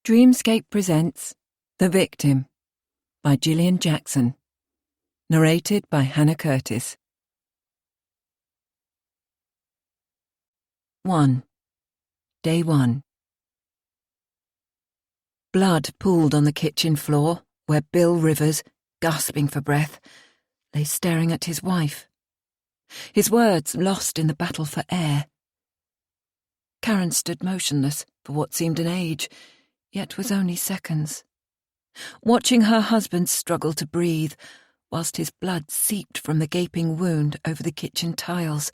Dreamscape presents The Victim by Gillian Jackson. Narrated by Hannah Curtis. 1. Day 1. Blood pooled on the kitchen floor, where Bill Rivers, gasping for breath, lay staring at his wife. His words lost in the battle for air. Karen stood motionless for what seemed an age, yet was only seconds, watching her husband struggle to breathe, whilst his blood seeped from the gaping wound over the kitchen tiles,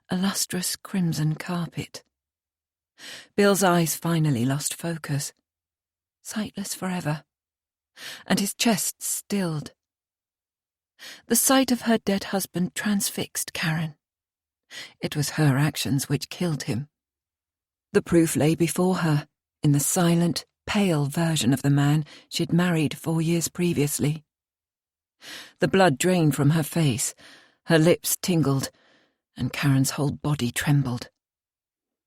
a lustrous crimson carpet. Bill's eyes finally lost focus, sightless forever, and his chest stilled. The sight of her dead husband transfixed Karen. It was her actions which killed him. The proof lay before her, in the silent, pale version of the man she'd married 4 years previously. The blood drained from her face, her lips tingled, and Karen's whole body trembled.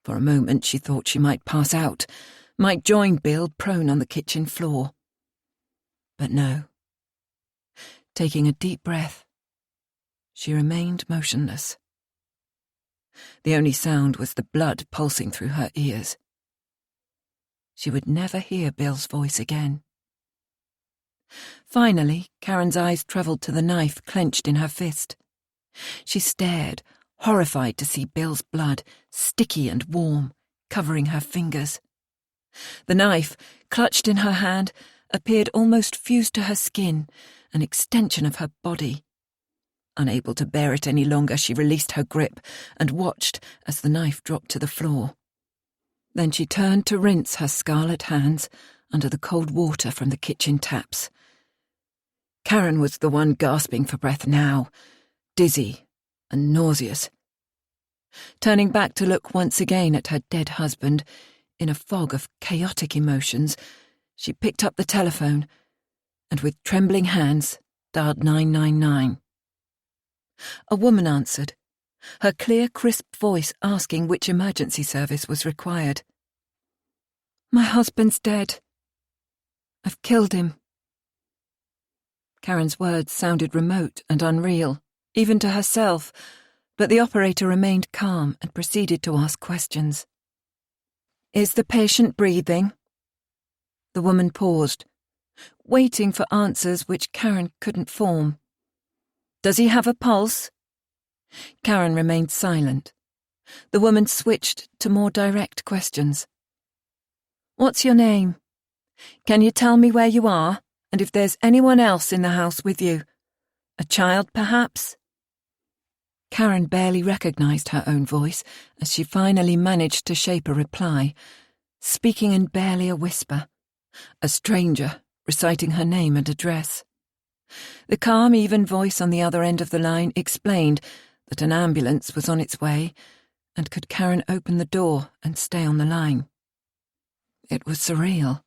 For a moment she thought she might pass out, might join Bill prone on the kitchen floor. But no. Taking a deep breath, she remained motionless. The only sound was the blood pulsing through her ears. She would never hear Bill's voice again. Finally, Karen's eyes travelled to the knife clenched in her fist. She stared, horrified to see Bill's blood, sticky and warm, covering her fingers. The knife, clutched in her hand, appeared almost fused to her skin, an extension of her body. Unable to bear it any longer, she released her grip and watched as the knife dropped to the floor. Then she turned to rinse her scarlet hands under the cold water from the kitchen taps. Karen was the one gasping for breath now, dizzy and nauseous. Turning back to look once again at her dead husband, in a fog of chaotic emotions, she picked up the telephone and with trembling hands dialed 999. A woman answered, her clear, crisp voice asking which emergency service was required. "My husband's dead. I've killed him." Karen's words sounded remote and unreal, even to herself, but the operator remained calm and proceeded to ask questions. "Is the patient breathing?" The woman paused, waiting for answers which Karen couldn't form. "Does he have a pulse?" Karen remained silent. The woman switched to more direct questions. "What's your name? Can you tell me where you are, and if there's anyone else in the house with you? A child, perhaps?" Karen barely recognised her own voice as she finally managed to shape a reply, speaking in barely a whisper, a stranger reciting her name and address. The calm, even voice on the other end of the line explained that an ambulance was on its way, and could Karen open the door and stay on the line? It was surreal.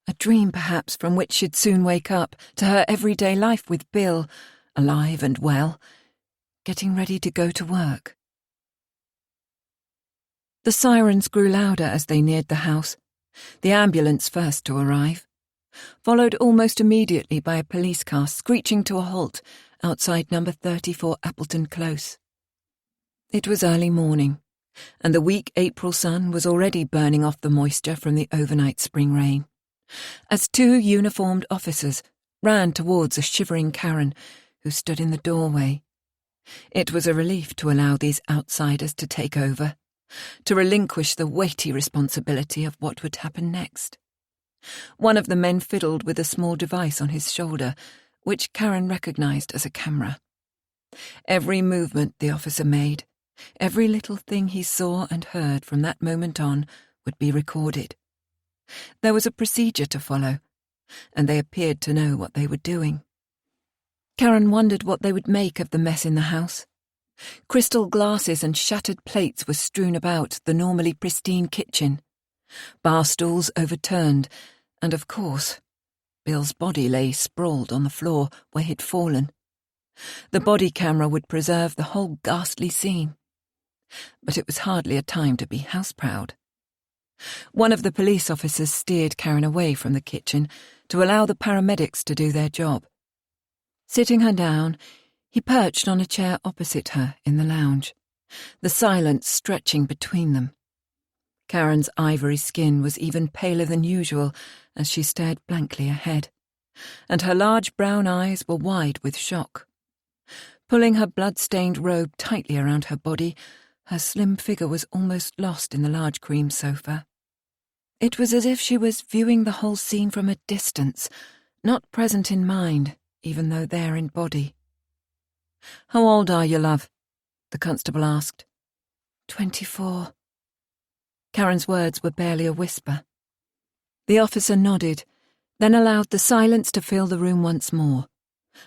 A dream, perhaps, from which she'd soon wake up to her everyday life with Bill, alive and well, getting ready to go to work. The sirens grew louder as they neared the house, the ambulance first to arrive, followed almost immediately by a police car screeching to a halt outside number 34 Appleton Close. It was early morning, and the weak April sun was already burning off the moisture from the overnight spring rain, as 2 uniformed officers ran towards a shivering Karen who stood in the doorway. It was a relief to allow these outsiders to take over, to relinquish the weighty responsibility of what would happen next. One of the men fiddled with a small device on his shoulder, which Karen recognised as a camera. Every movement the officer made, every little thing he saw and heard from that moment on would be recorded. There was a procedure to follow, and they appeared to know what they were doing. Karen wondered what they would make of the mess in the house. Crystal glasses and shattered plates were strewn about the normally pristine kitchen. Bar stools overturned, and of course, Bill's body lay sprawled on the floor where he'd fallen. The body camera would preserve the whole ghastly scene. But it was hardly a time to be house-proud. One of the police officers steered Karen away from the kitchen to allow the paramedics to do their job. Sitting her down, he perched on a chair opposite her in the lounge, the silence stretching between them. Karen's ivory skin was even paler than usual as she stared blankly ahead, and her large brown eyes were wide with shock. Pulling her blood-stained robe tightly around her body, her slim figure was almost lost in the large cream sofa. It was as if she was viewing the whole scene from a distance, not present in mind, even though there in body. "How old are you, love?" the constable asked. 24. Karen's words were barely a whisper. The officer nodded, then allowed the silence to fill the room once more,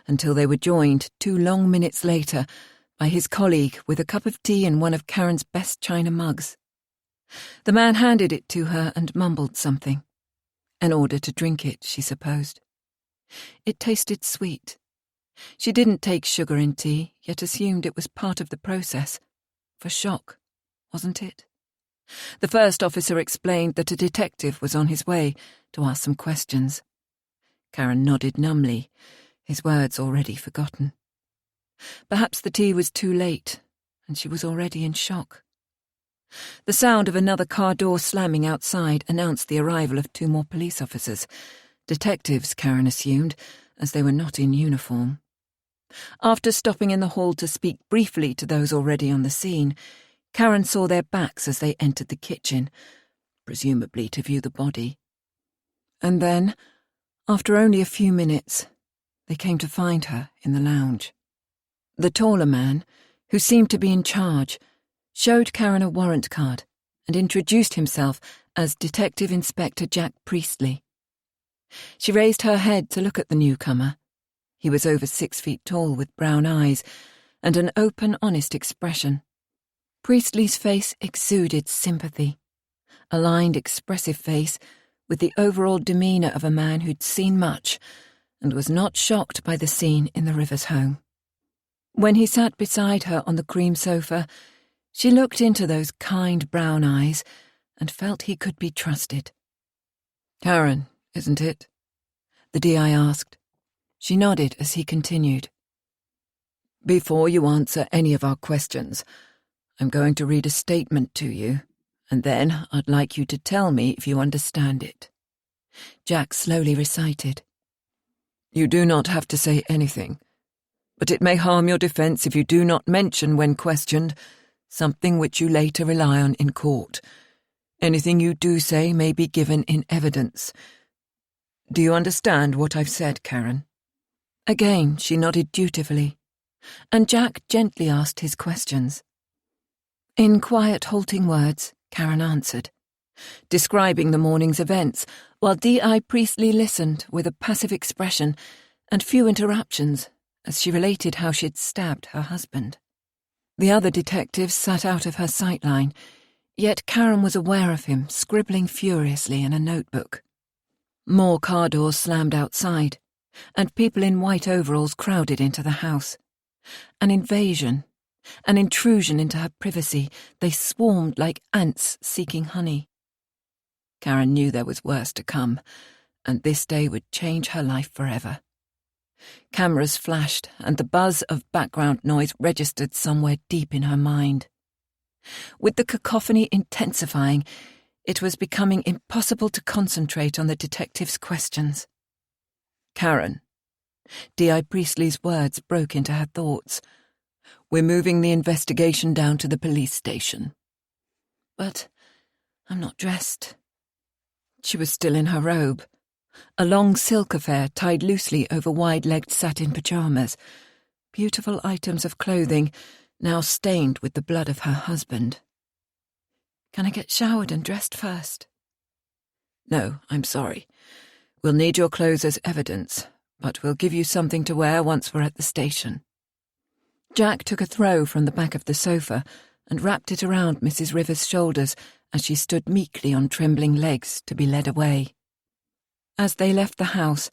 until they were joined 2 long minutes later by his colleague with a cup of tea in one of Karen's best china mugs. The man handed it to her and mumbled something. An order to drink it, she supposed. It tasted sweet. She didn't take sugar in tea, yet assumed it was part of the process. For shock, wasn't it? The first officer explained that a detective was on his way to ask some questions. Karen nodded numbly, his words already forgotten. Perhaps the tea was too late, and she was already in shock. The sound of another car door slamming outside announced the arrival of 2 more police officers. Detectives, Karen assumed, as they were not in uniform. After stopping in the hall to speak briefly to those already on the scene, Karen saw their backs as they entered the kitchen, presumably to view the body. And then, after only a few minutes, they came to find her in the lounge. The taller man, who seemed to be in charge, showed Karen a warrant card and introduced himself as Detective Inspector Jack Priestley. She raised her head to look at the newcomer. He was over 6 feet tall with brown eyes and an open, honest expression. Priestley's face exuded sympathy, a lined, expressive face with the overall demeanour of a man who'd seen much and was not shocked by the scene in the Rivers home. When he sat beside her on the cream sofa, she looked into those kind brown eyes and felt he could be trusted. "Karen, isn't it?" the DI asked. She nodded as he continued. "Before you answer any of our questions, I'm going to read a statement to you, and then I'd like you to tell me if you understand it." Jack slowly recited. "You do not have to say anything, but it may harm your defence if you do not mention when questioned something which you later rely on in court. Anything you do say may be given in evidence. Do you understand what I've said, Karen?" Again she nodded dutifully, and Jack gently asked his questions. In quiet, halting words, Karen answered, describing the morning's events, while D.I. Priestley listened with a passive expression and few interruptions as she related how she'd stabbed her husband. The other detectives sat out of her sightline, yet Karen was aware of him scribbling furiously in a notebook. More car doors slammed outside, and people in white overalls crowded into the house. An invasion, an intrusion into her privacy. They swarmed like ants seeking honey. Karen knew there was worse to come, and this day would change her life forever. Cameras flashed, and the buzz of background noise registered somewhere deep in her mind. With the cacophony intensifying, it was becoming impossible to concentrate on the detective's questions. "Karen," D.I. Priestley's words broke into her thoughts. "We're moving the investigation down to the police station." "But I'm not dressed." She was still in her robe, a long silk affair tied loosely over wide-legged satin pyjamas, beautiful items of clothing now stained with the blood of her husband. "Can I get showered and dressed first?" "No, I'm sorry. We'll need your clothes as evidence, but we'll give you something to wear once we're at the station." Jack took a throw from the back of the sofa and wrapped it around Mrs. Rivers' shoulders as she stood meekly on trembling legs to be led away. As they left the house,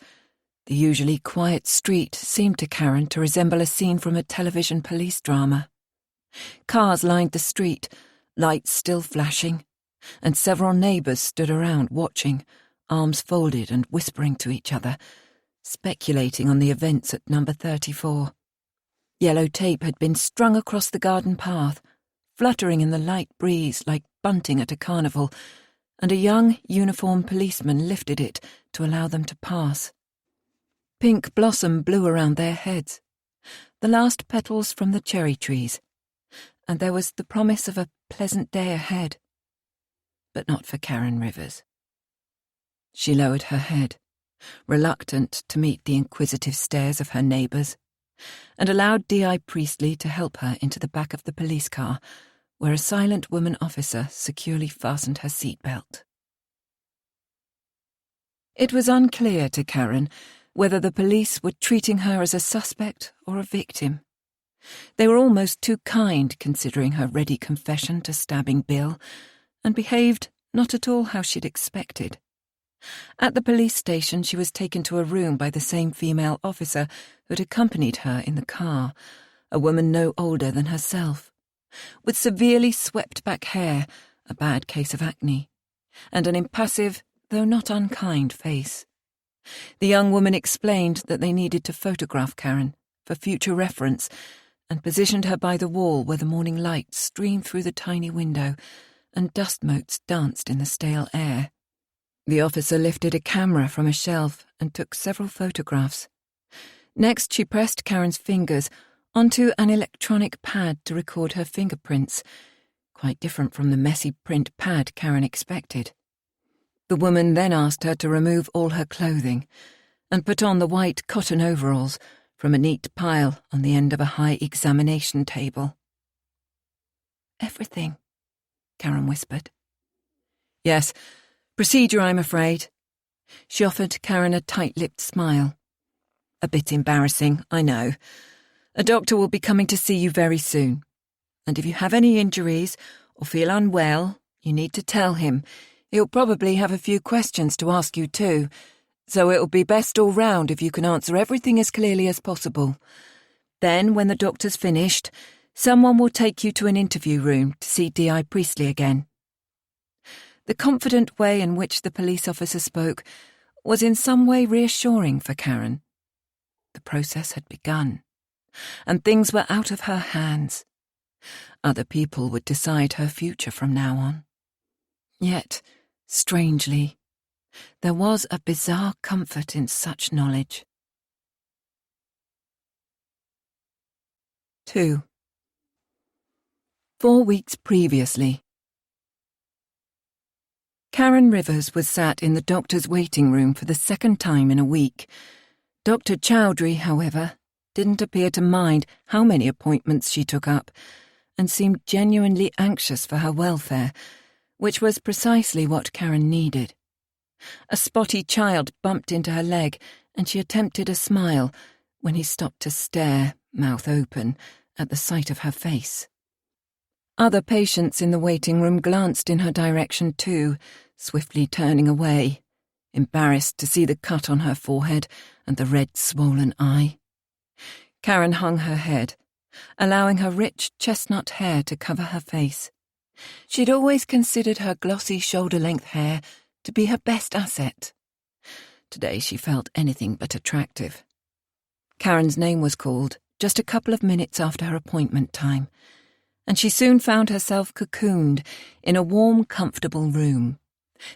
the usually quiet street seemed to Karen to resemble a scene from a television police drama. Cars lined the street, lights still flashing, and several neighbours stood around watching, arms folded and whispering to each other, speculating on the events at number 34. Yellow tape had been strung across the garden path, fluttering in the light breeze like bunting at a carnival, and a young, uniformed policeman lifted it to allow them to pass. Pink blossom blew around their heads, the last petals from the cherry trees, and there was the promise of a pleasant day ahead. But not for Karen Rivers. She lowered her head, reluctant to meet the inquisitive stares of her neighbours, and allowed D.I. Priestley to help her into the back of the police car, where a silent woman officer securely fastened her seatbelt. It was unclear to Karen whether the police were treating her as a suspect or a victim. They were almost too kind considering her ready confession to stabbing Bill, and behaved not at all how she'd expected. At the police station, she was taken to a room by the same female officer who'd accompanied her in the car, a woman no older than herself, with severely swept-back hair, a bad case of acne, and an impassive, though not unkind, face. The young woman explained that they needed to photograph Karen for future reference and positioned her by the wall where the morning light streamed through the tiny window and dust motes danced in the stale air. The officer lifted a camera from a shelf and took several photographs. Next, she pressed Karen's fingers onto an electronic pad to record her fingerprints, quite different from the messy print pad Karen expected. The woman then asked her to remove all her clothing and put on the white cotton overalls from a neat pile on the end of a high examination table. "Everything," Karen whispered. "Yes, procedure, I'm afraid." She offered Karen a tight-lipped smile. "A bit embarrassing, I know. A doctor will be coming to see you very soon. And if you have any injuries or feel unwell, you need to tell him. He'll probably have a few questions to ask you too, so it'll be best all round if you can answer everything as clearly as possible. Then, when the doctor's finished, someone will take you to an interview room to see D.I. Priestley again." The confident way in which the police officer spoke was in some way reassuring for Karen. The process had begun, and things were out of her hands. Other people would decide her future from now on. Yet, strangely, there was a bizarre comfort in such knowledge. 2. 4 weeks previously. Karen Rivers was sat in the doctor's waiting room for the second time in a week. Dr. Chowdhury, however, didn't appear to mind how many appointments she took up, and seemed genuinely anxious for her welfare, which was precisely what Karen needed. A spotty child bumped into her leg, and she attempted a smile when he stopped to stare, mouth open, at the sight of her face. Other patients in the waiting room glanced in her direction too, swiftly turning away, embarrassed to see the cut on her forehead and the red, swollen eye. Karen hung her head, allowing her rich chestnut hair to cover her face. She'd always considered her glossy shoulder-length hair to be her best asset. Today she felt anything but attractive. Karen's name was called just a couple of minutes after her appointment time, and she soon found herself cocooned in a warm, comfortable room,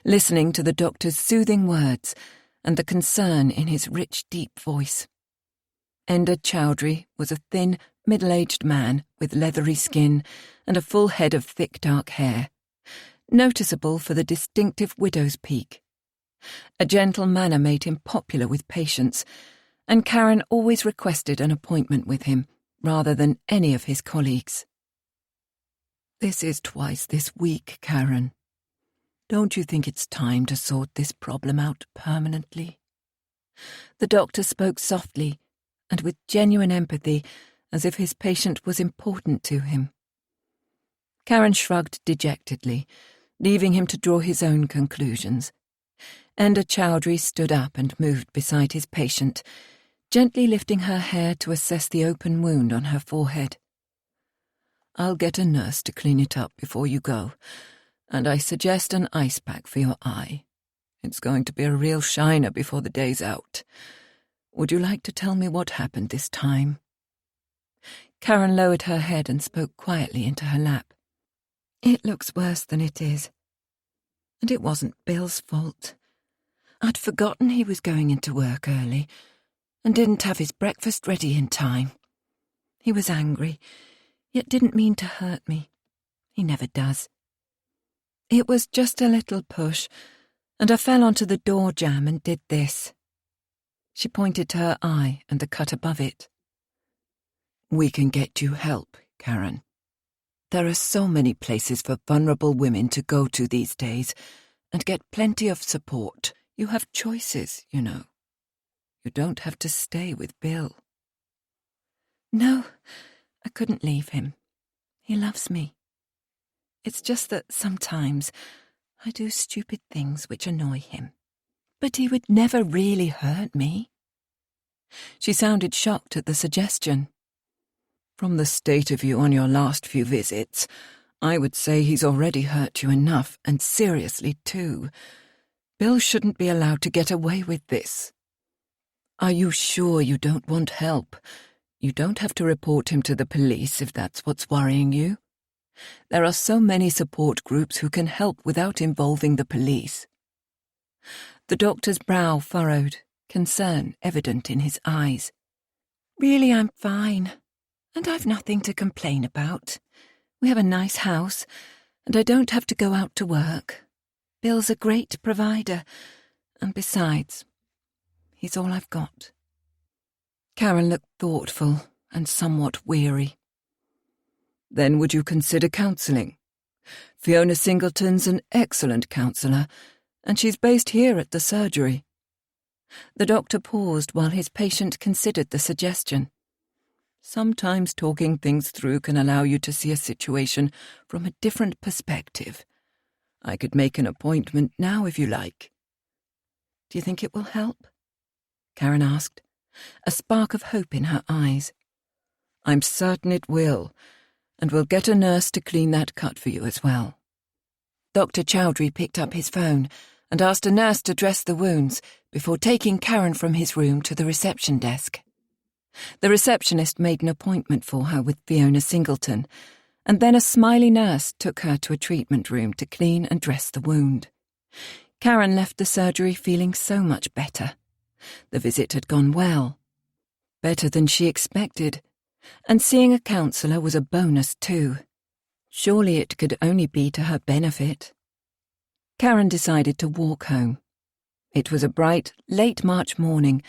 listening to the doctor's soothing words and the concern in his rich, deep voice. Enda Chowdhury was a thin, middle-aged man with leathery skin and a full head of thick, dark hair, noticeable for the distinctive widow's peak. A gentle manner made him popular with patients, and Karen always requested an appointment with him rather than any of his colleagues. "This is twice this week, Karen. Don't you think it's time to sort this problem out permanently?" The doctor spoke softly and with genuine empathy, as if his patient was important to him. Karen shrugged dejectedly, leaving him to draw his own conclusions. Enda Chowdhury stood up and moved beside his patient, gently lifting her hair to assess the open wound on her forehead. "I'll get a nurse to clean it up before you go, And I suggest an ice pack for your eye. It's going to be a real shiner before the day's out. Would you like to tell me what happened this time?" Karen lowered her head and spoke quietly into her lap. "It looks worse than it is. And it wasn't Bill's fault. I'd forgotten he was going into work early and didn't have his breakfast ready in time. He was angry, yet didn't mean to hurt me. He never does. It was just a little push, and I fell onto the door jamb and did this." She pointed to her eye and the cut above it. "We can get you help, Karen. There are so many places for vulnerable women to go to these days and get plenty of support. You have choices, you know. You don't have to stay with Bill." "No, I couldn't leave him. He loves me. It's just that sometimes I do stupid things which annoy him. But he would never really hurt me." She sounded shocked at the suggestion. "From the state of you on your last few visits, I would say he's already hurt you enough, and seriously too. Bill shouldn't be allowed to get away with this. Are you sure you don't want help? You don't have to report him to the police if that's what's worrying you. There are so many support groups who can help without involving the police." The doctor's brow furrowed, concern evident in his eyes. "Really, I'm fine, and I've nothing to complain about. We have a nice house, and I don't have to go out to work. Bill's a great provider, and besides, he's all I've got." Karen looked thoughtful and somewhat weary. "Then would you consider counselling? Fiona Singleton's an excellent counsellor, and she's based here at the surgery." The doctor paused while his patient considered the suggestion. "Sometimes talking things through can allow you to see a situation from a different perspective. I could make an appointment now if you like." "Do you think it will help?" Karen asked, a spark of hope in her eyes. "I'm certain it will, and we'll get a nurse to clean that cut for you as well." Dr. Chowdhury picked up his phone and asked a nurse to dress the wounds before taking Karen from his room to the reception desk. The receptionist made an appointment for her with Fiona Singleton, and then a smiley nurse took her to a treatment room to clean and dress the wound. Karen left the surgery feeling so much better. The visit had gone well. Better than she expected. And seeing a counsellor was a bonus too. Surely it could only be to her benefit. Karen decided to walk home. It was a bright, late March morning,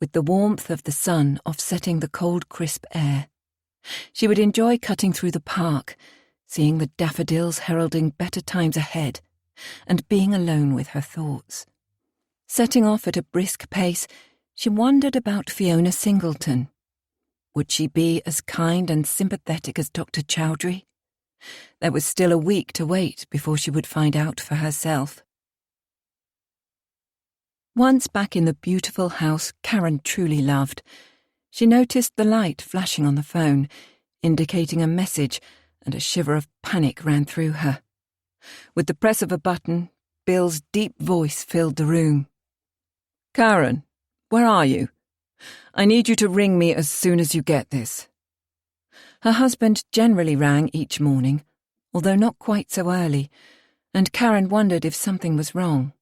with the warmth of the sun offsetting the cold, crisp air. She would enjoy cutting through the park, seeing the daffodils heralding better times ahead, and being alone with her thoughts. Setting off at a brisk pace, she wondered about Fiona Singleton. Would she be as kind and sympathetic as Dr. Chowdhury? There was still a week to wait before she would find out for herself. Once back in the beautiful house Karen truly loved, she noticed the light flashing on the phone, indicating a message, and a shiver of panic ran through her. With the press of a button, Bill's deep voice filled the room. "Karen, where are you? I need you to ring me as soon as you get this." Her husband generally rang each morning, although not quite so early, and Karen wondered if something was wrong.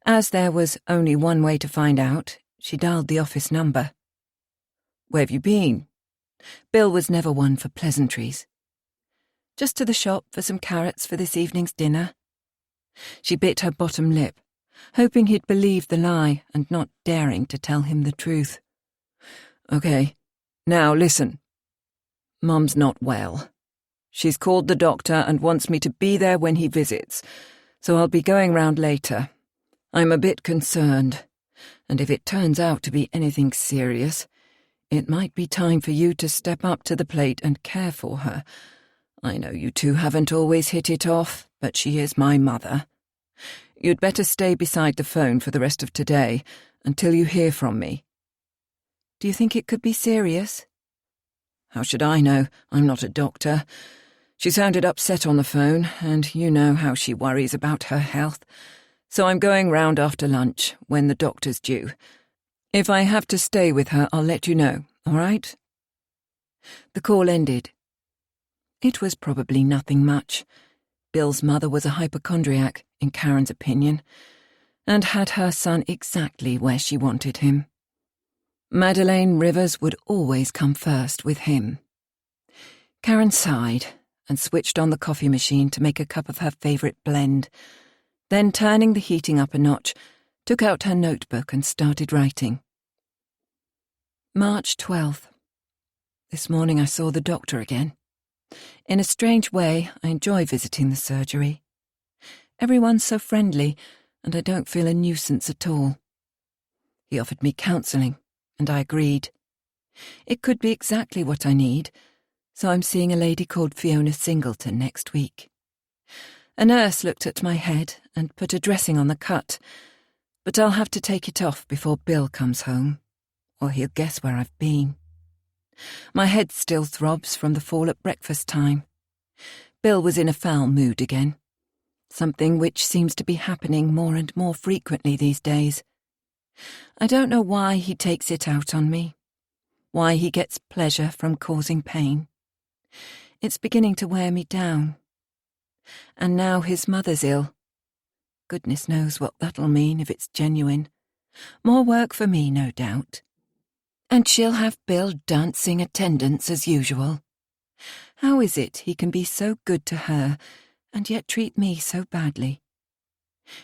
As there was only one way to find out, she dialed the office number. "Where have you been?" Bill was never one for pleasantries. "Just to the shop for some carrots for this evening's dinner." She bit her bottom lip, hoping he'd believe the lie and not daring to tell him the truth. "Okay, now listen. Mum's not well. She's called the doctor and wants me to be there when he visits, so I'll be going round later. I'm a bit concerned, and if it turns out to be anything serious, it might be time for you to step up to the plate and care for her. I know you two haven't always hit it off, but she is my mother. You'd better stay beside the phone for the rest of today, until you hear from me." "Do you think it could be serious?" "How should I know? I'm not a doctor. She sounded upset on the phone, and you know how she worries about her health. So I'm going round after lunch, when the doctor's due. If I have to stay with her, I'll let you know, all right?" The call ended. It was probably nothing much. Bill's mother was a hypochondriac, in Karen's opinion, and had her son exactly where she wanted him. Madeleine Rivers would always come first with him. Karen sighed and switched on the coffee machine to make a cup of her favourite blend. Then, turning the heating up a notch, took out her notebook and started writing. March 12th. This morning I saw the doctor again. In a strange way, I enjoy visiting the surgery. Everyone's so friendly, and I don't feel a nuisance at all. He offered me counselling, and I agreed. It could be exactly what I need, so I'm seeing a lady called Fiona Singleton next week. A nurse looked at my head and put a dressing on the cut, but I'll have to take it off before Bill comes home, or he'll guess where I've been. My head still throbs from the fall at breakfast time. Bill was in a foul mood again, something which seems to be happening more and more frequently these days. I don't know why he takes it out on me, why he gets pleasure from causing pain. It's beginning to wear me down. And now his mother's ill. Goodness knows what that'll mean if it's genuine. More work for me, no doubt. And she'll have Bill dancing attendance as usual. How is it he can be so good to her and yet treat me so badly?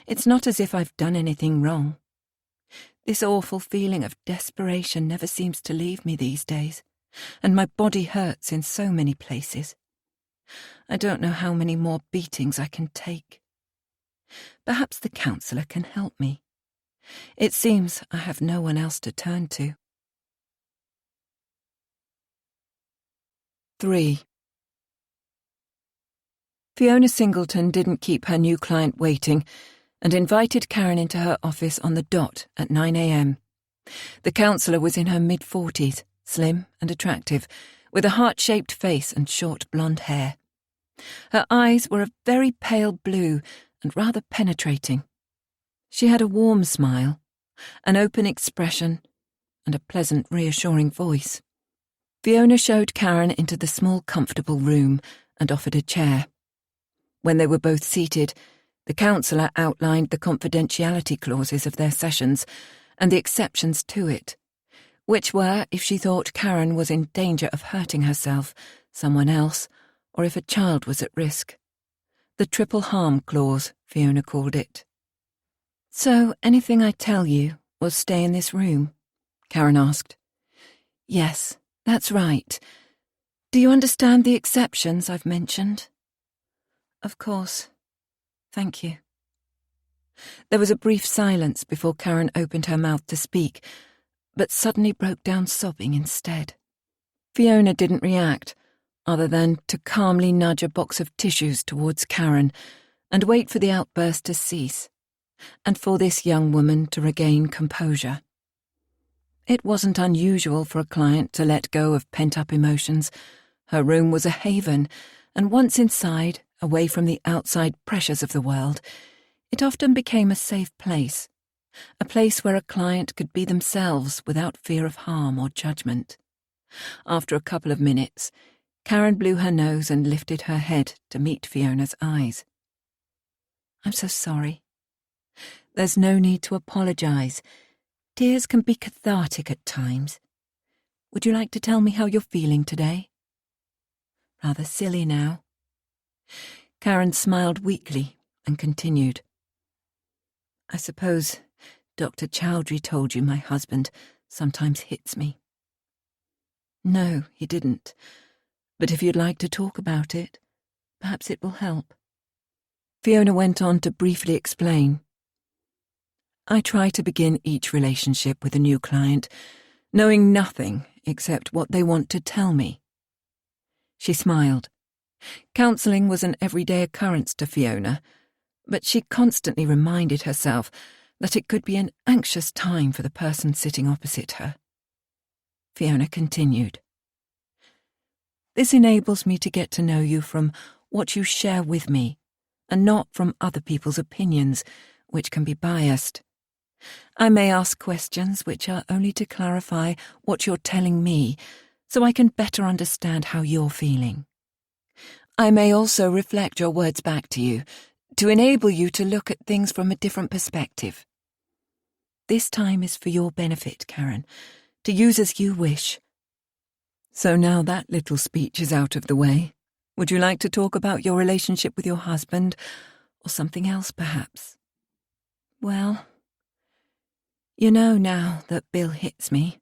It's not as if I've done anything wrong. This awful feeling of desperation never seems to leave me these days, and my body hurts in so many places. I don't know how many more beatings I can take. Perhaps the counsellor can help me. It seems I have no one else to turn to. 3. Fiona Singleton didn't keep her new client waiting and invited Karen into her office on the dot at 9 a.m. The counsellor was in her mid-40s, slim and attractive, with a heart-shaped face and short blonde hair. Her eyes were a very pale blue and rather penetrating. She had a warm smile, an open expression, and a pleasant, reassuring voice. Fiona showed Karen into the small, comfortable room and offered a chair. When they were both seated, the counsellor outlined the confidentiality clauses of their sessions and the exceptions to it, which were if she thought Karen was in danger of hurting herself, someone else, or if a child was at risk. The triple harm clause, Fiona called it. "So anything I tell you will stay in this room?" Karen asked. "Yes, that's right. Do you understand the exceptions I've mentioned?" "Of course. Thank you." There was a brief silence before Karen opened her mouth to speak, but suddenly broke down sobbing instead. Fiona didn't react, other than to calmly nudge a box of tissues towards Karen and wait for the outburst to cease, and for this young woman to regain composure. It wasn't unusual for a client to let go of pent-up emotions. Her room was a haven, and once inside, away from the outside pressures of the world, it often became a safe place, a place where a client could be themselves without fear of harm or judgment. After a couple of minutes, Karen blew her nose and lifted her head to meet Fiona's eyes. "I'm so sorry. There's no need to apologise. Tears can be cathartic at times. Would you like to tell me how you're feeling today?" "Rather silly now." Karen smiled weakly and continued. "I suppose Dr. Chowdhury told you my husband sometimes hits me." "No, he didn't. But if you'd like to talk about it, perhaps it will help." Fiona went on to briefly explain. "I try to begin each relationship with a new client, knowing nothing except what they want to tell me." She smiled. Counselling was an everyday occurrence to Fiona, but she constantly reminded herself that it could be an anxious time for the person sitting opposite her. Fiona continued. This enables me to get to know you from what you share with me, and not from other people's opinions, which can be biased. I may ask questions which are only to clarify what you're telling me, so I can better understand how you're feeling. I may also reflect your words back to you, to enable you to look at things from a different perspective. This time is for your benefit, Karen, to use as you wish. So now that little speech is out of the way, would you like to talk about your relationship with your husband, or something else perhaps? Well, you know now that Bill hits me,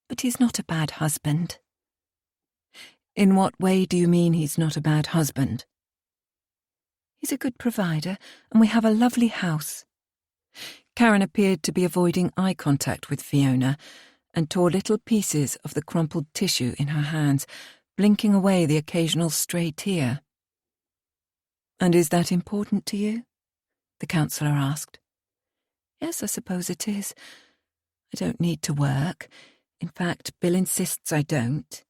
but he's not a bad husband. In what way do you mean he's not a bad husband? He's a good provider, and we have a lovely house. Karen appeared to be avoiding eye contact with Fiona, and tore little pieces of the crumpled tissue in her hands, blinking away the occasional stray tear. "And is that important to you?" the counsellor asked. "Yes, I suppose it is. I don't need to work. In fact, Bill insists I don't.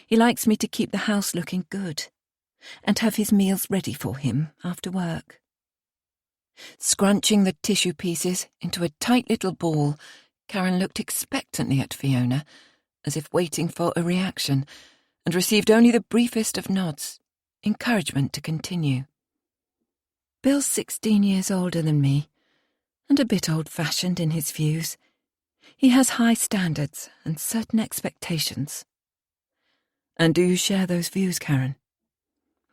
He likes me to keep the house looking good, and have his meals ready for him after work." Scrunching the tissue pieces into a tight little ball, Karen looked expectantly at Fiona, as if waiting for a reaction, and received only the briefest of nods, encouragement to continue. "Bill's 16 years older than me, and a bit old-fashioned in his views. He has high standards and certain expectations." "And do you share those views, Karen?"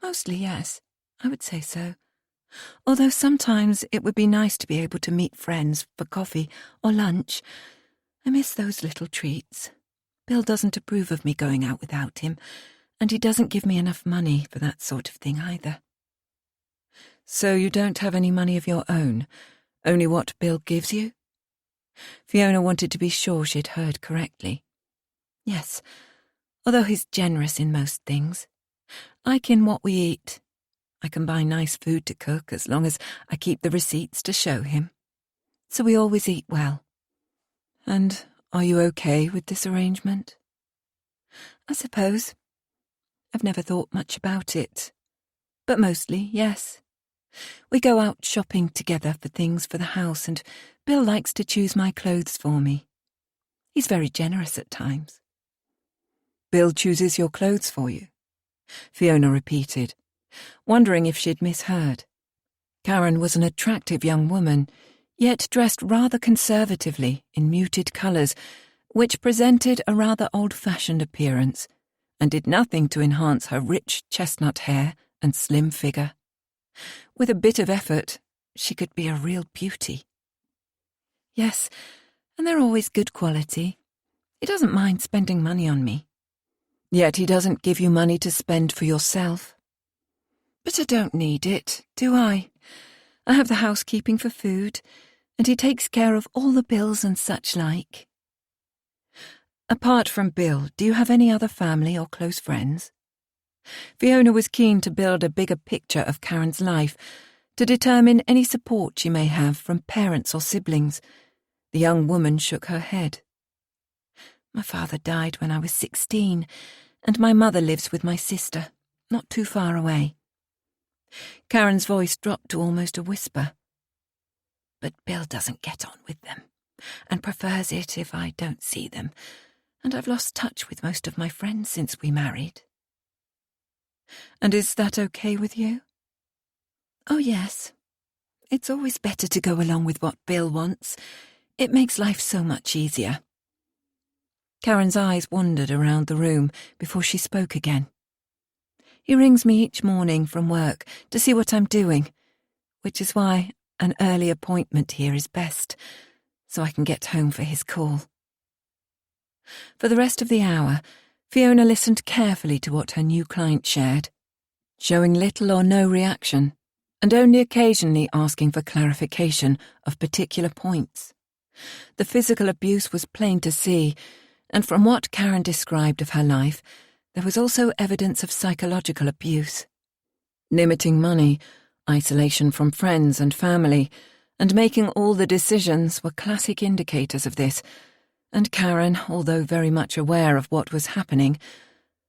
"Mostly, yes. I would say so. Although sometimes it would be nice to be able to meet friends for coffee or lunch. I miss those little treats. Bill doesn't approve of me going out without him, and he doesn't give me enough money for that sort of thing either." "So you don't have any money of your own, only what Bill gives you?" Fiona wanted to be sure she'd heard correctly. "Yes, although he's generous in most things. Like in what we eat. I can buy nice food to cook as long as I keep the receipts to show him. So we always eat well." "And are you okay with this arrangement?" "I suppose. I've never thought much about it. But mostly, yes. We go out shopping together for things for the house, and Bill likes to choose my clothes for me. He's very generous at times." "Bill chooses your clothes for you?" Fiona repeated, wondering if she'd misheard. Karen was an attractive young woman, yet dressed rather conservatively in muted colours, which presented a rather old-fashioned appearance, and did nothing to enhance her rich chestnut hair and slim figure. With a bit of effort, she could be a real beauty. "Yes, and they're always good quality. He doesn't mind spending money on me." "Yet he doesn't give you money to spend for yourself." "But I don't need it, do I? I have the housekeeping for food, and he takes care of all the bills and such like." "Apart from Bill, do you have any other family or close friends?" Fiona was keen to build a bigger picture of Karen's life, to determine any support she may have from parents or siblings. The young woman shook her head. "My father died when I was 16, and my mother lives with my sister, not too far away." Karen's voice dropped to almost a whisper. "But Bill doesn't get on with them, and prefers it if I don't see them, and I've lost touch with most of my friends since we married." "And is that okay with you?" "Oh, yes. It's always better to go along with what Bill wants. It makes life so much easier." Karen's eyes wandered around the room before she spoke again. "He rings me each morning from work to see what I'm doing, which is why an early appointment here is best, so I can get home for his call." For the rest of the hour, Fiona listened carefully to what her new client shared, showing little or no reaction, and only occasionally asking for clarification of particular points. The physical abuse was plain to see, and from what Karen described of her life, there was also evidence of psychological abuse. Limiting money, isolation from friends and family, and making all the decisions were classic indicators of this, and Karen, although very much aware of what was happening,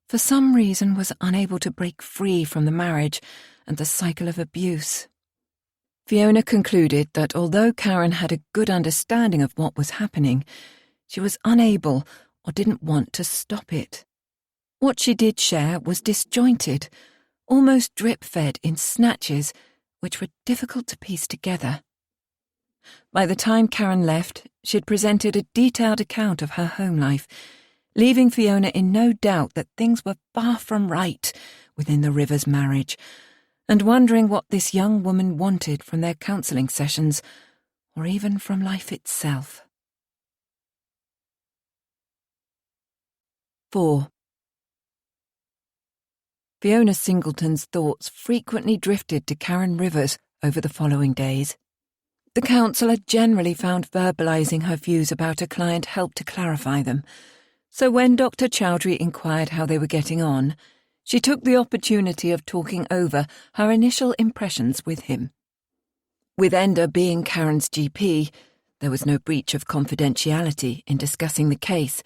for some reason was unable to break free from the marriage and the cycle of abuse. Fiona concluded that although Karen had a good understanding of what was happening, she was unable or didn't want to stop it. What she did share was disjointed, almost drip-fed in snatches which were difficult to piece together. By the time Karen left, she'd presented a detailed account of her home life, leaving Fiona in no doubt that things were far from right within the Rivers marriage, and wondering what this young woman wanted from their counselling sessions, or even from life itself. 4. Fiona Singleton's thoughts frequently drifted to Karen Rivers over the following days. The counsellor generally found verbalising her views about a client helped to clarify them, so when Dr. Chowdhury inquired how they were getting on, she took the opportunity of talking over her initial impressions with him. With Enda being Karen's GP, there was no breach of confidentiality in discussing the case,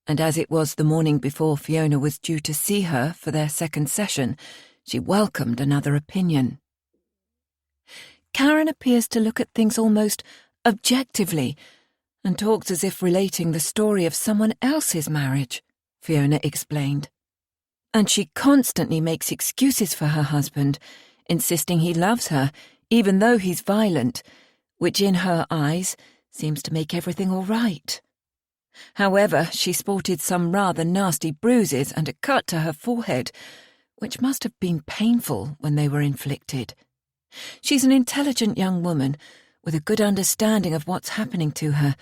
and as it was the morning before Fiona was due to see her for their second session, she welcomed another opinion. Karen appears to look at things almost objectively and talks as if relating the story of someone else's marriage, Fiona explained. And she constantly makes excuses for her husband, insisting he loves her, even though he's violent, which in her eyes seems to make everything all right. However, she sported some rather nasty bruises and a cut to her forehead, which must have been painful when they were inflicted. She's an intelligent young woman with a good understanding of what's happening to her,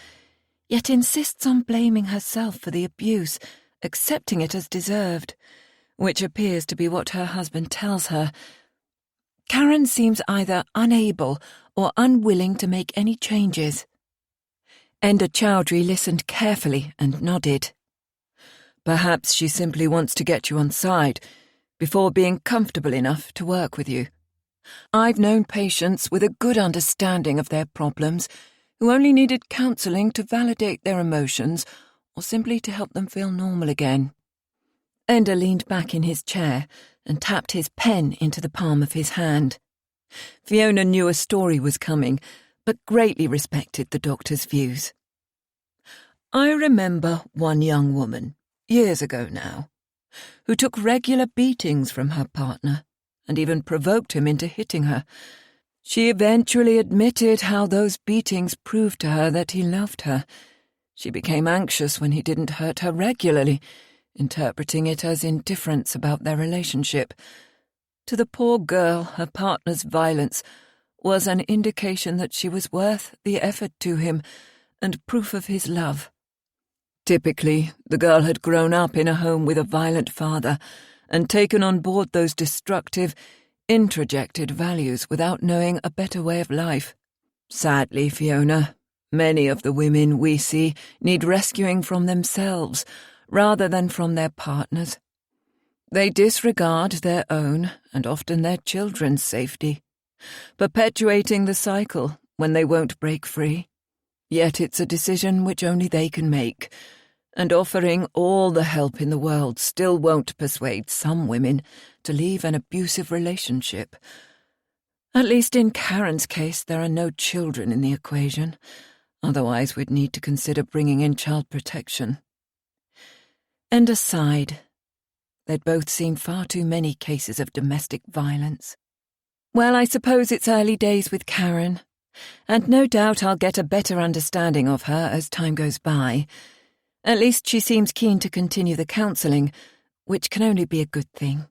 yet insists on blaming herself for the abuse, accepting it as deserved, which appears to be what her husband tells her. Karen seems either unable or unwilling to make any changes. Enda Chowdhury listened carefully and nodded. Perhaps she simply wants to get you on side before being comfortable enough to work with you. I've known patients with a good understanding of their problems who only needed counselling to validate their emotions or simply to help them feel normal again. Enda leaned back in his chair and tapped his pen into the palm of his hand. Fiona knew a story was coming, but greatly respected the doctor's views. I remember one young woman, years ago now, who took regular beatings from her partner and even provoked him into hitting her. She eventually admitted how those beatings proved to her that he loved her. She became anxious when he didn't hurt her regularly, interpreting it as indifference about their relationship. To the poor girl, her partner's violence was an indication that she was worth the effort to him and proof of his love. Typically, the girl had grown up in a home with a violent father and taken on board those destructive, introjected values without knowing a better way of life. Sadly, Fiona, many of the women we see need rescuing from themselves rather than from their partners. They disregard their own and often their children's safety, perpetuating the cycle when they won't break free. Yet it's a decision which only they can make, and offering all the help in the world still won't persuade some women to leave an abusive relationship. At least in Karen's case, there are no children in the equation. Otherwise, we'd need to consider bringing in child protection. Enda sighed. They'd both seen far too many cases of domestic violence. Well, I suppose it's early days with Karen, and no doubt I'll get a better understanding of her as time goes by. At least she seems keen to continue the counselling, which can only be a good thing.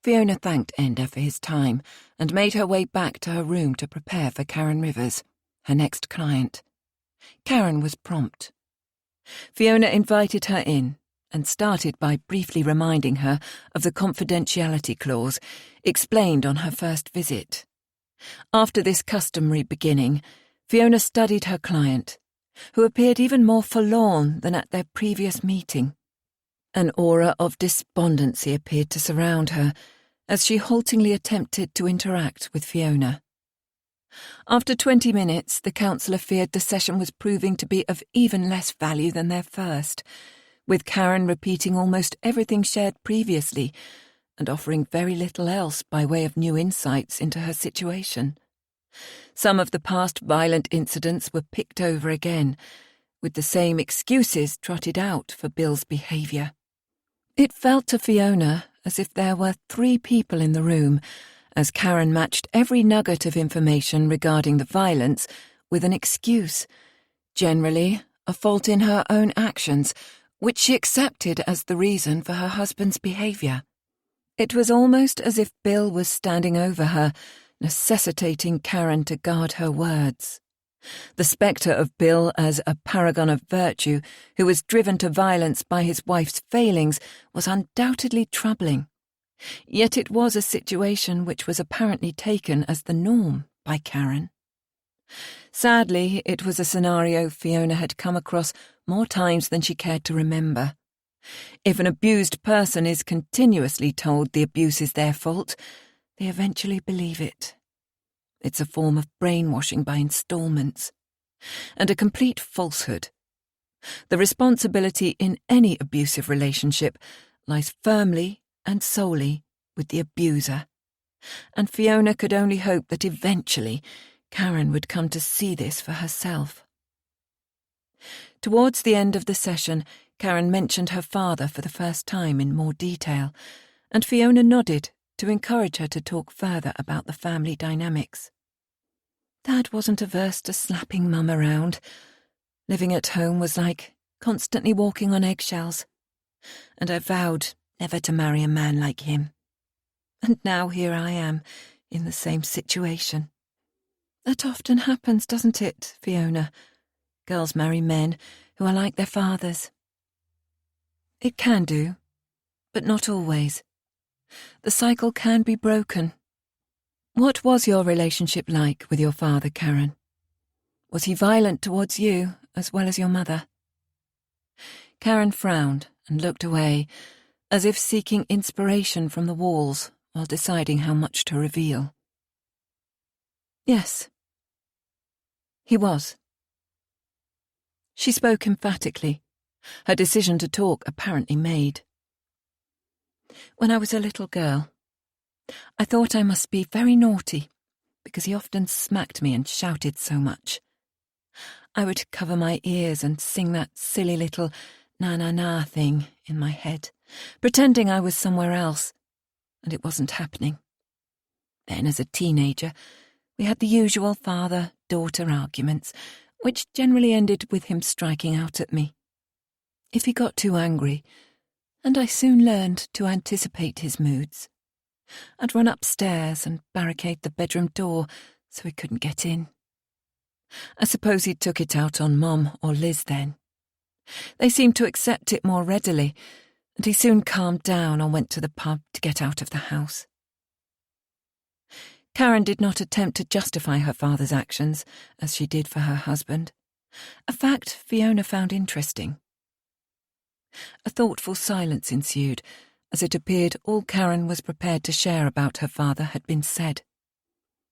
Fiona thanked Enda for his time and made her way back to her room to prepare for Karen Rivers, her next client. Karen was prompt. Fiona invited her in and started by briefly reminding her of the confidentiality clause explained on her first visit. After this customary beginning, Fiona studied her client, who appeared even more forlorn than at their previous meeting. An aura of despondency appeared to surround her as she haltingly attempted to interact with Fiona. After 20 minutes, the counsellor feared the session was proving to be of even less value than their first, with Karen repeating almost everything shared previously and offering very little else by way of new insights into her situation. Some of the past violent incidents were picked over again, with the same excuses trotted out for Bill's behaviour. It felt to Fiona as if there were 3 people in the room, as Karen matched every nugget of information regarding the violence with an excuse, generally a fault in her own actions, which she accepted as the reason for her husband's behaviour. It was almost as if Bill was standing over her, necessitating Karen to guard her words. The spectre of Bill as a paragon of virtue who was driven to violence by his wife's failings was undoubtedly troubling. Yet it was a situation which was apparently taken as the norm by Karen. Sadly, it was a scenario Fiona had come across more times than she cared to remember. If an abused person is continuously told the abuse is their fault, they eventually believe it. It's a form of brainwashing by installments, and a complete falsehood. The responsibility in any abusive relationship lies firmly and solely with the abuser, and Fiona could only hope that eventually Karen would come to see this for herself. Towards the end of the session, Karen mentioned her father for the first time in more detail, and Fiona nodded to encourage her to talk further about the family dynamics. Dad wasn't averse to slapping Mum around. Living at home was like constantly walking on eggshells, and I vowed never to marry a man like him. And now here I am, in the same situation. That often happens, doesn't it, Fiona? Girls marry men who are like their fathers. It can do, but not always. The cycle can be broken. What was your relationship like with your father, Karen? Was he violent towards you as well as your mother? Karen frowned and looked away, as if seeking inspiration from the walls while deciding how much to reveal. Yes. He was. She spoke emphatically, her decision to talk apparently made. When I was a little girl, I thought I must be very naughty, because he often smacked me and shouted so much. I would cover my ears and sing that silly little na-na-na thing in my head, pretending I was somewhere else, and it wasn't happening. Then, as a teenager, we had the usual father-daughter arguments, which generally ended with him striking out at me. If he got too angry, and I soon learned to anticipate his moods, I'd run upstairs and barricade the bedroom door so he couldn't get in. I suppose he took it out on Mum or Liz then. They seemed to accept it more readily, and he soon calmed down and went to the pub to get out of the house. Karen did not attempt to justify her father's actions, as she did for her husband, a fact Fiona found interesting. A thoughtful silence ensued, as it appeared all Karen was prepared to share about her father had been said.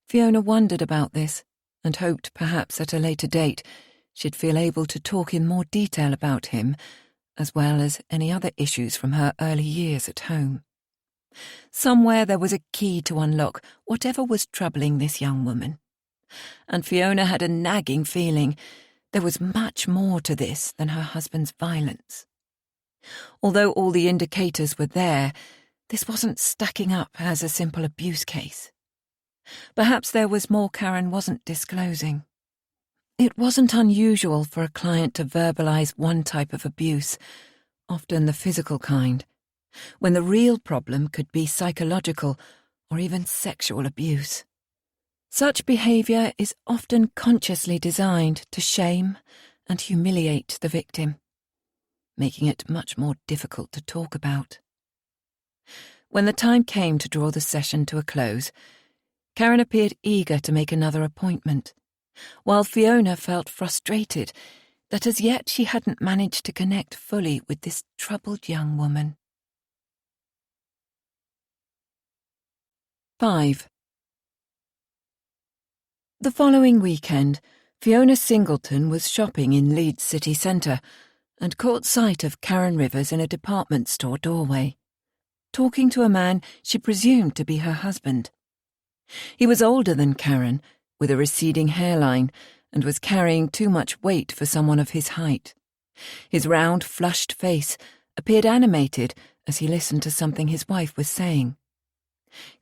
Fiona wondered about this, and hoped perhaps at a later date she'd feel able to talk in more detail about him, as well as any other issues from her early years at home. Somewhere there was a key to unlock whatever was troubling this young woman, and Fiona had a nagging feeling there was much more to this than her husband's violence. Although all the indicators were there, this wasn't stacking up as a simple abuse case. Perhaps there was more Karen wasn't disclosing. It wasn't unusual for a client to verbalise one type of abuse, often the physical kind, when the real problem could be psychological or even sexual abuse. Such behaviour is often consciously designed to shame and humiliate the victim, making it much more difficult to talk about. When the time came to draw the session to a close, Karen appeared eager to make another appointment, while Fiona felt frustrated that as yet she hadn't managed to connect fully with this troubled young woman. 5. The following weekend, Fiona Singleton was shopping in Leeds city centre and caught sight of Karen Rivers in a department store doorway, talking to a man she presumed to be her husband. He was older than Karen, with a receding hairline, and was carrying too much weight for someone of his height. His round, flushed face appeared animated as he listened to something his wife was saying.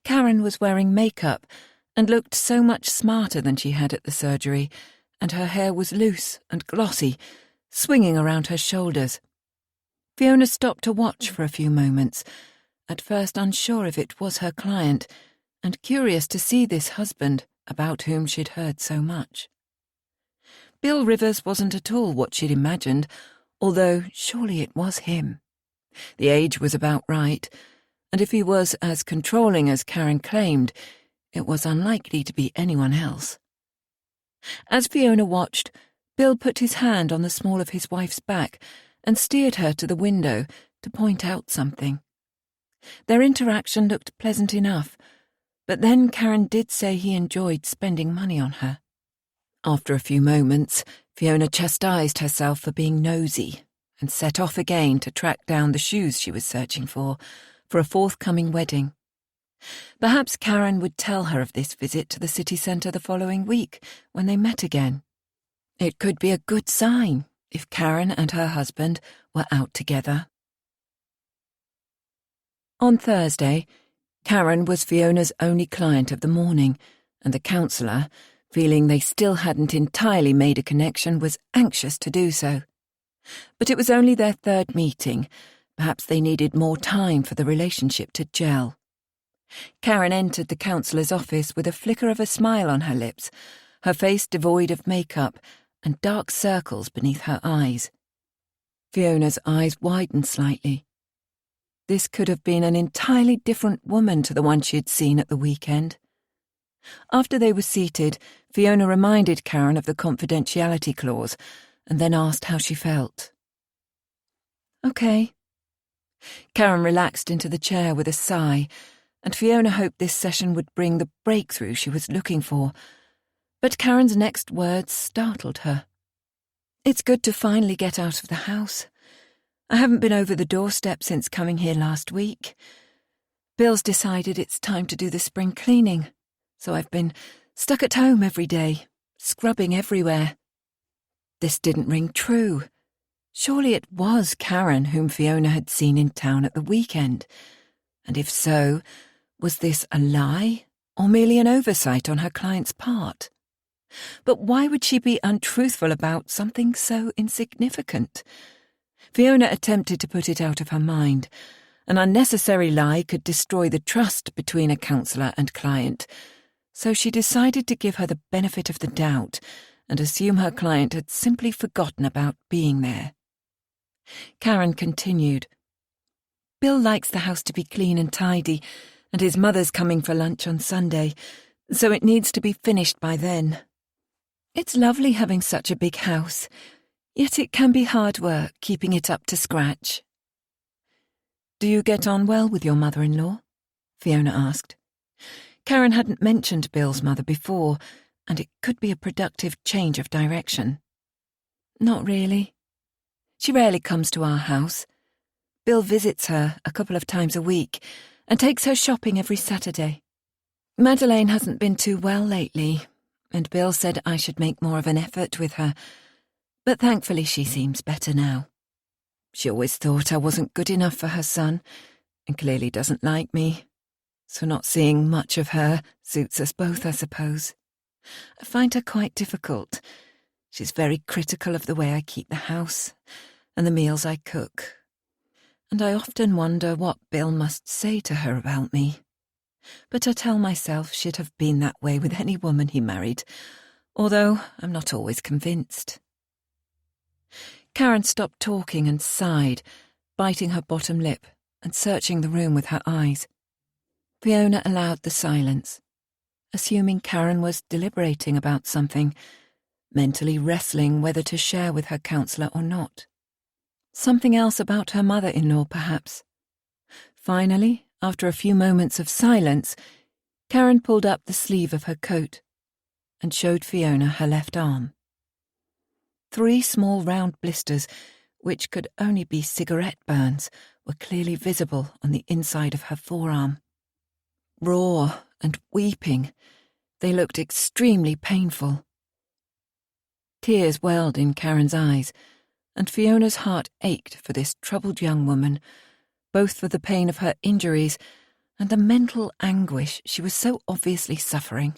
Karen was wearing makeup and looked so much smarter than she had at the surgery, and her hair was loose and glossy, swinging around her shoulders. Fiona stopped to watch for a few moments, at first unsure if it was her client, and curious to see this husband about whom she'd heard so much. Bill Rivers wasn't at all what she'd imagined, although surely it was him. The age was about right, and if he was as controlling as Karen claimed, it was unlikely to be anyone else. As Fiona watched, Bill put his hand on the small of his wife's back and steered her to the window to point out something. Their interaction looked pleasant enough, but then Karen did say he enjoyed spending money on her. After a few moments, Fiona chastised herself for being nosy and set off again to track down the shoes she was searching for a forthcoming wedding. Perhaps Karen would tell her of this visit to the city centre the following week when they met again. It could be a good sign if Karen and her husband were out together. On Thursday, Karen was Fiona's only client of the morning, and the counsellor, feeling they still hadn't entirely made a connection, was anxious to do so. But it was only their third meeting. Perhaps they needed more time for the relationship to gel. Karen entered the counsellor's office with a flicker of a smile on her lips, her face devoid of makeup and dark circles beneath her eyes. Fiona's eyes widened slightly. This could have been an entirely different woman to the one she had seen at the weekend. After they were seated, Fiona reminded Karen of the confidentiality clause and then asked how she felt. "Okay." Karen relaxed into the chair with a sigh, and Fiona hoped this session would bring the breakthrough she was looking for. But Karen's next words startled her. "It's good to finally get out of the house. I haven't been over the doorstep since coming here last week. Bill's decided it's time to do the spring cleaning, so I've been stuck at home every day, scrubbing everywhere." This didn't ring true. Surely it was Karen whom Fiona had seen in town at the weekend. And if so, was this a lie or merely an oversight on her client's part? But why would she be untruthful about something so insignificant? Fiona attempted to put it out of her mind. An unnecessary lie could destroy the trust between a counsellor and client, so she decided to give her the benefit of the doubt and assume her client had simply forgotten about being there. Karen continued. "Bill likes the house to be clean and tidy, and his mother's coming for lunch on Sunday, so it needs to be finished by then. It's lovely having such a big house, yet it can be hard work keeping it up to scratch." "Do you get on well with your mother-in-law?" Fiona asked. Karen hadn't mentioned Bill's mother before, and it could be a productive change of direction. "Not really. She rarely comes to our house. Bill visits her a couple of times a week and takes her shopping every Saturday. Madeleine hasn't been too well lately, and Bill said I should make more of an effort with her, but thankfully she seems better now. She always thought I wasn't good enough for her son, and clearly doesn't like me, so not seeing much of her suits us both, I suppose. I find her quite difficult. She's very critical of the way I keep the house and the meals I cook, and I often wonder what Bill must say to her about me. But I tell myself she'd have been that way with any woman he married, although I'm not always convinced." Karen stopped talking and sighed, biting her bottom lip and searching the room with her eyes. Fiona allowed the silence, assuming Karen was deliberating about something, mentally wrestling whether to share with her counsellor or not. Something else about her mother-in-law, perhaps. Finally, after a few moments of silence, Karen pulled up the sleeve of her coat and showed Fiona her left arm. 3 small round blisters which could only be cigarette burns, were clearly visible on the inside of her forearm. Raw and weeping, they looked extremely painful. Tears welled in Karen's eyes, and Fiona's heart ached for this troubled young woman, both for the pain of her injuries and the mental anguish she was so obviously suffering.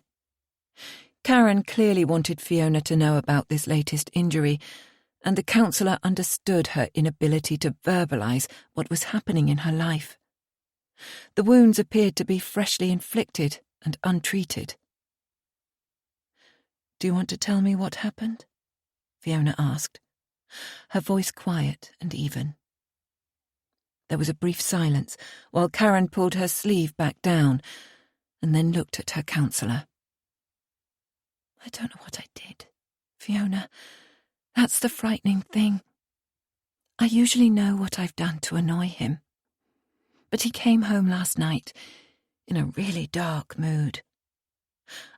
Karen clearly wanted Fiona to know about this latest injury, and the counsellor understood her inability to verbalise what was happening in her life. The wounds appeared to be freshly inflicted and untreated. "Do you want to tell me what happened?" Fiona asked, her voice quiet and even. There was a brief silence while Karen pulled her sleeve back down and then looked at her counsellor. "I don't know what I did, Fiona. That's the frightening thing. I usually know what I've done to annoy him. But he came home last night in a really dark mood.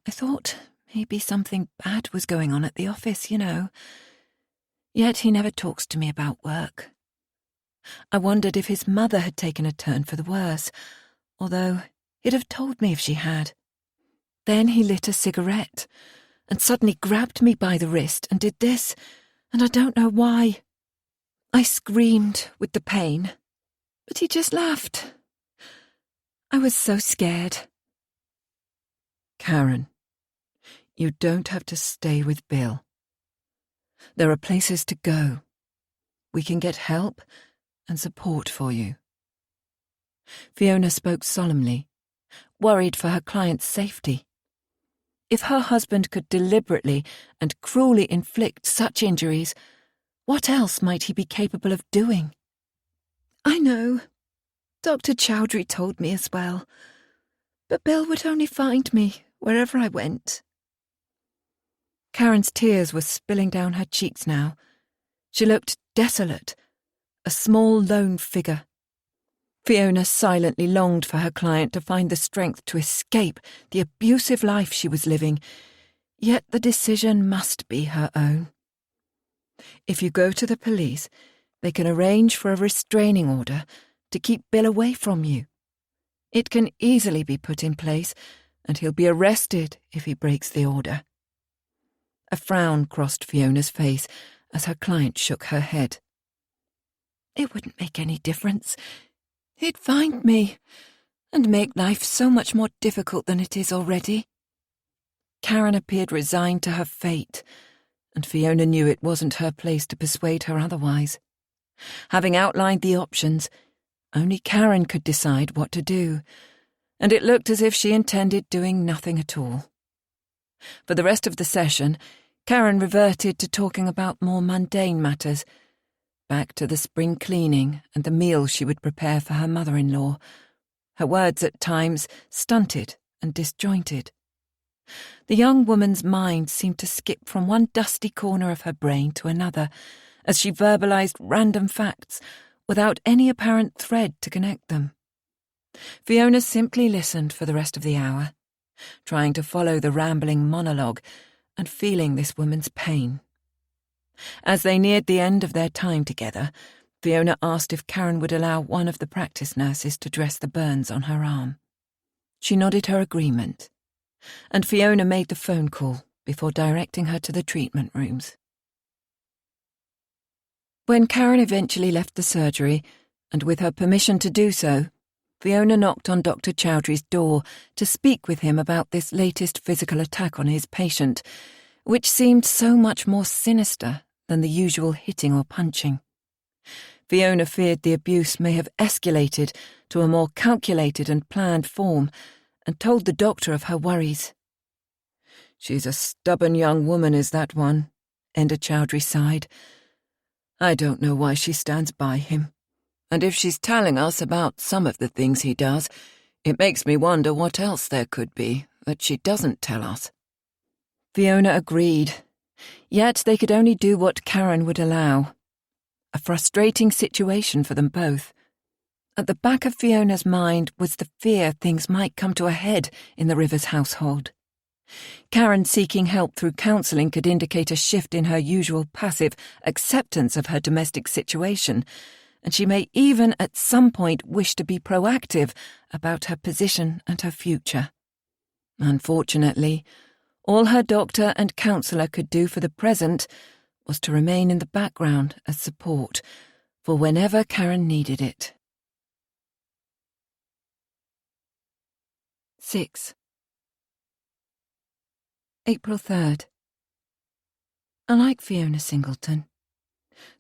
I thought maybe something bad was going on at the office, you know. Yet he never talks to me about work. I wondered if his mother had taken a turn for the worse, although he'd have told me if she had. Then he lit a cigarette and suddenly grabbed me by the wrist and did this, and I don't know why. I screamed with the pain, but he just laughed. I was so scared." "Karen, you don't have to stay with Bill. There are places to go. We can get help and support for you." Fiona spoke solemnly, worried for her client's safety. If her husband could deliberately and cruelly inflict such injuries, what else might he be capable of doing? "I know. Dr. Chowdhury told me as well. But Bill would only find me wherever I went." Karen's tears were spilling down her cheeks now. She looked desolate, a small lone figure. Fiona silently longed for her client to find the strength to escape the abusive life she was living, yet the decision must be her own. If you go to the police, they can arrange for a restraining order to keep Bill away from you. It can easily be put in place, and he'll be arrested if he breaks the order. A frown crossed Fiona's face as her client shook her head. "It wouldn't make any difference. He'd find me and make life so much more difficult than it is already." Karen appeared resigned to her fate, and Fiona knew it wasn't her place to persuade her otherwise. Having outlined the options, only Karen could decide what to do, and it looked as if she intended doing nothing at all. For the rest of the session, Karen reverted to talking about more mundane matters, back to the spring cleaning and the meal she would prepare for her mother-in-law, her words at times stunted and disjointed. The young woman's mind seemed to skip from one dusty corner of her brain to another as she verbalized random facts without any apparent thread to connect them. Fiona simply listened for the rest of the hour, trying to follow the rambling monologue and feeling this woman's pain. As they neared the end of their time together, Fiona asked if Karen would allow one of the practice nurses to dress the burns on her arm. She nodded her agreement, and Fiona made the phone call before directing her to the treatment rooms. When Karen eventually left the surgery, and with her permission to do so, Fiona knocked on Dr. Chowdhury's door to speak with him about this latest physical attack on his patient, which seemed so much more sinister than the usual hitting or punching. Fiona feared the abuse may have escalated to a more calculated and planned form, and told the doctor of her worries. "She's a stubborn young woman, is that one," Enda Chowdhury sighed. "I don't know why she stands by him. And if she's telling us about some of the things he does, it makes me wonder what else there could be that she doesn't tell us." Fiona agreed, yet they could only do what Karen would allow. A frustrating situation for them both. At the back of Fiona's mind was the fear things might come to a head in the Rivers household. Karen seeking help through counselling could indicate a shift in her usual passive acceptance of her domestic situation, and she may even at some point wish to be proactive about her position and her future. Unfortunately, all her doctor and counsellor could do for the present was to remain in the background as support for whenever Karen needed it. 6. April 3rd. I like Fiona Singleton.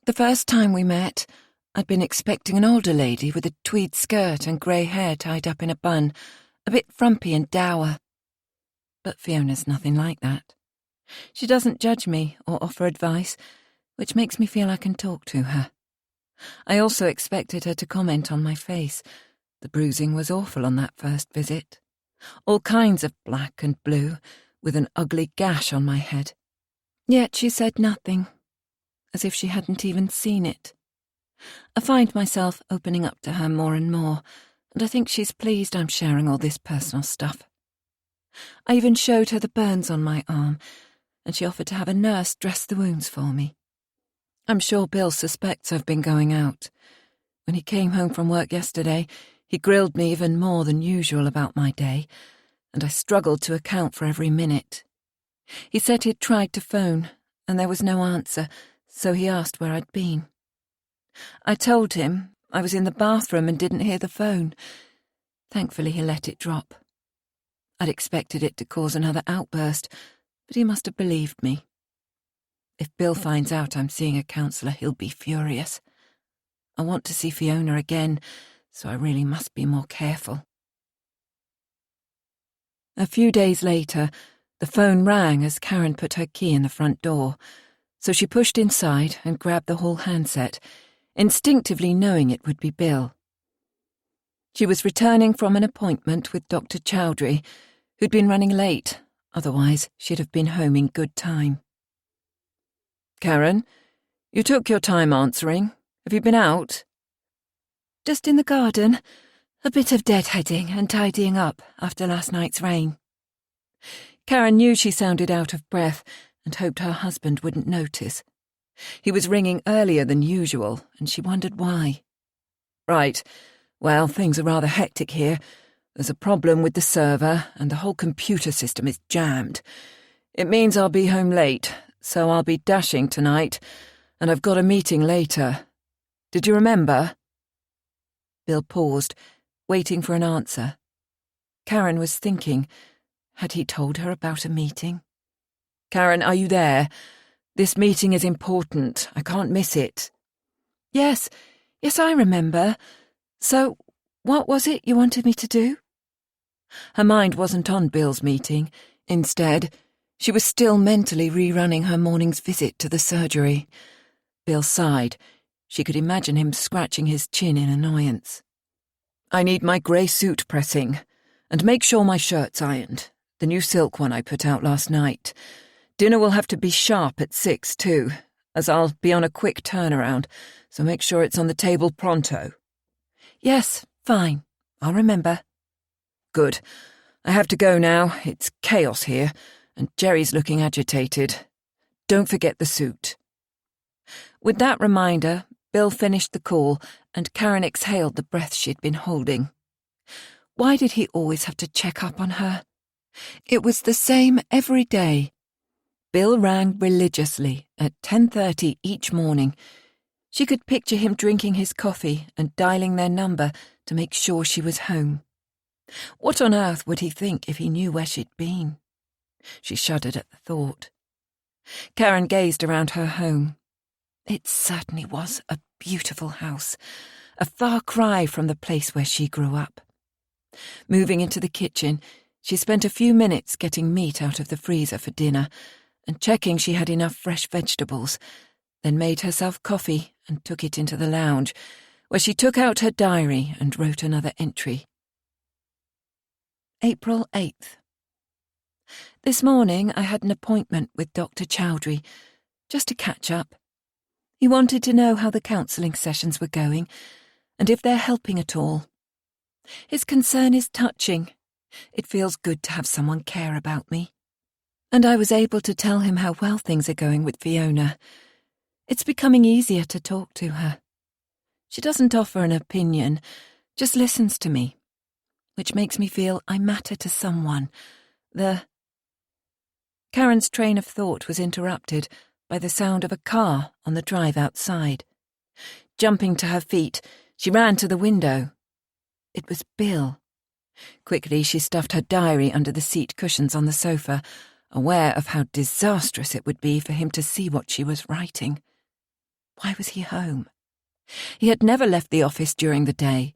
The first time we met, I'd been expecting an older lady with a tweed skirt and grey hair tied up in a bun, a bit frumpy and dour. But Fiona's nothing like that. She doesn't judge me or offer advice, which makes me feel I can talk to her. I also expected her to comment on my face. The bruising was awful on that first visit. All kinds of black and blue, with an ugly gash on my head. Yet she said nothing, as if she hadn't even seen it. I find myself opening up to her more and more, and I think she's pleased I'm sharing all this personal stuff. I even showed her the burns on my arm, and she offered to have a nurse dress the wounds for me. I'm sure Bill suspects I've been going out. When he came home from work yesterday, he grilled me even more than usual about my day, and I struggled to account for every minute. He said he'd tried to phone, and there was no answer, so he asked where I'd been. I told him I was in the bathroom and didn't hear the phone. Thankfully, he let it drop. I'd expected it to cause another outburst, but he must have believed me. If Bill finds out I'm seeing a counsellor, he'll be furious. I want to see Fiona again, so I really must be more careful. A few days later, the phone rang as Karen put her key in the front door, so she pushed inside and grabbed the hall handset, instinctively knowing it would be Bill. She was returning from an appointment with Dr. Chowdhury, who'd been running late, otherwise she'd have been home in good time. "Karen, you took your time answering. Have you been out?" "Just in the garden. A bit of deadheading and tidying up after last night's rain." Karen knew she sounded out of breath and hoped her husband wouldn't notice. He was ringing earlier than usual, and she wondered why. "Right. Well, things are rather hectic here. There's a problem with the server, and the whole computer system is jammed. It means I'll be home late, so I'll be dashing tonight, and I've got a meeting later. Did you remember?" Bill paused, waiting for an answer. Karen was thinking, had he told her about a meeting? "Karen, are you there? This meeting is important. I can't miss it." Yes, I remember. So, what was it you wanted me to do?" Her mind wasn't on Bill's meeting. Instead, she was still mentally rerunning her morning's visit to the surgery. Bill sighed. She could imagine him scratching his chin in annoyance. "I need my grey suit pressing, and make sure my shirt's ironed. The new silk one I put out last night. Dinner will have to be sharp at 6 too, as I'll be on a quick turnaround, so make sure it's on the table pronto." "Yes, fine. I'll remember." "Good. I have to go now. It's chaos here, and Jerry's looking agitated. Don't forget the suit." With that reminder, Bill finished the call, and Karen exhaled the breath she'd been holding. Why did he always have to check up on her? It was the same every day. Bill rang religiously at 10:30 each morning. She could picture him drinking his coffee and dialing their number to make sure she was home. What on earth would he think if he knew where she'd been? She shuddered at the thought. Karen gazed around her home. It certainly was a beautiful house, a far cry from the place where she grew up. Moving into the kitchen, she spent a few minutes getting meat out of the freezer for dinner and checking she had enough fresh vegetables, then made herself coffee and took it into the lounge, where she took out her diary and wrote another entry. April 8th. This morning I had an appointment with Dr. Chowdhury, just to catch up. He wanted to know how the counselling sessions were going, and if they're helping at all. His concern is touching. It feels good to have someone care about me. And I was able to tell him how well things are going with Fiona. It's becoming easier to talk to her. She doesn't offer an opinion, just listens to me, which makes me feel I matter to someone. Karen's train of thought was interrupted by the sound of a car on the drive outside. Jumping to her feet, she ran to the window. It was Bill. Quickly, she stuffed her diary under the seat cushions on the sofa, aware of how disastrous it would be for him to see what she was writing. Why was he home? He had never left the office during the day.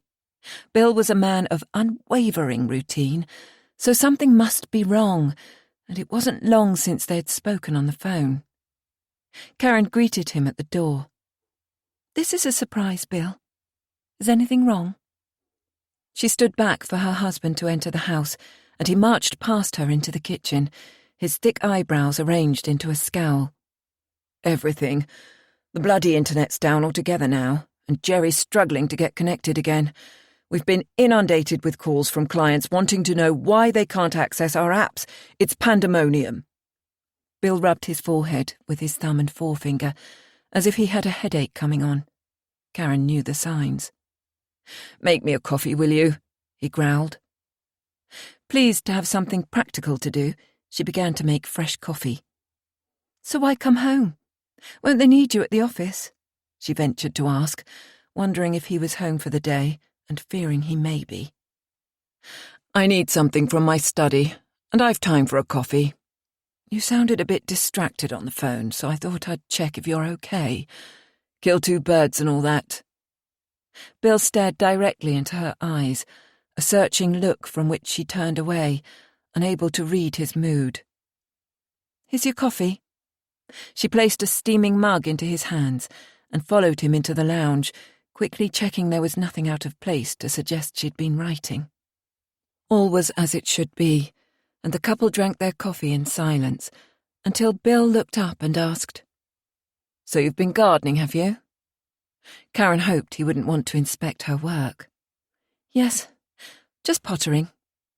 Bill was a man of unwavering routine, so something must be wrong, and it wasn't long since they had spoken on the phone. Karen greeted him at the door. "This is a surprise, Bill. Is anything wrong?" She stood back for her husband to enter the house, and he marched past her into the kitchen, his thick eyebrows arranged into a scowl. "Everything. The bloody internet's down altogether now, and Jerry's struggling to get connected again. We've been inundated with calls from clients wanting to know why they can't access our apps. It's pandemonium." Bill rubbed his forehead with his thumb and forefinger, as if he had a headache coming on. Karen knew the signs. "Make me a coffee, will you?" he growled. Pleased to have something practical to do, she began to make fresh coffee. "So why come home? Won't they need you at the office?" she ventured to ask, wondering if he was home for the day and fearing he may be. "I need something from my study, and I've time for a coffee. You sounded a bit distracted on the phone, so I thought I'd check if you're okay. Kill two birds and all that." Bill stared directly into her eyes, a searching look from which she turned away, unable to read his mood. "Here's your coffee." She placed a steaming mug into his hands and followed him into the lounge, quickly checking there was nothing out of place to suggest she'd been writing. All was as it should be, and the couple drank their coffee in silence, until Bill looked up and asked, "So you've been gardening, have you?" Karen hoped he wouldn't want to inspect her work. "Yes, just pottering.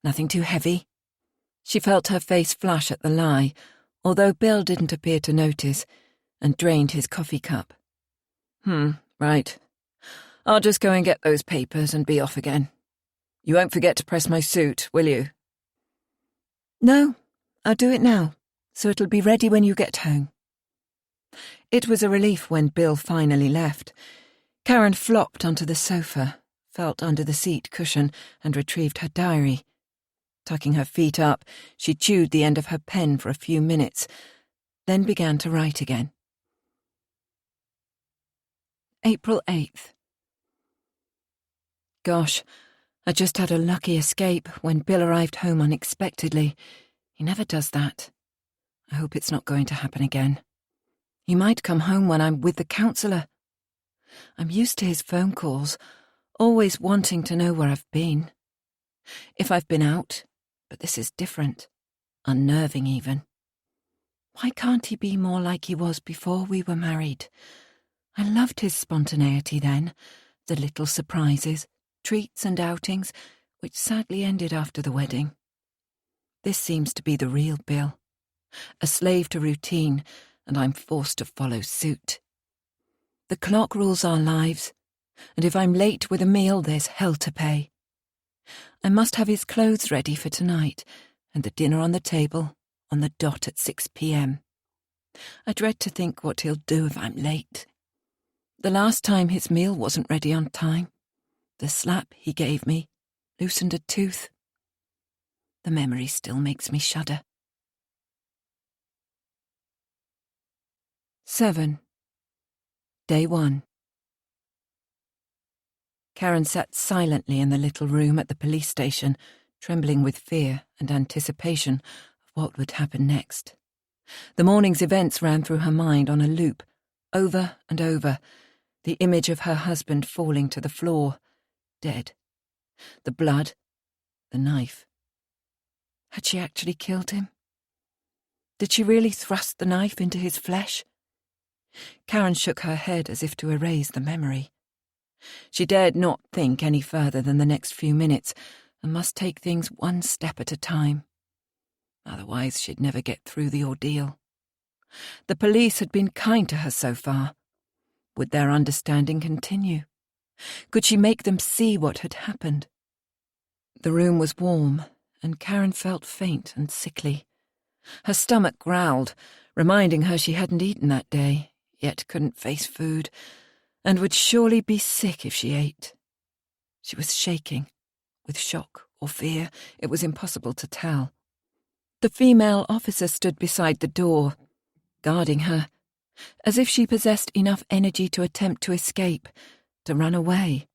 Nothing too heavy." She felt her face flush at the lie, although Bill didn't appear to notice, and drained his coffee cup. Right. I'll just go and get those papers and be off again. You won't forget to press my suit, will you?" "No, I'll do it now, so it'll be ready when you get home." It was a relief when Bill finally left. Karen flopped onto the sofa, felt under the seat cushion, and retrieved her diary. Tucking her feet up, she chewed the end of her pen for a few minutes, then began to write again. April 8th. Gosh, I just had a lucky escape when Bill arrived home unexpectedly. He never does that. I hope it's not going to happen again. He might come home when I'm with the counsellor. I'm used to his phone calls, always wanting to know where I've been. If I've been out, but this is different, unnerving even. Why can't he be more like he was before we were married? I loved his spontaneity then, the little surprises, treats and outings, which sadly ended after the wedding. This seems to be the real Bill, a slave to routine, and I'm forced to follow suit. The clock rules our lives, and if I'm late with a meal, there's hell to pay. I must have his clothes ready for tonight, and the dinner on the table, on the dot at 6 p.m. I dread to think what he'll do if I'm late. The last time his meal wasn't ready on time, the slap he gave me loosened a tooth. The memory still makes me shudder. 7. Day 1. Karen sat silently in the little room at the police station, trembling with fear and anticipation of what would happen next. The morning's events ran through her mind on a loop, over and over, the image of her husband falling to the floor, dead. The blood, the knife. Had she actually killed him? Did she really thrust the knife into his flesh? Karen shook her head as if to erase the memory. She dared not think any further than the next few minutes, and must take things one step at a time. Otherwise, she'd never get through the ordeal. The police had been kind to her so far. Would their understanding continue? Could she make them see what had happened? The room was warm, and Karen felt faint and sickly. Her stomach growled, reminding her she hadn't eaten that day, yet couldn't face food, and would surely be sick if she ate. She was shaking. With shock or fear, it was impossible to tell. The female officer stood beside the door, guarding her, as if she possessed enough energy to attempt to escape, to run away.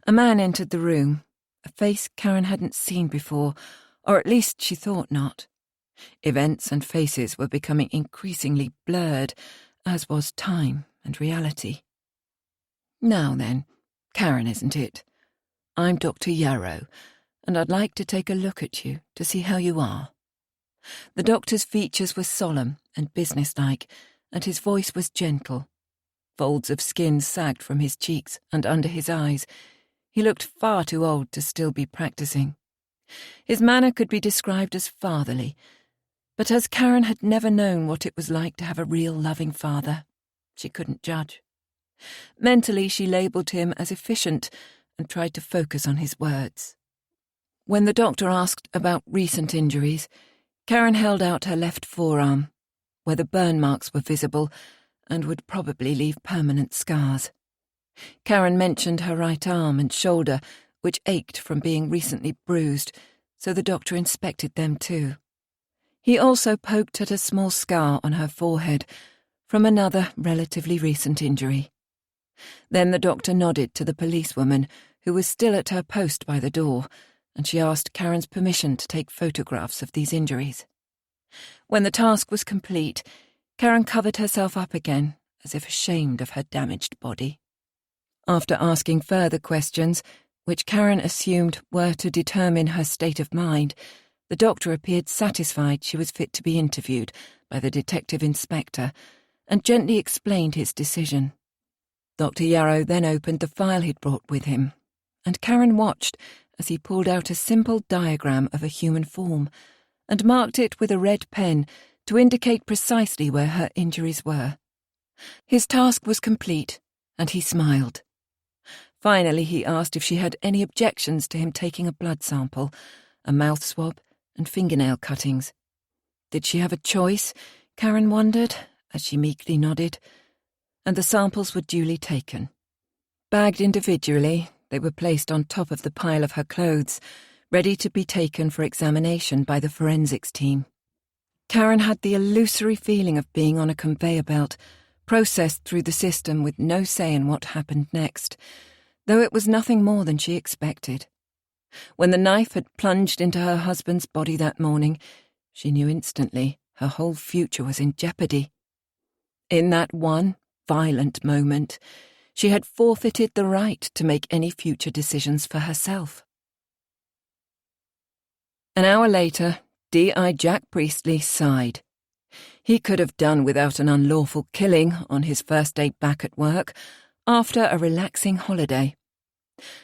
A man entered the room, a face Karen hadn't seen before, or at least she thought not. Events and faces were becoming increasingly blurred, as was time and reality. "Now then, Karen, isn't it? I'm Dr. Yarrow, and I'd like to take a look at you to see how you are." The doctor's features were solemn and businesslike, and his voice was gentle. Folds of skin sagged from his cheeks and under his eyes. He looked far too old to still be practicing. His manner could be described as fatherly, but as Karen had never known what it was like to have a real loving father, she couldn't judge. Mentally, she labelled him as efficient and tried to focus on his words. When the doctor asked about recent injuries, Karen held out her left forearm, where the burn marks were visible and would probably leave permanent scars. Karen mentioned her right arm and shoulder, which ached from being recently bruised, so the doctor inspected them too. He also poked at a small scar on her forehead from another relatively recent injury. Then the doctor nodded to the policewoman, who was still at her post by the door, and she asked Karen's permission to take photographs of these injuries. When the task was complete, Karen covered herself up again, as if ashamed of her damaged body. After asking further questions, which Karen assumed were to determine her state of mind, the doctor appeared satisfied she was fit to be interviewed by the detective inspector, and gently explained his decision. Dr. Yarrow then opened the file he'd brought with him, and Karen watched as he pulled out a simple diagram of a human form and marked it with a red pen to indicate precisely where her injuries were. His task was complete, and he smiled. Finally, he asked if she had any objections to him taking a blood sample, a mouth swab, and fingernail cuttings. Did she have a choice? Karen wondered, as she meekly nodded, and the samples were duly taken. Bagged individually, they were placed on top of the pile of her clothes, ready to be taken for examination by the forensics team. Karen had the illusory feeling of being on a conveyor belt, processed through the system with no say in what happened next, though it was nothing more than she expected. When the knife had plunged into her husband's body that morning, she knew instantly her whole future was in jeopardy. In that one violent moment, she had forfeited the right to make any future decisions for herself. An hour later, D.I. Jack Priestley sighed. He could have done without an unlawful killing on his first day back at work after a relaxing holiday.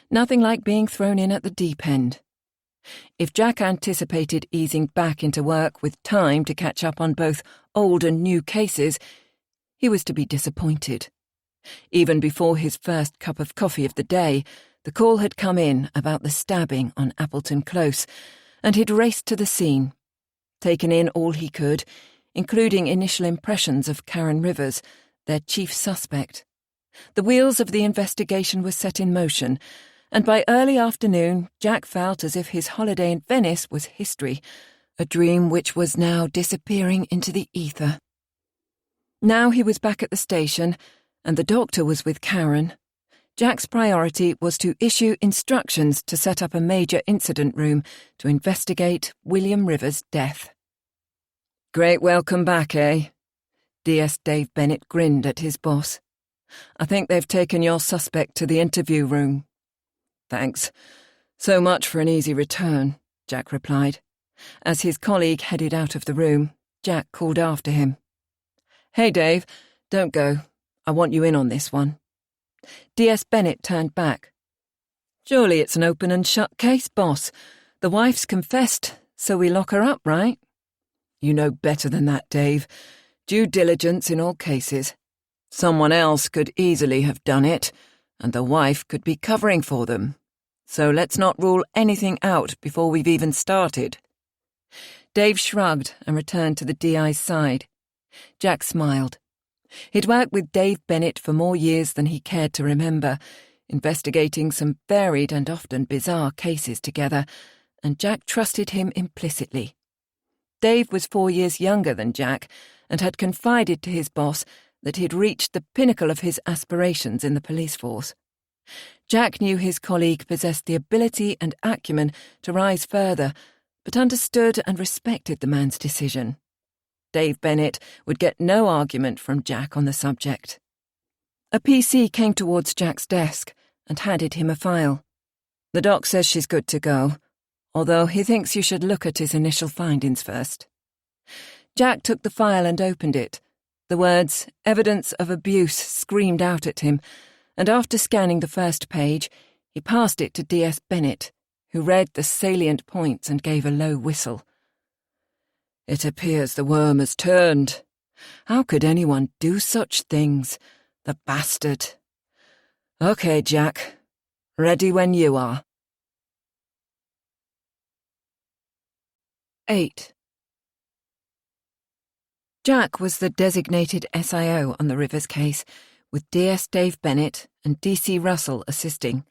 Nothing like being thrown in at the deep end. If Jack anticipated easing back into work with time to catch up on both old and new cases, he was to be disappointed. Even before his first cup of coffee of the day, the call had come in about the stabbing on Appleton Close, and he'd raced to the scene, taken in all he could, including initial impressions of Karen Rivers, their chief suspect. The wheels of the investigation were set in motion, and by early afternoon Jack felt as if his holiday in Venice was history, a dream which was now disappearing into the ether. Now he was back at the station, and the doctor was with Karen. Jack's priority was to issue instructions to set up a major incident room to investigate William Rivers' death. "Great welcome back, eh?" DS Dave Bennett grinned at his boss. "I think they've taken your suspect to the interview room." "Thanks. So much for an easy return," Jack replied. As his colleague headed out of the room, Jack called after him. "Hey, Dave, don't go. I want you in on this one." DS Bennett turned back. "Surely it's an open and shut case, boss. The wife's confessed, so we lock her up, right?" You know better than that, Dave. Due diligence in all cases. Someone else could easily have done it, and the wife could be covering for them. So let's not rule anything out before we've even started." Dave shrugged and returned to the DI's side. Jack smiled. He'd worked with Dave Bennett for more years than he cared to remember, investigating some varied and often bizarre cases together, and Jack trusted him implicitly. Dave was 4 years younger than Jack and had confided to his boss that he'd reached the pinnacle of his aspirations in the police force. Jack knew his colleague possessed the ability and acumen to rise further, but understood and respected the man's decision. Dave Bennett would get no argument from Jack on the subject. A PC came towards Jack's desk and handed him a file. "The doc says she's good to go, although he thinks you should look at his initial findings first." Jack took the file and opened it. The words, "evidence of abuse," screamed out at him, and after scanning the first page, he passed it to DS Bennett, who read the salient points and gave a low whistle. "It appears the worm has turned. How could anyone do such things? The bastard. Okay, Jack. Ready when you are." 8. Jack was the designated SIO on the Rivers case, with DS Dave Bennett and DC Russell assisting.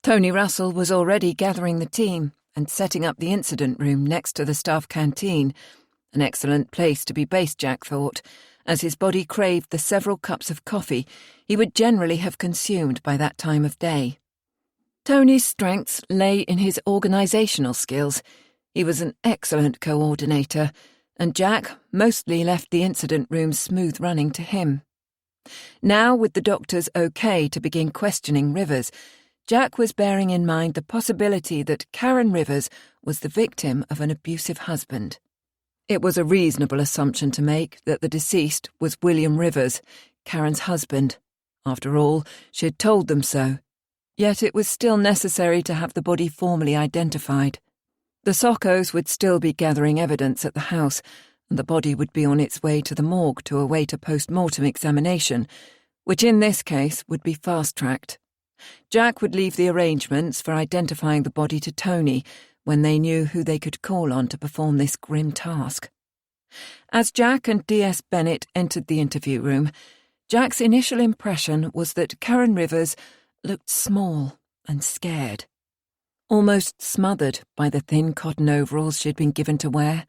Tony Russell was already gathering the team and setting up the incident room next to the staff canteen, an excellent place to be based, Jack thought, as his body craved the several cups of coffee he would generally have consumed by that time of day. Tony's strengths lay in his organisational skills. He was an excellent coordinator, and Jack mostly left the incident room smooth running to him. Now, with the doctors okay to begin questioning Rivers, Jack was bearing in mind the possibility that Karen Rivers was the victim of an abusive husband. It was a reasonable assumption to make that the deceased was William Rivers, Karen's husband. After all, she had told them so. Yet it was still necessary to have the body formally identified. The Sockos would still be gathering evidence at the house, and the body would be on its way to the morgue to await a post-mortem examination, which in this case would be fast-tracked. Jack would leave the arrangements for identifying the body to Tony when they knew who they could call on to perform this grim task. As Jack and DS Bennett entered the interview room, Jack's initial impression was that Karen Rivers looked small and scared, almost smothered by the thin cotton overalls she'd been given to wear.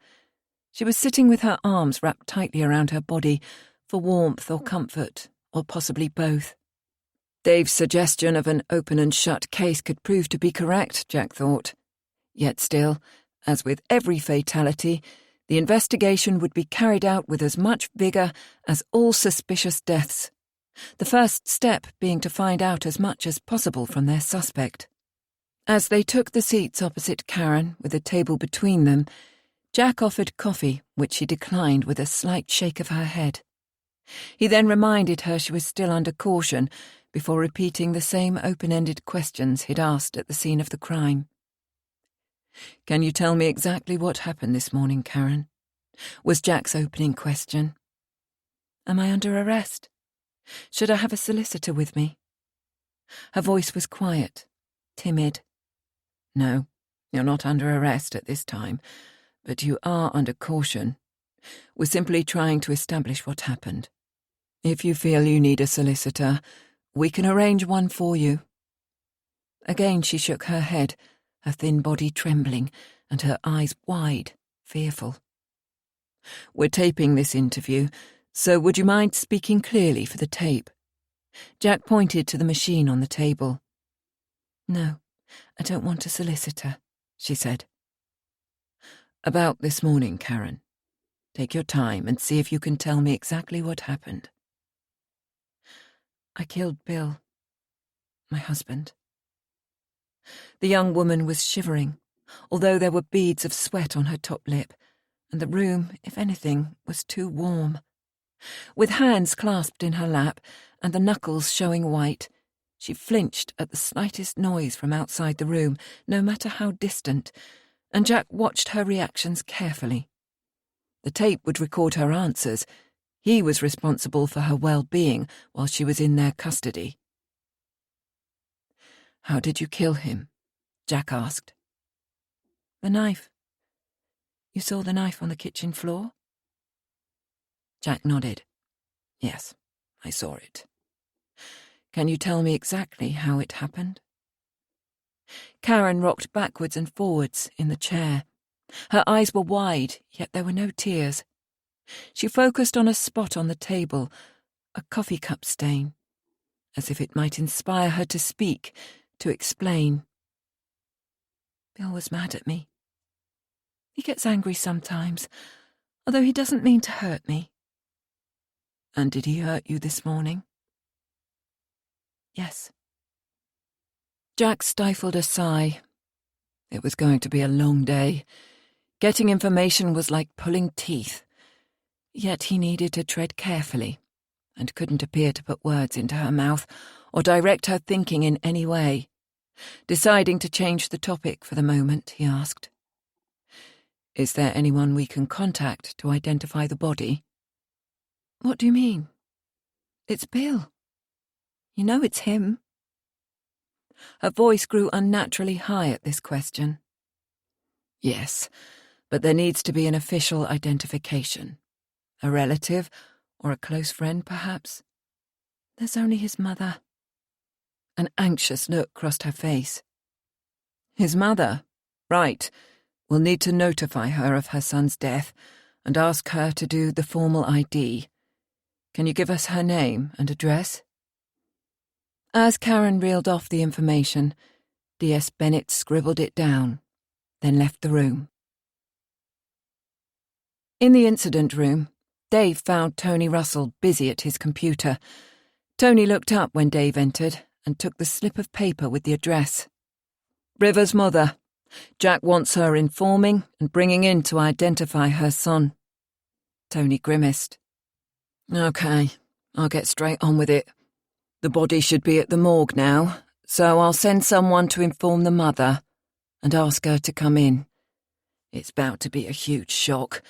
She was sitting with her arms wrapped tightly around her body for warmth or comfort, or possibly both. Dave's suggestion of an open and shut case could prove to be correct, Jack thought. Yet still, as with every fatality, the investigation would be carried out with as much vigour as all suspicious deaths, the first step being to find out as much as possible from their suspect. As they took the seats opposite Karen, with a table between them, Jack offered coffee, which she declined with a slight shake of her head. He then reminded her she was still under caution, before repeating the same open-ended questions he'd asked at the scene of the crime. "Can you tell me exactly what happened this morning, Karen?" was Jack's opening question. "Am I under arrest? Should I have a solicitor with me?" Her voice was quiet, timid. "No, you're not under arrest at this time, but you are under caution. We're simply trying to establish what happened. If you feel you need a solicitor, we can arrange one for you." Again she shook her head, her thin body trembling and her eyes wide, fearful. "We're taping this interview, so would you mind speaking clearly for the tape?" Jack pointed to the machine on the table. "No, I don't want a solicitor," she said. "About this morning, Karen. Take your time and see if you can tell me exactly what happened." "I killed Bill, my husband." The young woman was shivering, although there were beads of sweat on her top lip, and the room, if anything, was too warm. With hands clasped in her lap and the knuckles showing white, she flinched at the slightest noise from outside the room, no matter how distant, and Jack watched her reactions carefully. The tape would record her answers. He was responsible for her well-being while she was in their custody. "How did you kill him?" Jack asked. "The knife. You saw the knife on the kitchen floor?" Jack nodded. "Yes, I saw it." "Can you tell me exactly how it happened?" Karen rocked backwards and forwards in the chair. Her eyes were wide, yet there were no tears. She focused on a spot on the table, a coffee cup stain, as if it might inspire her to speak, to explain. "Bill was mad at me. He gets angry sometimes, although he doesn't mean to hurt me." "And did he hurt you this morning?" "Yes." Jack stifled a sigh. It was going to be a long day. Getting information was like pulling teeth. Yet he needed to tread carefully, and couldn't appear to put words into her mouth or direct her thinking in any way. Deciding to change the topic for the moment, he asked, "Is there anyone we can contact to identify the body?" "What do you mean?" "It's Bill. You know it's him." Her voice grew unnaturally high at this question. "Yes, but there needs to be an official identification. A relative or a close friend, perhaps?" "There's only his mother." An anxious look crossed her face. "His mother? Right. We'll need to notify her of her son's death and ask her to do the formal ID. Can you give us her name and address?" As Karen reeled off the information, D.S. Bennett scribbled it down, then left the room. In the incident room, Dave found Tony Russell busy at his computer. Tony looked up when Dave entered and took the slip of paper with the address. "River's mother. Jack wants her informing and bringing in to identify her son." Tony grimaced. "Okay, I'll get straight on with it. The body should be at the morgue now, so I'll send someone to inform the mother and ask her to come in. It's bound to be a huge shock.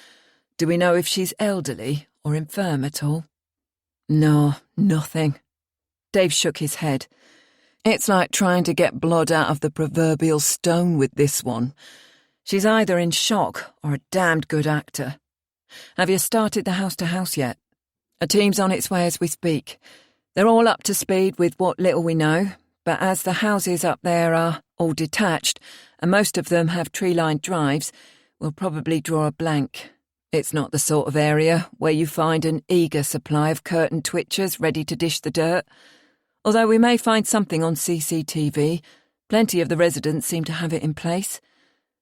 Do we know if she's elderly or infirm at all?" "No, nothing." Dave shook his head. "It's like trying to get blood out of the proverbial stone with this one. She's either in shock or a damned good actor. Have you started the house-to-house yet?" "A team's on its way as we speak. They're all up to speed with what little we know, but as the houses up there are all detached, and most of them have tree-lined drives, we'll probably draw a blank. It's not the sort of area where you find an eager supply of curtain twitchers ready to dish the dirt. Although we may find something on CCTV, plenty of the residents seem to have it in place.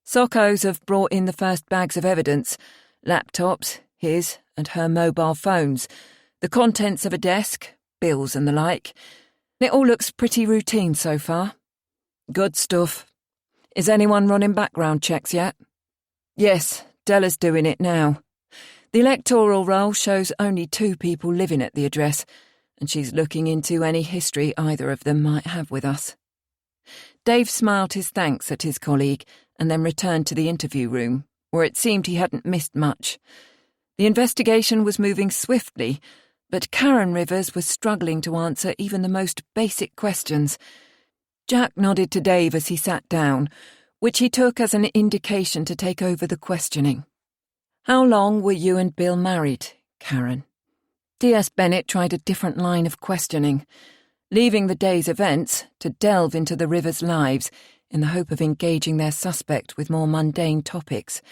Sockos have brought in the first bags of evidence, laptops, his and her mobile phones, the contents of a desk, bills and the like. It all looks pretty routine so far." "Good stuff. Is anyone running background checks yet?" "Yes, Della's doing it now. The electoral roll shows only 2 people living at the address, and she's looking into any history either of them might have with us." Dave smiled his thanks at his colleague and then returned to the interview room, where it seemed he hadn't missed much. The investigation was moving swiftly, but Karen Rivers was struggling to answer even the most basic questions. Jack nodded to Dave as he sat down, which he took as an indication to take over the questioning. "How long were you and Bill married, Karen?" D.S. Bennett tried a different line of questioning, leaving the day's events to delve into the Rivers' lives in the hope of engaging their suspect with more mundane topics.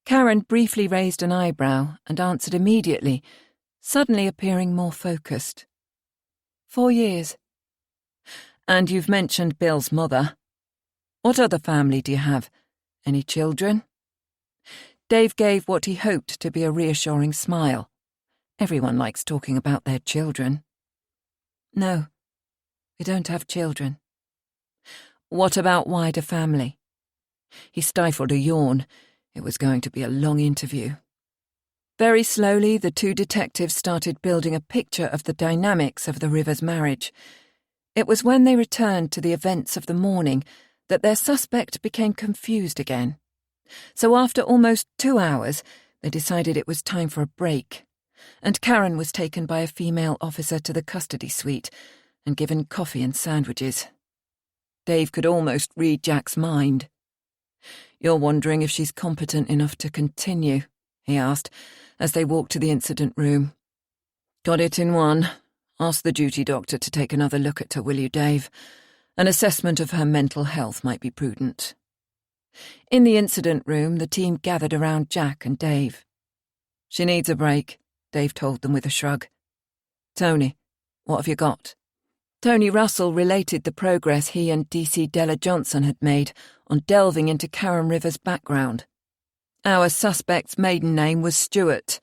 Karen briefly raised an eyebrow and answered immediately, suddenly appearing more focused. 4 years. "And you've mentioned Bill's mother. What other family do you have? Any children?" Dave gave what he hoped to be a reassuring smile. Everyone likes talking about their children. "No, we don't have children." "What about wider family?" He stifled a yawn. It was going to be a long interview. Very slowly, the 2 detectives started building a picture of the dynamics of the Rivers' marriage. It was when they returned to the events of the morning that their suspect became confused again. So after almost 2 hours, They decided it was time for a break, and Karen was taken by a female officer to the custody suite and given coffee and sandwiches. Dave could almost read Jack's mind. "You're wondering if she's competent enough to continue?" he asked, as they walked to the incident room. "Got it in one. Ask the duty doctor to take another look at her, will you, Dave? An assessment of her mental health might be prudent." In the incident room, the team gathered around Jack and Dave. "She needs a break," Dave told them with a shrug. "Tony, what have you got?" Tony Russell related the progress he and DC Della Johnson had made on delving into Karen Rivers' background. "Our suspect's maiden name was Stewart.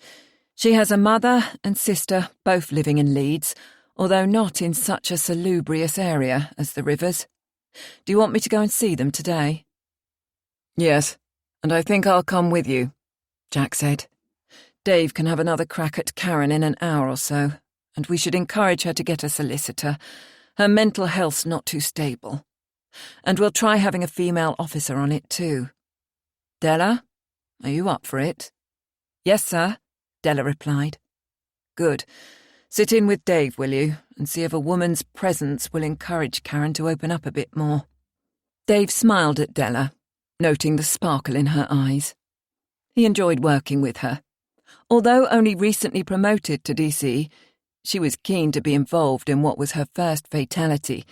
She has a mother and sister, both living in Leeds, although not in such a salubrious area as the Rivers. Do you want me to go and see them today?" "Yes, and I think I'll come with you," Jack said. "Dave can have another crack at Karen in an hour or so, and we should encourage her to get a solicitor. Her mental health's not too stable. And we'll try having a female officer on it too. Della, are you up for it?" "Yes, sir," Della replied. "Good. Sit in with Dave, will you, and see if a woman's presence will encourage Karen to open up a bit more." Dave smiled at Della, noting the sparkle in her eyes. He enjoyed working with her. Although only recently promoted to DC, she was keen to be involved in what was her first fatality,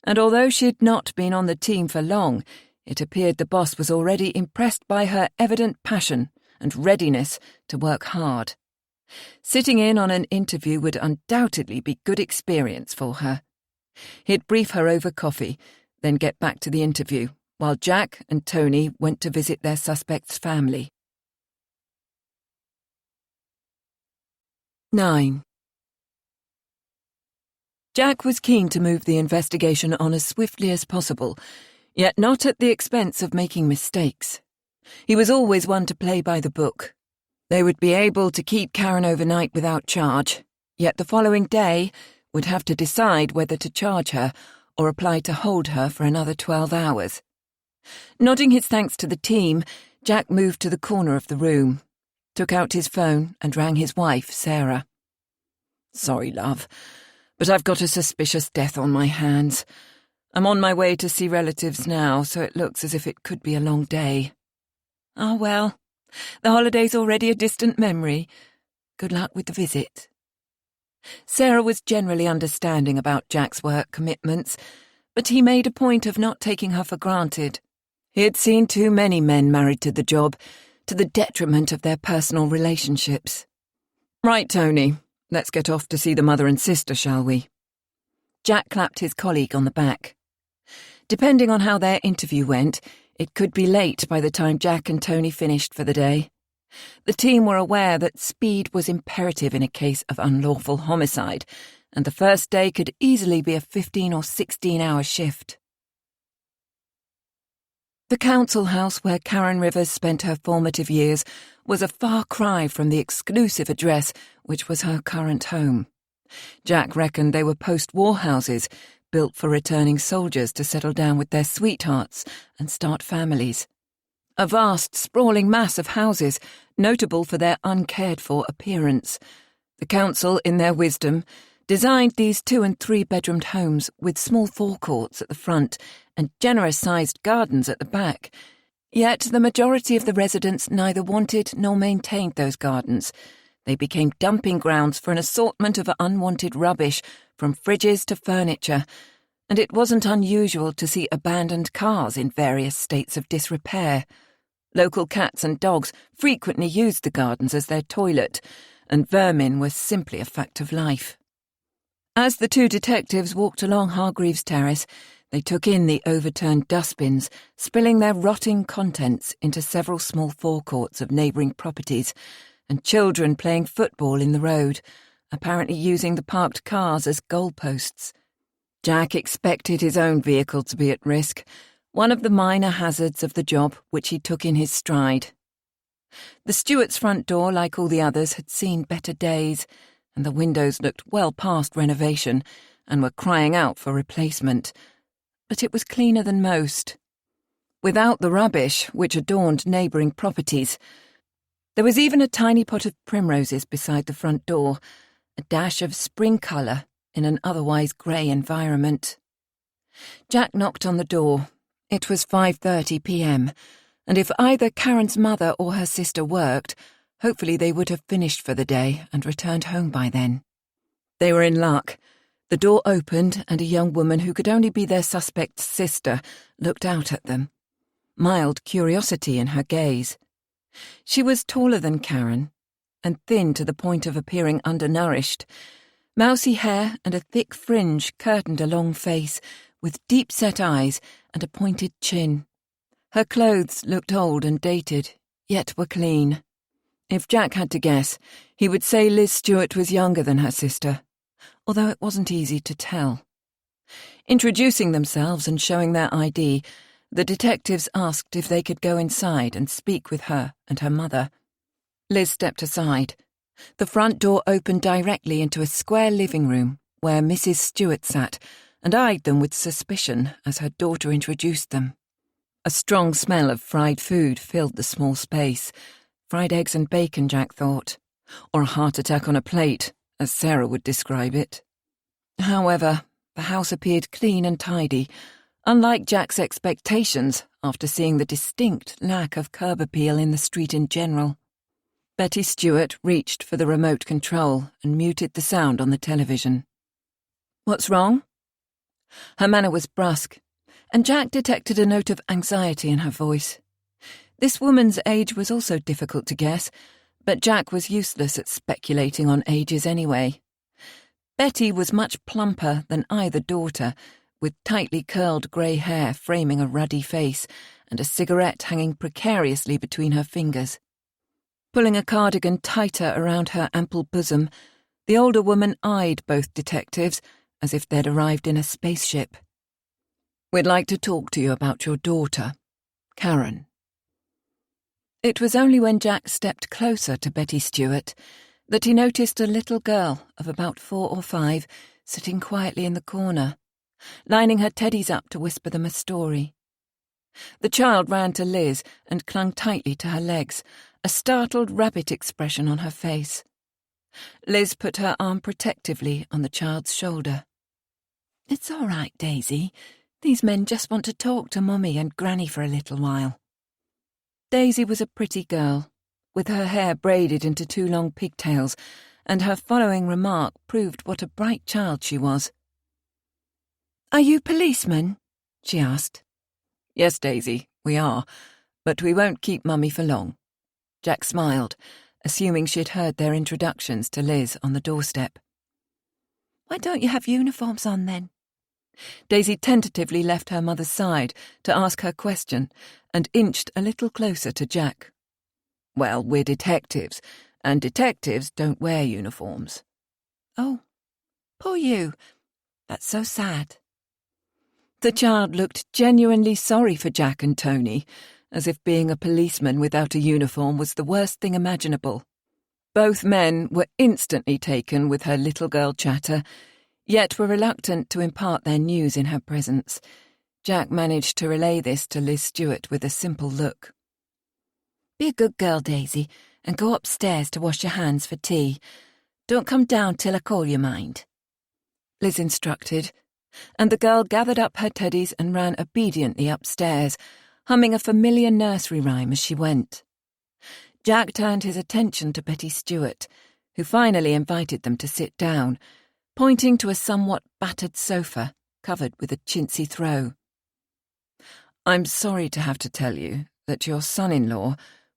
and although she had not been on the team for long, it appeared the boss was already impressed by her evident passion and readiness to work hard. Sitting in on an interview would undoubtedly be good experience for her. He'd brief her over coffee, then get back to the interview, while Jack and Tony went to visit their suspect's family. 9. Jack was keen to move the investigation on as swiftly as possible, yet not at the expense of making mistakes. He was always one to play by the book. They would be able to keep Karen overnight without charge, yet the following day would have to decide whether to charge her or apply to hold her for another 12 hours. Nodding his thanks to the team, Jack moved to the corner of the room, took out his phone and rang his wife, Sarah. "Sorry, love, but I've got a suspicious death on my hands. I'm on my way to see relatives now, so it looks as if it could be a long day." "Ah, well, the holiday's already a distant memory. Good luck with the visit." Sarah was generally understanding about Jack's work commitments, but he made a point of not taking her for granted. He had seen too many men married to the job, to the detriment of their personal relationships. "Right, Tony, let's get off to see the mother and sister, shall we?" Jack clapped his colleague on the back. Depending on how their interview went, it could be late by the time Jack and Tony finished for the day. The team were aware that speed was imperative in a case of unlawful homicide, and the first day could easily be a 15 or 16-hour shift. The council house where Karen Rivers spent her formative years was a far cry from the exclusive address which was her current home. Jack reckoned they were post-war houses, built for returning soldiers to settle down with their sweethearts and start families. A vast, sprawling mass of houses, notable for their uncared-for appearance. The council, in their wisdom, designed these 2- and 3-bedroomed homes with small forecourts at the front and generous-sized gardens at the back. Yet the majority of the residents neither wanted nor maintained those gardens. They became dumping grounds for an assortment of unwanted rubbish, from fridges to furniture, and it wasn't unusual to see abandoned cars in various states of disrepair. Local cats and dogs frequently used the gardens as their toilet, and vermin were simply a fact of life. As the two detectives walked along Hargreaves Terrace, they took in the overturned dustbins, spilling their rotting contents into several small forecourts of neighbouring properties, and children playing football in the road, apparently using the parked cars as goalposts. Jack expected his own vehicle to be at risk, one of the minor hazards of the job which he took in his stride. The Stewarts' front door, like all the others, had seen better days, and the windows looked well past renovation and were crying out for replacement. But it was cleaner than most. Without the rubbish which adorned neighbouring properties, There was even a tiny pot of primroses beside the front door, a dash of spring colour in an otherwise grey environment. Jack knocked on the door. It was 5:30 p.m, and if either Karen's mother or her sister worked, hopefully they would have finished for the day and returned home by then. They were in luck. The door opened and a young woman who could only be their suspect's sister looked out at them, mild curiosity in her gaze. She was taller than Karen, and thin to the point of appearing undernourished. Mousy hair and a thick fringe curtained a long face, with deep-set eyes and a pointed chin. Her clothes looked old and dated, yet were clean. If Jack had to guess, he would say Liz Stewart was younger than her sister, although it wasn't easy to tell. Introducing themselves and showing their ID, the detectives asked if they could go inside and speak with her and her mother. Liz stepped aside. The front door opened directly into a square living room where Mrs. Stewart sat, and eyed them with suspicion as her daughter introduced them. A strong smell of fried food filled the small space. Fried eggs and bacon, Jack thought. Or a heart attack on a plate, as Sarah would describe it. However, the house appeared clean and tidy, unlike Jack's expectations after seeing the distinct lack of curb appeal in the street in general. Betty Stewart reached for the remote control and muted the sound on the television. "What's wrong?" Her manner was brusque, and Jack detected a note of anxiety in her voice. This woman's age was also difficult to guess, but Jack was useless at speculating on ages anyway. Betty was much plumper than either daughter, with tightly curled grey hair framing a ruddy face and a cigarette hanging precariously between her fingers. Pulling a cardigan tighter around her ample bosom, the older woman eyed both detectives as if they'd arrived in a spaceship. "We'd like to talk to you about your daughter, Karen." It was only when Jack stepped closer to Betty Stewart that he noticed a little girl of about 4 or 5 sitting quietly in the corner, lining her teddies up to whisper them a story. The child ran to Liz and clung tightly to her legs, a startled rabbit expression on her face. Liz put her arm protectively on the child's shoulder. "It's all right, Daisy. These men just want to talk to Mummy and Granny for a little while." Daisy was a pretty girl, with her hair braided into 2 long pigtails, and her following remark proved what a bright child she was. "Are you policemen?" she asked. "Yes, Daisy, we are, but we won't keep Mummy for long." Jack smiled, assuming she'd heard their introductions to Liz on the doorstep. "Why don't you have uniforms on, then?" Daisy tentatively left her mother's side to ask her question and inched a little closer to Jack. "Well, we're detectives, and detectives don't wear uniforms." "Oh, poor you. That's so sad." The child looked genuinely sorry for Jack and Tony, as if being a policeman without a uniform was the worst thing imaginable. Both men were instantly taken with her little girl chatter, yet were reluctant to impart their news in her presence. Jack managed to relay this to Liz Stewart with a simple look. "Be a good girl, Daisy, and go upstairs to wash your hands for tea. Don't come down till I call you, mind," Liz instructed, and the girl gathered up her teddies and ran obediently upstairs, humming a familiar nursery rhyme as she went. Jack turned his attention to Betty Stewart, who finally invited them to sit down, pointing to a somewhat battered sofa covered with a chintzy throw. "I'm sorry to have to tell you that your son-in-law,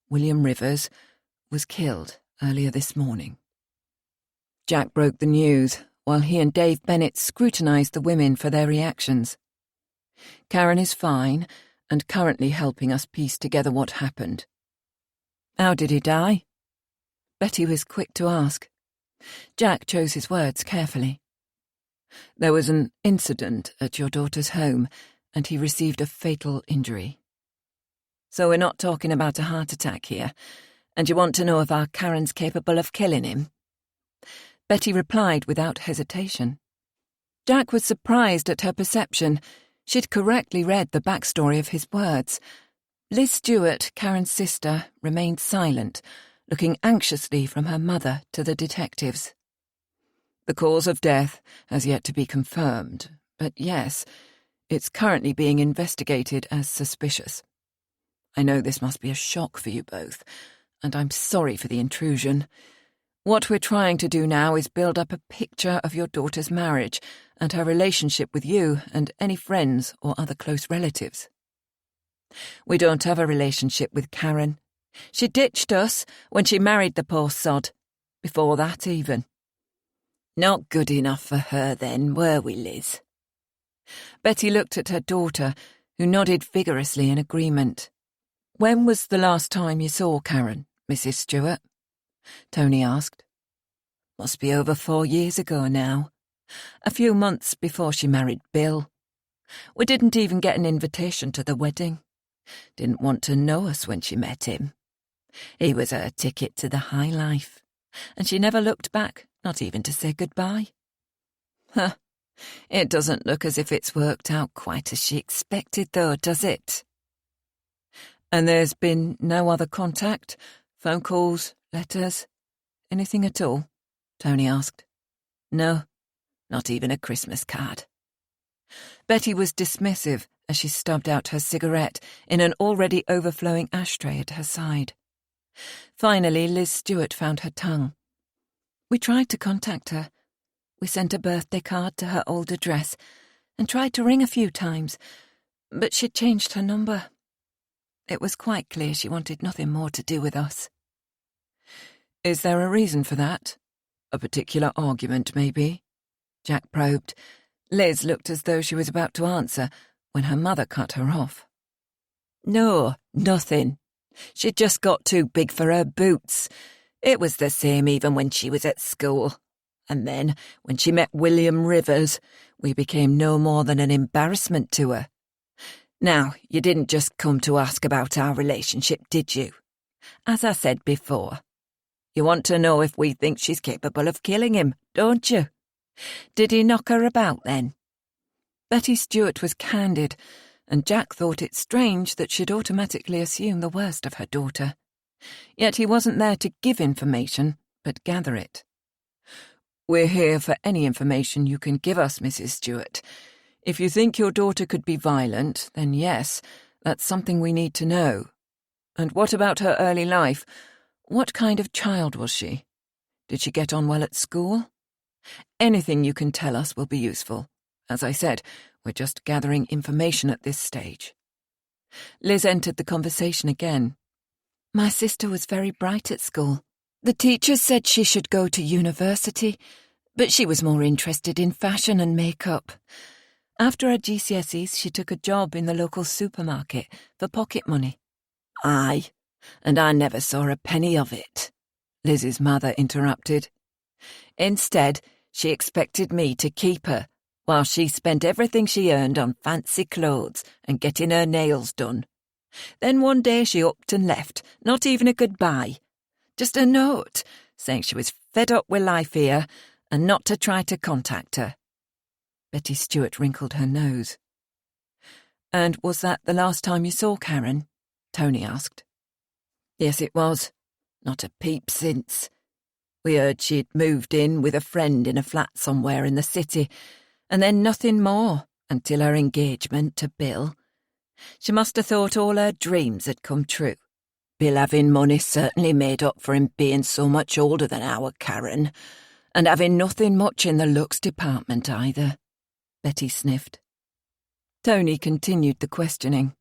William Rivers, was killed earlier this morning." Jack broke the news, while he and Dave Bennett scrutinised the women for their reactions. "Karen is fine, and currently helping us piece together what happened." "How did he die?" Betty was quick to ask. Jack chose his words carefully. "There was an incident at your daughter's home, and he received a fatal injury." "So we're not talking about a heart attack here, and you want to know if our Karen's capable of killing him?" Betty replied without hesitation. Jack was surprised at her perception. She'd correctly read the backstory of his words. Liz Stewart, Karen's sister, remained silent, looking anxiously from her mother to the detectives. The cause of death has yet to be confirmed, but yes, it's currently being investigated as suspicious. I know this must be a shock for you both, and I'm sorry for the intrusion. What we're trying to do now is build up a picture of your daughter's marriage and her relationship with you and any friends or other close relatives. We don't have a relationship with Karen. She ditched us when she married the poor sod. Before that, even. Not good enough for her then, were we, Liz? Betty looked at her daughter, who nodded vigorously in agreement. When was the last time you saw Karen, Mrs. Stewart? Tony asked. Must be over 4 years ago now. A few months before she married Bill. We didn't even get an invitation to the wedding. Didn't want to know us when she met him. He was her ticket to the high life, and she never looked back, not even to say goodbye. Huh, it doesn't look as if it's worked out quite as she expected, though, does it? And there's been no other contact? Phone calls, letters, anything at all? Tony asked. No, not even a Christmas card. Betty was dismissive as she stubbed out her cigarette in an already overflowing ashtray at her side. Finally, Liz Stewart found her tongue. We tried to contact her. We sent a birthday card to her old address and tried to ring a few times, but she'd changed her number. It was quite clear she wanted nothing more to do with us. Is there a reason for that? A particular argument, maybe? Jack probed. Liz looked as though she was about to answer when her mother cut her off. No, nothing. She'd just got too big for her boots. It was the same even when she was at school. And then, when she met William Rivers, we became no more than an embarrassment to her. Now, you didn't just come to ask about our relationship, did you? As I said before, you want to know if we think she's capable of killing him, don't you? Did he knock her about then? Betty Stewart was candid, and Jack thought it strange that she'd automatically assume the worst of her daughter. Yet he wasn't there to give information, but gather it. We're here for any information you can give us, Mrs. Stewart. If you think your daughter could be violent, then yes, that's something we need to know. And what about her early life? What kind of child was she? Did she get on well at school? Anything you can tell us will be useful. As I said, we're just gathering information at this stage. Liz entered the conversation again. My sister was very bright at school. The teachers said she should go to university, but she was more interested in fashion and makeup. After her GCSEs, she took a job in the local supermarket for pocket money. Aye, and I never saw a penny of it, Liz's mother interrupted. Instead, she expected me to keep her, while she spent everything she earned on fancy clothes and getting her nails done. Then one day she upped and left, not even a goodbye. Just a note, saying she was fed up with life here and not to try to contact her. Betty Stewart wrinkled her nose. And was that the last time you saw Karen? Tony asked. Yes, it was. Not a peep since. We heard she'd moved in with a friend in a flat somewhere in the city, and then nothing more until her engagement to Bill. She must have thought all her dreams had come true. Bill having money certainly made up for him being so much older than our Karen, and having nothing much in the looks department either, Betty sniffed. Tony continued the questioning.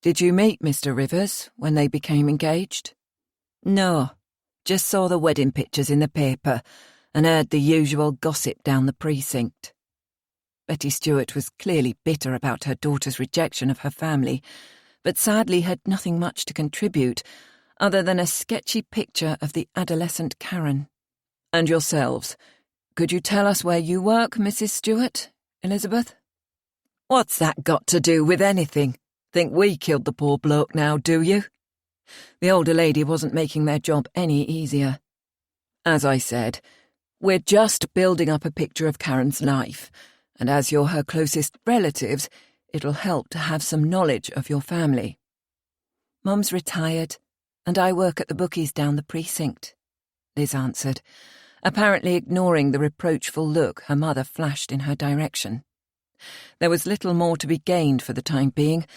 Did you meet Mr. Rivers when they became engaged? No, just saw the wedding pictures in the paper and heard the usual gossip down the precinct. Betty Stewart was clearly bitter about her daughter's rejection of her family, but sadly had nothing much to contribute other than a sketchy picture of the adolescent Karen. And yourselves, could you tell us where you work, Mrs. Stewart, Elizabeth? What's that got to do with anything? Think we killed the poor bloke now, do you? The older lady wasn't making their job any easier. As I said, we're just building up a picture of Karen's life, and as you're her closest relatives, it'll help to have some knowledge of your family. Mum's retired, and I work at the bookies down the precinct," Liz answered, apparently ignoring the reproachful look her mother flashed in her direction. There was little more to be gained for the time being,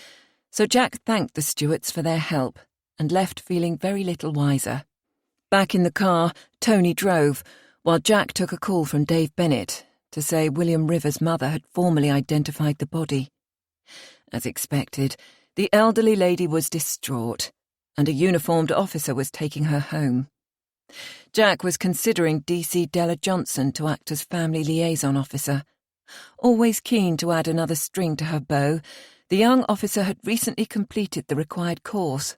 so Jack thanked the Stewarts for their help and left feeling very little wiser. Back in the car, Tony drove, while Jack took a call from Dave Bennett to say William Rivers' mother had formally identified the body. As expected, the elderly lady was distraught, and a uniformed officer was taking her home. Jack was considering DC Della Johnson to act as family liaison officer. Always keen to add another string to her bow, the young officer had recently completed the required course.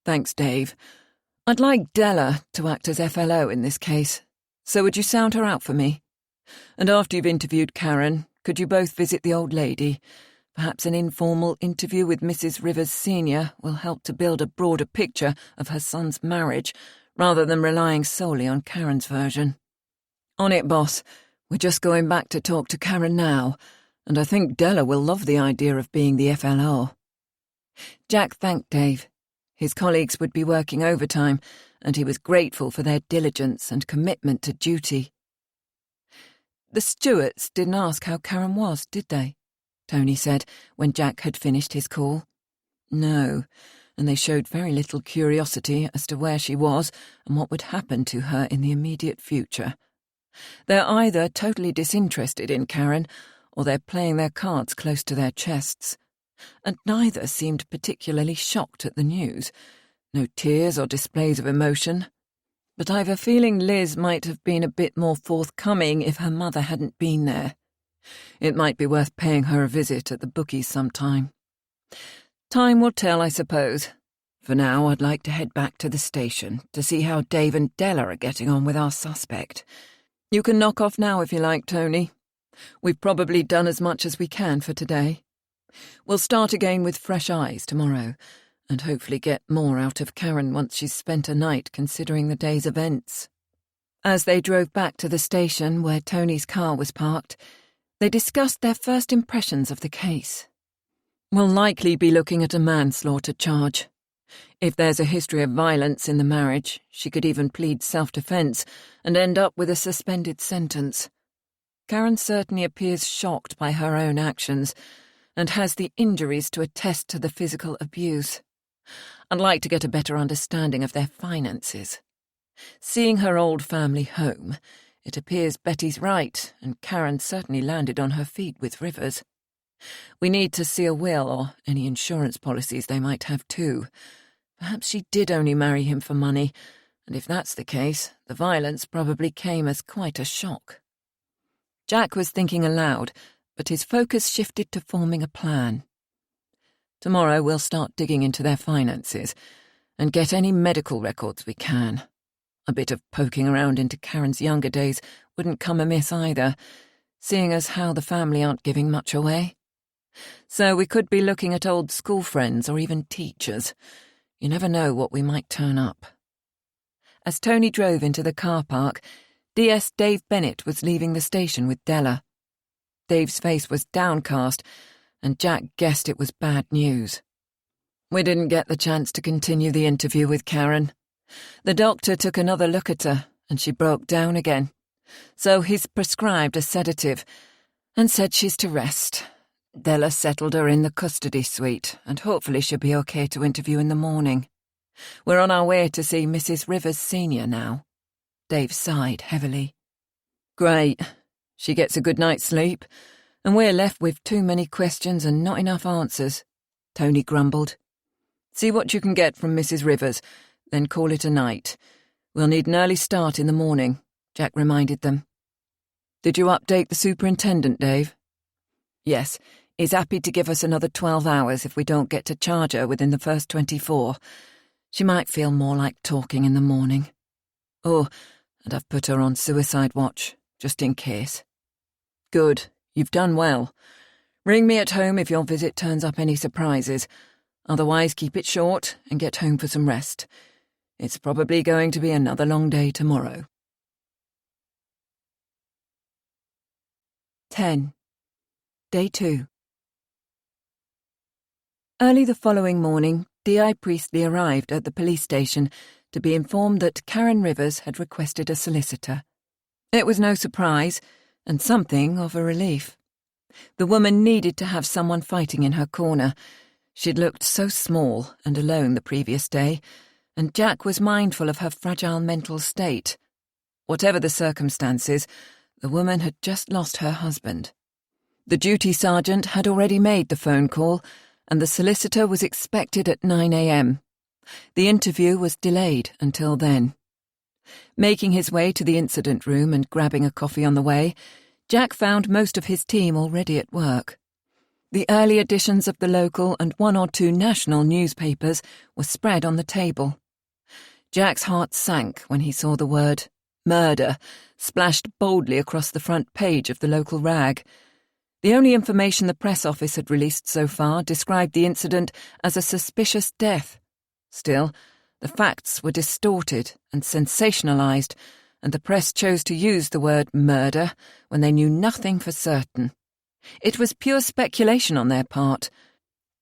"Thanks, Dave. I'd like Della to act as FLO in this case, so would you sound her out for me? And after you've interviewed Karen, could you both visit the old lady? Perhaps an informal interview with Mrs. Rivers Sr. will help to build a broader picture of her son's marriage, rather than relying solely on Karen's version." "On it, boss. We're just going back to talk to Karen now, and I think Della will love the idea of being the FLO. Jack thanked Dave. His colleagues would be working overtime, and he was grateful for their diligence and commitment to duty. "The Stewarts didn't ask how Karen was, did they?" Tony said when Jack had finished his call. "No, and they showed very little curiosity as to where she was and what would happen to her in the immediate future. They're either totally disinterested in Karen, or they're playing their cards close to their chests. And neither seemed particularly shocked at the news. No tears or displays of emotion. But I've a feeling Liz might have been a bit more forthcoming if her mother hadn't been there. It might be worth paying her a visit at the bookies sometime. Time will tell, I suppose. For now, I'd like to head back to the station to see how Dave and Della are getting on with our suspect. You can knock off now if you like, Tony. We've probably done as much as we can for today. We'll start again with fresh eyes tomorrow, and hopefully get more out of Karen once she's spent a night considering the day's events." As they drove back to the station where Tony's car was parked, they discussed their first impressions of the case. "We'll likely be looking at a manslaughter charge. If there's a history of violence in the marriage, she could even plead self-defense and end up with a suspended sentence. Karen certainly appears shocked by her own actions, and has the injuries to attest to the physical abuse. I'd like to get a better understanding of their finances. Seeing her old family home, it appears Betty's right, and Karen certainly landed on her feet with Rivers. We need to see a will or any insurance policies they might have too. Perhaps she did only marry him for money, and if that's the case, the violence probably came as quite a shock." Jack was thinking aloud, but his focus shifted to forming a plan. "Tomorrow we'll start digging into their finances and get any medical records we can. A bit of poking around into Karen's younger days wouldn't come amiss either, seeing as how the family aren't giving much away. So we could be looking at old school friends or even teachers. You never know what we might turn up." As Tony drove into the car park, DS Dave Bennett was leaving the station with Della. Dave's face was downcast, and Jack guessed it was bad news. "We didn't get the chance to continue the interview with Karen. The doctor took another look at her, and she broke down again. So he's prescribed a sedative and said she's to rest. Della settled her in the custody suite, and hopefully she'll be okay to interview in the morning. We're on our way to see Mrs. Rivers Sr. now." Dave sighed heavily. "Great. She gets a good night's sleep, and we're left with too many questions and not enough answers," Tony grumbled. "See what you can get from Mrs. Rivers, then call it a night. We'll need an early start in the morning," Jack reminded them. "Did you update the superintendent, Dave?" "Yes, he's happy to give us another 12 hours if we don't get to charge her within the first 24. She might feel more like talking in the morning. Oh, and I've put her on suicide watch, just in case." "Good, you've done well. Ring me at home if your visit turns up any surprises. Otherwise, keep it short and get home for some rest. It's probably going to be another long day tomorrow." 10. Day 2. Early the following morning, D.I. Priestley arrived at the police station to be informed that Karen Rivers had requested a solicitor. It was no surprise, and something of a relief. The woman needed to have someone fighting in her corner. She'd looked so small and alone the previous day, and Jack was mindful of her fragile mental state. Whatever the circumstances, the woman had just lost her husband. The duty sergeant had already made the phone call, and the solicitor was expected at 9 a.m. The interview was delayed until then. Making his way to the incident room and grabbing a coffee on the way, Jack found most of his team already at work. The early editions of the local and 1 or 2 national newspapers were spread on the table. Jack's heart sank when he saw the word murder splashed boldly across the front page of the local rag. The only information the press office had released so far described the incident as a suspicious death. Still, the facts were distorted and sensationalized, and the press chose to use the word murder when they knew nothing for certain. It was pure speculation on their part.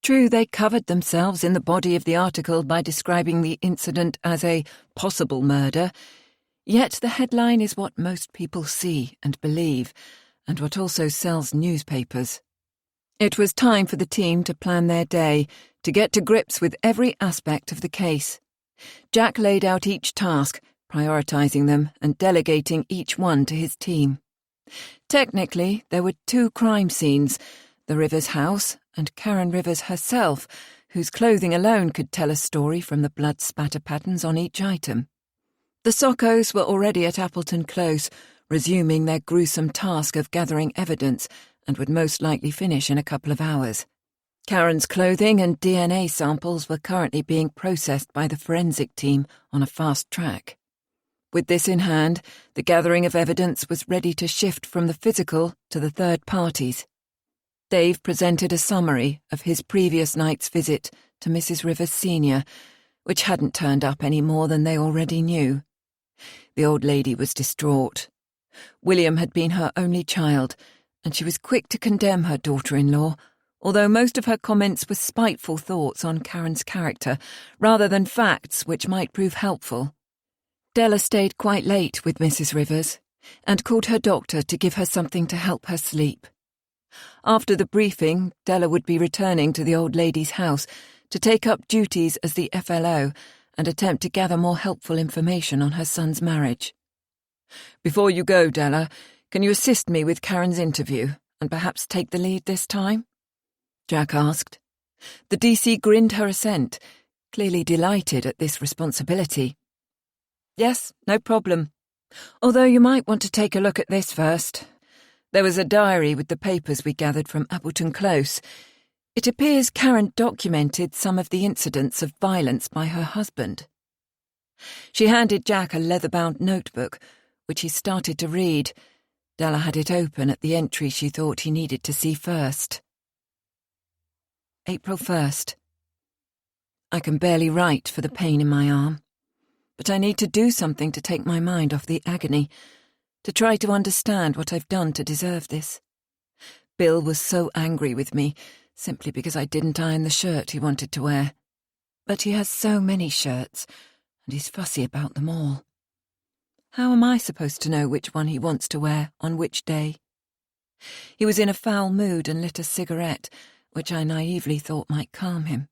True, they covered themselves in the body of the article by describing the incident as a possible murder, yet the headline is what most people see and believe, and what also sells newspapers. It was time for the team to plan their day, to get to grips with every aspect of the case. Jack laid out each task, prioritising them and delegating each one to his team. Technically, there were 2 crime scenes, the Rivers house and Karen Rivers herself, whose clothing alone could tell a story from the blood spatter patterns on each item. The Sockos were already at Appleton Close, resuming their gruesome task of gathering evidence, and would most likely finish in a couple of hours. Karen's clothing and DNA samples were currently being processed by the forensic team on a fast track. With this in hand, the gathering of evidence was ready to shift from the physical to the third parties. Dave presented a summary of his previous night's visit to Mrs. Rivers Sr., which hadn't turned up any more than they already knew. The old lady was distraught. William had been her only child, and she was quick to condemn her daughter-in-law, although most of her comments were spiteful thoughts on Karen's character, rather than facts which might prove helpful. Della stayed quite late with Mrs. Rivers, and called her doctor to give her something to help her sleep. After the briefing, Della would be returning to the old lady's house to take up duties as the FLO and attempt to gather more helpful information on her son's marriage. "Before you go, Della, can you assist me with Karen's interview, and perhaps take the lead this time?" Jack asked. The DC grinned her assent, clearly delighted at this responsibility. "Yes, no problem. Although you might want to take a look at this first. There was a diary with the papers we gathered from Appleton Close. It appears Karen documented some of the incidents of violence by her husband." She handed Jack a leather-bound notebook, which he started to read. Della had it open at the entry she thought he needed to see first. April 1st. I can barely write for the pain in my arm, but I need to do something to take my mind off the agony, to try to understand what I've done to deserve this. Bill was so angry with me, simply because I didn't iron the shirt he wanted to wear. But he has so many shirts, and he's fussy about them all. How am I supposed to know which one he wants to wear on which day? He was in a foul mood and lit a cigarette, which I naively thought might calm him.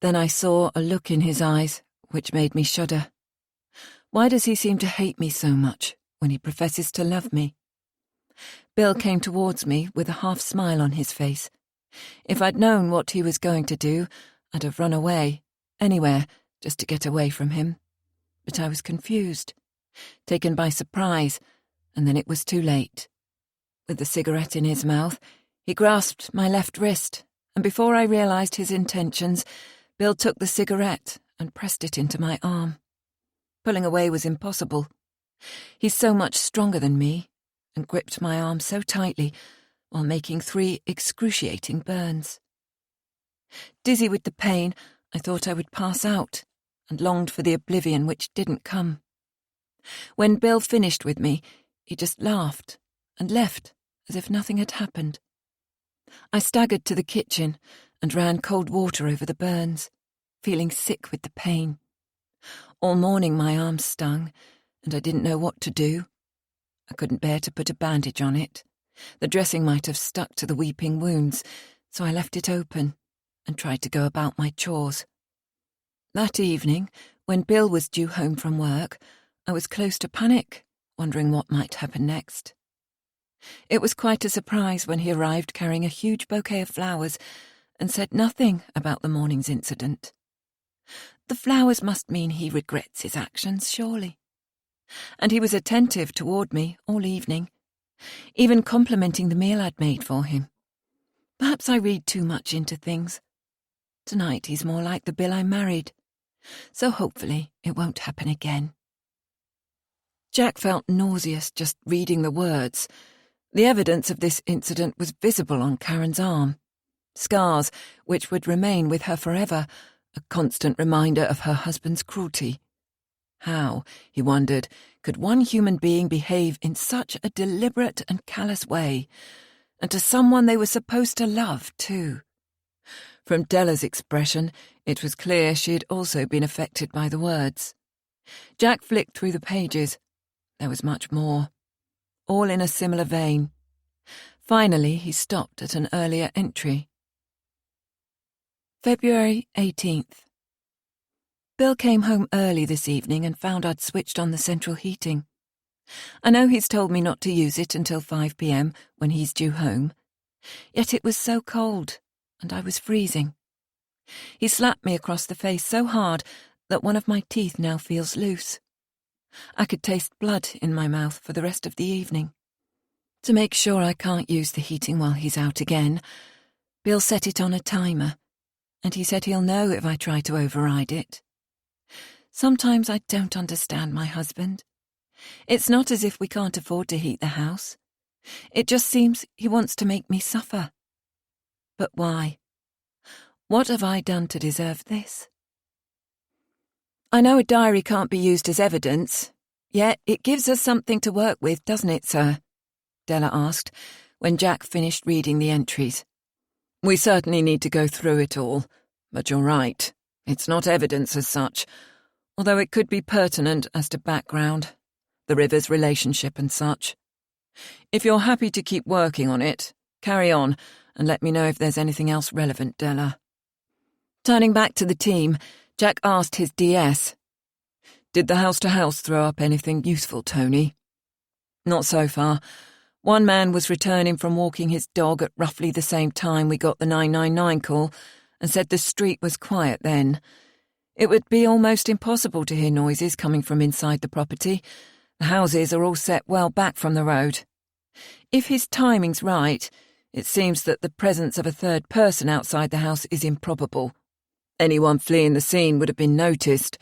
Then I saw a look in his eyes which made me shudder. Why does he seem to hate me so much when he professes to love me? Bill came towards me with a half-smile on his face. If I'd known what he was going to do, I'd have run away, anywhere, just to get away from him. But I was confused, taken by surprise, and then it was too late. With the cigarette in his mouth, he grasped my left wrist, and before I realised his intentions, Bill took the cigarette and pressed it into my arm. Pulling away was impossible. He's so much stronger than me, and gripped my arm so tightly, while making 3 excruciating burns. Dizzy with the pain, I thought I would pass out, and longed for the oblivion which didn't come. When Bill finished with me, he just laughed and left as if nothing had happened. I staggered to the kitchen and ran cold water over the burns. feeling sick with the pain. All morning my arm stung, and I didn't know what to do. I couldn't bear to put a bandage on it. The dressing might have stuck to the weeping wounds, so I left it open and tried to go about my chores. That evening, when Bill was due home from work, I was close to panic, wondering what might happen next. It was quite a surprise when he arrived carrying a huge bouquet of flowers and said nothing about the morning's incident. The flowers must mean he regrets his actions, surely. And he was attentive toward me all evening, even complimenting the meal I'd made for him. Perhaps I read too much into things. Tonight he's more like the Bill I married, so hopefully it won't happen again. Jack felt nauseous just reading the words. The evidence of this incident was visible on Karen's arm. Scars which would remain with her forever, a constant reminder of her husband's cruelty. How, he wondered, could one human being behave in such a deliberate and callous way, and to someone they were supposed to love, too? From Della's expression, it was clear she had also been affected by the words. Jack flicked through the pages. There was much more, all in a similar vein. Finally, he stopped at an earlier entry. February 18th. Bill came home early this evening and found I'd switched on the central heating. I know he's told me not to use it until 5 p.m. when he's due home, yet it was so cold, and I was freezing. He slapped me across the face so hard that one of my teeth now feels loose. I could taste blood in my mouth for the rest of the evening. To make sure I can't use the heating while he's out again, Bill set it on a timer, and he said he'll know if I try to override it. Sometimes I don't understand my husband. It's not as if we can't afford to heat the house. It just seems he wants to make me suffer. But why? What have I done to deserve this? I know a diary can't be used as evidence, yet it gives us something to work with, doesn't it, sir? Della asked, when Jack finished reading the entries. We certainly need to go through it all, but you're right. It's not evidence as such, although it could be pertinent as to background, the Rivers relationship and such. If you're happy to keep working on it, carry on and let me know if there's anything else relevant, Della. Turning back to the team, Jack asked his DS. Did the house-to-house throw up anything useful, Tony? Not so far. One man was returning from walking his dog at roughly the same time we got the 999 call and said the street was quiet then. It would be almost impossible to hear noises coming from inside the property. The houses are all set well back from the road. If his timing's right, it seems that the presence of a third person outside the house is improbable. Anyone fleeing the scene would have been noticed.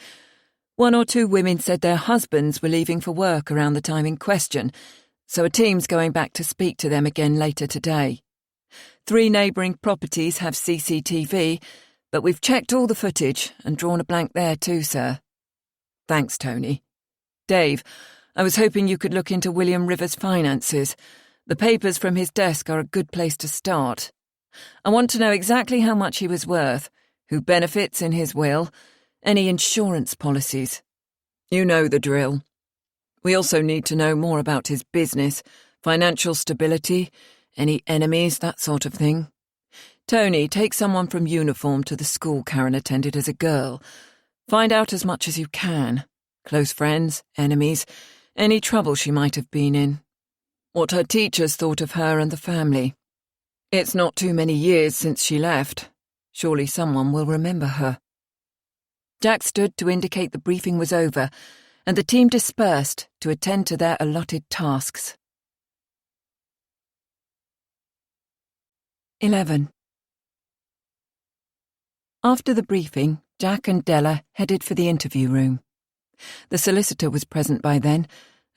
1 or 2 women said their husbands were leaving for work around the time in question, so a team's going back to speak to them again later today. 3 neighbouring properties have CCTV, but we've checked all the footage and drawn a blank there too, sir. Thanks, Tony. Dave, I was hoping you could look into William Rivers' finances. The papers from his desk are a good place to start. I want to know exactly how much he was worth, who benefits in his will, any insurance policies. You know the drill. We also need to know more about his business, financial stability, any enemies, that sort of thing. Tony, take someone from uniform to the school Karen attended as a girl. Find out as much as you can. Close friends, enemies, any trouble she might have been in. What her teachers thought of her and the family. It's not too many years since she left. Surely someone will remember her. Jack stood to indicate the briefing was over, and the team dispersed to attend to their allotted tasks. 11. After the briefing, Jack and Della headed for the interview room. The solicitor was present by then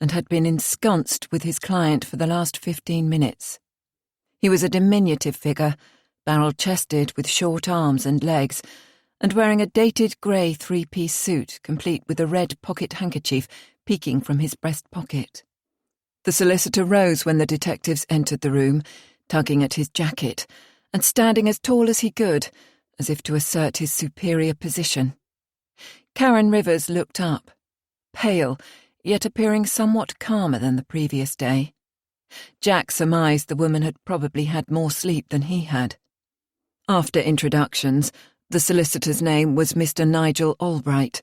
and had been ensconced with his client for the last 15 minutes. He was a diminutive figure, barrel-chested with short arms and legs, and wearing a dated grey 3-piece suit complete with a red pocket handkerchief peeking from his breast pocket. The solicitor rose when the detectives entered the room, tugging at his jacket, and standing as tall as he could, as if to assert his superior position. Karen Rivers looked up, pale, yet appearing somewhat calmer than the previous day. Jack surmised the woman had probably had more sleep than he had. After introductions, the solicitor's name was Mr. Nigel Albright,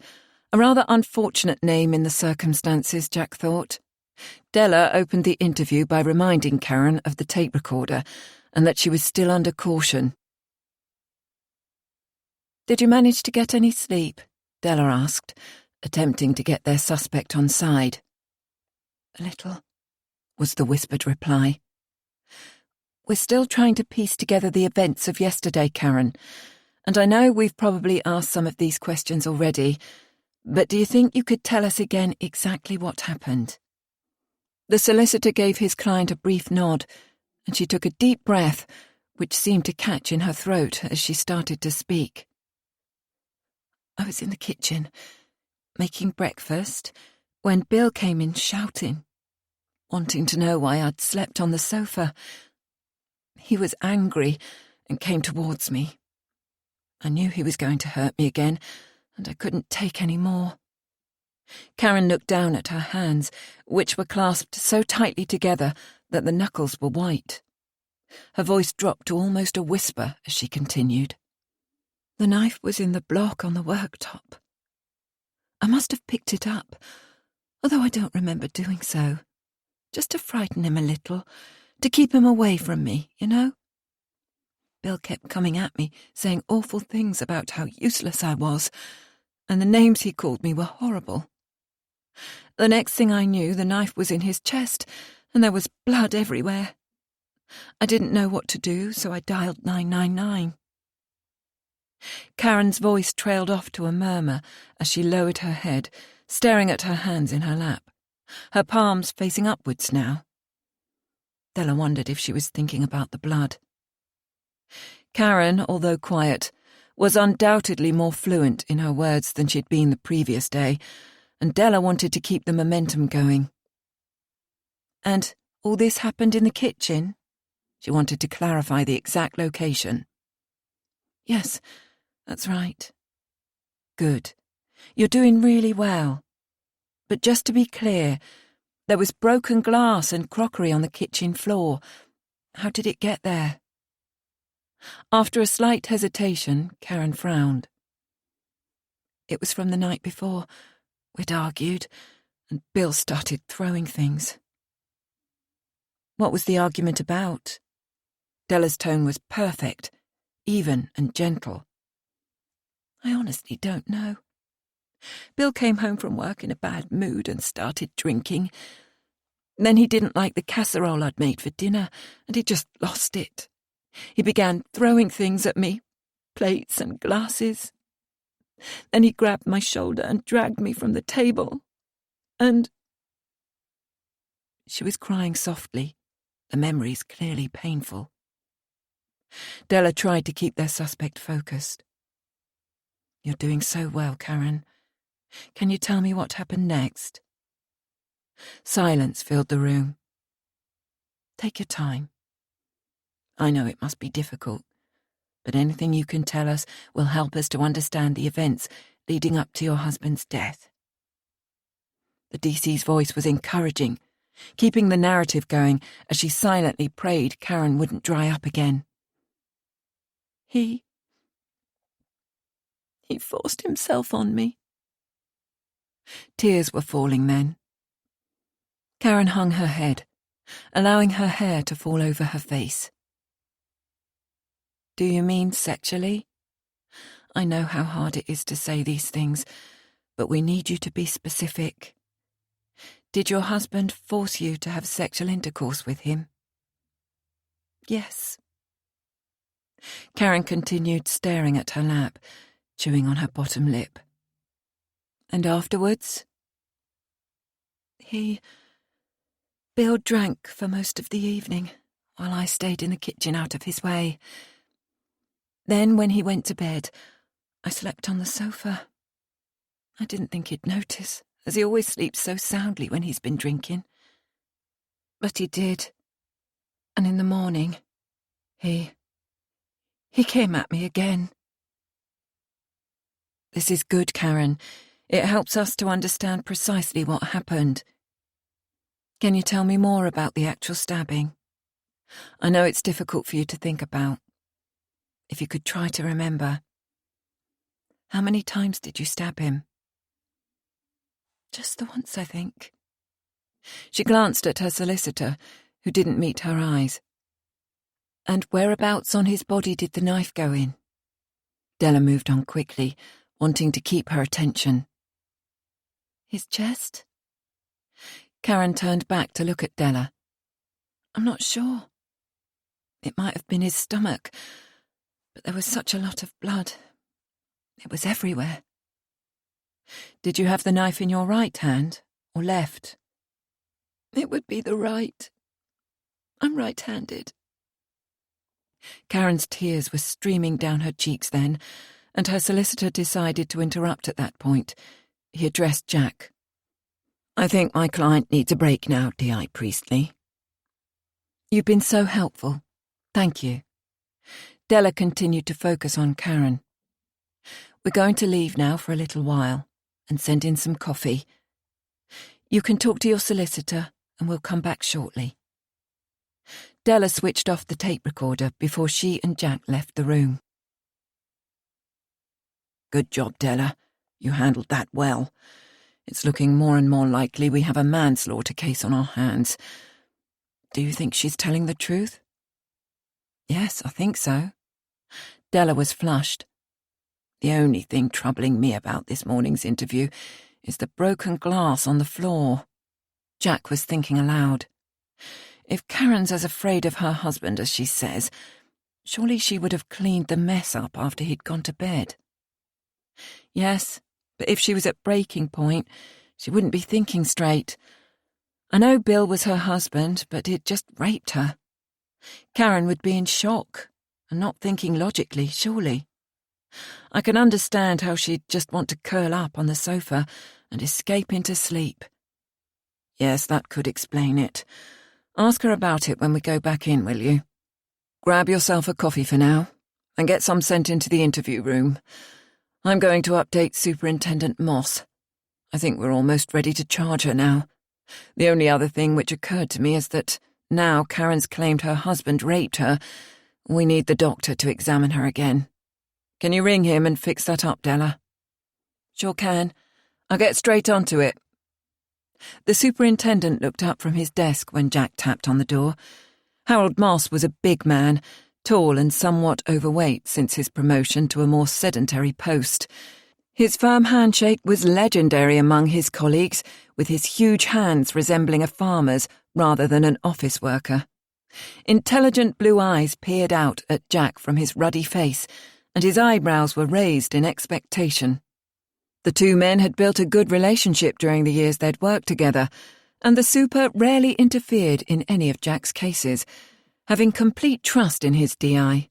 a rather unfortunate name in the circumstances, Jack thought. Della opened the interview by reminding Karen of the tape recorder and that she was still under caution. "Did you manage to get any sleep?" Della asked, attempting to get their suspect on side. "A little," was the whispered reply. "We're still trying to piece together the events of yesterday, Karen, and I know we've probably asked some of these questions already, but do you think you could tell us again exactly what happened?" The solicitor gave his client a brief nod, and she took a deep breath, which seemed to catch in her throat as she started to speak. "I was in the kitchen, making breakfast, when Bill came in shouting, wanting to know why I'd slept on the sofa. He was angry and came towards me. I knew he was going to hurt me again, and I couldn't take any more." Karen looked down at her hands, which were clasped so tightly together that the knuckles were white. Her voice dropped to almost a whisper as she continued. "The knife was in the block on the worktop. I must have picked it up, although I don't remember doing so. Just to frighten him a little, to keep him away from me, you know? Bill kept coming at me, saying awful things about how useless I was, and the names he called me were horrible. The next thing I knew, the knife was in his chest, and there was blood everywhere. I didn't know what to do, so I dialed 999. Karen's voice trailed off to a murmur as she lowered her head, staring at her hands in her lap, her palms facing upwards now. Della wondered if she was thinking about the blood. Karen, although quiet, was undoubtedly more fluent in her words than she'd been the previous day, and Della wanted to keep the momentum going. "And all this happened in the kitchen?" She wanted to clarify the exact location. "Yes, that's right." "Good. You're doing really well. But just to be clear, there was broken glass and crockery on the kitchen floor. How did it get there?" After a slight hesitation, Karen frowned. "It was from the night before. We'd argued, and Bill started throwing things." "What was the argument about?" Della's tone was perfect, even and gentle. "I honestly don't know. Bill came home from work in a bad mood and started drinking. Then he didn't like the casserole I'd made for dinner, and he just lost it. He began throwing things at me, plates and glasses. Then he grabbed my shoulder and dragged me from the table. And—" She was crying softly, the memories clearly painful. Della tried to keep their suspect focused. "You're doing so well, Karen. Can you tell me what happened next?" Silence filled the room. "Take your time. I know it must be difficult, but anything you can tell us will help us to understand the events leading up to your husband's death." The DC's voice was encouraging, keeping the narrative going as she silently prayed Karen wouldn't dry up again. He forced himself on me." Tears were falling then. Karen hung her head, allowing her hair to fall over her face. "Do you mean sexually? I know how hard it is to say these things, but we need you to be specific. Did your husband force you to have sexual intercourse with him?" "Yes." Karen continued staring at her lap, chewing on her bottom lip. "And afterwards?" Bill drank for most of the evening, while I stayed in the kitchen out of his way. Then, when he went to bed, I slept on the sofa. I didn't think he'd notice, as he always sleeps so soundly when he's been drinking. But he did. And in the morning, he came at me again, This is good, Karen. It helps us to understand precisely what happened. Can you tell me more about the actual stabbing? I know it's difficult for you to think about. If you could try to remember. How many times did you stab him? Just the once, I think. She glanced at her solicitor, who didn't meet her eyes. And whereabouts on his body did the knife go in? Della moved on quickly, wanting to keep her attention. His chest? Karen turned back to look at Della. I'm not sure. It might have been his stomach, but there was such a lot of blood. It was everywhere. Did you have the knife in your right hand or left? It would be the right. I'm right-handed. Karen's tears were streaming down her cheeks then, and her solicitor decided to interrupt at that point. He addressed Jack. I think my client needs a break now, D.I. Priestley. You've been so helpful. Thank you. Della continued to focus on Karen. We're going to leave now for a little while and send in some coffee. You can talk to your solicitor and we'll come back shortly. Della switched off the tape recorder before she and Jack left the room. Good job, Della. You handled that well. It's looking more and more likely we have a manslaughter case on our hands. Do you think she's telling the truth? Yes, I think so. Della was flushed. The only thing troubling me about this morning's interview is the broken glass on the floor. Jack was thinking aloud. If Karen's as afraid of her husband as she says, surely she would have cleaned the mess up after he'd gone to bed. Yes, but if she was at breaking point, she wouldn't be thinking straight. I know Bill was her husband, but he'd just raped her. Karen would be in shock and not thinking logically, surely. I can understand how she'd just want to curl up on the sofa and escape into sleep. Yes, that could explain it. Ask her about it when we go back in, will you? Grab yourself a coffee for now and get some sent into the interview room. I'm going to update Superintendent Moss. I think we're almost ready to charge her now. The only other thing which occurred to me is that now Karen's claimed her husband raped her. We need the doctor to examine her again. Can you ring him and fix that up, Della? Sure can. I'll get straight onto it. The superintendent looked up from his desk when Jack tapped on the door. Harold Moss was a big man, tall and somewhat overweight since his promotion to a more sedentary post. His firm handshake was legendary among his colleagues, with his huge hands resembling a farmer's rather than an office worker. Intelligent blue eyes peered out at Jack from his ruddy face, and his eyebrows were raised in expectation. The two men had built a good relationship during the years they'd worked together, and the super rarely interfered in any of Jack's cases, having complete trust in his DI.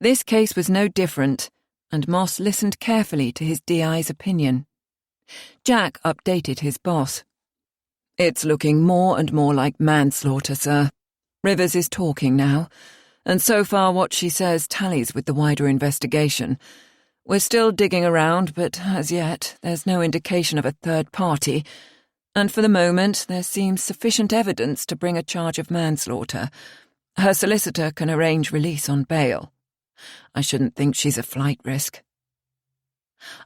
This case was no different, and Moss listened carefully to his DI's opinion. Jack updated his boss. It's looking more and more like manslaughter, sir. Rivers is talking now, and so far what she says tallies with the wider investigation. We're still digging around, but as yet there's no indication of a third party, and for the moment there seems sufficient evidence to bring a charge of manslaughter. Her solicitor can arrange release on bail. I shouldn't think she's a flight risk.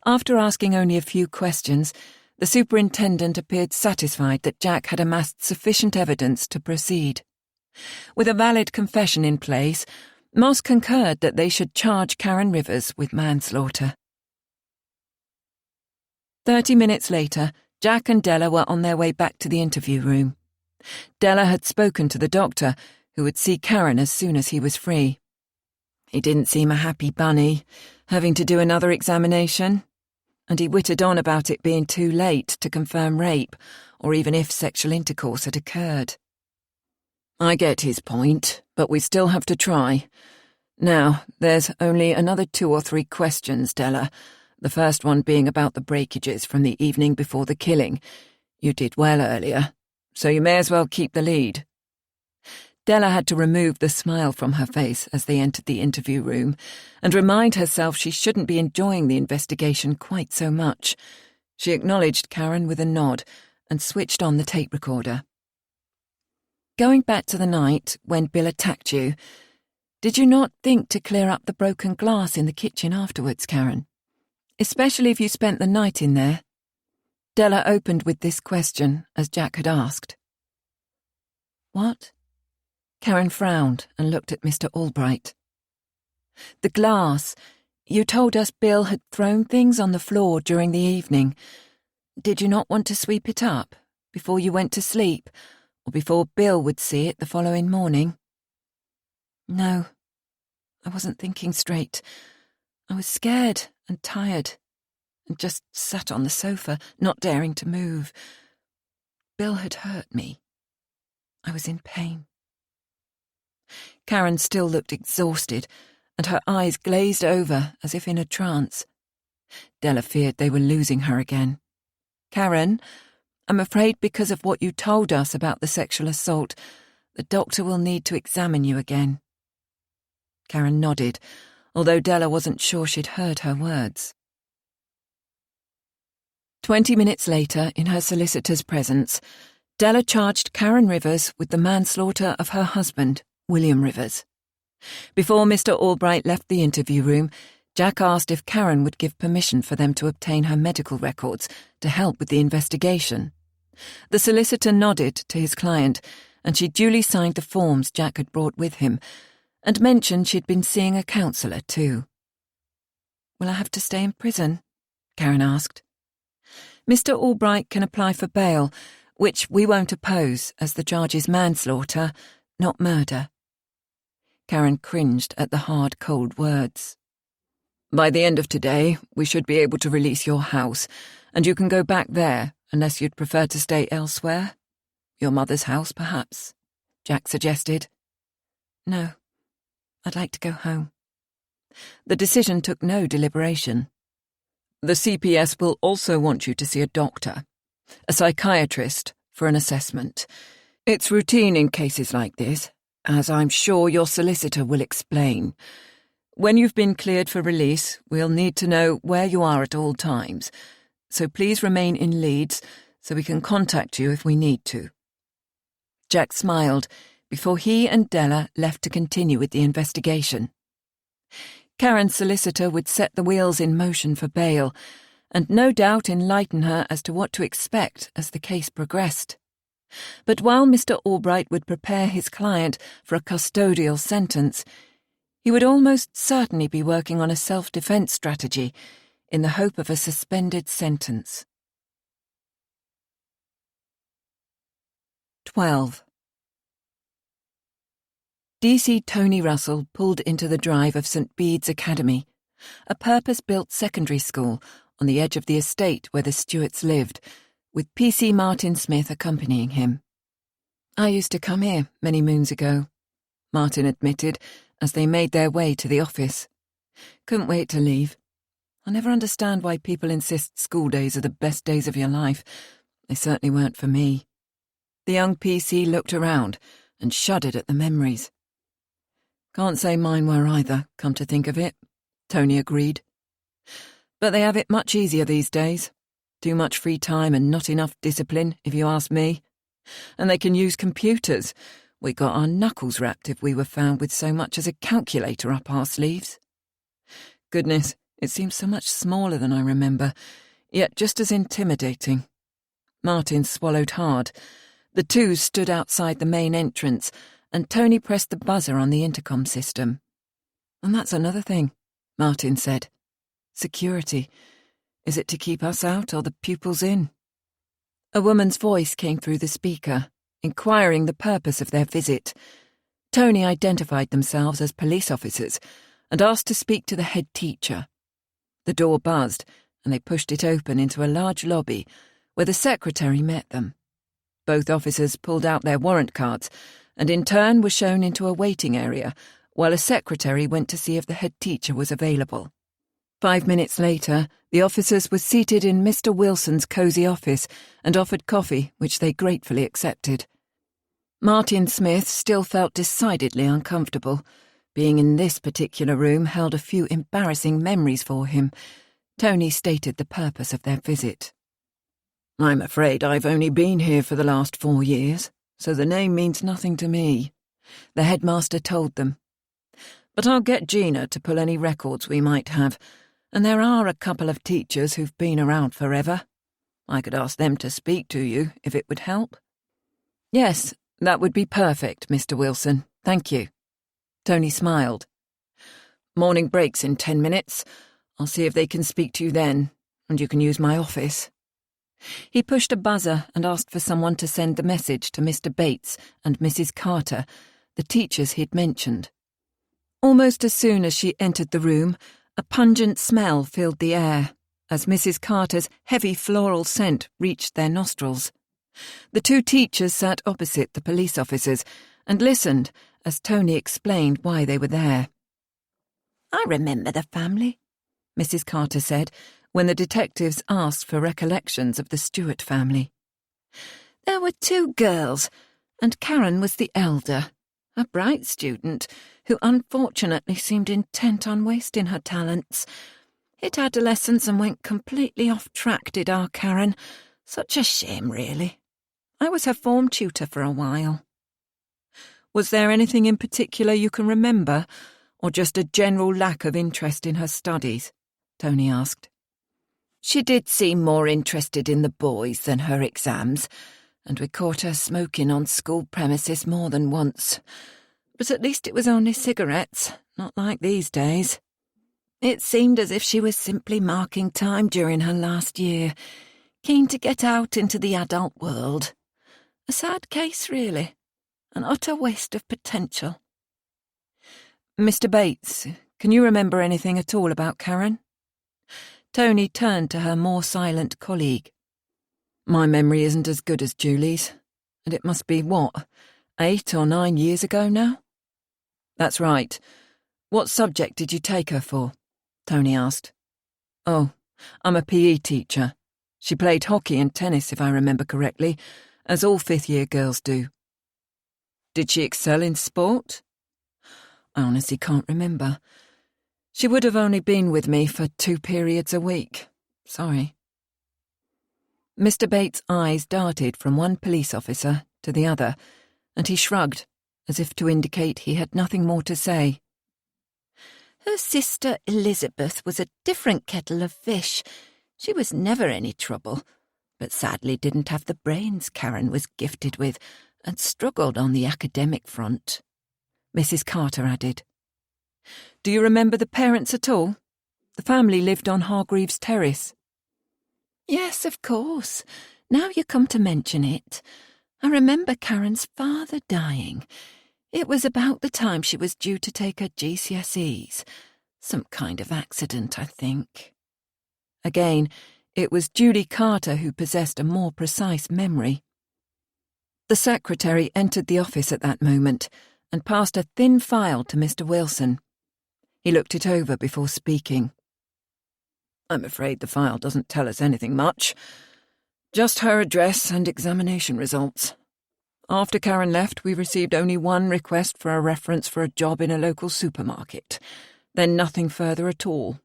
After asking only a few questions, the superintendent appeared satisfied that Jack had amassed sufficient evidence to proceed. With a valid confession in place, Moss concurred that they should charge Karen Rivers with manslaughter. 30 minutes later, Jack and Della were on their way back to the interview room. Della had spoken to the doctor, who would see Karen as soon as he was free. He didn't seem a happy bunny, having to do another examination, and he whittled on about it being too late to confirm rape, or even if sexual intercourse had occurred. I get his point, but we still have to try. Now, there's only another 2 or 3 questions, Della, the first one being about the breakages from the evening before the killing. You did well earlier, so you may as well keep the lead. Della had to remove the smile from her face as they entered the interview room and remind herself she shouldn't be enjoying the investigation quite so much. She acknowledged Karen with a nod and switched on the tape recorder. Going back to the night when Bill attacked you, did you not think to clear up the broken glass in the kitchen afterwards, Karen? Especially if you spent the night in there? Della opened with this question, as Jack had asked. What? Karen frowned and looked at Mr. Albright. The glass. You told us Bill had thrown things on the floor during the evening. Did you not want to sweep it up before you went to sleep, or before Bill would see it the following morning? No, I wasn't thinking straight. I was scared and tired, and just sat on the sofa, not daring to move. Bill had hurt me. I was in pain. Karen still looked exhausted, and her eyes glazed over as if in a trance. Della feared they were losing her again. Karen, I'm afraid because of what you told us about the sexual assault, the doctor will need to examine you again. Karen nodded, although Della wasn't sure she'd heard her words. 20 minutes later, in her solicitor's presence, Della charged Karen Rivers with the manslaughter of her husband, William Rivers. Before Mr. Albright left the interview room, Jack asked if Karen would give permission for them to obtain her medical records to help with the investigation. The solicitor nodded to his client, and she duly signed the forms Jack had brought with him, and mentioned she'd been seeing a counsellor too. Will I have to stay in prison? Karen asked. Mr. Albright can apply for bail, which we won't oppose as the charge is manslaughter, not murder. Karen cringed at the hard, cold words. By the end of today, we should be able to release your house, and you can go back there, unless you'd prefer to stay elsewhere. Your mother's house, perhaps, Jack suggested. No, I'd like to go home. The decision took no deliberation. The CPS will also want you to see a doctor, a psychiatrist, for an assessment. It's routine in cases like this, as I'm sure your solicitor will explain. When you've been cleared for release, we'll need to know where you are at all times, so please remain in Leeds so we can contact you if we need to. Jack smiled before he and Della left to continue with the investigation. Karen's solicitor would set the wheels in motion for bail, and no doubt enlighten her as to what to expect as the case progressed. But while Mr. Albright would prepare his client for a custodial sentence, he would almost certainly be working on a self-defense strategy in the hope of a suspended sentence. 12. DC Tony Russell pulled into the drive of St. Bede's Academy, a purpose-built secondary school on the edge of the estate where the Stewarts lived, with PC Martin Smith accompanying him. I used to come here many moons ago, Martin admitted, as they made their way to the office. Couldn't wait to leave. I never understand why people insist school days are the best days of your life. They certainly weren't for me. The young PC looked around and shuddered at the memories. Can't say mine were either, come to think of it, Tony agreed. But they have it much easier these days. Too much free time and not enough discipline, if you ask me. And they can use computers. We got our knuckles wrapped if we were found with so much as a calculator up our sleeves. Goodness, it seems so much smaller than I remember, yet just as intimidating. Martin swallowed hard. The two stood outside the main entrance, and Tony pressed the buzzer on the intercom system. And that's another thing, Martin said. Security. Is it to keep us out or the pupils in? A woman's voice came through the speaker, inquiring the purpose of their visit. Tony identified themselves as police officers and asked to speak to the head teacher. The door buzzed, and they pushed it open into a large lobby where the secretary met them. Both officers pulled out their warrant cards and in turn were shown into a waiting area while a secretary went to see if the head teacher was available. 5 minutes later, the officers were seated in Mr. Wilson's cosy office and offered coffee, which they gratefully accepted. Martin Smith still felt decidedly uncomfortable. Being in this particular room held a few embarrassing memories for him. Tony stated the purpose of their visit. "I'm afraid I've only been here for the last 4 years, so the name means nothing to me," the headmaster told them. "But I'll get Gina to pull any records we might have, and there are a couple of teachers who've been around forever. I could ask them to speak to you, if it would help." "Yes, that would be perfect, Mr. Wilson. Thank you." Tony smiled. "Morning breaks in 10 minutes. I'll see if they can speak to you then, and you can use my office." He pushed a buzzer and asked for someone to send the message to Mr. Bates and Mrs. Carter, the teachers he'd mentioned. Almost as soon as she entered the room, a pungent smell filled the air, as Mrs. Carter's heavy floral scent reached their nostrils. The 2 teachers sat opposite the police officers and listened as Tony explained why they were there. "I remember the family," Mrs. Carter said, when the detectives asked for recollections of the Stewart family. "There were 2 girls, and Karen was the elder, a bright student who unfortunately seemed intent on wasting her talents. Hit adolescence and went completely off track, did our Karen. Such a shame, really. I was her form tutor for a while." "Was there anything in particular you can remember, or just a general lack of interest in her studies?" Tony asked. "She did seem more interested in the boys than her exams, and we caught her smoking on school premises more than once. But at least it was only cigarettes, not like these days. It seemed as if she was simply marking time during her last year, keen to get out into the adult world. A sad case, really. An utter waste of potential." "Mr. Bates, can you remember anything at all about Karen?" Tony turned to her more silent colleague. "My memory isn't as good as Julie's, and it must be, 8 or 9 years ago now?" "That's right. What subject did you take her for?" Tony asked. "Oh, I'm a PE teacher. She played hockey and tennis, if I remember correctly, as all 5th-year girls do." "Did she excel in sport?" "I honestly can't remember. She would have only been with me for 2 periods a week. Sorry." Mr. Bates' eyes darted from one police officer to the other, and he shrugged, as if to indicate he had nothing more to say. "Her sister Elizabeth was a different kettle of fish. She was never any trouble, but sadly didn't have the brains Karen was gifted with, and struggled on the academic front," Mrs. Carter added. "Do you remember the parents at all? The family lived on Hargreaves Terrace." "Yes, of course. Now you come to mention it. I remember Karen's father dying. It was about the time she was due to take her GCSEs. Some kind of accident, I think." Again, it was Julie Carter who possessed a more precise memory. The secretary entered the office at that moment and passed a thin file to Mr. Wilson. He looked it over before speaking. "I'm afraid the file doesn't tell us anything much. Just her address and examination results. After Karen left, we received only one request for a reference for a job in a local supermarket. Then nothing further at all,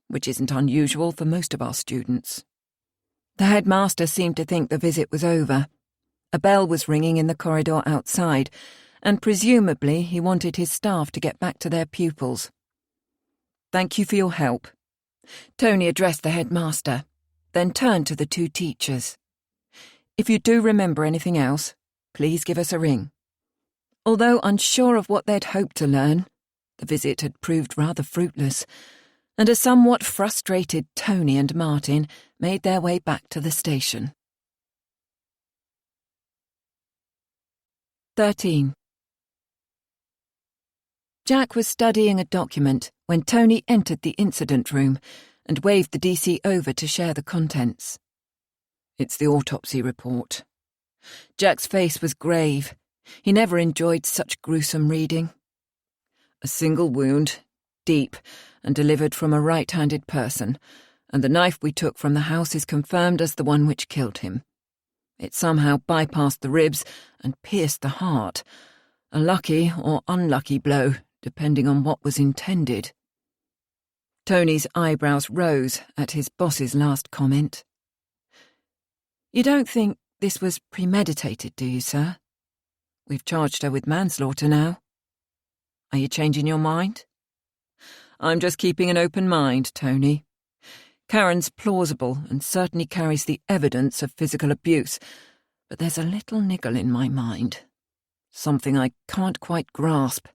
which isn't unusual for most of our students." The headmaster seemed to think the visit was over. A bell was ringing in the corridor outside, and presumably he wanted his staff to get back to their pupils. "Thank you for your help." Tony addressed the headmaster, then turned to the 2 teachers. "If you do remember anything else, please give us a ring." Although unsure of what they'd hoped to learn, the visit had proved rather fruitless, and a somewhat frustrated Tony and Martin made their way back to the station. 13. Jack was studying a document when Tony entered the incident room and waved the DC over to share the contents. "It's the autopsy report." Jack's face was grave. He never enjoyed such gruesome reading. "A single wound, deep, and delivered from a right-handed person, and the knife we took from the house is confirmed as the one which killed him. It somehow bypassed the ribs and pierced the heart. A lucky or unlucky blow, depending on what was intended. Tony's eyebrows rose at his boss's last comment. You don't think this was premeditated, do you, sir? We've charged her with manslaughter now. Are you changing your mind? I'm just keeping an open mind, Tony. Karen's plausible and certainly carries the evidence of physical abuse, but there's a little niggle in my mind. Something I can't quite grasp.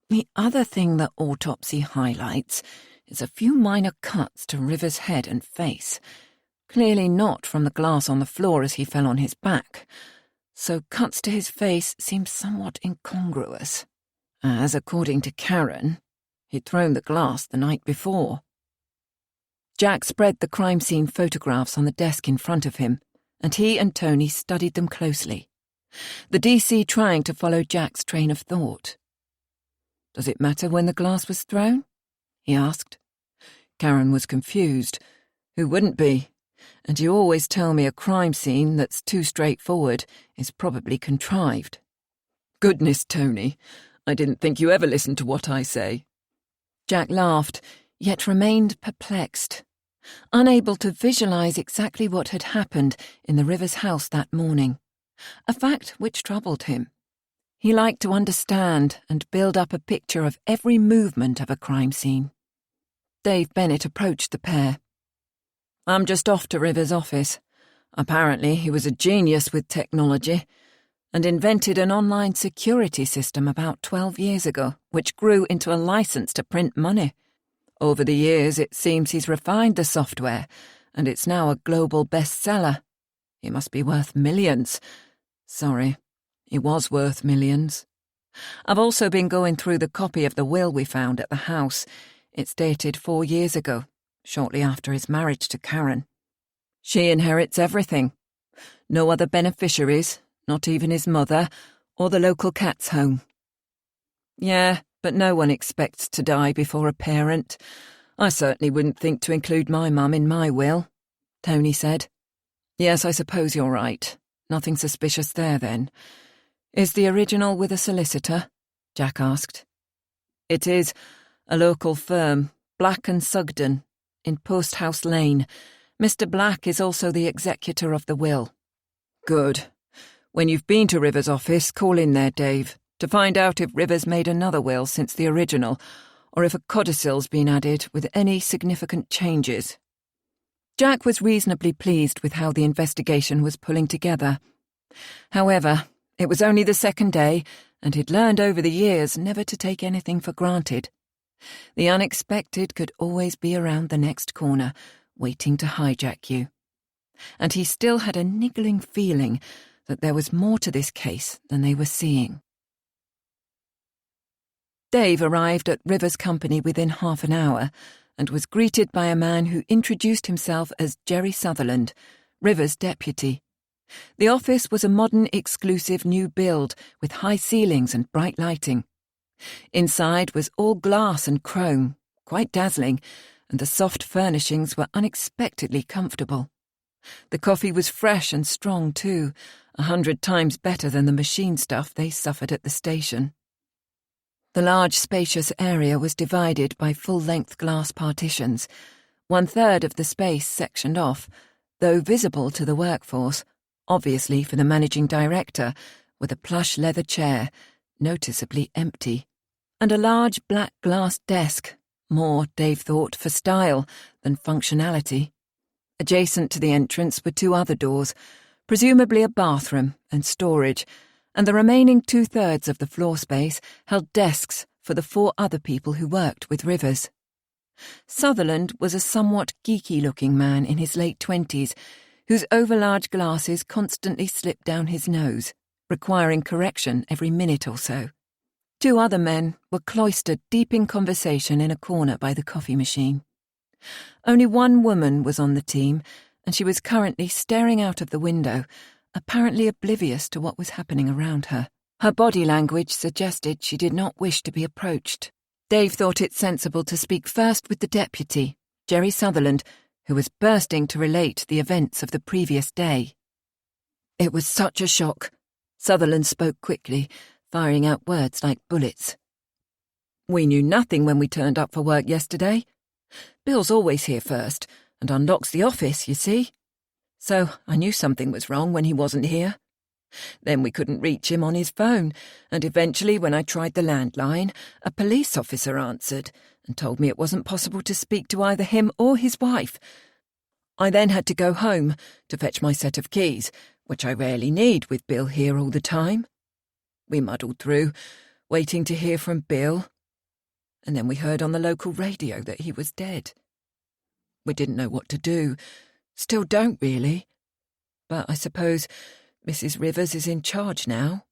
The other thing the autopsy highlights is a few minor cuts to Rivers' head and face, clearly not from the glass on the floor as he fell on his back, so cuts to his face seem somewhat incongruous, as, according to Karen, he'd thrown the glass the night before. Jack spread the crime scene photographs on the desk in front of him, and he and Tony studied them closely, the DC trying to follow Jack's train of thought. Does it matter when the glass was thrown? He asked. Karen was confused. Who wouldn't be? And you always tell me a crime scene that's too straightforward is probably contrived. Goodness, Tony, I didn't think you ever listened to what I say. Jack laughed, yet remained perplexed, unable to visualize exactly what had happened in the Rivers house that morning, a fact which troubled him. He liked to understand and build up a picture of every movement of a crime scene. Dave Bennett approached the pair. I'm just off to Rivers' office. Apparently he was a genius with technology and invented an online security system about 12 years ago, which grew into a license to print money. Over the years, it seems he's refined the software, and it's now a global bestseller. He must be worth millions. Sorry, he was worth millions. I've also been going through the copy of the will we found at the house. It's dated 4 years ago, shortly after his marriage to Karen. She inherits everything. No other beneficiaries, not even his mother, or the local cat's home. Yeah, but no one expects to die before a parent. I certainly wouldn't think to include my mum in my will, Tony said. Yes, I suppose you're right. Nothing suspicious there, then. Is the original with a solicitor? Jack asked. It is. A local firm, Black & Sugden, in Post House Lane. Mr. Black is also the executor of the will. Good. When you've been to Rivers' office, call in there, Dave, to find out if Rivers made another will since the original, or if a codicil's been added with any significant changes. Jack was reasonably pleased with how the investigation was pulling together. However, it was only the second day, and he'd learned over the years never to take anything for granted. The unexpected could always be around the next corner, waiting to hijack you. And he still had a niggling feeling that there was more to this case than they were seeing. Dave arrived at Rivers' company within half an hour and was greeted by a man who introduced himself as Jerry Sutherland, Rivers' deputy. The office was a modern, exclusive new build with high ceilings and bright lighting. Inside was all glass and chrome, quite dazzling, and the soft furnishings were unexpectedly comfortable. The coffee was fresh and strong too, 100 times better than the machine stuff they suffered at the station. The large, spacious area was divided by full-length glass partitions, 1/3 of the space sectioned off, though visible to the workforce, obviously for the managing director, with a plush leather chair, noticeably empty, and a large black glass desk, more, Dave thought, for style than functionality. Adjacent to the entrance were 2 other doors, presumably a bathroom and storage, and the remaining 2/3 of the floor space held desks for the 4 other people who worked with Rivers. Sutherland was a somewhat geeky-looking man in his late 20s, whose overlarge glasses constantly slipped down his nose, requiring correction every minute or so. 2 other men were cloistered deep in conversation in a corner by the coffee machine. Only one woman was on the team, and she was currently staring out of the window, apparently oblivious to what was happening around her. Her body language suggested she did not wish to be approached. Dave thought it sensible to speak first with the deputy, Jerry Sutherland, who was bursting to relate the events of the previous day. It was such a shock. Sutherland spoke quickly, firing out words like bullets. We knew nothing when we turned up for work yesterday. Bill's always here first, and unlocks the office, you see. So I knew something was wrong when he wasn't here. Then we couldn't reach him on his phone, and eventually when I tried the landline, a police officer answered and told me it wasn't possible to speak to either him or his wife. I then had to go home to fetch my set of keys, which I rarely need with Bill here all the time. We muddled through, waiting to hear from Bill, and then we heard on the local radio that he was dead. We didn't know what to do. Still don't, really. But I suppose Mrs. Rivers is in charge now.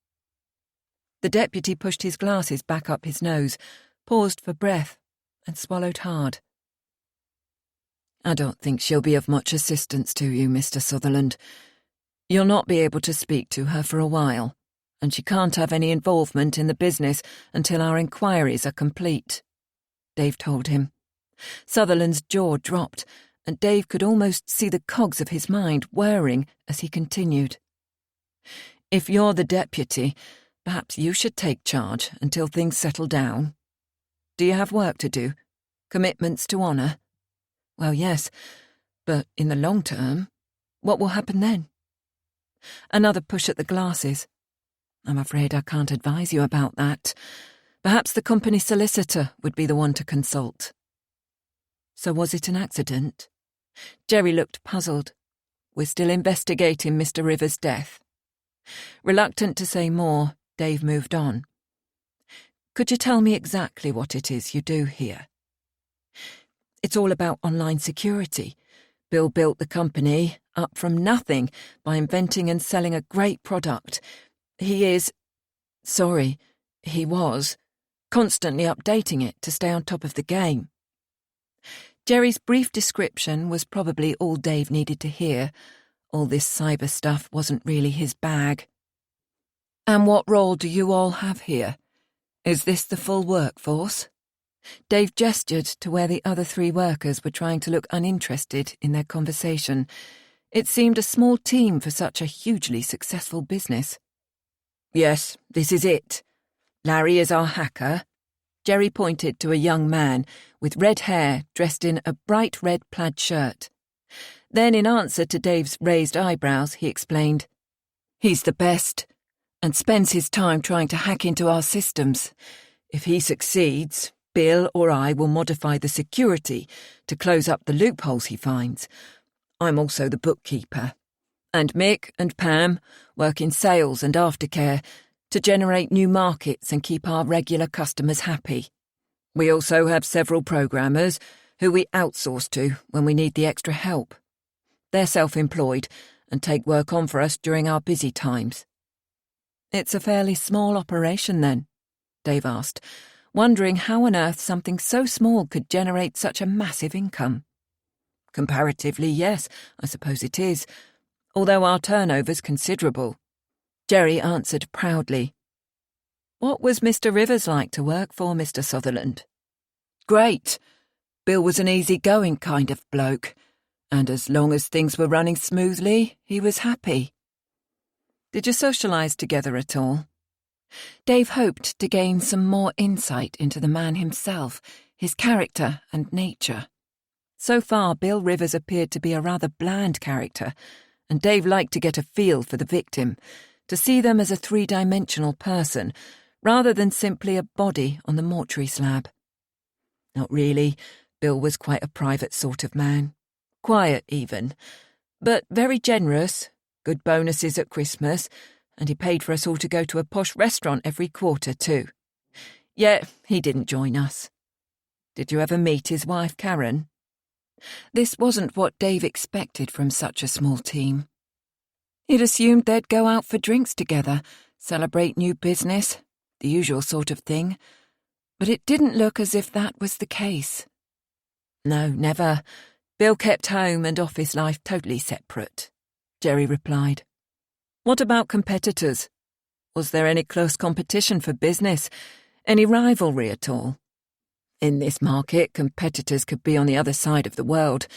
The deputy pushed his glasses back up his nose, paused for breath, and swallowed hard. I don't think she'll be of much assistance to you, Mr. Sutherland. You'll not be able to speak to her for a while, and she can't have any involvement in the business until our inquiries are complete, Dave told him. Sutherland's jaw dropped, and Dave could almost see the cogs of his mind whirring as he continued. If you're the deputy, perhaps you should take charge until things settle down. Do you have work to do? Commitments to honour? Well, yes, but in the long term, what will happen then? Another push at the glasses. I'm afraid I can't advise you about that. Perhaps the company solicitor would be the one to consult. So was it an accident? Jerry looked puzzled. We're still investigating Mr. Rivers' death. Reluctant to say more, Dave moved on. Could you tell me exactly what it is you do here? It's all about online security. Bill built the company up from nothing by inventing and selling a great product. He was, constantly updating it to stay on top of the game. Jerry's brief description was probably all Dave needed to hear. All this cyber stuff wasn't really his bag. And what role do you all have here? Is this the full workforce? Dave gestured to where the other 3 workers were trying to look uninterested in their conversation. It seemed a small team for such a hugely successful business. Yes, this is it. Larry is our hacker. Jerry pointed to a young man with red hair dressed in a bright red plaid shirt. Then, in answer to Dave's raised eyebrows, he explained, He's the best, and spends his time trying to hack into our systems. If he succeeds, Bill or I will modify the security to close up the loopholes he finds. I'm also the bookkeeper. And Mick and Pam work in sales and aftercare to generate new markets and keep our regular customers happy. We also have several programmers who we outsource to when we need the extra help. They're self-employed and take work on for us during our busy times. It's a fairly small operation then, Dave asked, wondering how on earth something so small could generate such a massive income. Comparatively, yes, I suppose it is, although our turnover's considerable. Jerry answered proudly. What was Mr. Rivers like to work for, Mr. Sutherland? Great. Bill was an easy-going kind of bloke, and as long as things were running smoothly, he was happy. Did you socialise together at all? Dave hoped to gain some more insight into the man himself, his character and nature. So far, Bill Rivers appeared to be a rather bland character, and Dave liked to get a feel for the victim, to see them as a 3-dimensional person, rather than simply a body on the mortuary slab. Not really. Bill was quite a private sort of man. Quiet, even. But very generous, good bonuses at Christmas, and he paid for us all to go to a posh restaurant every quarter, too. Yet he didn't join us. Did you ever meet his wife, Karen? This wasn't what Dave expected from such a small team. He'd assumed they'd go out for drinks together, celebrate new business, the usual sort of thing. But it didn't look as if that was the case. No, never. Bill kept home and office life totally separate, Jerry replied. What about competitors? Was there any close competition for business? Any rivalry at all? In this market, competitors could be on the other side of the world.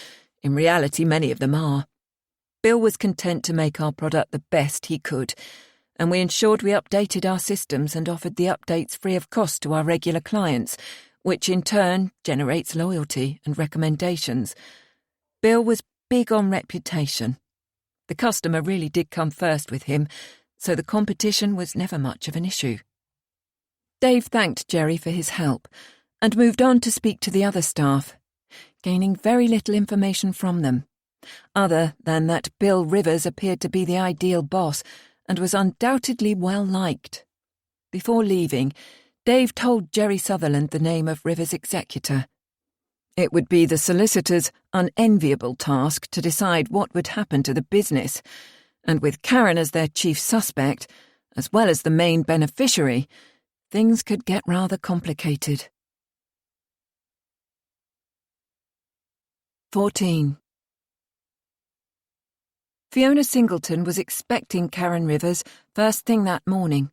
In reality, many of them are. Bill was content to make our product the best he could, and we ensured we updated our systems and offered the updates free of cost to our regular clients, which in turn generates loyalty and recommendations. Bill was big on reputation. The customer really did come first with him, so the competition was never much of an issue. Dave thanked Jerry for his help and moved on to speak to the other staff, gaining very little information from them, other than that Bill Rivers appeared to be the ideal boss and was undoubtedly well liked. Before leaving, Dave told Jerry Sutherland the name of Rivers' executor. It would be the solicitor's unenviable task to decide what would happen to the business, and with Karen as their chief suspect, as well as the main beneficiary, things could get rather complicated. 14. Fiona Singleton was expecting Karen Rivers first thing that morning,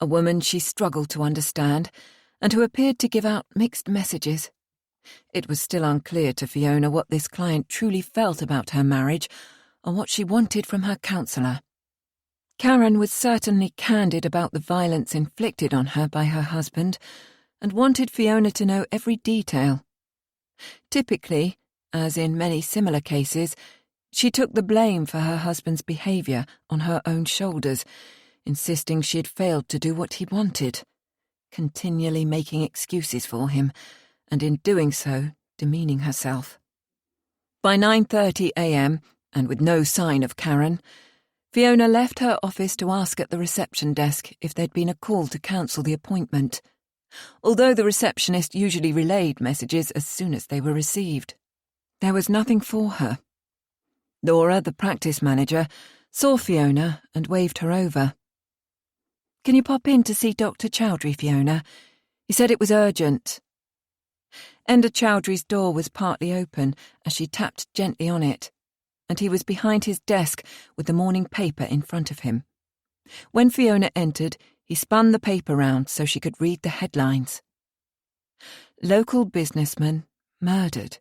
a woman she struggled to understand and who appeared to give out mixed messages. It was still unclear to Fiona what this client truly felt about her marriage or what she wanted from her counsellor. Karen was certainly candid about the violence inflicted on her by her husband and wanted Fiona to know every detail. Typically, as in many similar cases, she took the blame for her husband's behaviour on her own shoulders, insisting she had failed to do what he wanted, continually making excuses for him, and in doing so, demeaning herself. By 9:30 a.m., and with no sign of Karen, Fiona left her office to ask at the reception desk if there'd been a call to cancel the appointment, although the receptionist usually relayed messages as soon as they were received. There was nothing for her. Laura, the practice manager, saw Fiona and waved her over. "Can you pop in to see Dr. Chowdhury, Fiona? He said it was urgent." Enda Chowdhury's door was partly open as she tapped gently on it, and he was behind his desk with the morning paper in front of him. When Fiona entered, he spun the paper round so she could read the headlines. Local businessman murdered.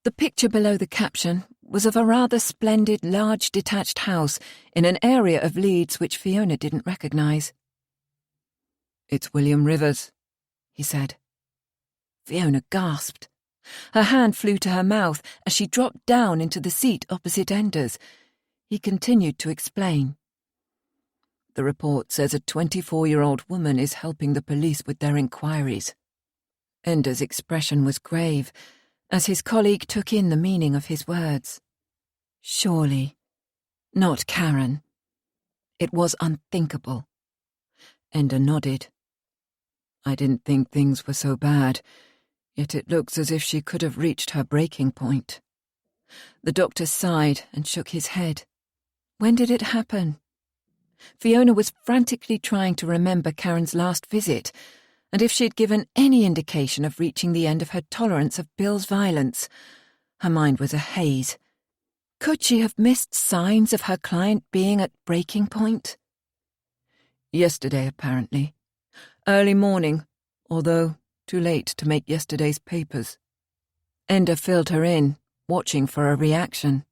The picture below the caption was of a rather splendid large detached house in an area of Leeds which Fiona didn't recognise. "It's William Rivers," he said. Fiona gasped. Her hand flew to her mouth as she dropped down into the seat opposite Enda's. He continued to explain. "The report says a 24-year-old woman is helping the police with their inquiries." Enda's expression was grave, as his colleague took in the meaning of his words. Surely, not Karen. It was unthinkable. Enda nodded. "I didn't think things were so bad, yet it looks as if she could have reached her breaking point." The doctor sighed and shook his head. When did it happen? Fiona was frantically trying to remember Karen's last visit, and if she had given any indication of reaching the end of her tolerance of Bill's violence. Her mind was a haze. Could she have missed signs of her client being at breaking point? "Yesterday, apparently. Early morning, although too late to make yesterday's papers." Enda filled her in, watching for a reaction.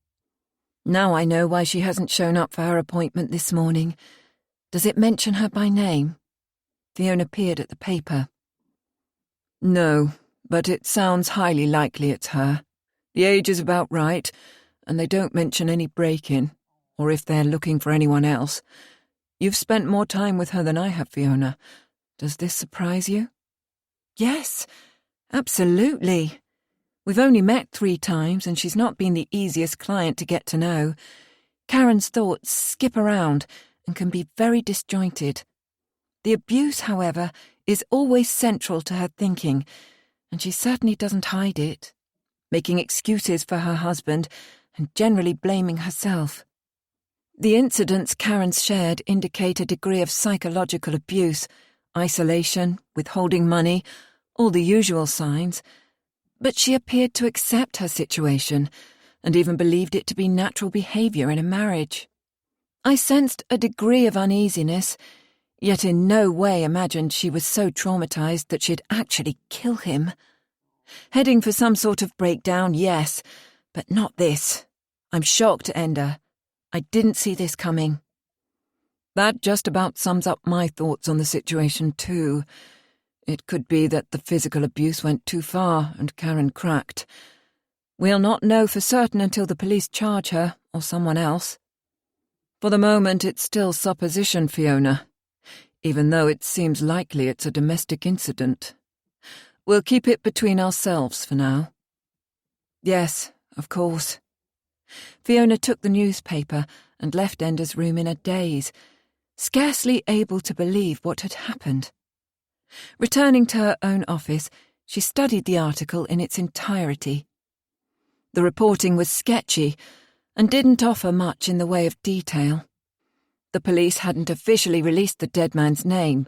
"Now I know why she hasn't shown up for her appointment this morning. Does it mention her by name?" Fiona peered at the paper. "No, but it sounds highly likely it's her. The age is about right, and they don't mention any break-in, or if they're looking for anyone else. You've spent more time with her than I have, Fiona. Does this surprise you?" "Yes, absolutely. We've only met 3 times, and she's not been the easiest client to get to know. Karen's thoughts skip around and can be very disjointed. The abuse, however, is always central to her thinking, and she certainly doesn't hide it, making excuses for her husband and generally blaming herself. The incidents Karen's shared indicate a degree of psychological abuse, isolation, withholding money, all the usual signs, but she appeared to accept her situation and even believed it to be natural behaviour in a marriage. I sensed a degree of uneasiness, yet in no way imagined she was so traumatised that she'd actually kill him. Heading for some sort of breakdown, yes, but not this. I'm shocked, Ender. I didn't see this coming. That just about sums up my thoughts on the situation, too. It could be that the physical abuse went too far and Karen cracked. We'll not know for certain until the police charge her, or someone else. For the moment, it's still supposition, Fiona, even though it seems likely it's a domestic incident. We'll keep it between ourselves for now. Yes, of course. Fiona took the newspaper and left Ender's room in a daze, scarcely able to believe what had happened. Returning to her own office, she studied the article in its entirety. The reporting was sketchy and didn't offer much in the way of detail. The police hadn't officially released the dead man's name,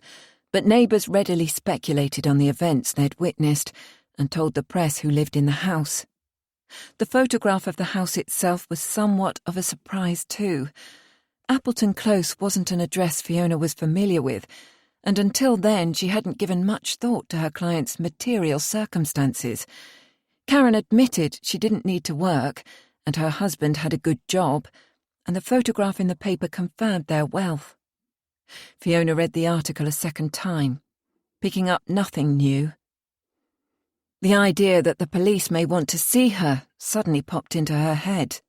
but neighbours readily speculated on the events they'd witnessed and told the press who lived in the house. The photograph of the house itself was somewhat of a surprise too. Appleton Close wasn't an address Fiona was familiar with, and until then she hadn't given much thought to her client's material circumstances. Karen admitted she didn't need to work, and her husband had a good job, and the photograph in the paper confirmed their wealth. Fiona read the article a second time, picking up nothing new. The idea that the police may want to see her suddenly popped into her head.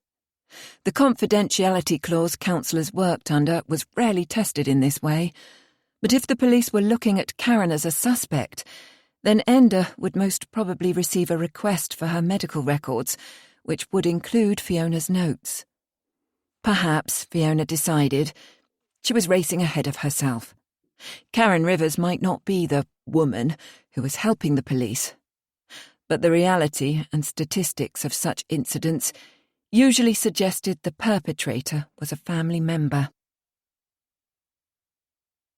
The confidentiality clause counsellors worked under was rarely tested in this way, but if the police were looking at Karen as a suspect, then Ender would most probably receive a request for her medical records, which would include Fiona's notes. Perhaps, Fiona decided, she was racing ahead of herself. Karen Rivers might not be the woman who was helping the police, but the reality and statistics of such incidents usually suggested the perpetrator was a family member.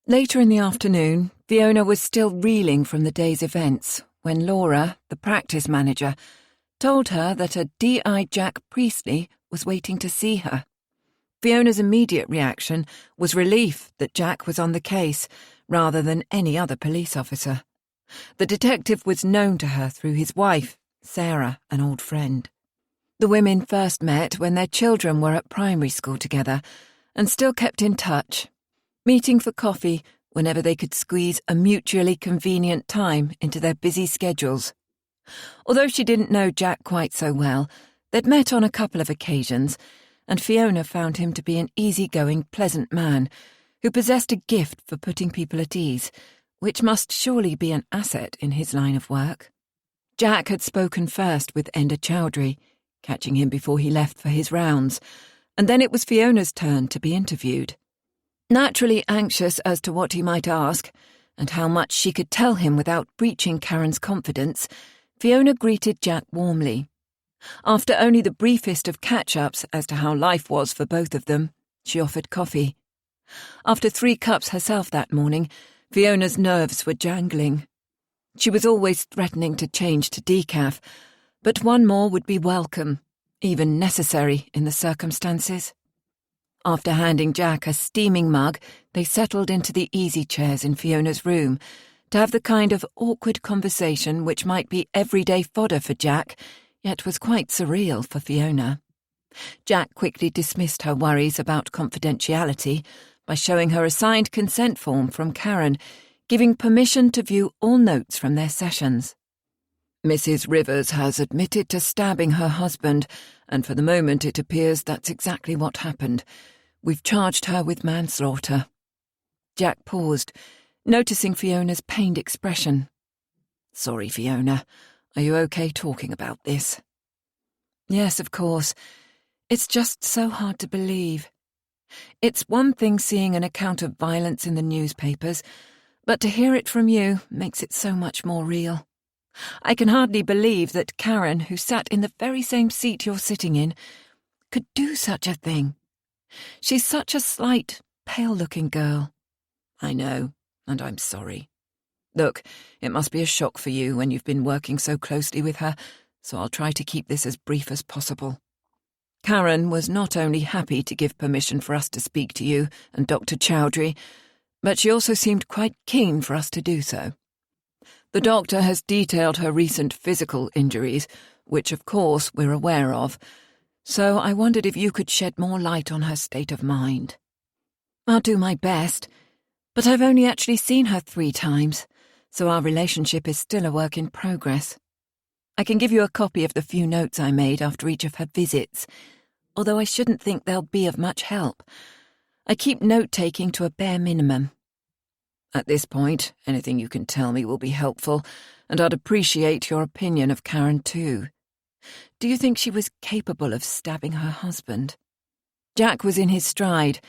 Later in the afternoon, Fiona was still reeling from the day's events when Laura, the practice manager, told her that a D.I. Jack Priestley was waiting to see her. Fiona's immediate reaction was relief that Jack was on the case rather than any other police officer. The detective was known to her through his wife, Sarah, an old friend. The women first met when their children were at primary school together and still kept in touch, meeting for coffee whenever they could squeeze a mutually convenient time into their busy schedules. Although she didn't know Jack quite so well, they'd met on a couple of occasions, and Fiona found him to be an easygoing, pleasant man who possessed a gift for putting people at ease, which must surely be an asset in his line of work. Jack had spoken first with Ender Chowdhury, catching him before he left for his rounds, and then it was Fiona's turn to be interviewed. Naturally anxious as to what he might ask, and how much she could tell him without breaching Karen's confidence, Fiona greeted Jack warmly. After only the briefest of catch-ups as to how life was for both of them, she offered coffee. After 3 cups herself that morning, Fiona's nerves were jangling. She was always threatening to change to decaf, but one more would be welcome, even necessary in the circumstances. After handing Jack a steaming mug, they settled into the easy chairs in Fiona's room to have the kind of awkward conversation which might be everyday fodder for Jack, yet was quite surreal for Fiona. Jack quickly dismissed her worries about confidentiality by showing her a signed consent form from Karen, giving permission to view all notes from their sessions. Mrs. Rivers has admitted to stabbing her husband, and for the moment it appears that's exactly what happened. We've charged her with manslaughter. Jack paused, noticing Fiona's pained expression. Sorry, Fiona. Are you okay talking about this? Yes, of course. It's just so hard to believe. It's one thing seeing an account of violence in the newspapers, but to hear it from you makes it so much more real. I can hardly believe that Karen, who sat in the very same seat you're sitting in, could do such a thing. She's such a slight, pale-looking girl. I know, and I'm sorry. Look, it must be a shock for you when you've been working so closely with her, so I'll try to keep this as brief as possible. Karen was not only happy to give permission for us to speak to you and Dr. Chowdhury, but she also seemed quite keen for us to do so. The doctor has detailed her recent physical injuries, which of course we're aware of, So I wondered if you could shed more light on her state of mind. I'll do my best, but I've only actually seen her 3 times, so our relationship is still a work in progress. I can give you a copy of the few notes I made after each of her visits, although I shouldn't think they'll be of much help. I keep note-taking to a bare minimum. At this point, anything you can tell me will be helpful, and I'd appreciate your opinion of Karen too. Do you think she was capable of stabbing her husband? Jack was in his stride,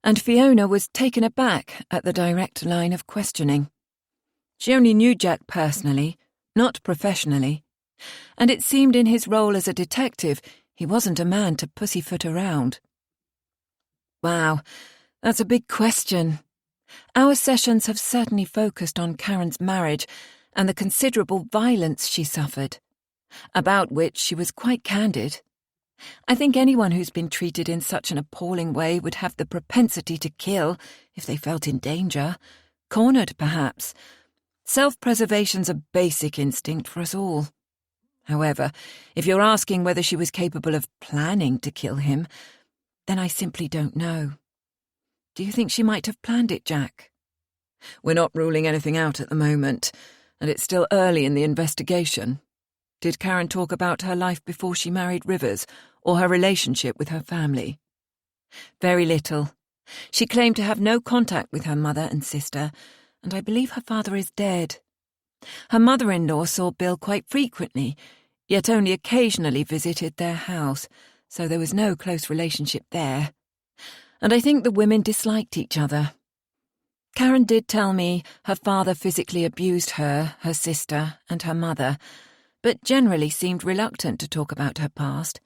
and Fiona was taken aback at the direct line of questioning. She only knew Jack personally, not professionally, and it seemed in his role as a detective he wasn't a man to pussyfoot around. Wow, that's a big question. Our sessions have certainly focused on Karen's marriage and the considerable violence she suffered, about which she was quite candid. I think anyone who's been treated in such an appalling way would have the propensity to kill if they felt in danger, cornered perhaps. Self-preservation's a basic instinct for us all. However, if you're asking whether she was capable of planning to kill him, then I simply don't know. Do you think she might have planned it, Jack? We're not ruling anything out at the moment, and it's still early in the investigation. Did Karen talk about her life before she married Rivers, or her relationship with her family? Very little. She claimed to have no contact with her mother and sister, and I believe her father is dead. Her mother-in-law saw Bill quite frequently, yet only occasionally visited their house, so there was no close relationship there. And I think the women disliked each other. Karen did tell me her father physically abused her, her sister, and her mother, but generally seemed reluctant to talk about her past,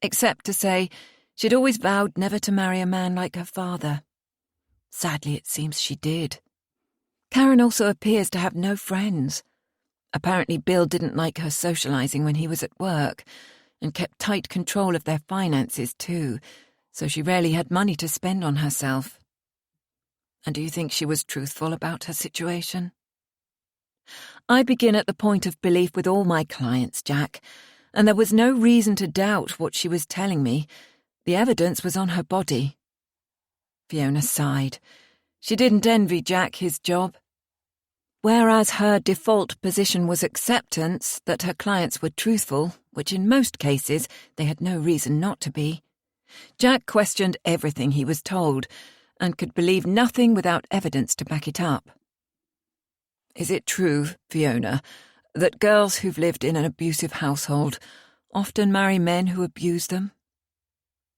except to say she'd always vowed never to marry a man like her father. Sadly, it seems she did. Karen also appears to have no friends. Apparently Bill didn't like her socializing when he was at work, and kept tight control of their finances too, so she rarely had money to spend on herself. And do you think she was truthful about her situation? I begin at the point of belief with all my clients, Jack, and there was no reason to doubt what she was telling me. The evidence was on her body. Fiona sighed. She didn't envy Jack his job. Whereas her default position was acceptance that her clients were truthful, which in most cases they had no reason not to be, Jack questioned everything he was told, and could believe nothing without evidence to back it up. Is it true, Fiona, that girls who've lived in an abusive household often marry men who abuse them?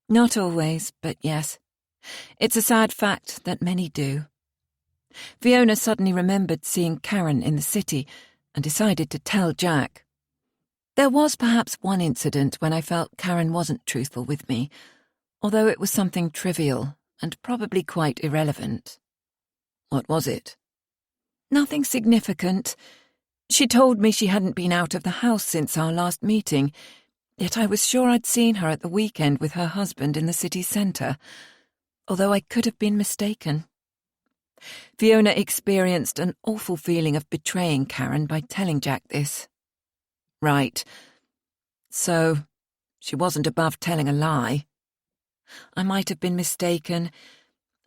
Not always, but yes. It's a sad fact that many do. Fiona suddenly remembered seeing Karen in the city and decided to tell Jack. There was perhaps one incident when I felt Karen wasn't truthful with me, although it was something trivial and probably quite irrelevant. What was it? Nothing significant. She told me she hadn't been out of the house since our last meeting, yet I was sure I'd seen her at the weekend with her husband in the city centre, although I could have been mistaken. Fiona experienced an awful feeling of betraying Karen by telling Jack this. Right. So, she wasn't above telling a lie. I might have been mistaken,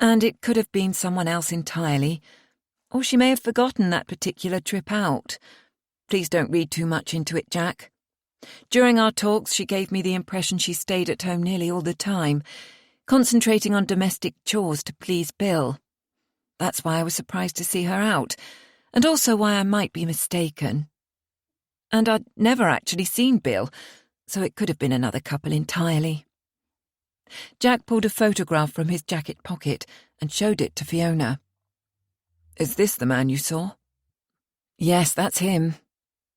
and it could have been someone else entirely, or she may have forgotten that particular trip out. Please don't read too much into it, Jack. During our talks, she gave me the impression she stayed at home nearly all the time, concentrating on domestic chores to please Bill. That's why I was surprised to see her out, and also why I might be mistaken. And I'd never actually seen Bill, so it could have been another couple entirely. Jack pulled a photograph from his jacket pocket and showed it to Fiona. Is this the man you saw? Yes, that's him.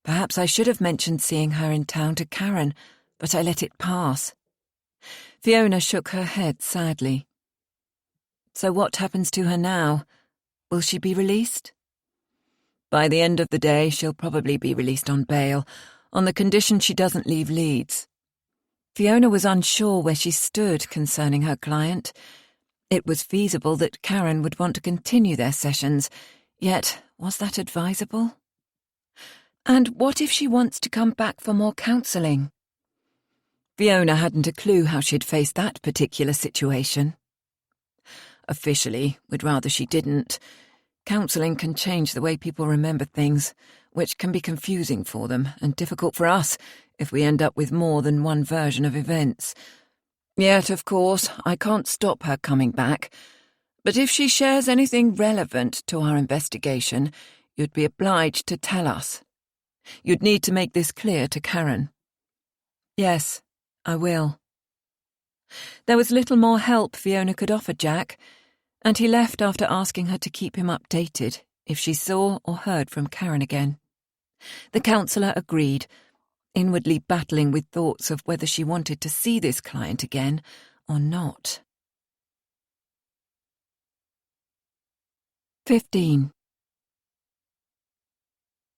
Perhaps I should have mentioned seeing her in town to Karen, but I let it pass. Fiona shook her head sadly. So what happens to her now? Will she be released? By the end of the day, she'll probably be released on bail, on the condition she doesn't leave Leeds. Fiona was unsure where she stood concerning her client. It was feasible that Karen would want to continue their sessions, yet was that advisable? And what if she wants to come back for more counselling? Fiona hadn't a clue how she'd face that particular situation. Officially, we'd rather she didn't. Counselling can change the way people remember things, which can be confusing for them and difficult for us if we end up with more than one version of events. Yet, of course, I can't stop her coming back. But if she shares anything relevant to our investigation, you'd be obliged to tell us. You'd need to make this clear to Karen. Yes, I will. There was little more help Fiona could offer Jack, and he left after asking her to keep him updated if she saw or heard from Karen again. The counsellor agreed, inwardly battling with thoughts of whether she wanted to see this client again or not. 15.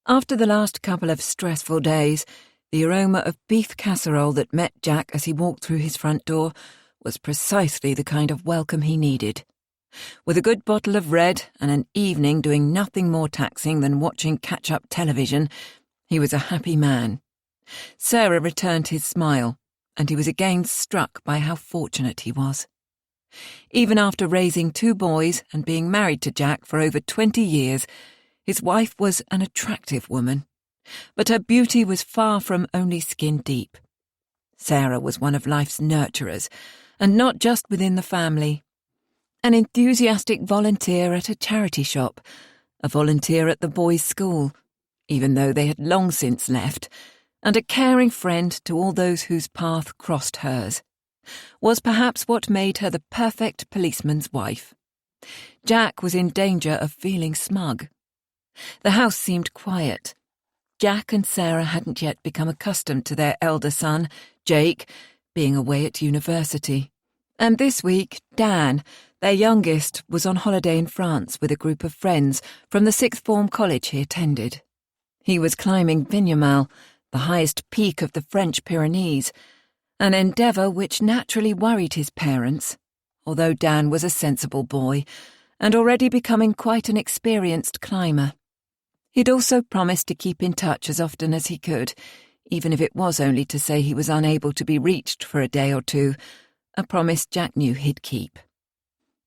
After the last couple of stressful days, the aroma of beef casserole that met Jack as he walked through his front door was precisely the kind of welcome he needed. With a good bottle of red and an evening doing nothing more taxing than watching catch-up television, he was a happy man. Sarah returned his smile, and he was again struck by how fortunate he was. Even after raising 2 boys and being married to Jack for over 20 years, his wife was an attractive woman, but her beauty was far from only skin deep. Sarah was one of life's nurturers, and not just within the family. An enthusiastic volunteer at a charity shop, a volunteer at the boys' school, even though they had long since left, and a caring friend to all those whose path crossed hers, was perhaps what made her the perfect policeman's wife. Jack was in danger of feeling smug. The house seemed quiet. Jack and Sarah hadn't yet become accustomed to their elder son, Jake, being away at university. And this week, Dan, their youngest, was on holiday in France with a group of friends from the 6th form college he attended. He was climbing Vignemale, the highest peak of the French Pyrenees, an endeavour which naturally worried his parents, although Dan was a sensible boy and already becoming quite an experienced climber. He'd also promised to keep in touch as often as he could, even if it was only to say he was unable to be reached for a day or two, a promise Jack knew he'd keep.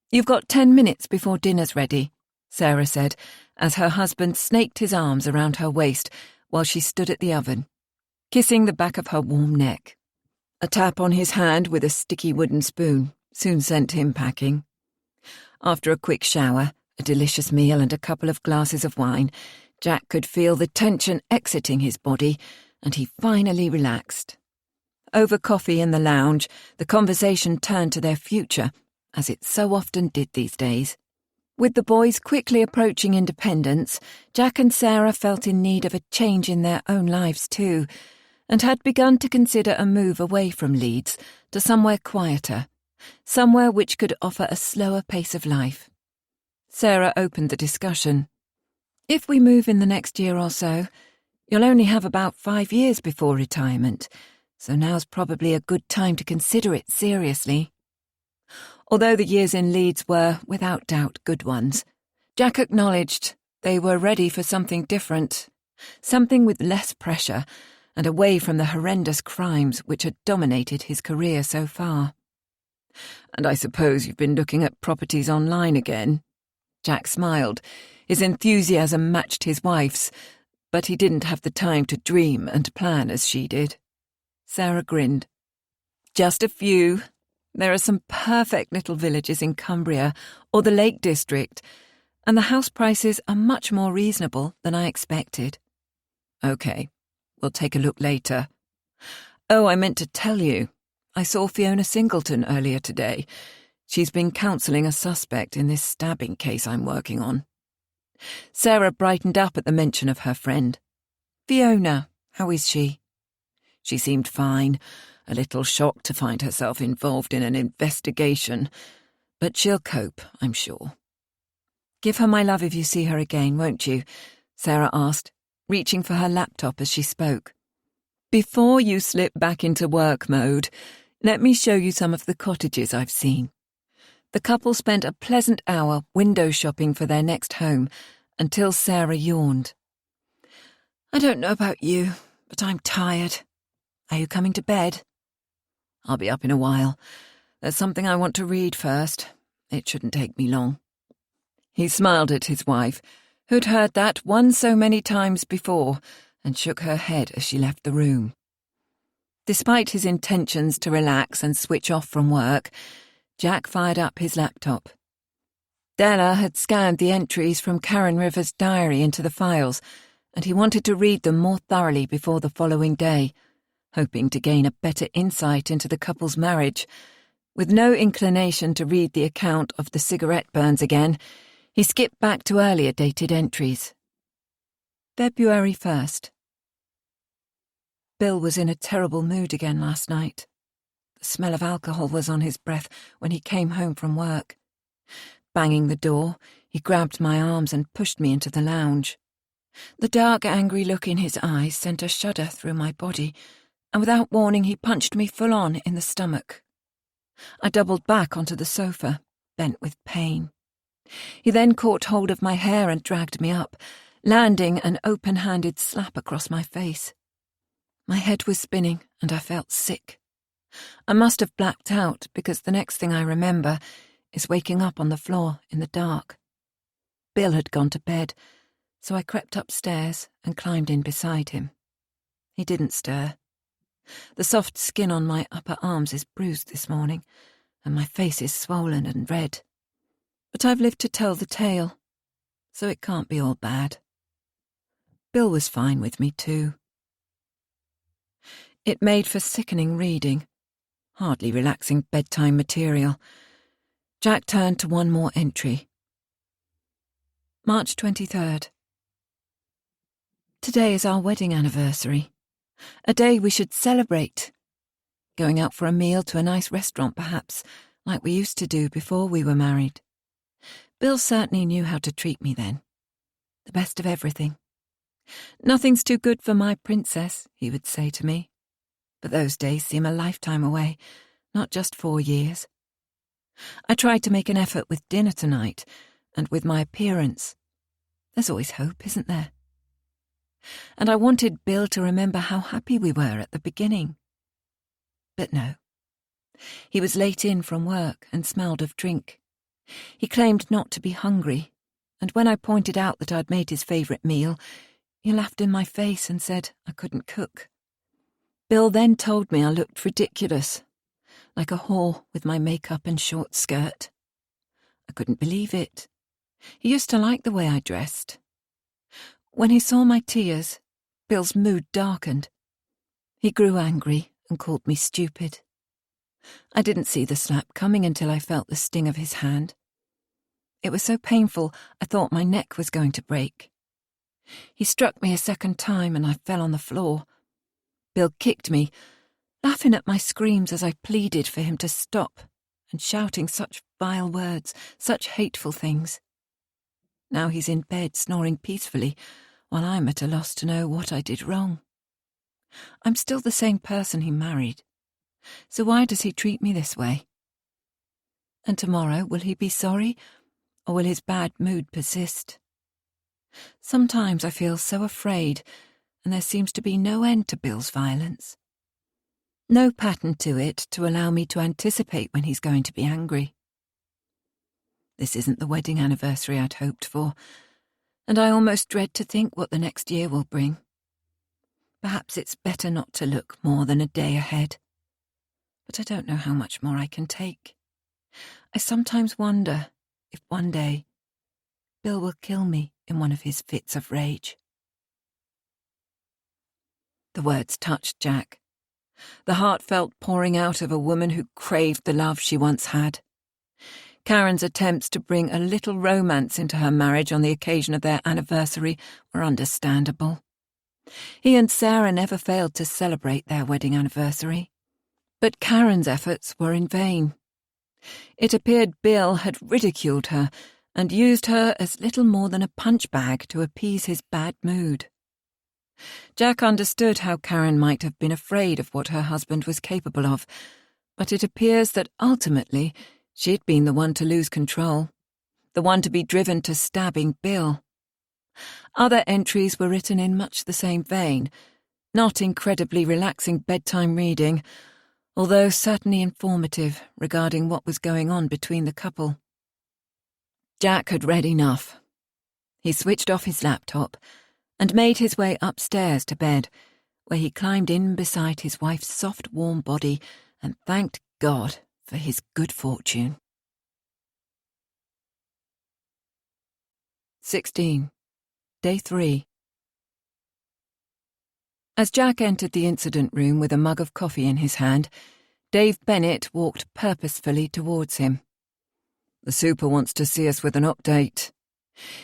"You've got 10 minutes before dinner's ready," Sarah said, as her husband snaked his arms around her waist while she stood at the oven, kissing the back of her warm neck. A tap on his hand with a sticky wooden spoon soon sent him packing. After a quick shower, a delicious meal and a couple of glasses of wine, Jack could feel the tension exiting his body, and he finally relaxed. Over coffee in the lounge, the conversation turned to their future, as it so often did these days. With the boys quickly approaching independence, Jack and Sarah felt in need of a change in their own lives too, and had begun to consider a move away from Leeds to somewhere quieter, somewhere which could offer a slower pace of life. Sarah opened the discussion. "If we move in the next year or so, you'll only have about 5 years before retirement, so now's probably a good time to consider it seriously." Although the years in Leeds were, without doubt, good ones, Jack acknowledged they were ready for something different, something with less pressure and away from the horrendous crimes which had dominated his career so far. "And I suppose you've been looking at properties online again?" Jack smiled. His enthusiasm matched his wife's, but he didn't have the time to dream and plan as she did. Sarah grinned. "Just a few. There are some perfect little villages in Cumbria or the Lake District, and the house prices are much more reasonable than I expected." "Okay, we'll take a look later. Oh, I meant to tell you. I saw Fiona Singleton earlier today. She's been counselling a suspect in this stabbing case I'm working on." Sarah brightened up at the mention of her friend. "Fiona, how is she?" "She seemed fine, a little shocked to find herself involved in an investigation, but she'll cope, I'm sure." "Give her my love if you see her again, won't you?" Sarah asked, reaching for her laptop as she spoke. "Before you slip back into work mode, let me show you some of the cottages I've seen." The couple spent a pleasant hour window shopping for their next home until Sarah yawned. "I don't know about you, but I'm tired. Are you coming to bed?" I'll be up in a while. There's something I want to read first. It shouldn't take me long." He smiled at his wife, who'd heard that one so many times before, and shook her head as she left the room. Despite his intentions to relax and switch off from work, Jack fired up his laptop. Della had scanned the entries from Karen Rivers' diary into the files, and he wanted to read them more thoroughly before the following day, hoping to gain a better insight into the couple's marriage. With no inclination to read the account of the cigarette burns again, he skipped back to earlier dated entries. February 1st. Bill was in a terrible mood again last night. The smell of alcohol was on his breath when he came home from work. Banging the door, he grabbed my arms and pushed me into the lounge. The dark, angry look in his eyes sent a shudder through my body, and without warning he punched me full on in the stomach. I doubled back onto the sofa, bent with pain. He then caught hold of my hair and dragged me up, landing an open-handed slap across my face. My head was spinning and I felt sick. I must have blacked out because the next thing I remember is waking up on the floor in the dark. Bill had gone to bed, so I crept upstairs and climbed in beside him. He didn't stir. The soft skin on my upper arms is bruised this morning, and my face is swollen and red. But I've lived to tell the tale, so it can't be all bad. Bill was fine with me too. It made for sickening reading, hardly relaxing bedtime material. Jack turned to one more entry. March 23rd. Today is our wedding anniversary, a day we should celebrate. Going out for a meal to a nice restaurant perhaps, like we used to do before we were married. Bill certainly knew how to treat me then. The best of everything. "Nothing's too good for my princess," he would say to me. But those days seem a lifetime away, not just 4 years. I tried to make an effort with dinner tonight, and with my appearance. There's always hope, isn't there? And I wanted Bill to remember how happy we were at the beginning. But no. He was late in from work and smelled of drink. He claimed not to be hungry, and when I pointed out that I'd made his favourite meal, he laughed in my face and said I couldn't cook. Bill then told me I looked ridiculous, like a whore with my makeup and short skirt. I couldn't believe it. He used to like the way I dressed. When he saw my tears, Bill's mood darkened. He grew angry and called me stupid. I didn't see the slap coming until I felt the sting of his hand. It was so painful I thought my neck was going to break. He struck me a second time and I fell on the floor. Bill kicked me, laughing at my screams as I pleaded for him to stop, and shouting such vile words, such hateful things. Now he's in bed snoring peacefully, while I'm at a loss to know what I did wrong. I'm still the same person he married, so why does he treat me this way? And tomorrow, will he be sorry, or will his bad mood persist? Sometimes I feel so afraid, and there seems to be no end to Bill's violence. No pattern to it to allow me to anticipate when he's going to be angry. This isn't the wedding anniversary I'd hoped for, and I almost dread to think what the next year will bring. Perhaps it's better not to look more than a day ahead. But I don't know how much more I can take. I sometimes wonder if one day Bill will kill me in one of his fits of rage. The words touched Jack, the heartfelt pouring out of a woman who craved the love she once had. Karen's attempts to bring a little romance into her marriage on the occasion of their anniversary were understandable. He and Sarah never failed to celebrate their wedding anniversary. But Karen's efforts were in vain. It appeared Bill had ridiculed her and used her as little more than a punch bag to appease his bad mood. Jack understood how Karen might have been afraid of what her husband was capable of, but it appears that ultimately she'd been the one to lose control, the one to be driven to stabbing Bill. Other entries were written in much the same vein, not incredibly relaxing bedtime reading, although certainly informative regarding what was going on between the couple. Jack had read enough. He switched off his laptop and made his way upstairs to bed, where he climbed in beside his wife's soft, warm body and thanked God for his good fortune. 16. Day 3. As Jack entered the incident room with a mug of coffee in his hand, Dave Bennett walked purposefully towards him. "The super wants to see us with an update."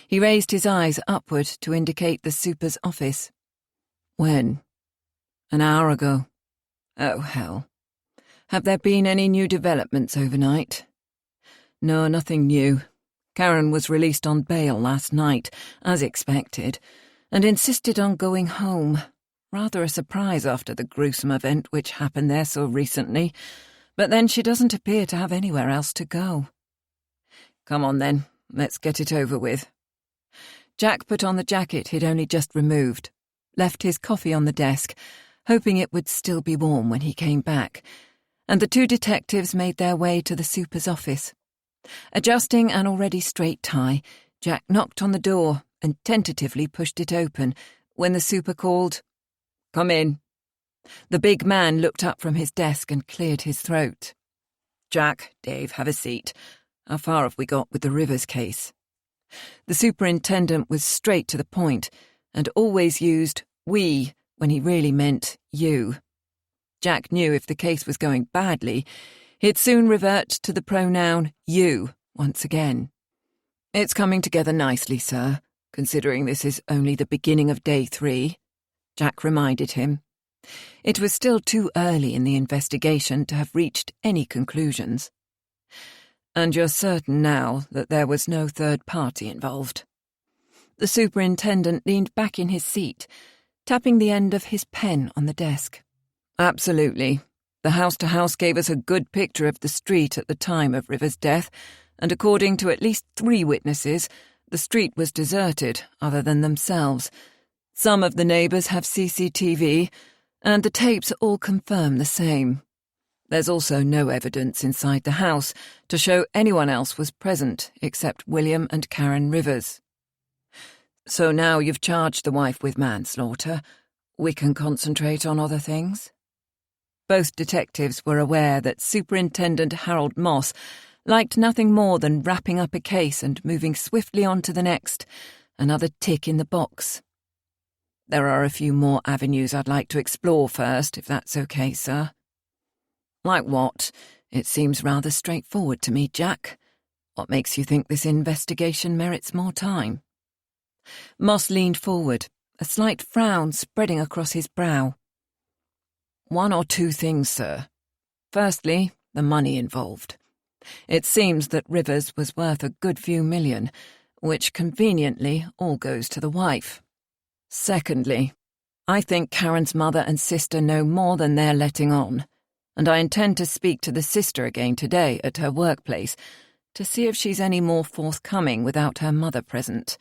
He raised his eyes upward to indicate the super's office. "When?" "An hour ago." "Oh, hell. Have there been any new developments overnight?" "No, nothing new. Karen was released on bail last night, as expected, and insisted on going home. Rather a surprise after the gruesome event which happened there so recently, but then she doesn't appear to have anywhere else to go." "Come on then, let's get it over with." Jack put on the jacket he'd only just removed, left his coffee on the desk, hoping it would still be warm when he came back, and the two detectives made their way to the super's office. Adjusting an already straight tie, Jack knocked on the door and tentatively pushed it open when the super called, "Come in." The big man looked up from his desk and cleared his throat. "Jack, Dave, have a seat. How far have we got with the Rivers case?" The superintendent was straight to the point and always used "we" when he really meant "you." Jack knew if the case was going badly, he'd soon revert to the pronoun "you" once again. "It's coming together nicely, sir, considering this is only the beginning of day 3, Jack reminded him. It was still too early in the investigation to have reached any conclusions. "And you're certain now that there was no third party involved?" The superintendent leaned back in his seat, tapping the end of his pen on the desk. "Absolutely. The house-to-house gave us a good picture of the street at the time of Rivers' death, and according to at least 3 witnesses, the street was deserted other than themselves. Some of the neighbours have CCTV, and the tapes all confirm the same. There's also no evidence inside the house to show anyone else was present except William and Karen Rivers. So now you've charged the wife with manslaughter, we can concentrate on other things?" Both detectives were aware that Superintendent Harold Moss liked nothing more than wrapping up a case and moving swiftly on to the next, another tick in the box. "There are a few more avenues I'd like to explore first, if that's okay, sir." "Like what? It seems rather straightforward to me, Jack. What makes you think this investigation merits more time?" Moss leaned forward, a slight frown spreading across his brow. "1 or 2 things, sir. Firstly, the money involved. It seems that Rivers was worth a good few million, which conveniently all goes to the wife. Secondly, I think Karen's mother and sister know more than they're letting on, and I intend to speak to the sister again today at her workplace to see if she's any more forthcoming without her mother present.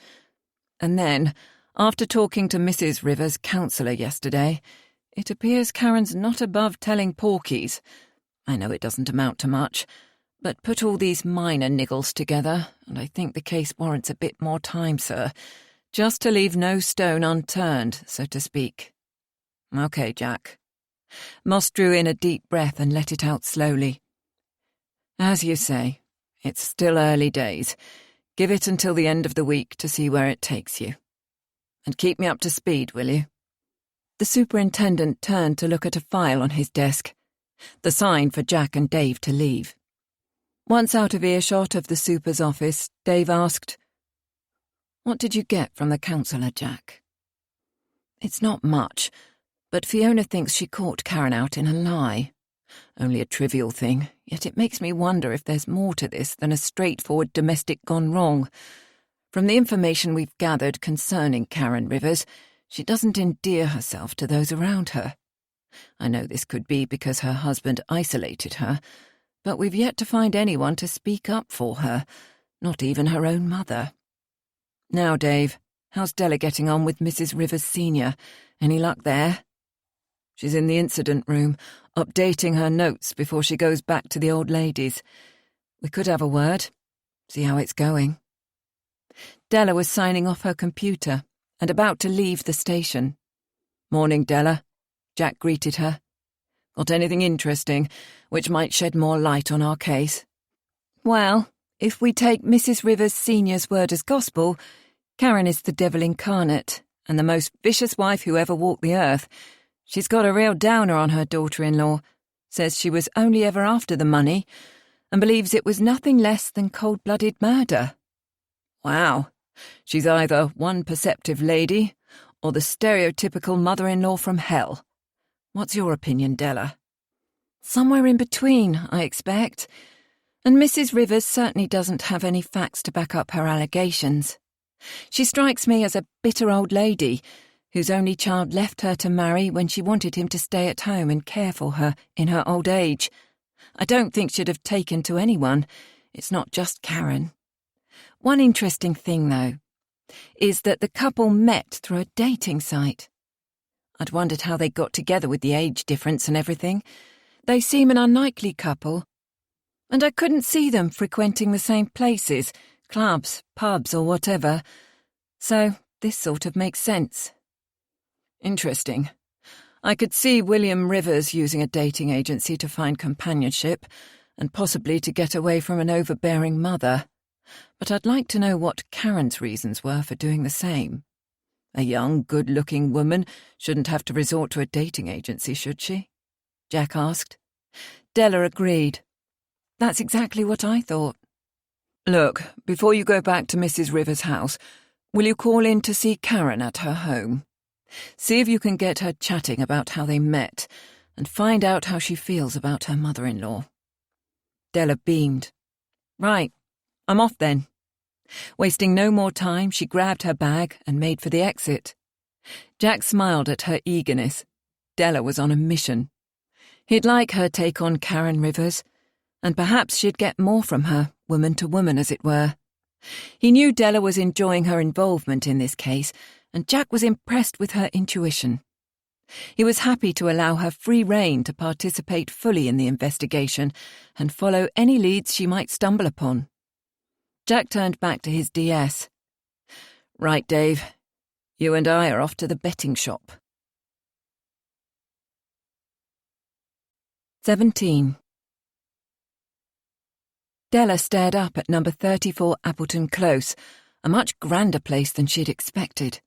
And then, after talking to Mrs. Rivers' counsellor yesterday, it appears Karen's not above telling porkies. I know it doesn't amount to much, but put all these minor niggles together, and I think the case warrants a bit more time, sir, just to leave no stone unturned, so to speak." "Okay, Jack." Moss drew in a deep breath and let it out slowly. "As you say, it's still early days. Give it until the end of the week to see where it takes you. And keep me up to speed, will you?" The superintendent turned to look at a file on his desk, the sign for Jack and Dave to leave. Once out of earshot of the super's office, Dave asked, "What did you get from the counsellor, Jack?" "It's not much, but Fiona thinks she caught Karen out in a lie. Only a trivial thing, yet it makes me wonder if there's more to this than a straightforward domestic gone wrong. From the information we've gathered concerning Karen Rivers, she doesn't endear herself to those around her. I know this could be because her husband isolated her, but we've yet to find anyone to speak up for her, not even her own mother. Now, Dave, how's Della getting on with Mrs. Rivers Sr.? Any luck there?" "She's in the incident room, updating her notes before she goes back to the old ladies. We could have a word, see how it's going." Della was signing off her computer and about to leave the station. "Morning, Della," Jack greeted her. "Got anything interesting which might shed more light on our case?" "Well, if we take Mrs. Rivers Senior's word as gospel, Karen is the devil incarnate and the most vicious wife who ever walked the earth. She's got a real downer on her daughter-in-law, says she was only ever after the money, and believes it was nothing less than cold-blooded murder." "Wow, she's either one perceptive lady or the stereotypical mother-in-law from hell. What's your opinion, Della?" "Somewhere in between, I expect. And Mrs. Rivers certainly doesn't have any facts to back up her allegations. She strikes me as a bitter old lady whose only child left her to marry when she wanted him to stay at home and care for her in her old age. I don't think she'd have taken to anyone. It's not just Karen. One interesting thing, though, is that the couple met through a dating site. I'd wondered how they got together with the age difference and everything. They seem an unlikely couple, and I couldn't see them frequenting the same places, clubs, pubs or whatever. So this sort of makes sense." "Interesting. I could see William Rivers using a dating agency to find companionship and possibly to get away from an overbearing mother. But I'd like to know what Karen's reasons were for doing the same. A young, good-looking woman shouldn't have to resort to a dating agency, should she?" Jack asked. Della agreed. "That's exactly what I thought." "Look, before you go back to Mrs. Rivers' house, will you call in to see Karen at her home? See if you can get her chatting about how they met and find out how she feels about her mother-in-law." Della beamed. "Right, I'm off then." Wasting no more time, she grabbed her bag and made for the exit. Jack smiled at her eagerness. Della was on a mission. He'd like her take on Karen Rivers, and perhaps she'd get more from her, woman to woman as it were. He knew Della was enjoying her involvement in this case, and Jack was impressed with her intuition. He was happy to allow her free rein to participate fully in the investigation and follow any leads she might stumble upon. Jack turned back to his DS. "Right, Dave. You and I are off to the betting shop." 17. Della stared up at number 34 Appleton Close, a much grander place than she'd expected.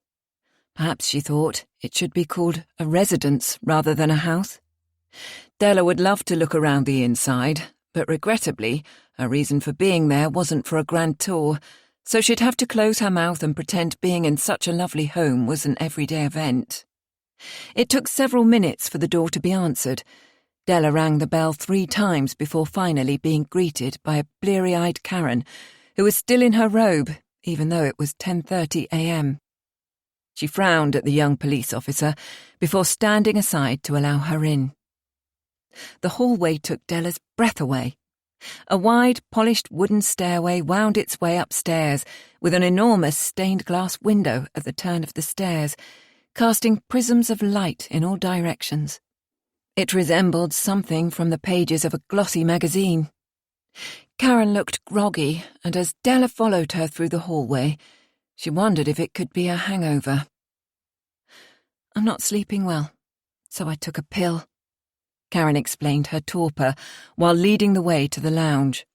Perhaps, she thought, it should be called a residence rather than a house. Della would love to look around the inside, but regrettably, her reason for being there wasn't for a grand tour, so she'd have to close her mouth and pretend being in such a lovely home was an everyday event. It took several minutes for the door to be answered. Della rang the bell 3 times before finally being greeted by a bleary-eyed Karen, who was still in her robe, even though it was 10:30 a.m. She frowned at the young police officer before standing aside to allow her in. The hallway took Della's breath away. A wide, polished wooden stairway wound its way upstairs, with an enormous stained-glass window at the turn of the stairs, casting prisms of light in all directions. It resembled something from the pages of a glossy magazine. Karen looked groggy, and as Della followed her through the hallway, she wondered if it could be a hangover. "I'm not sleeping well, so I took a pill," Karen explained her torpor while leading the way to the lounge.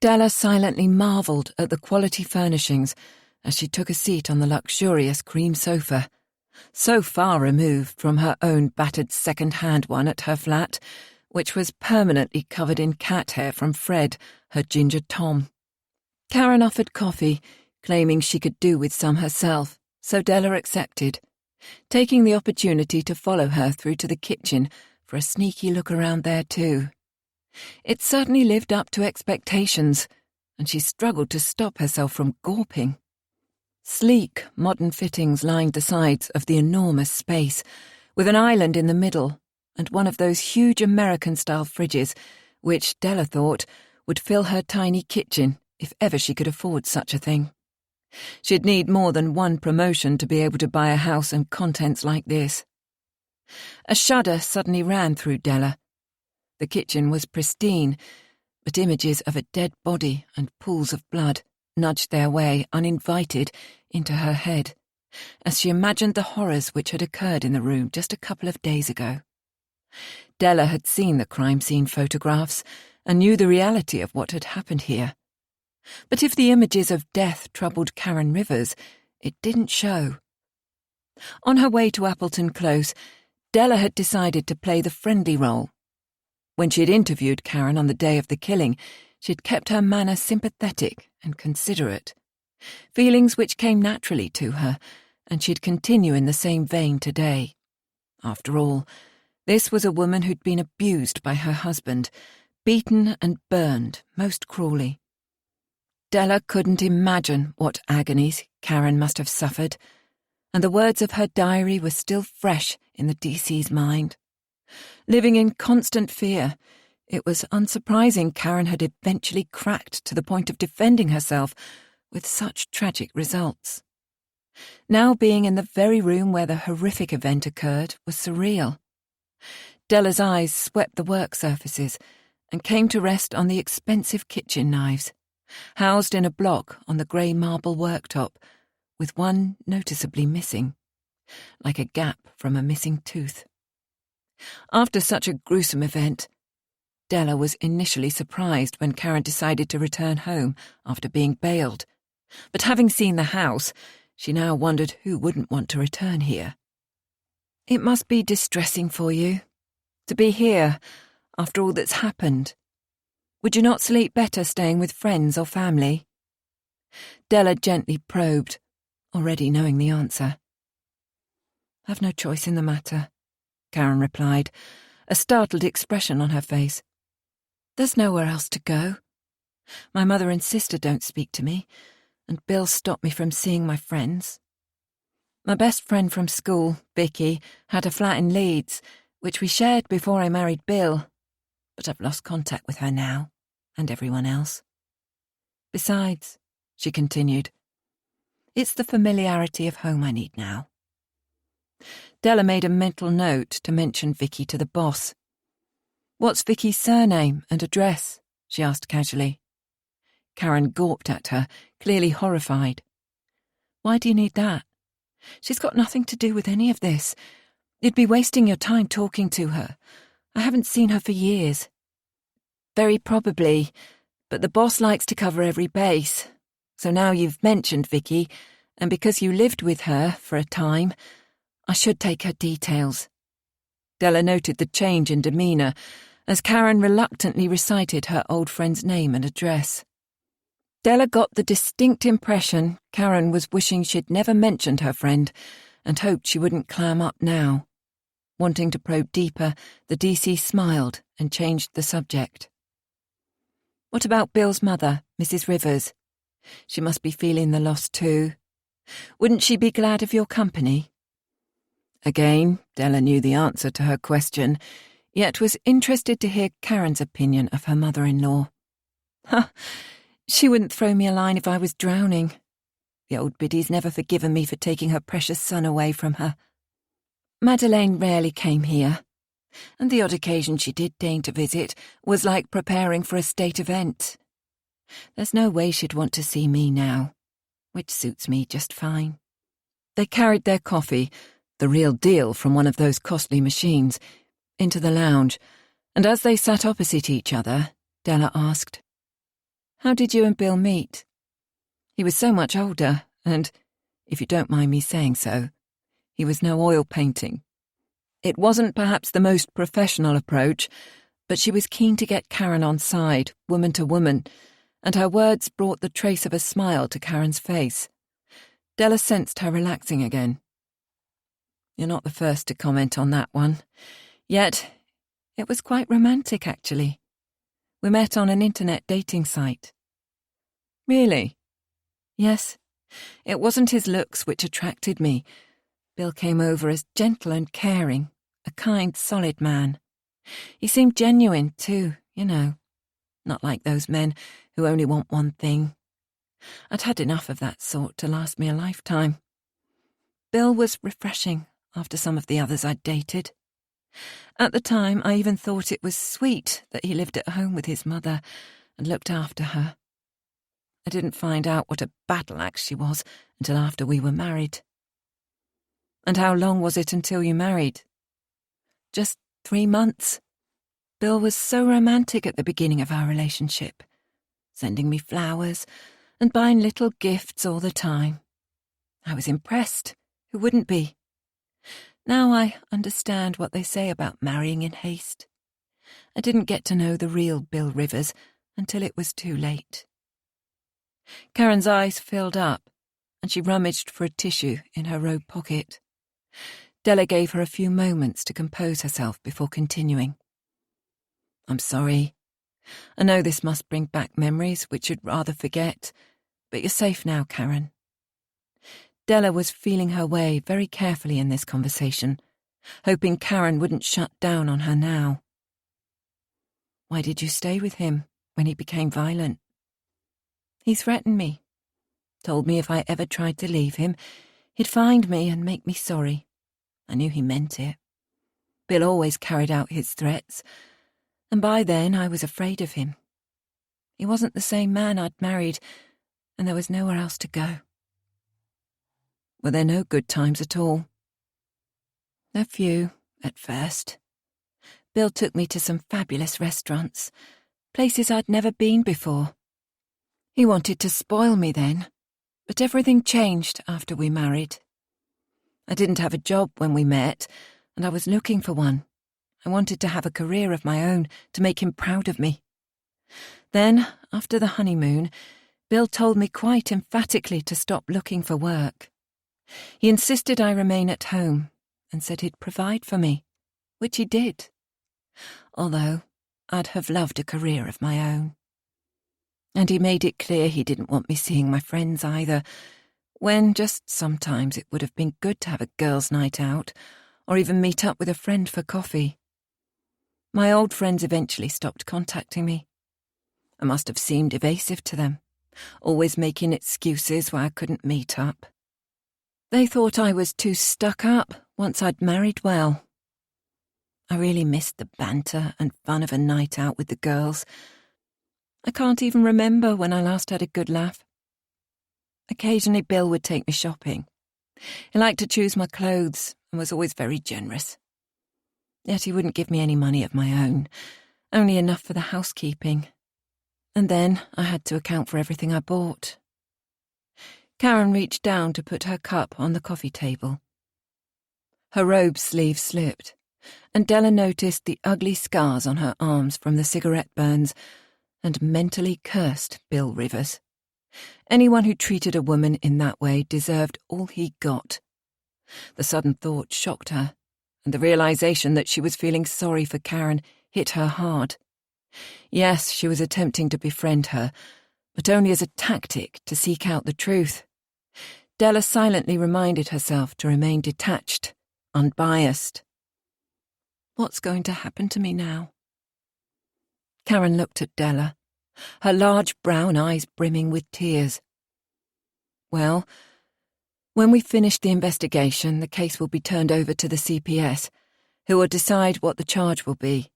Della silently marvelled at the quality furnishings as she took a seat on the luxurious cream sofa, so far removed from her own battered second-hand one at her flat, which was permanently covered in cat hair from Fred, her ginger Tom. Karen offered coffee, claiming she could do with some herself, so Della accepted, taking the opportunity to follow her through to the kitchen for a sneaky look around there too. It certainly lived up to expectations, and she struggled to stop herself from gawping. Sleek, modern fittings lined the sides of the enormous space, with an island in the middle and one of those huge American-style fridges, which, Della thought, would fill her tiny kitchen if ever she could afford such a thing. She'd need more than one promotion to be able to buy a house and contents like this. A shudder suddenly ran through Della. The kitchen was pristine, but images of a dead body and pools of blood nudged their way, uninvited, into her head, as she imagined the horrors which had occurred in the room just a couple of days ago. Della had seen the crime scene photographs and knew the reality of what had happened here. But if the images of death troubled Karen Rivers, it didn't show. On her way to Appleton Close, Della had decided to play the friendly role. When she had interviewed Karen on the day of the killing, she had kept her manner sympathetic and considerate, feelings which came naturally to her, and she'd continue in the same vein today. After all, this was a woman who'd been abused by her husband, beaten and burned most cruelly. Della couldn't imagine what agonies Karen must have suffered, and the words of her diary were still fresh in the DC's mind. Living in constant fear, it was unsurprising Karen had eventually cracked to the point of defending herself with such tragic results. Now being in the very room where the horrific event occurred was surreal. Della's eyes swept the work surfaces and came to rest on the expensive kitchen knives, housed in a block on the grey marble worktop, with one noticeably missing, like a gap from a missing tooth. After such a gruesome event, Della was initially surprised when Karen decided to return home after being bailed, but having seen the house, she now wondered who wouldn't want to return here. It must be distressing for you, to be here after all that's happened. Would you not sleep better staying with friends or family? Della gently probed, already knowing the answer. I've no choice in the matter, Karen replied, a startled expression on her face. There's nowhere else to go. My mother and sister don't speak to me, and Bill stopped me from seeing my friends. My best friend from school, Vicky, had a flat in Leeds, which we shared before I married Bill, but I've lost contact with her now, and everyone else. Besides, she continued, it's the familiarity of home I need now. Della made a mental note to mention Vicky to the boss. What's Vicky's surname and address? She asked casually. Karen gawped at her, clearly horrified. Why do you need that? She's got nothing to do with any of this. You'd be wasting your time talking to her. I haven't seen her for years. Very probably, but the boss likes to cover every base. So now you've mentioned Vicky, and because you lived with her for a time, I should take her details. Della noted the change in demeanour as Karen reluctantly recited her old friend's name and address. Della got the distinct impression Karen was wishing she'd never mentioned her friend and hoped she wouldn't clam up now. Wanting to probe deeper, the DC smiled and changed the subject. What about Bill's mother, Mrs. Rivers? She must be feeling the loss too. Wouldn't she be glad of your company? Again, Della knew the answer to her question, yet was interested to hear Karen's opinion of her mother-in-law. She wouldn't throw me a line if I was drowning. The old biddy's never forgiven me for taking her precious son away from her. Madeleine rarely came here, and the odd occasion she did deign to visit was like preparing for a state event. There's no way she'd want to see me now, which suits me just fine. They carried their coffee, the real deal from one of those costly machines, into the lounge, and as they sat opposite each other, Della asked, How did you and Bill meet? He was so much older, and, if you don't mind me saying so, he was no oil painting. It wasn't perhaps the most professional approach, but she was keen to get Karen on side, woman to woman, and her words brought the trace of a smile to Karen's face. Della sensed her relaxing again. You're not the first to comment on that one. Yet, it was quite romantic, actually. We met on an internet dating site. Really? Yes. It wasn't his looks which attracted me. Bill came over as gentle and caring, a kind, solid man. He seemed genuine, too, you know. Not like those men who only want one thing. I'd had enough of that sort to last me a lifetime. Bill was refreshing after some of the others I'd dated. At the time, I even thought it was sweet that he lived at home with his mother and looked after her. I didn't find out what a battle axe she was until after we were married. And how long was it until you married? Just 3 months. Bill was so romantic at the beginning of our relationship, sending me flowers and buying little gifts all the time. I was impressed. Who wouldn't be? Now I understand what they say about marrying in haste. I didn't get to know the real Bill Rivers until it was too late. Karen's eyes filled up, and she rummaged for a tissue in her robe pocket. Della gave her a few moments to compose herself before continuing. I'm sorry. I know this must bring back memories which you'd rather forget, but you're safe now, Karen. Della was feeling her way very carefully in this conversation, hoping Karen wouldn't shut down on her now. Why did you stay with him when he became violent? He threatened me. Told me if I ever tried to leave him, he'd find me and make me sorry. I knew he meant it. Bill always carried out his threats, and by then I was afraid of him. He wasn't the same man I'd married, and there was nowhere else to go. Were there no good times at all? A few, at first. Bill took me to some fabulous restaurants, places I'd never been before. He wanted to spoil me then, but everything changed after we married. I didn't have a job when we met, and I was looking for one. I wanted to have a career of my own to make him proud of me. Then, after the honeymoon, Bill told me quite emphatically to stop looking for work. He insisted I remain at home and said he'd provide for me, which he did. Although I'd have loved a career of my own. And he made it clear he didn't want me seeing my friends either, when just sometimes it would have been good to have a girls' night out, or even meet up with a friend for coffee. My old friends eventually stopped contacting me. I must have seemed evasive to them, always making excuses why I couldn't meet up. They thought I was too stuck up once I'd married well. I really missed the banter and fun of a night out with the girls. I can't even remember when I last had a good laugh. Occasionally Bill would take me shopping. He liked to choose my clothes and was always very generous. Yet he wouldn't give me any money of my own, only enough for the housekeeping. And then I had to account for everything I bought. Karen reached down to put her cup on the coffee table. Her robe sleeve slipped, and Della noticed the ugly scars on her arms from the cigarette burns and mentally cursed Bill Rivers. Anyone who treated a woman in that way deserved all he got. The sudden thought shocked her, and the realization that she was feeling sorry for Karen hit her hard. Yes, she was attempting to befriend her, but only as a tactic to seek out the truth. Della silently reminded herself to remain detached, unbiased. What's going to happen to me now? Karen looked at Della, her large brown eyes brimming with tears. Well, when we finish the investigation, the case will be turned over to the CPS, who will decide what the charge will be.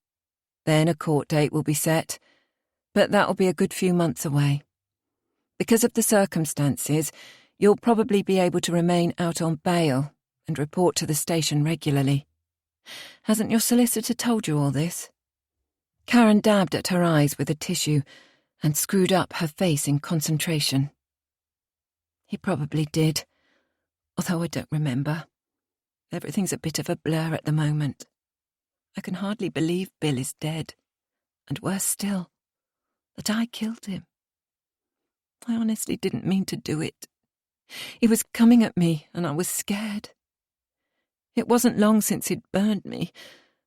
Then a court date will be set, but that will be a good few months away. Because of the circumstances, you'll probably be able to remain out on bail and report to the station regularly. Hasn't your solicitor told you all this? Karen dabbed at her eyes with a tissue and screwed up her face in concentration. He probably did, although I don't remember. Everything's a bit of a blur at the moment. I can hardly believe Bill is dead, and worse still, that I killed him. I honestly didn't mean to do it. He was coming at me, and I was scared. It wasn't long since he'd burned me,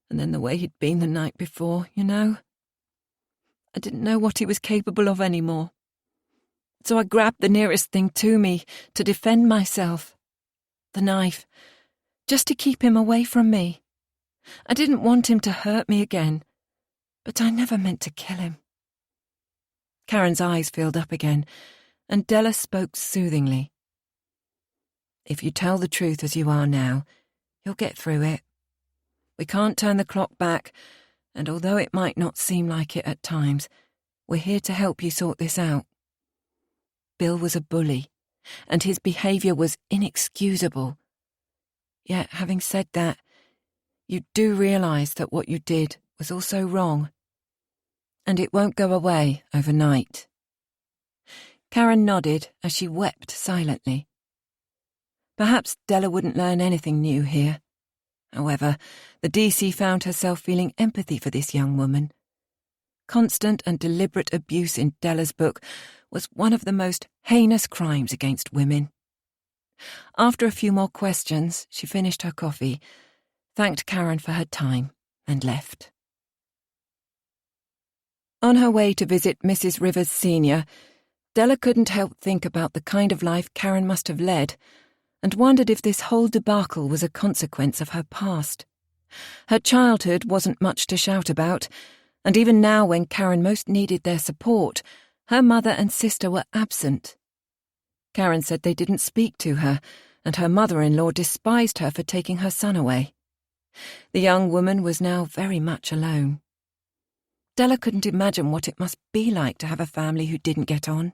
and then the way he'd been the night before, you know. I didn't know what he was capable of anymore. So I grabbed the nearest thing to me to defend myself. The knife, just to keep him away from me. I didn't want him to hurt me again, but I never meant to kill him. Karen's eyes filled up again, and Della spoke soothingly. If you tell the truth as you are now, you'll get through it. We can't turn the clock back, and although it might not seem like it at times, we're here to help you sort this out. Bill was a bully, and his behaviour was inexcusable. Yet, having said that, you do realise that what you did was also wrong. And it won't go away overnight. Karen nodded as she wept silently. Perhaps Della wouldn't learn anything new here. However, the DC found herself feeling empathy for this young woman. Constant and deliberate abuse in Della's book was one of the most heinous crimes against women. After a few more questions, she finished her coffee, thanked Karen for her time, and left. On her way to visit Mrs. Rivers Sr., Della couldn't help think about the kind of life Karen must have led, and wondered if this whole debacle was a consequence of her past. Her childhood wasn't much to shout about, and even now when Karen most needed their support, her mother and sister were absent. Karen said they didn't speak to her, and her mother-in-law despised her for taking her son away. The young woman was now very much alone. Della couldn't imagine what it must be like to have a family who didn't get on.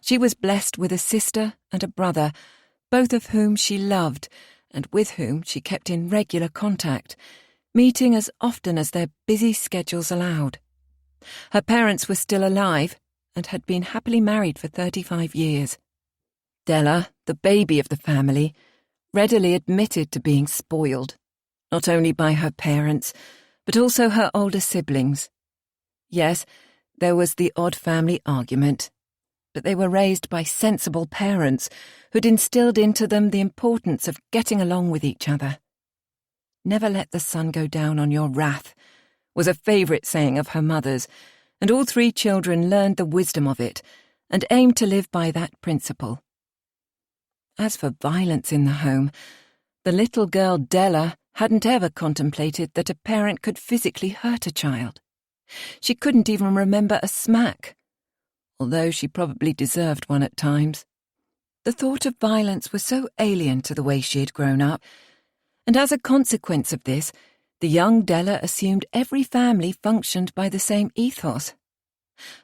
She was blessed with a sister and a brother, both of whom she loved and with whom she kept in regular contact, meeting as often as their busy schedules allowed. Her parents were still alive and had been happily married for 35 years. Della, the baby of the family, readily admitted to being spoiled, not only by her parents, but also her older siblings. Yes, there was the odd family argument, but they were raised by sensible parents who'd instilled into them the importance of getting along with each other. "Never let the sun go down on your wrath" was a favourite saying of her mother's, and all three children learned the wisdom of it and aimed to live by that principle. As for violence in the home, the little girl Della hadn't ever contemplated that a parent could physically hurt a child. She couldn't even remember a smack, although she probably deserved one at times. The thought of violence was so alien to the way she had grown up, and as a consequence of this, the young Della assumed every family functioned by the same ethos.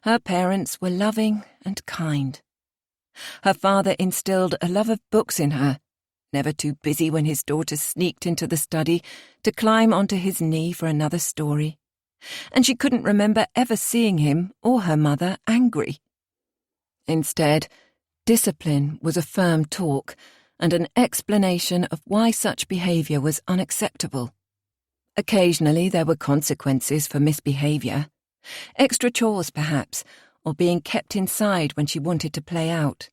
Her parents were loving and kind. Her father instilled a love of books in her, never too busy when his daughter sneaked into the study to climb onto his knee for another story, and she couldn't remember ever seeing him or her mother angry. Instead, discipline was a firm talk and an explanation of why such behaviour was unacceptable. Occasionally there were consequences for misbehaviour, extra chores perhaps, or being kept inside when she wanted to play out.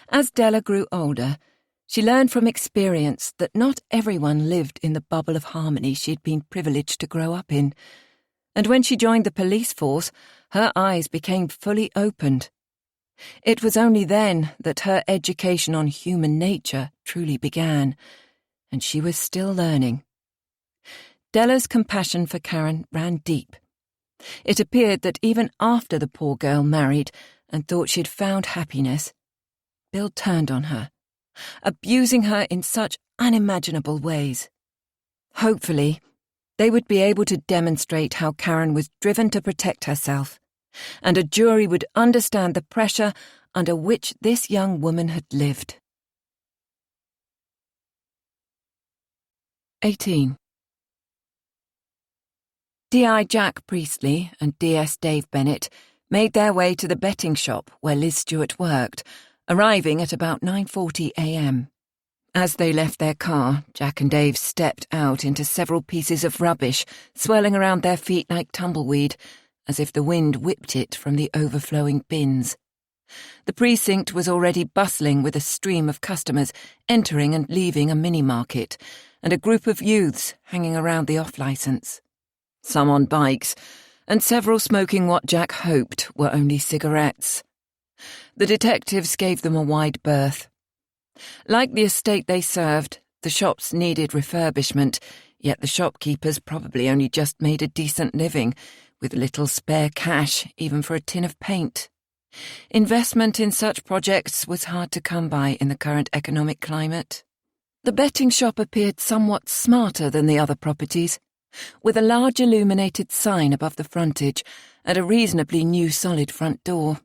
As Della grew older, she learned from experience that not everyone lived in the bubble of harmony she had been privileged to grow up in, and when she joined the police force, her eyes became fully opened. It was only then that her education on human nature truly began, and she was still learning. Della's compassion for Karen ran deep. It appeared that even after the poor girl married and thought she'd found happiness, Bill turned on her, abusing her in such unimaginable ways. Hopefully, they would be able to demonstrate how Karen was driven to protect herself, and a jury would understand the pressure under which this young woman had lived. 18. D.I. Jack Priestley and D.S. Dave Bennett made their way to the betting shop where Liz Stewart worked, arriving at about 9:40 a.m. As they left their car, Jack and Dave stepped out into several pieces of rubbish swirling around their feet like tumbleweed, as if the wind whipped it from the overflowing bins. The precinct was already bustling with a stream of customers entering and leaving a mini-market, and a group of youths hanging around the off-licence. Some on bikes, and several smoking what Jack hoped were only cigarettes. The detectives gave them a wide berth. Like the estate they served, the shops needed refurbishment, yet the shopkeepers probably only just made a decent living, with little spare cash even for a tin of paint. Investment in such projects was hard to come by in the current economic climate. The betting shop appeared somewhat smarter than the other properties, with a large illuminated sign above the frontage and a reasonably new solid front door.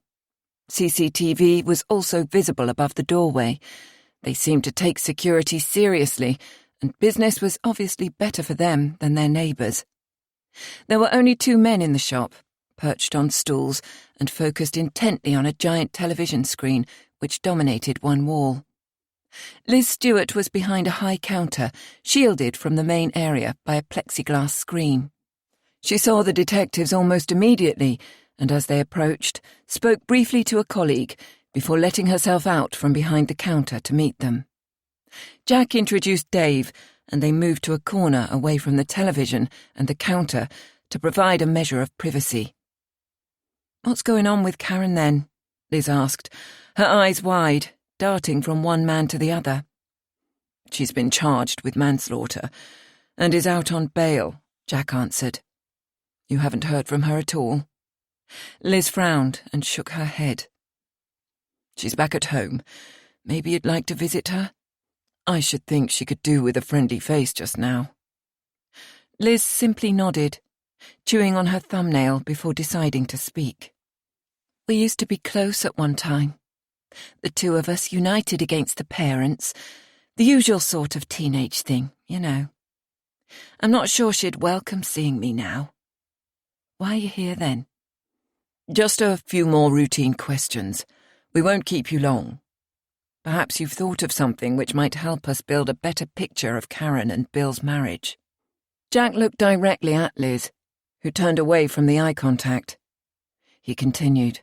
CCTV was also visible above the doorway. They seemed to take security seriously, and business was obviously better for them than their neighbours. There were only 2 men in the shop, perched on stools and focused intently on a giant television screen which dominated one wall. Liz Stewart was behind a high counter, shielded from the main area by a plexiglass screen. She saw the detectives almost immediately, and as they approached, spoke briefly to a colleague before letting herself out from behind the counter to meet them. Jack introduced Dave, and they moved to a corner away from the television and the counter to provide a measure of privacy. "What's going on with Karen, then?" Liz asked, her eyes wide, darting from one man to the other. "She's been charged with manslaughter and is out on bail," Jack answered. "You haven't heard from her at all?" Liz frowned and shook her head. "She's back at home. Maybe you'd like to visit her? I should think she could do with a friendly face just now." Liz simply nodded, chewing on her thumbnail before deciding to speak. "We used to be close at one time. The 2 of us united against the parents, the usual sort of teenage thing, you know. I'm not sure she'd welcome seeing me now. Why are you here then?" "Just a few more routine questions. We won't keep you long. Perhaps you've thought of something which might help us build a better picture of Karen and Bill's marriage." Jack looked directly at Liz, who turned away from the eye contact. He continued,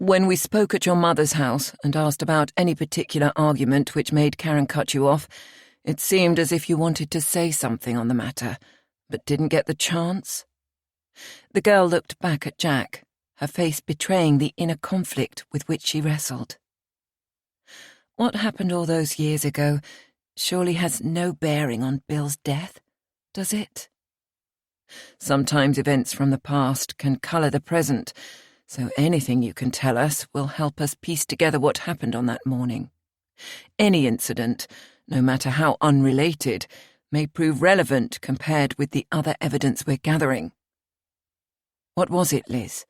"When we spoke at your mother's house and asked about any particular argument which made Karen cut you off, it seemed as if you wanted to say something on the matter, but didn't get the chance." The girl looked back at Jack, her face betraying the inner conflict with which she wrestled. "What happened all those years ago surely has no bearing on Bill's death, does it?" "Sometimes events from the past can colour the present, so anything you can tell us will help us piece together what happened on that morning. Any incident, no matter how unrelated, may prove relevant compared with the other evidence we're gathering." "What was it, Liz?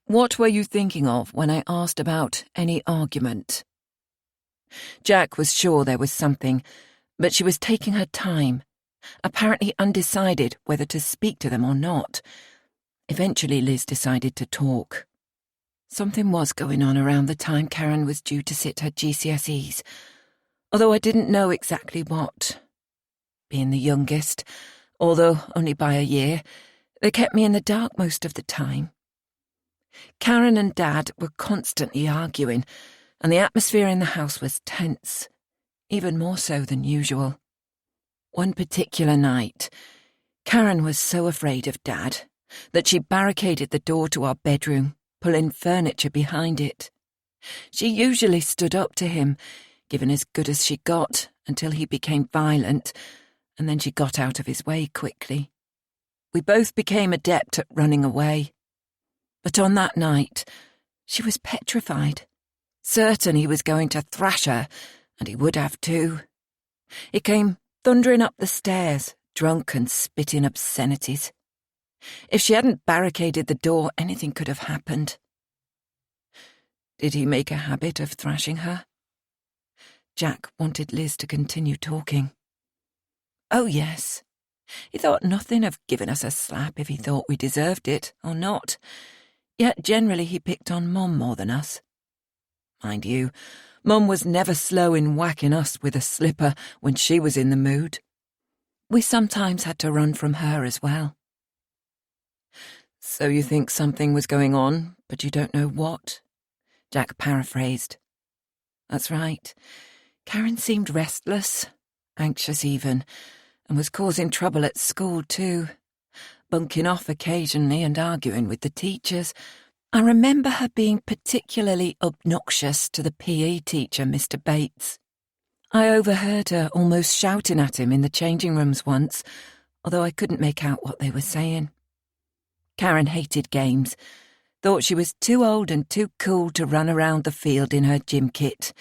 What were you thinking of when I asked about any argument?" Jack was sure there was something, but she was taking her time, apparently undecided whether to speak to them or not. Eventually Liz decided to talk. "Something was going on around the time Karen was due to sit her GCSEs, although I didn't know exactly what. Being the youngest, although only by a year, they kept me in the dark most of the time. Karen and Dad were constantly arguing, and the atmosphere in the house was tense, even more so than usual. One particular night, Karen was so afraid of Dad that she barricaded the door to our bedroom, pulling furniture behind it. She usually stood up to him, giving as good as she got until he became violent, and then she got out of his way quickly. We both became adept at running away. But on that night, she was petrified, certain he was going to thrash her, and he would have too. He came thundering up the stairs, drunk and spitting obscenities. If she hadn't barricaded the door, anything could have happened." "Did he make a habit of thrashing her?" Jack wanted Liz to continue talking. "Oh, yes. He thought nothing of giving us a slap if he thought we deserved it or not. Yet generally he picked on Mum more than us. Mind you, Mum was never slow in whacking us with a slipper when she was in the mood. We sometimes had to run from her as well." "So you think something was going on, but you don't know what?" Jack paraphrased. "That's right. Karen seemed restless, anxious even, and was causing trouble at school too, bunking off occasionally and arguing with the teachers. I remember her being particularly obnoxious to the PE teacher, Mr. Bates. I overheard her almost shouting at him in the changing rooms once, although I couldn't make out what they were saying. Karen hated games, thought she was too old and too cool to run around the field in her gym kit.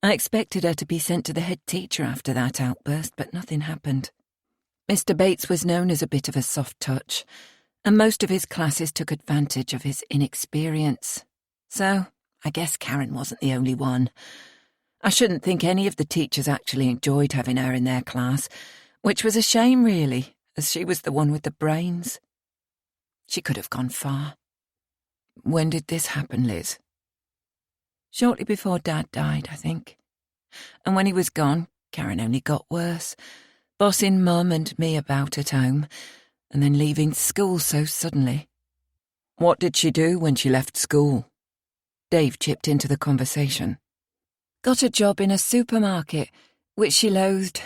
I expected her to be sent to the head teacher after that outburst, but nothing happened. Mr. Bates was known as a bit of a soft touch, and most of his classes took advantage of his inexperience. So, I guess Karen wasn't the only one. I shouldn't think any of the teachers actually enjoyed having her in their class, which was a shame, really, as she was the one with the brains. She could have gone far. When did this happen, Liz? Shortly before Dad died, I think. And when he was gone, Karen only got worse, bossing Mum and me about at home, and then leaving school so suddenly. What did she do when she left school? Dave chipped into the conversation. Got a job in a supermarket, which she loathed,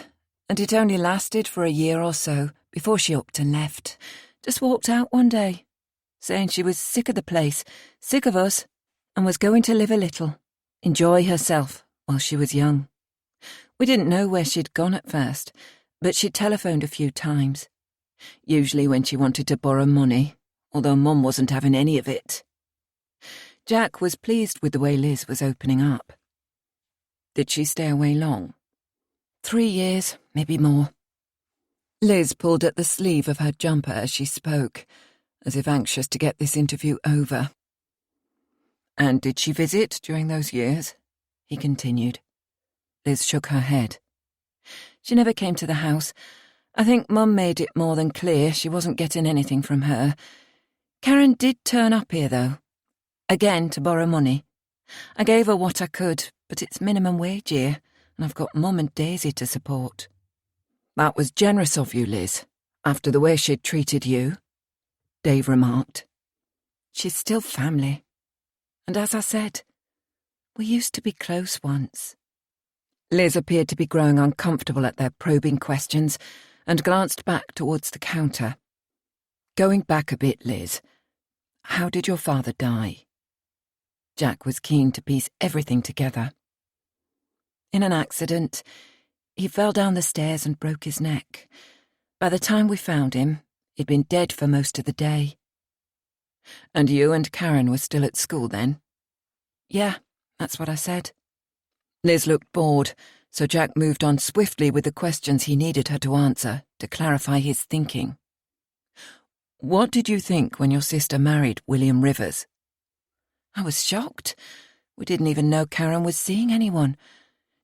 and it only lasted for a year or so before she upped and left. Just walked out one day, saying she was sick of the place, sick of us, and was going to live a little, enjoy herself while she was young. We didn't know where she'd gone at first, but she telephoned a few times, usually when she wanted to borrow money, although Mum wasn't having any of it. Jack was pleased with the way Liz was opening up. Did she stay away long? 3 years, maybe more. Liz pulled at the sleeve of her jumper as she spoke, as if anxious to get this interview over. And did she visit during those years? He continued. Liz shook her head. She never came to the house. I think Mum made it more than clear she wasn't getting anything from her. Karen did turn up here, though. Again, to borrow money. I gave her what I could, but it's minimum wage year, and I've got Mum and Daisy to support. That was generous of you, Liz, after the way she'd treated you, Dave remarked. She's still family. And as I said, we used to be close once. Liz appeared to be growing uncomfortable at their probing questions and glanced back towards the counter. Going back a bit, Liz, how did your father die? Jack was keen to piece everything together. In an accident, he fell down the stairs and broke his neck. By the time we found him, he'd been dead for most of the day. And you and Karen were still at school then? Yeah, that's what I said. Liz looked bored, so Jack moved on swiftly with the questions he needed her to answer to clarify his thinking. What did you think when your sister married William Rivers? I was shocked. We didn't even know Karen was seeing anyone.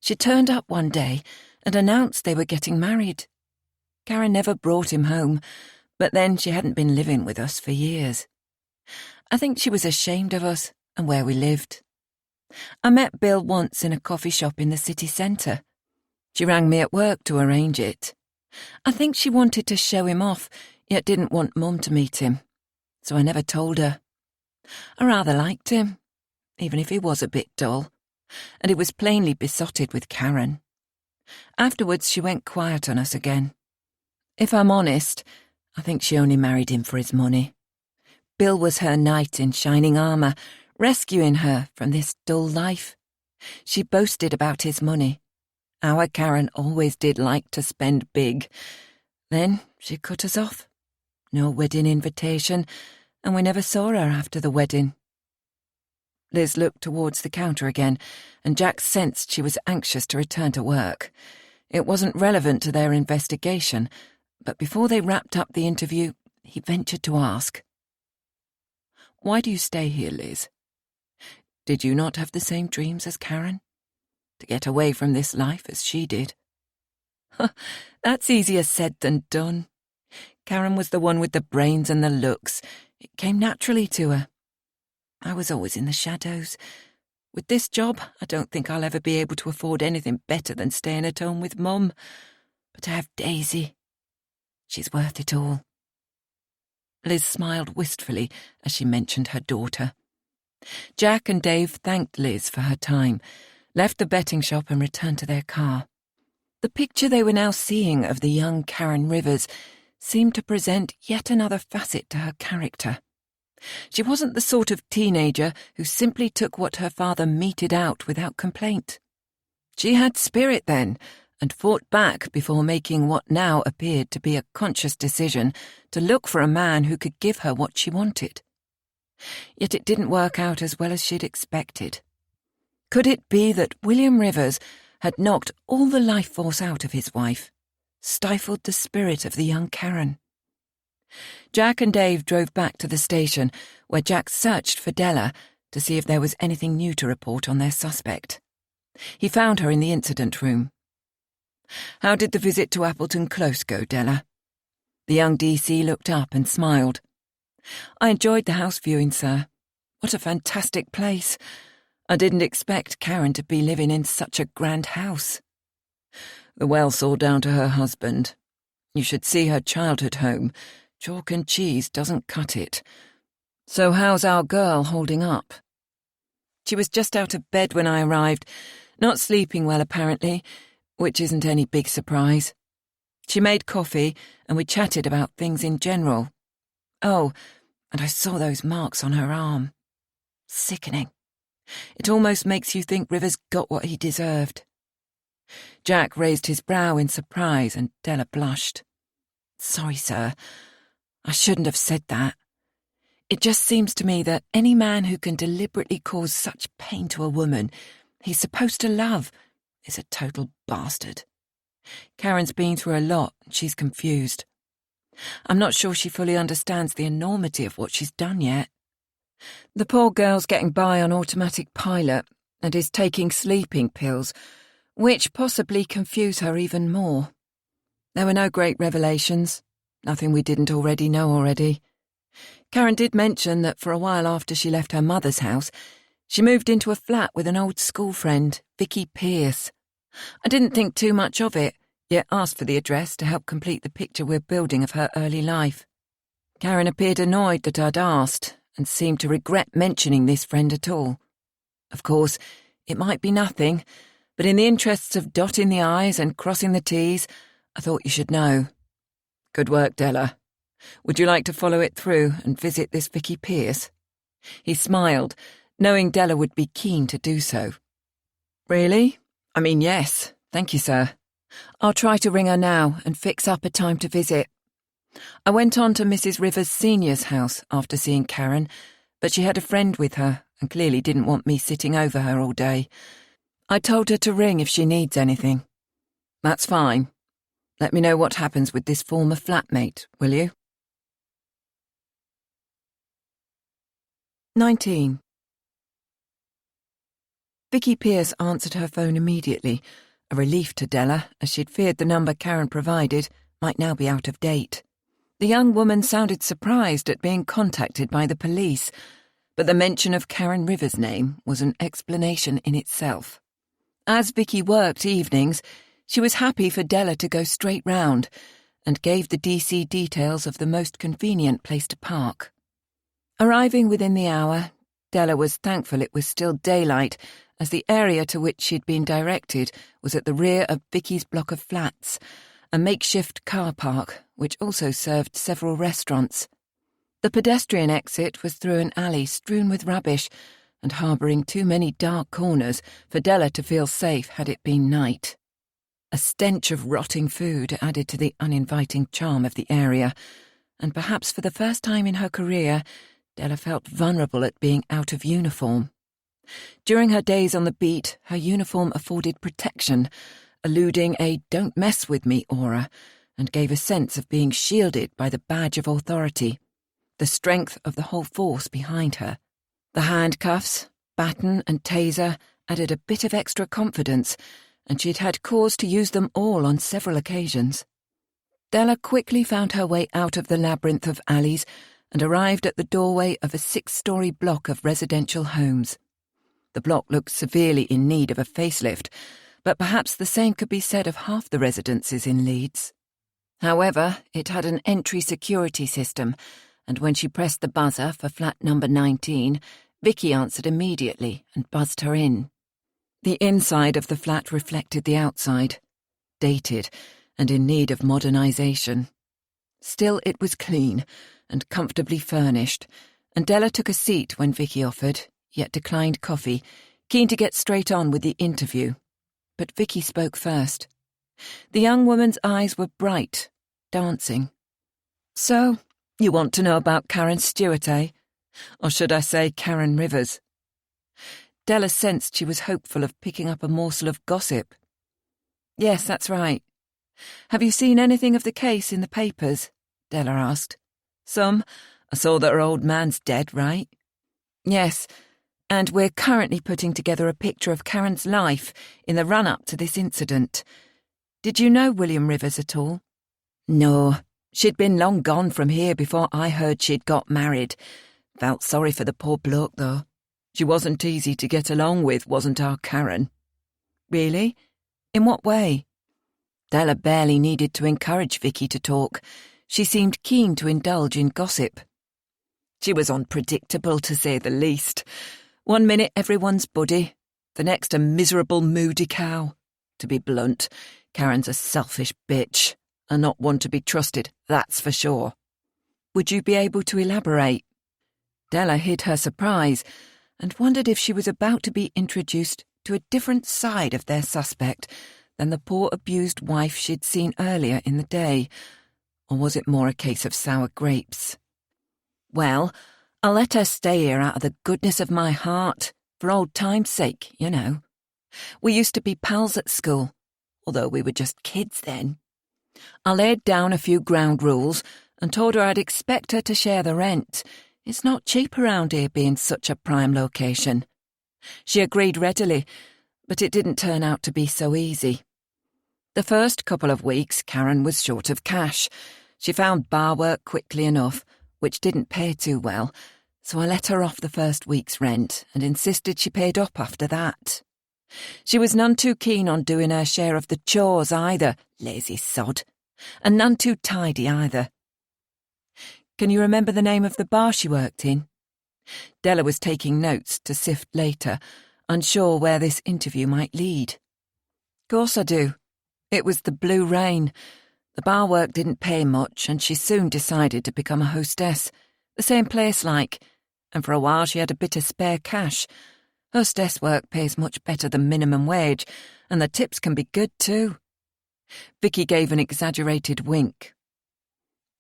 She turned up one day and announced they were getting married. Karen never brought him home, but then she hadn't been living with us for years. I think she was ashamed of us and where we lived. I met Bill once in a coffee shop in the city centre. She rang me at work to arrange it. I think she wanted to show him off, yet didn't want Mum to meet him, so I never told her. I rather liked him, even if he was a bit dull, and he was plainly besotted with Karen. Afterwards she went quiet on us again. If I'm honest, I think she only married him for his money. Bill was her knight in shining armour, rescuing her from this dull life. She boasted about his money. Our Karen always did like to spend big. Then she cut us off. No wedding invitation, and we never saw her after the wedding. Liz looked towards the counter again, and Jack sensed she was anxious to return to work. It wasn't relevant to their investigation, but before they wrapped up the interview, he ventured to ask. Why do you stay here, Liz? Did you not have the same dreams as Karen? To get away from this life as she did? That's easier said than done. Karen was the one with the brains and the looks. It came naturally to her. I was always in the shadows. With this job, I don't think I'll ever be able to afford anything better than staying at home with Mum. But I have Daisy. She's worth it all. Liz smiled wistfully as she mentioned her daughter. Jack and Dave thanked Liz for her time, left the betting shop and returned to their car. The picture they were now seeing of the young Karen Rivers seemed to present yet another facet to her character. She wasn't the sort of teenager who simply took what her father meted out without complaint. She had spirit then, and fought back before making what now appeared to be a conscious decision to look for a man who could give her what she wanted. Yet it didn't work out as well as she'd expected. Could it be that William Rivers had knocked all the life force out of his wife, stifled the spirit of the young Karen? Jack and Dave drove back to the station, where Jack searched for Della to see if there was anything new to report on their suspect. He found her in the incident room. "How did the visit to Appleton Close go, Della?" The young DC looked up and smiled. "I enjoyed the house viewing, sir. What a fantastic place. I didn't expect Karen to be living in such a grand house." "The well's all down to her husband. You should see her childhood home. Chalk and cheese doesn't cut it. So how's our girl holding up?" "She was just out of bed when I arrived, not sleeping well apparently, which isn't any big surprise. She made coffee and we chatted about things in general. Oh, and I saw those marks on her arm. Sickening. It almost makes you think Rivers got what he deserved." Jack raised his brow in surprise and Della blushed. "Sorry, sir. I shouldn't have said that. It just seems to me that any man who can deliberately cause such pain to a woman he's supposed to love is a total bastard. Karen's been through a lot and she's confused. I'm not sure she fully understands the enormity of what she's done yet. The poor girl's getting by on automatic pilot and is taking sleeping pills, which possibly confuse her even more. There were no great revelations, nothing we didn't already know already. Karen did mention that for a while after she left her mother's house, she moved into a flat with an old school friend, Vicky Pierce. I didn't think too much of it, yet asked for the address to help complete the picture we're building of her early life. Karen appeared annoyed that I'd asked, and seemed to regret mentioning this friend at all. Of course, it might be nothing, but in the interests of dotting the I's and crossing the T's, I thought you should know. Good work, Della. Would you like to follow it through and visit this Vicky Pierce? He smiled, knowing Della would be keen to do so. Really? I mean, yes. Thank you, sir. I'll try to ring her now and fix up a time to visit. I went on to Mrs. Rivers Senior's house after seeing Karen, but she had a friend with her and clearly didn't want me sitting over her all day. I told her to ring if she needs anything. That's fine. Let me know what happens with this former flatmate, will you? 19. Vicky Pierce answered her phone immediately, a relief to Della, as she'd feared the number Karen provided might now be out of date. The young woman sounded surprised at being contacted by the police, but the mention of Karen Rivers' name was an explanation in itself. As Vicky worked evenings, she was happy for Della to go straight round, and gave the DC details of the most convenient place to park. Arriving within the hour, Della was thankful it was still daylight, as the area to which she'd been directed was at the rear of Vicky's block of flats, a makeshift car park which also served several restaurants. The pedestrian exit was through an alley strewn with rubbish and harbouring too many dark corners for Della to feel safe had it been night. A stench of rotting food added to the uninviting charm of the area, and perhaps for the first time in her career, Della felt vulnerable at being out of uniform. During her days on the beat, her uniform afforded protection, eluding a "don't mess with me" aura, and gave a sense of being shielded by the badge of authority, the strength of the whole force behind her. The handcuffs, baton and taser added a bit of extra confidence, and she'd had cause to use them all on several occasions. Della quickly found her way out of the labyrinth of alleys and arrived at the doorway of a 6-story block of residential homes. The block looked severely in need of a facelift, but perhaps the same could be said of half the residences in Leeds. However, it had an entry security system, and when she pressed the buzzer for flat number 19, Vicky answered immediately and buzzed her in. The inside of the flat reflected the outside, dated and in need of modernisation. Still, it was clean and comfortably furnished, and Della took a seat when Vicky offered, yet declined coffee, keen to get straight on with the interview. But Vicky spoke first. The young woman's eyes were bright, dancing. "So, you want to know about Karen Stewart, eh? Or should I say Karen Rivers?" Della sensed she was hopeful of picking up a morsel of gossip. "Yes, that's right. Have you seen anything of the case in the papers?" Della asked. "Some. I saw that her old man's dead, right?" "Yes, and we're currently putting together a picture of Karen's life in the run-up to this incident. Did you know William Rivers at all?" "No. She'd been long gone from here before I heard she'd got married. Felt sorry for the poor bloke, though. She wasn't easy to get along with, wasn't our Karen?" "Really? In what way?" Della barely needed to encourage Vicky to talk. She seemed keen to indulge in gossip. "She was unpredictable, to say the least. One minute everyone's buddy, the next a miserable, moody cow. To be blunt, Karen's a selfish bitch, and not one to be trusted, that's for sure." "Would you be able to elaborate?" Della hid her surprise and wondered if she was about to be introduced to a different side of their suspect than the poor abused wife she'd seen earlier in the day, or was it more a case of sour grapes? "Well, I'll let her stay here out of the goodness of my heart, for old time's sake, you know. We used to be pals at school, although we were just kids then. I laid down a few ground rules and told her I'd expect her to share the rent. It's not cheap around here being such a prime location." She agreed readily, but it didn't turn out to be so easy. The first couple of weeks, Karen was short of cash. She found bar work quickly enough, which didn't pay too well, so I let her off the first week's rent and insisted she paid up after that. She was none too keen on doing her share of the chores either, lazy sod, and none too tidy either. "Can you remember the name of the bar she worked in?" Della was taking notes to sift later, unsure where this interview might lead. "Course I do. It was the Blue Rain. The bar work didn't pay much, and she soon decided to become a hostess. The same place like, and for a while she had a bit of spare cash. Hostess work pays much better than minimum wage, and the tips can be good too." Vicky gave an exaggerated wink.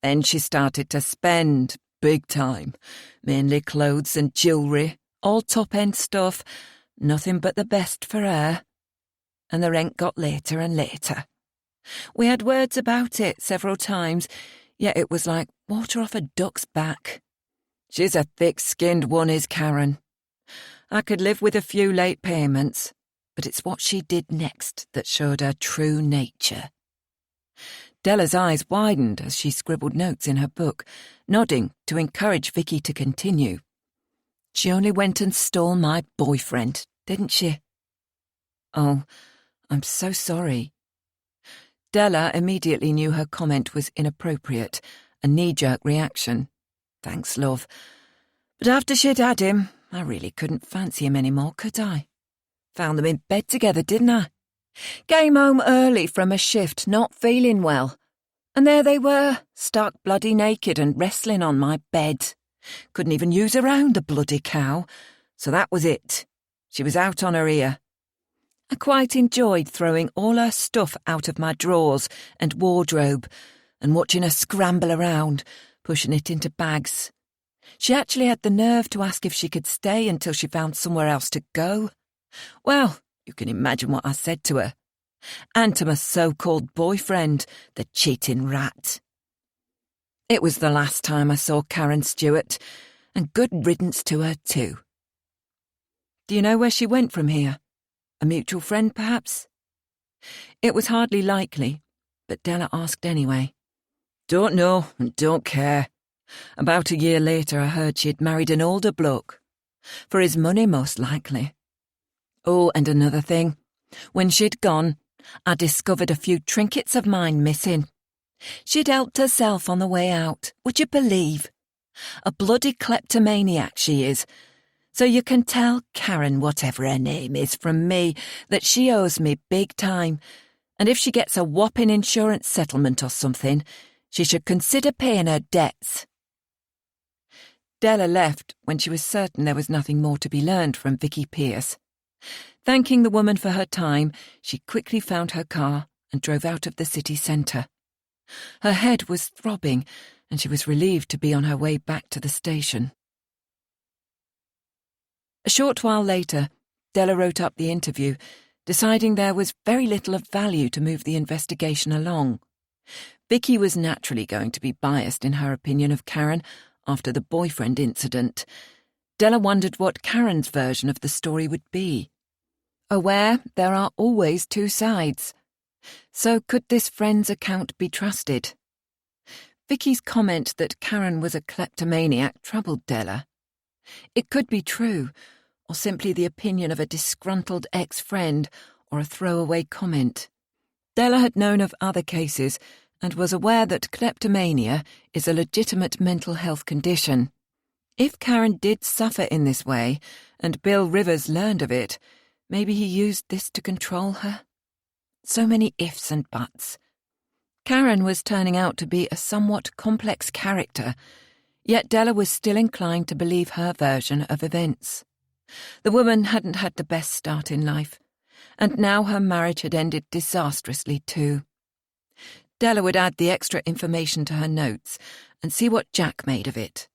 "Then she started to spend, big time, mainly clothes and jewellery, all top-end stuff, nothing but the best for her. And the rent got later and later. We had words about it several times, yet it was like water off a duck's back. She's a thick-skinned one, is Karen. I could live with a few late payments, but it's what she did next that showed her true nature." Della's eyes widened as she scribbled notes in her book, nodding to encourage Vicky to continue. "She only went and stole my boyfriend, didn't she?" "Oh, I'm so sorry." Della immediately knew her comment was inappropriate, a knee-jerk reaction. "Thanks, love. But after she'd had him, I really couldn't fancy him anymore, could I? Found them in bed together, didn't I? Came home early from a shift, not feeling well. And there they were, stark bloody naked and wrestling on my bed. Couldn't even use around the bloody cow. So that was it. She was out on her ear. I quite enjoyed throwing all her stuff out of my drawers and wardrobe and watching her scramble around, pushing it into bags. She actually had the nerve to ask if she could stay until she found somewhere else to go. Well, you can imagine what I said to her. And to my so-called boyfriend, the cheating rat. It was the last time I saw Karen Stewart, and good riddance to her too." "Do you know where she went from here? A mutual friend, perhaps?" It was hardly likely, but Della asked anyway. "Don't know and don't care. About a year later I heard she'd married an older bloke. For his money, most likely. Oh, and another thing. When she'd gone, I discovered a few trinkets of mine missing. She'd helped herself on the way out, would you believe? A bloody kleptomaniac she is. So you can tell Karen, whatever her name is, from me, that she owes me big time, and if she gets a whopping insurance settlement or something, she should consider paying her debts." Della left when she was certain there was nothing more to be learned from Vicky Pearce. Thanking the woman for her time, she quickly found her car and drove out of the city centre. Her head was throbbing, and she was relieved to be on her way back to the station. A short while later, Della wrote up the interview, deciding there was very little of value to move the investigation along. Vicky was naturally going to be biased in her opinion of Karen after the boyfriend incident. Della wondered what Karen's version of the story would be. Aware there are always two sides. So could this friend's account be trusted? Vicky's comment that Karen was a kleptomaniac troubled Della. It could be true, or simply the opinion of a disgruntled ex-friend, or a throwaway comment. Della had known of other cases and was aware that kleptomania is a legitimate mental health condition. If Karen did suffer in this way, and Bill Rivers learned of it, maybe he used this to control her? So many ifs and buts. Karen was turning out to be a somewhat complex character, yet Della was still inclined to believe her version of events. The woman hadn't had the best start in life, and now her marriage had ended disastrously too. Della would add the extra information to her notes and see what Jack made of it.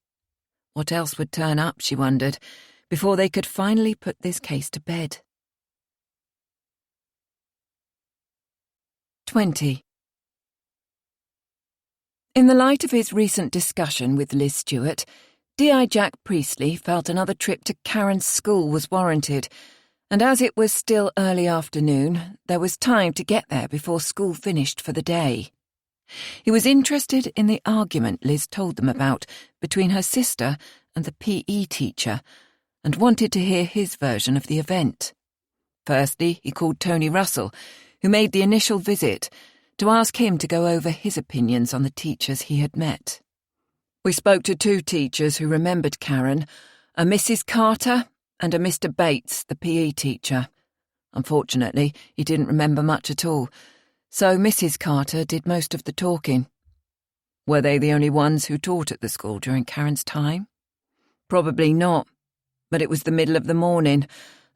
What else would turn up, she wondered, before they could finally put this case to bed. 20. In the light of his recent discussion with Liz Stewart, D.I. Jack Priestley felt another trip to Karen's school was warranted, and as it was still early afternoon, there was time to get there before school finished for the day. He was interested in the argument Liz told them about between her sister and the PE teacher, and wanted to hear his version of the event. Firstly, he called Tony Russell, who made the initial visit, to ask him to go over his opinions on the teachers he had met. We spoke to two teachers who remembered Karen, a Mrs. Carter and a Mr. Bates, the PE teacher. Unfortunately, he didn't remember much at all, so Mrs. Carter did most of the talking. Were they the only ones who taught at the school during Karen's time? Probably not, but it was the middle of the morning,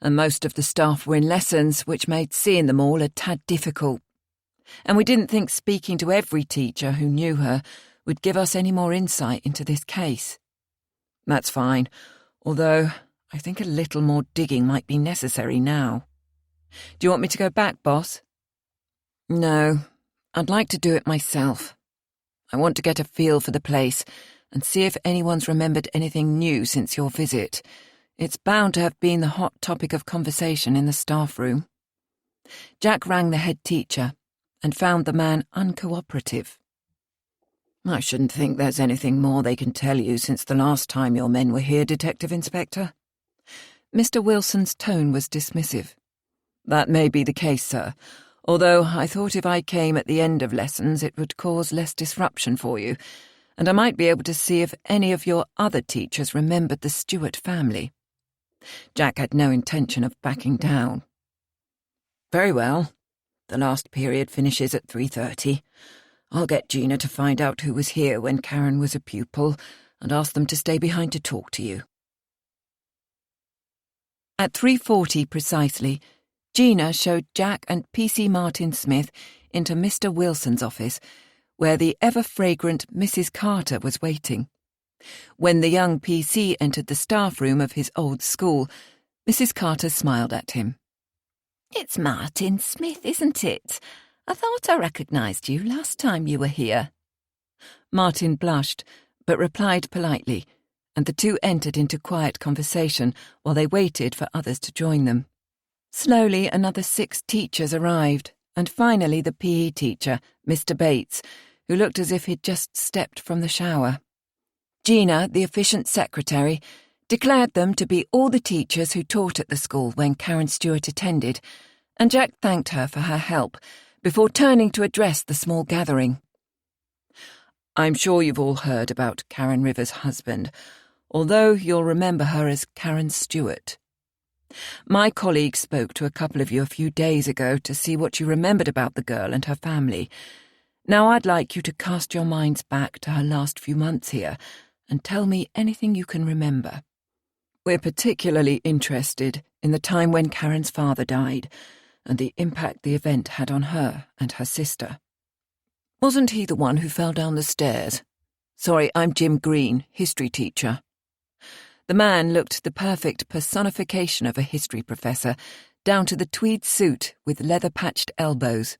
and most of the staff were in lessons, which made seeing them all a tad difficult. And we didn't think speaking to every teacher who knew her would give us any more insight into this case. That's fine, although I think a little more digging might be necessary now. Do you want me to go back, boss? No, I'd like to do it myself. I want to get a feel for the place and see if anyone's remembered anything new since your visit. It's bound to have been the hot topic of conversation in the staff room. Jack rang the head teacher and found the man uncooperative. I shouldn't think there's anything more they can tell you since the last time your men were here, Detective Inspector. Mr. Wilson's tone was dismissive. That may be the case, sir, although I thought if I came at the end of lessons it would cause less disruption for you, and I might be able to see if any of your other teachers remembered the Stewart family. Jack had no intention of backing down. Very well. The last period finishes at 3:30. I'll get Gina to find out who was here when Karen was a pupil and ask them to stay behind to talk to you. At 3:40 precisely, Gina showed Jack and PC Martin Smith into Mr. Wilson's office, where the ever-fragrant Mrs. Carter was waiting. When the young PC entered the staff room of his old school, Mrs. Carter smiled at him. "It's Martin Smith, isn't it? I thought I recognised you last time you were here." Martin blushed, but replied politely, and the two entered into quiet conversation while they waited for others to join them. Slowly another 6 teachers arrived, and finally the PE teacher, Mr. Bates, who looked as if he'd just stepped from the shower. Gina, the efficient secretary, declared them to be all the teachers who taught at the school when Karen Stewart attended, and Jack thanked her for her help before turning to address the small gathering. I'm sure you've all heard about Karen Rivers' husband, although you'll remember her as Karen Stewart. My colleague spoke to a couple of you a few days ago to see what you remembered about the girl and her family. Now I'd like you to cast your minds back to her last few months here and tell me anything you can remember. We're particularly interested in the time when Karen's father died and the impact the event had on her and her sister. Wasn't he the one who fell down the stairs? Sorry, I'm Jim Green, history teacher. The man looked the perfect personification of a history professor, down to the tweed suit with leather-patched elbows.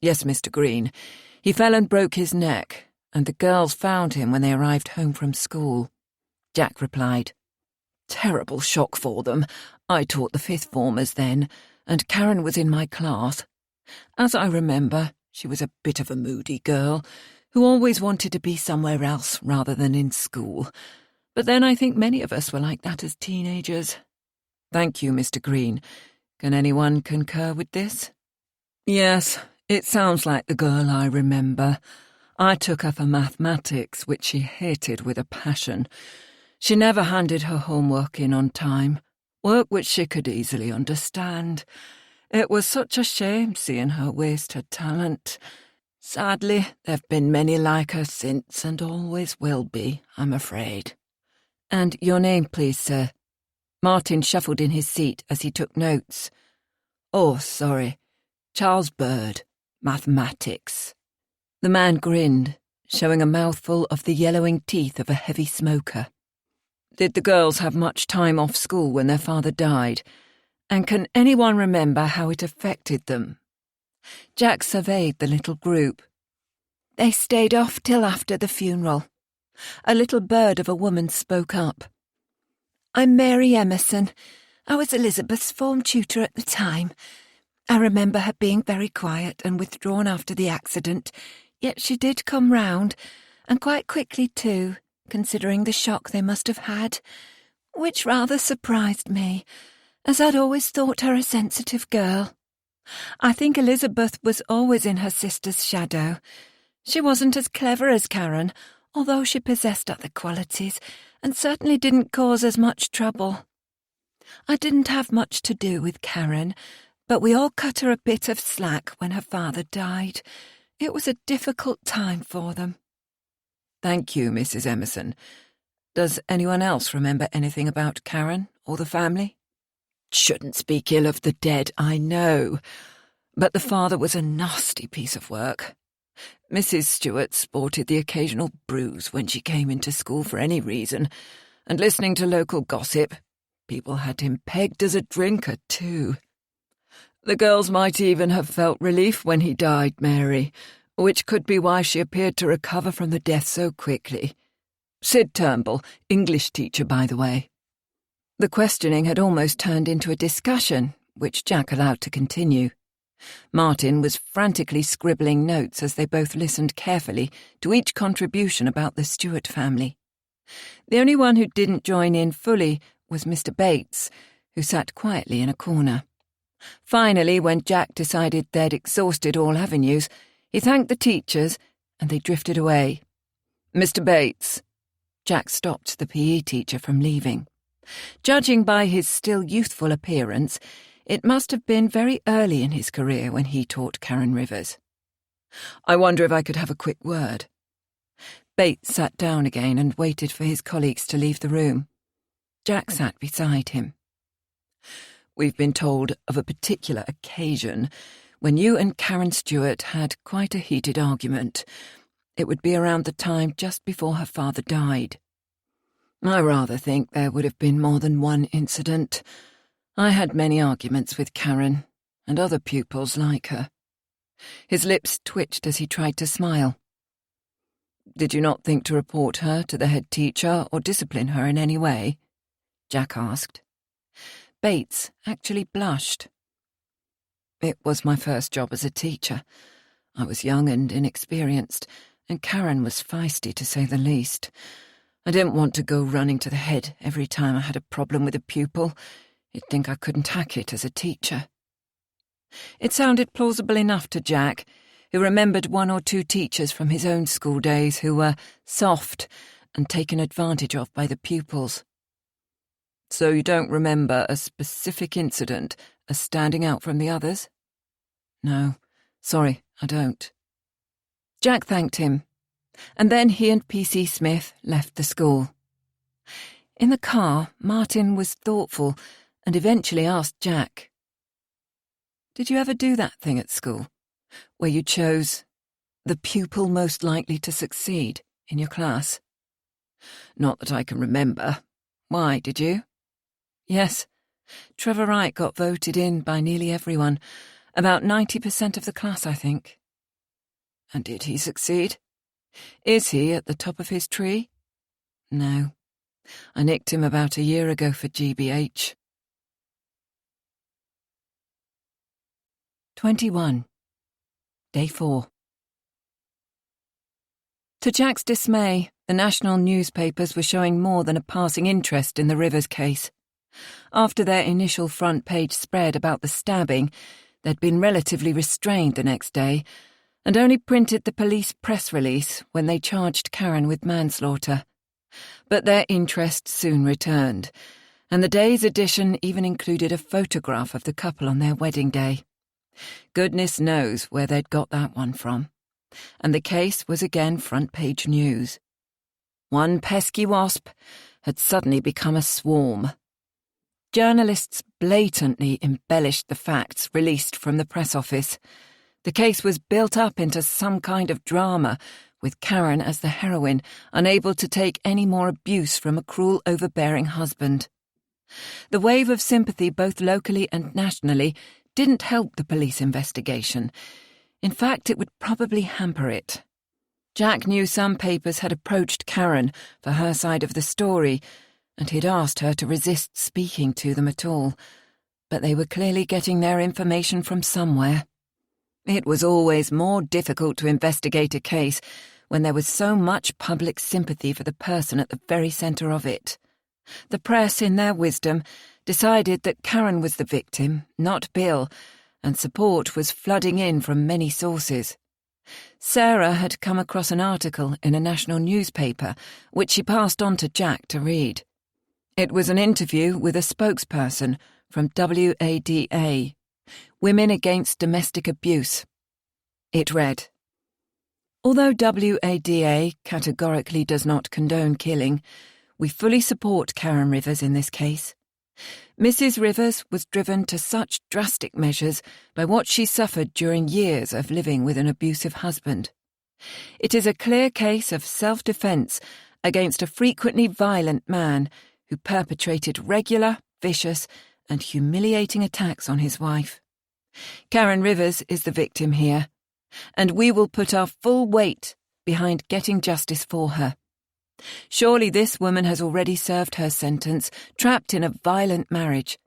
"Yes, Mr. Green. He fell and broke his neck, and the girls found him when they arrived home from school," Jack replied. "Terrible shock for them. I taught the fifth formers then, and Karen was in my class. As I remember, she was a bit of a moody girl, who always wanted to be somewhere else rather than in school. But then I think many of us were like that as teenagers." "Thank you, Mr. Green. Can anyone concur with this?" "Yes, it sounds like the girl I remember. I took her for mathematics, which she hated with a passion. She never handed her homework in on time, work which she could easily understand. It was such a shame seeing her waste her talent. Sadly, there've been many like her since, and always will be, I'm afraid." "And your name, please, sir?" Martin shuffled in his seat as he took notes. "Oh, sorry. Charles Bird, mathematics." The man grinned, showing a mouthful of the yellowing teeth of a heavy smoker. "Did the girls have much time off school when their father died? And can anyone remember how it affected them?" Jack surveyed the little group. "They stayed off till after the funeral." A little bird of a woman spoke up. "I'm Mary Emerson. I was Elizabeth's form tutor at the time. I remember her being very quiet and withdrawn after the accident, yet she did come round, and quite quickly too, considering the shock they must have had, which rather surprised me, as I'd always thought her a sensitive girl. I think Elizabeth was always in her sister's shadow. She wasn't as clever as Karen, although she possessed other qualities, and certainly didn't cause as much trouble. I didn't have much to do with Karen, but we all cut her a bit of slack when her father died. It was a difficult time for them." "Thank you, Mrs. Emerson. Does anyone else remember anything about Karen or the family?" "Shouldn't speak ill of the dead, I know, but the father was a nasty piece of work. Mrs. Stewart sported the occasional bruise when she came into school for any reason, and listening to local gossip, people had him pegged as a drinker too. The girls might even have felt relief when he died, Mary, which could be why she appeared to recover from the death so quickly. Sid Turnbull, English teacher, by the way." The questioning had almost turned into a discussion, which Jack allowed to continue. Martin was frantically scribbling notes as they both listened carefully to each contribution about the Stewart family. The only one who didn't join in fully was Mr. Bates, who sat quietly in a corner. Finally, when Jack decided they'd exhausted all avenues, he thanked the teachers, and they drifted away. "Mr. Bates." Jack stopped the PE teacher from leaving. Judging by his still youthful appearance, it must have been very early in his career when he taught Karen Rivers. "I wonder if I could have a quick word." Bates sat down again and waited for his colleagues to leave the room. Jack sat beside him. "We've been told of a particular occasion when you and Karen Stewart had quite a heated argument. It would be around the time just before her father died. I rather think there would have been more than one incident. I had many arguments with Karen, and other pupils like her." His lips twitched as he tried to smile. "Did you not think to report her to the head teacher or discipline her in any way?" Jack asked. Bates actually blushed. "It was my first job as a teacher. I was young and inexperienced, and Karen was feisty to say the least. I didn't want to go running to the head every time I had a problem with a pupil. He'd think I couldn't hack it as a teacher." It sounded plausible enough to Jack, who remembered one or two teachers from his own school days who were soft and taken advantage of by the pupils. "So you don't remember a specific incident as standing out from the others?" "No, sorry, I don't." Jack thanked him, and then he and P.C. Smith left the school. In the car, Martin was thoughtful and eventually asked Jack, "Did you ever do that thing at school, where you chose the pupil most likely to succeed in your class?" "Not that I can remember. Why, did you? Yes. Trevor Wright got voted in by nearly everyone. About 90% of the class, I think. And did he succeed? Is he at the top of his tree? No. I nicked him about a year ago for GBH. 21. Day 4. To Jack's dismay, the national newspapers were showing more than a passing interest in the Rivers case. After their initial front-page spread about the stabbing, they'd been relatively restrained the next day, and only printed the police press release when they charged Karen with manslaughter. But their interest soon returned, and the day's edition even included a photograph of the couple on their wedding day. Goodness knows where they'd got that one from. And the case was again front-page news. One pesky wasp had suddenly become a swarm. Journalists blatantly embellished the facts released from the press office. The case was built up into some kind of drama, with Karen as the heroine, unable to take any more abuse from a cruel, overbearing husband. The wave of sympathy both locally and nationally didn't help the police investigation. In fact, it would probably hamper it. Jack knew some papers had approached Karen for her side of the story, and he'd asked her to resist speaking to them at all, but they were clearly getting their information from somewhere. It was always more difficult to investigate a case when there was so much public sympathy for the person at the very centre of it. The press, in their wisdom, decided that Karen was the victim, not Bill, and support was flooding in from many sources. Sarah had come across an article in a national newspaper, which she passed on to Jack to read. It was an interview with a spokesperson from WADA, Women Against Domestic Abuse. It read, "Although WADA categorically does not condone killing, we fully support Karen Rivers in this case. Mrs. Rivers was driven to such drastic measures by what she suffered during years of living with an abusive husband. It is a clear case of self-defense against a frequently violent man who perpetrated regular, vicious, and humiliating attacks on his wife. Karen Rivers is the victim here, and we will put our full weight behind getting justice for her. Surely this woman has already served her sentence, trapped in a violent marriage,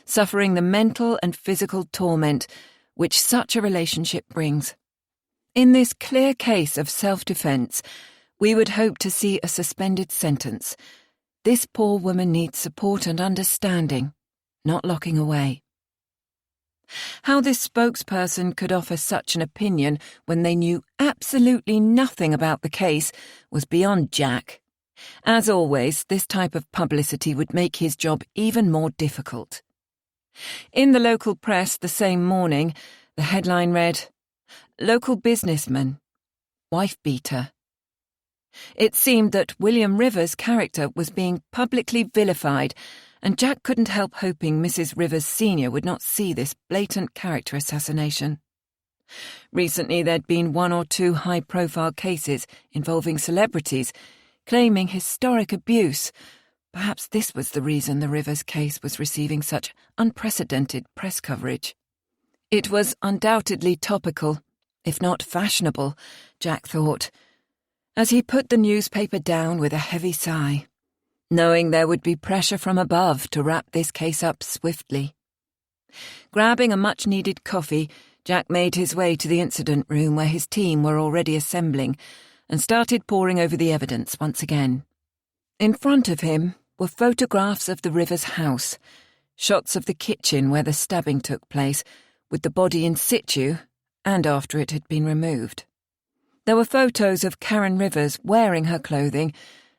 suffering the mental and physical torment which such a relationship brings. In this clear case of self-defense, we would hope to see a suspended sentence. This poor woman needs support and understanding, not locking away." How this spokesperson could offer such an opinion when they knew absolutely nothing about the case was beyond Jack. As always, this type of publicity would make his job even more difficult. In the local press the same morning, the headline read, "Local businessman, wife beater." It seemed that William Rivers' character was being publicly vilified, and Jack couldn't help hoping Mrs. Rivers Sr. would not see this blatant character assassination. Recently there'd been 1 or 2 high-profile cases involving celebrities claiming historic abuse. Perhaps this was the reason the Rivers case was receiving such unprecedented press coverage. It was undoubtedly topical, if not fashionable, Jack thought, as he put the newspaper down with a heavy sigh, knowing there would be pressure from above to wrap this case up swiftly. Grabbing a much-needed coffee, Jack made his way to the incident room where his team were already assembling and started poring over the evidence once again. In front of him were photographs of the Rivers house, shots of the kitchen where the stabbing took place, with the body in situ and after it had been removed. There were photos of Karen Rivers wearing her clothing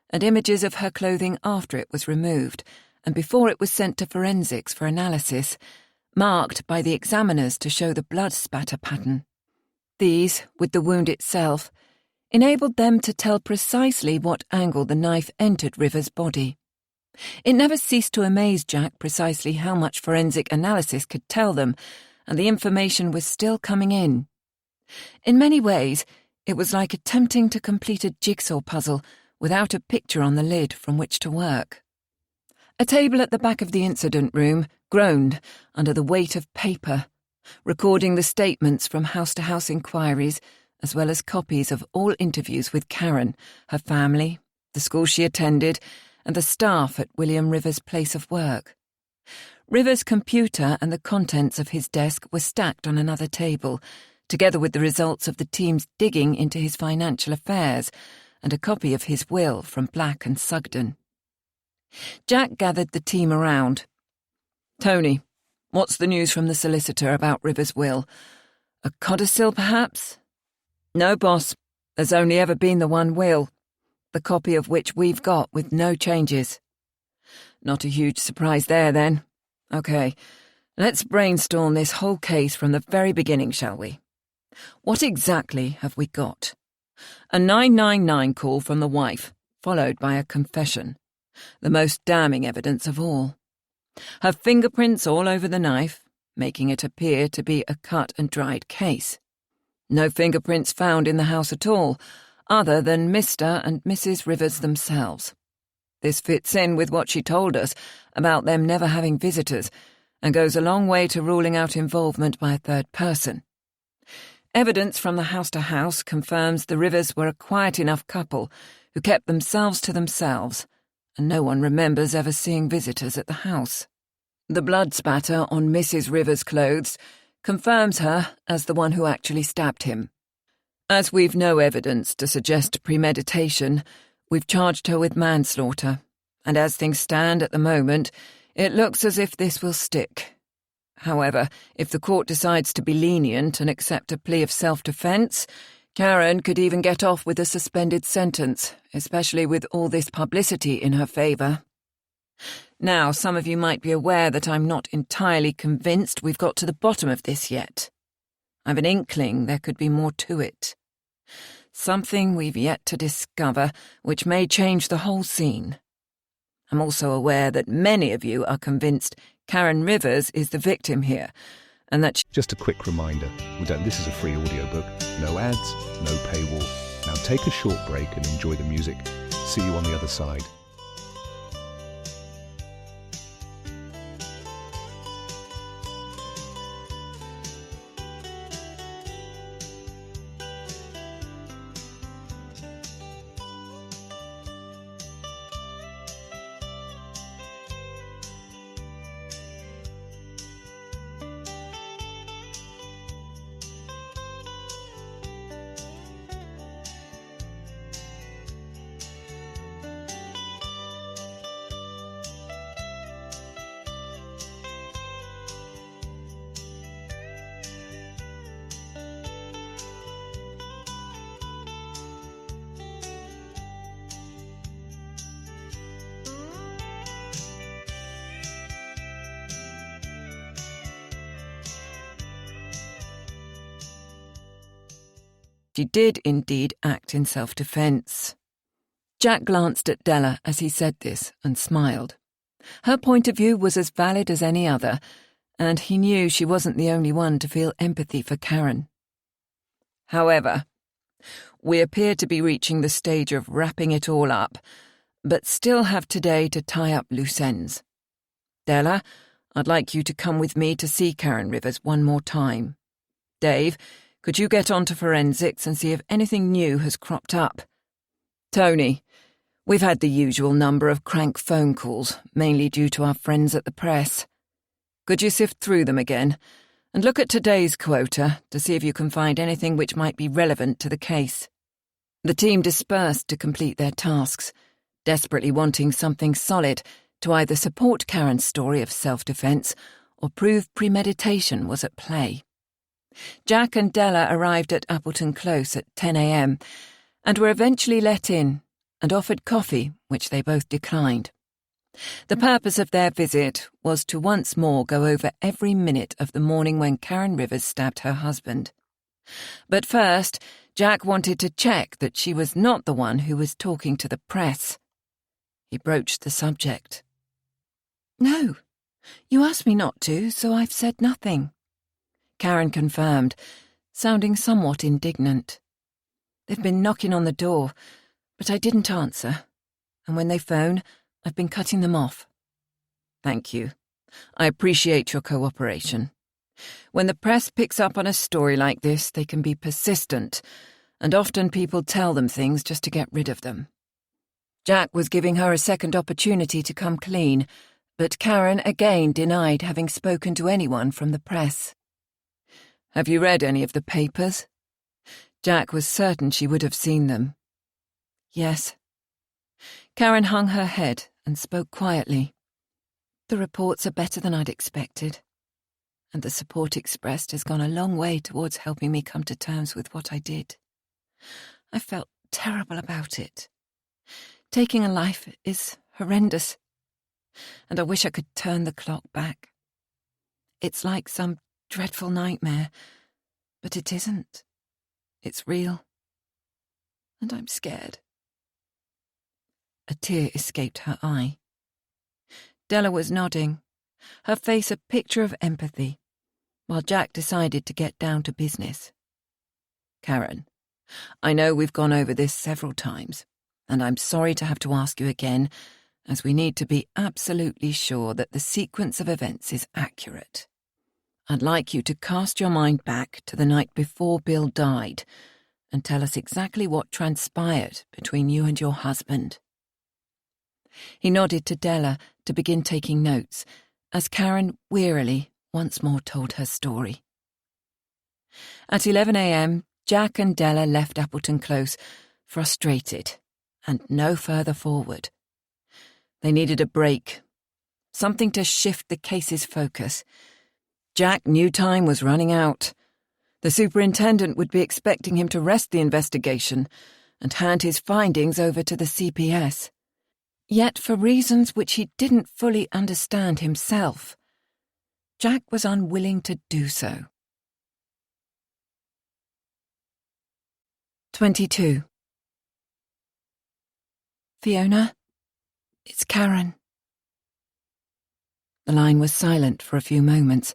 and images of her clothing after it was removed and before it was sent to forensics for analysis, marked by the examiners to show the blood spatter pattern. These, with the wound itself, enabled them to tell precisely what angle the knife entered Rivers' body. It never ceased to amaze Jack precisely how much forensic analysis could tell them, and the information was still coming in. In many ways, it was like attempting to complete a jigsaw puzzle without a picture on the lid from which to work. A table at the back of the incident room groaned under the weight of paper, recording the statements from house-to-house inquiries, as well as copies of all interviews with Karen, her family, the school she attended, and the staff at William Rivers' place of work. Rivers' computer and the contents of his desk were stacked on another table, together with the results of the team's digging into his financial affairs and a copy of his will from Black and Sugden. Jack gathered the team around. "Tony, what's the news from the solicitor about Rivers' will? A codicil, perhaps?" "No, boss. There's only ever been the one will, the copy of which we've got with no changes." "Not a huge surprise there, then. OK, let's brainstorm this whole case from the very beginning, shall we? What exactly have we got? A 999 call from the wife, followed by a confession. The most damning evidence of all. Her fingerprints all over the knife, making it appear to be a cut-and-dried case. No fingerprints found in the house at all, other than Mr. and Mrs. Rivers themselves. This fits in with what she told us about them never having visitors, and goes a long way to ruling out involvement by a third person. Evidence from the house-to-house confirms the Rivers were a quiet enough couple who kept themselves to themselves, and no one remembers ever seeing visitors at the house. The blood spatter on Mrs. Rivers' clothes confirms her as the one who actually stabbed him. As we've no evidence to suggest premeditation, we've charged her with manslaughter, and as things stand at the moment, it looks as if this will stick. However, if the court decides to be lenient and accept a plea of self-defence, Karen could even get off with a suspended sentence, especially with all this publicity in her favour. Now, some of you might be aware that I'm not entirely convinced we've got to the bottom of this yet. I've an inkling there could be more to it. Something we've yet to discover, which may change the whole scene. I'm also aware that many of you are convinced Karen Rivers is the victim here, and that Just a quick reminder, this is a free audiobook, no ads, no paywall. Now take a short break and enjoy the music. See you on the other side. she did indeed act in self-defence. Jack glanced at Della as he said this and smiled. Her point of view was as valid as any other, and he knew she wasn't the only one to feel empathy for Karen. However, we appear to be reaching the stage of wrapping it all up, but still have today to tie up loose ends. Della, I'd like you to come with me to see Karen Rivers one more time. Dave, could you get on to forensics and see if anything new has cropped up? Tony, we've had the usual number of crank phone calls, mainly due to our friends at the press. Could you sift through them again and look at today's quota to see if you can find anything which might be relevant to the case? The team dispersed to complete their tasks, desperately wanting something solid to either support Karen's story of self-defence or prove premeditation was at play. Jack and Della arrived at Appleton Close at 10 a.m. and were eventually let in and offered coffee, which they both declined. The purpose of their visit was to once more go over every minute of the morning when Karen Rivers stabbed her husband. But first, Jack wanted to check that she was not the one who was talking to the press. He broached the subject. "No, you asked me not to, so I've said nothing," Karen confirmed, sounding somewhat indignant. "They've been knocking on the door, but I didn't answer, and when they phone, I've been cutting them off." Thank you. I appreciate your cooperation. When the press picks up on a story like this, they can be persistent, and often people tell them things just to get rid of them. Jack was giving her a second opportunity to come clean, but Karen again denied having spoken to anyone from the press. Have you read any of the papers? Jack was certain she would have seen them. Yes. Karen hung her head and spoke quietly. The reports are better than I'd expected, and the support expressed has gone a long way towards helping me come to terms with what I did. I felt terrible about it. Taking a life is horrendous, and I wish I could turn the clock back. It's like some dreadful nightmare, but it isn't. It's real. And I'm scared. A tear escaped her eye. Della was nodding, her face a picture of empathy, while Jack decided to get down to business. Karen, I know we've gone over this several times, and I'm sorry to have to ask you again, as we need to be absolutely sure that the sequence of events is accurate. I'd like you to cast your mind back to the night before Bill died and tell us exactly what transpired between you and your husband. He nodded to Della to begin taking notes, as Karen wearily once more told her story. At 11 a.m, Jack and Della left Appleton Close, frustrated, and no further forward. They needed a break, something to shift the case's focus. Jack knew time was running out. The superintendent would be expecting him to rest the investigation and hand his findings over to the CPS. Yet, for reasons which he didn't fully understand himself, Jack was unwilling to do so. 22. Fiona, it's Karen. The line was silent for a few moments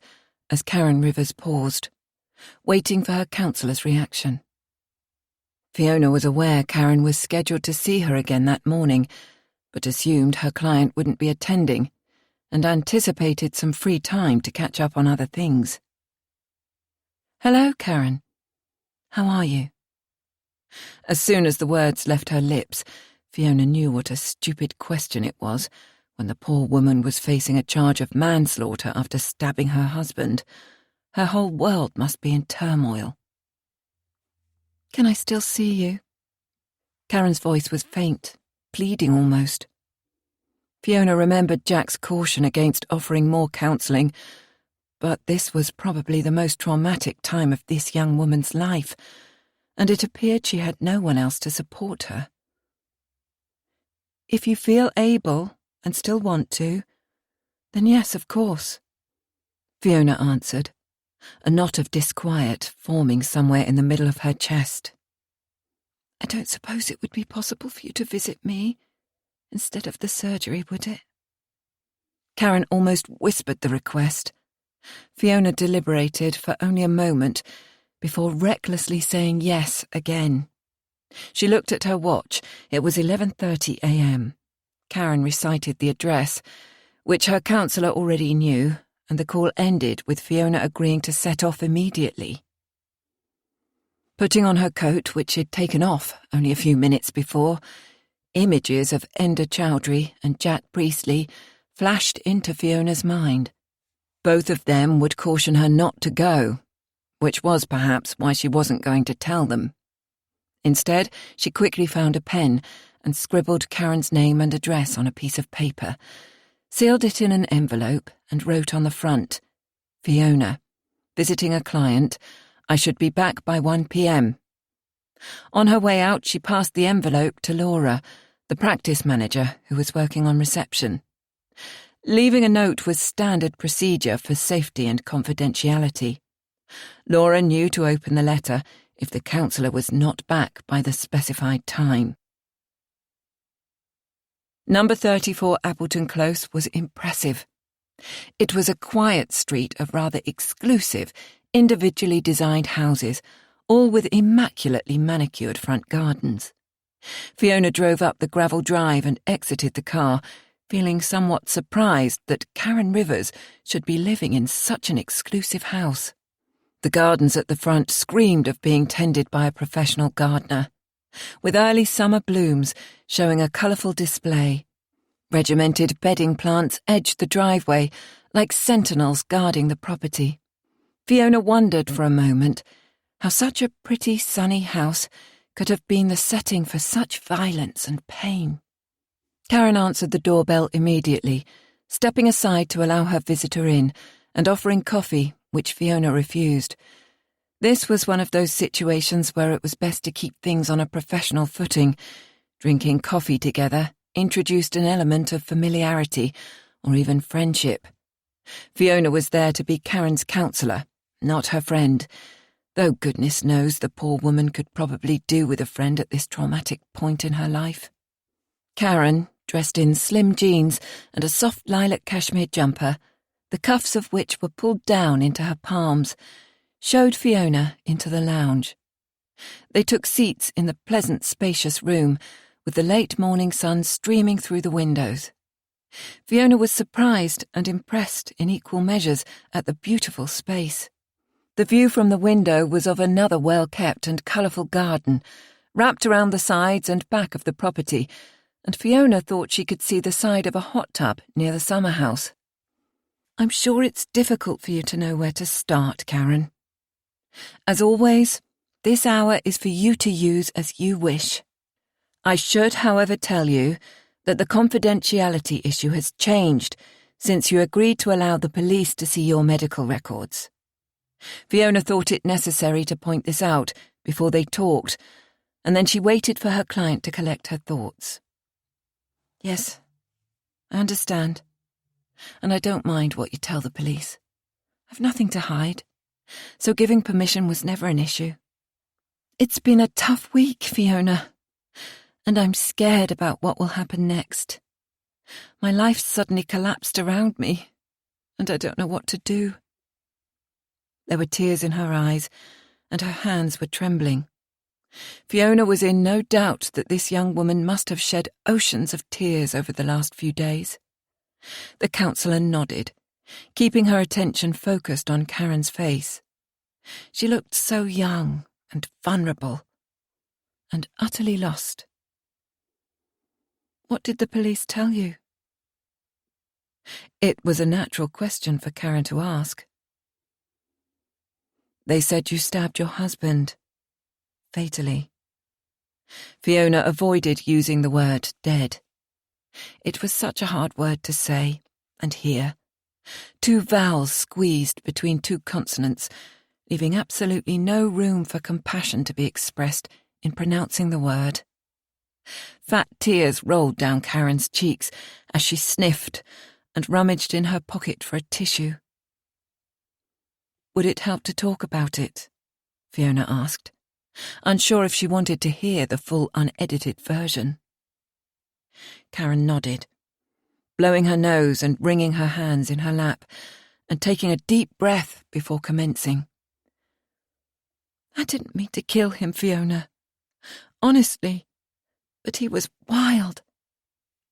as Karen Rivers paused, waiting for her counsellor's reaction. Fiona was aware Karen was scheduled to see her again that morning, but assumed her client wouldn't be attending and anticipated some free time to catch up on other things. Hello, Karen. How are you? As soon as the words left her lips, Fiona knew what a stupid question it was when the poor woman was facing a charge of manslaughter after stabbing her husband. Her whole world must be in turmoil. Can I still see you? Karen's voice was faint, pleading almost. Fiona remembered Jack's caution against offering more counselling, but this was probably the most traumatic time of this young woman's life, and it appeared she had no one else to support her. If you feel able and still want to, then yes, of course, Fiona answered, a knot of disquiet forming somewhere in the middle of her chest. I don't suppose it would be possible for you to visit me instead of the surgery, would it? Karen almost whispered the request. Fiona deliberated for only a moment before recklessly saying yes again. She looked at her watch. It was 11:30 a.m. Karen recited the address, which her counsellor already knew, and the call ended with Fiona agreeing to set off immediately. Putting on her coat, which she'd taken off only a few minutes before, images of Enda Chowdhury and Jack Priestley flashed into Fiona's mind. Both of them would caution her not to go, which was perhaps why she wasn't going to tell them. Instead, she quickly found a pen and scribbled Karen's name and address on a piece of paper, sealed it in an envelope and wrote on the front, Fiona, visiting a client. I should be back by 1 p.m. On her way out, she passed the envelope to Laura, the practice manager who was working on reception. Leaving a note was standard procedure for safety and confidentiality. Laura knew to open the letter if the counsellor was not back by the specified time. Number 34 Appleton Close was impressive. It was a quiet street of rather exclusive, individually designed houses, all with immaculately manicured front gardens. Fiona drove up the gravel drive and exited the car, feeling somewhat surprised that Karen Rivers should be living in such an exclusive house. The gardens at the front screamed of being tended by a professional gardener, with early summer blooms showing a colourful display. Regimented bedding plants edged the driveway like sentinels guarding the property. Fiona wondered for a moment how such a pretty sunny house could have been the setting for such violence and pain. Karen answered the doorbell immediately, stepping aside to allow her visitor in and offering coffee, which Fiona refused. This was one of those situations where it was best to keep things on a professional footing. Drinking coffee together introduced an element of familiarity or even friendship. Fiona was there to be Karen's counsellor, not her friend, though goodness knows the poor woman could probably do with a friend at this traumatic point in her life. Karen, dressed in slim jeans and a soft lilac cashmere jumper, the cuffs of which were pulled down into her palms, showed Fiona into the lounge. They took seats in the pleasant, spacious room, with the late morning sun streaming through the windows. Fiona was surprised and impressed in equal measures at the beautiful space. The view from the window was of another well-kept and colourful garden, wrapped around the sides and back of the property, and Fiona thought she could see the side of a hot tub near the summer house. "I'm sure it's difficult for you to know where to start, Karen. As always, this hour is for you to use as you wish. I should, however, tell you that the confidentiality issue has changed since you agreed to allow the police to see your medical records." Fiona thought it necessary to point this out before they talked, and then she waited for her client to collect her thoughts. "Yes, I understand, and I don't mind what you tell the police. I've nothing to hide, so giving permission was never an issue. It's been a tough week, Fiona, and I'm scared about what will happen next. My life suddenly collapsed around me, and I don't know what to do." There were tears in her eyes, and her hands were trembling. Fiona was in no doubt that this young woman must have shed oceans of tears over the last few days. The counsellor nodded, keeping her attention focused on Karen's face. She looked so young and vulnerable, and utterly lost. "What did the police tell you?" It was a natural question for Karen to ask. "They said you stabbed your husband. Fatally." Fiona avoided using the word dead. It was such a hard word to say and hear. Two vowels squeezed between two consonants, leaving absolutely no room for compassion to be expressed in pronouncing the word. Fat tears rolled down Karen's cheeks as she sniffed and rummaged in her pocket for a tissue. "Would it help to talk about it?" Fiona asked, unsure if she wanted to hear the full unedited version. Karen nodded, blowing her nose and wringing her hands in her lap, and taking a deep breath before commencing. "I didn't mean to kill him, Fiona. Honestly. But he was wild.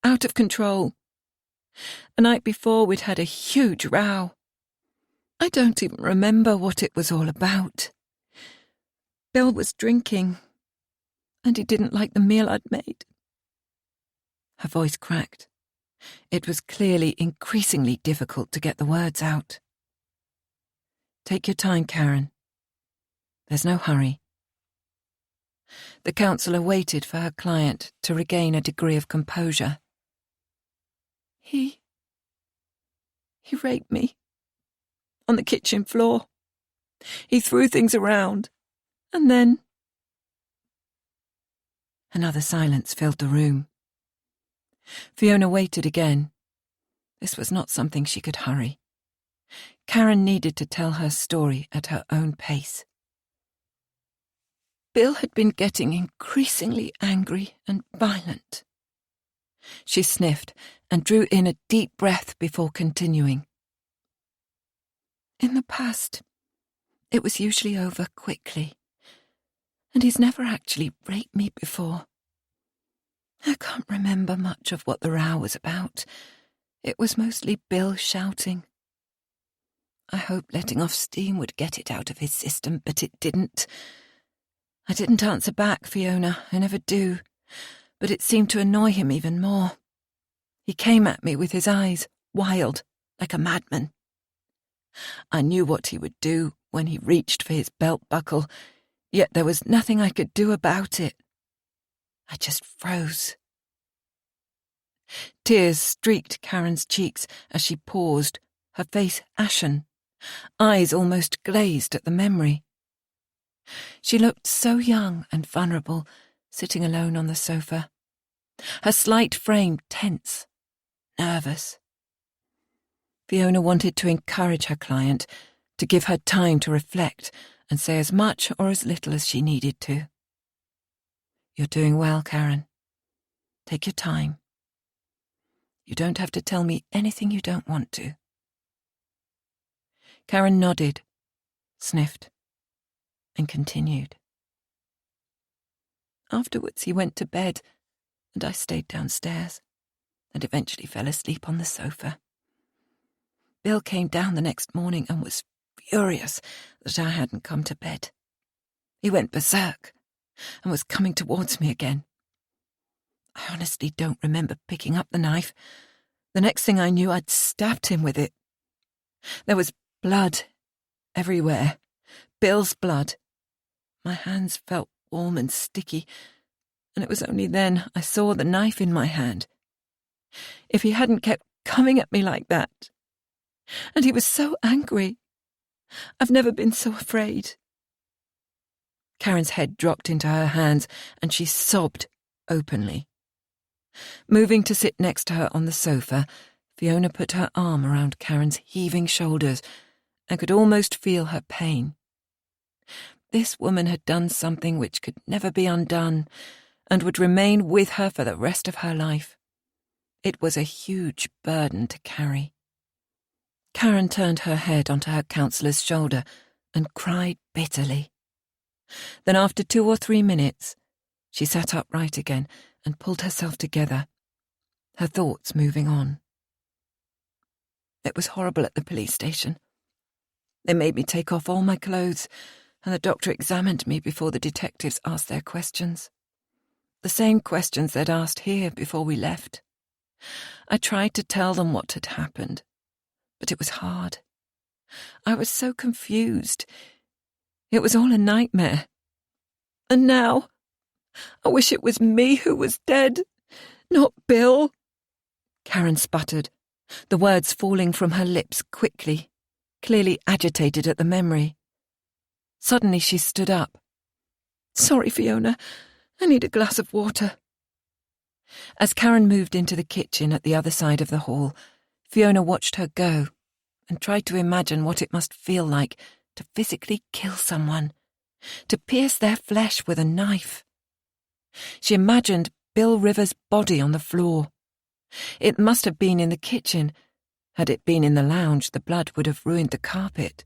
Out of control. The night before we'd had a huge row. I don't even remember what it was all about. Bill was drinking, and he didn't like the meal I'd made." Her voice cracked. It was clearly increasingly difficult to get the words out. "Take your time, Karen. There's no hurry." The counsellor waited for her client to regain a degree of composure. He raped me. On the kitchen floor. He threw things around. And then..." Another silence filled the room. Fiona waited again. This was not something she could hurry. Karen needed to tell her story at her own pace. "Bill had been getting increasingly angry and violent." She sniffed and drew in a deep breath before continuing. "In the past, it was usually over quickly, and he's never actually raped me before. I can't remember much of what the row was about. It was mostly Bill shouting. I hoped letting off steam would get it out of his system, but it didn't. I didn't answer back, Fiona, I never do, but it seemed to annoy him even more. He came at me with his eyes, wild, like a madman. I knew what he would do when he reached for his belt buckle, yet there was nothing I could do about it. I just froze. Tears streaked Karen's cheeks as she paused, her face ashen, eyes almost glazed at the memory. She looked so young and vulnerable, sitting alone on the sofa, her slight frame tense, nervous. Fiona wanted to encourage her client, to give her time to reflect and say as much or as little as she needed to. You're doing well, Karen. Take your time. You don't have to tell me anything you don't want to. Karen nodded, sniffed, and continued. Afterwards he went to bed, and I stayed downstairs, and eventually fell asleep on the sofa. Bill came down the next morning and was furious that I hadn't come to bed. He went berserk and was coming towards me again. I honestly don't remember picking up the knife. The next thing I knew, I'd stabbed him with it. There was blood everywhere, Bill's blood. My hands felt warm and sticky, and it was only then I saw the knife in my hand. If he hadn't kept coming at me like that. And he was so angry. I've never been so afraid. Karen's head dropped into her hands and she sobbed openly. Moving to sit next to her on the sofa, Fiona put her arm around Karen's heaving shoulders and could almost feel her pain. This woman had done something which could never be undone and would remain with her for the rest of her life. It was a huge burden to carry. Karen turned her head onto her counselor's shoulder and cried bitterly. Then after 2 or 3 minutes, she sat upright again and pulled herself together, her thoughts moving on. It was horrible at the police station. They made me take off all my clothes, and the doctor examined me before the detectives asked their questions. The same questions they'd asked here before we left. I tried to tell them what had happened, but it was hard. I was so confused. It was all a nightmare. And now, I wish it was me who was dead, not Bill. Karen sputtered, the words falling from her lips quickly, clearly agitated at the memory. Suddenly she stood up. Sorry, Fiona, I need a glass of water. As Karen moved into the kitchen at the other side of the hall, Fiona watched her go and tried to imagine what it must feel like to physically kill someone, to pierce their flesh with a knife. She imagined Bill Rivers' body on the floor. It must have been in the kitchen. Had it been in the lounge, the blood would have ruined the carpet.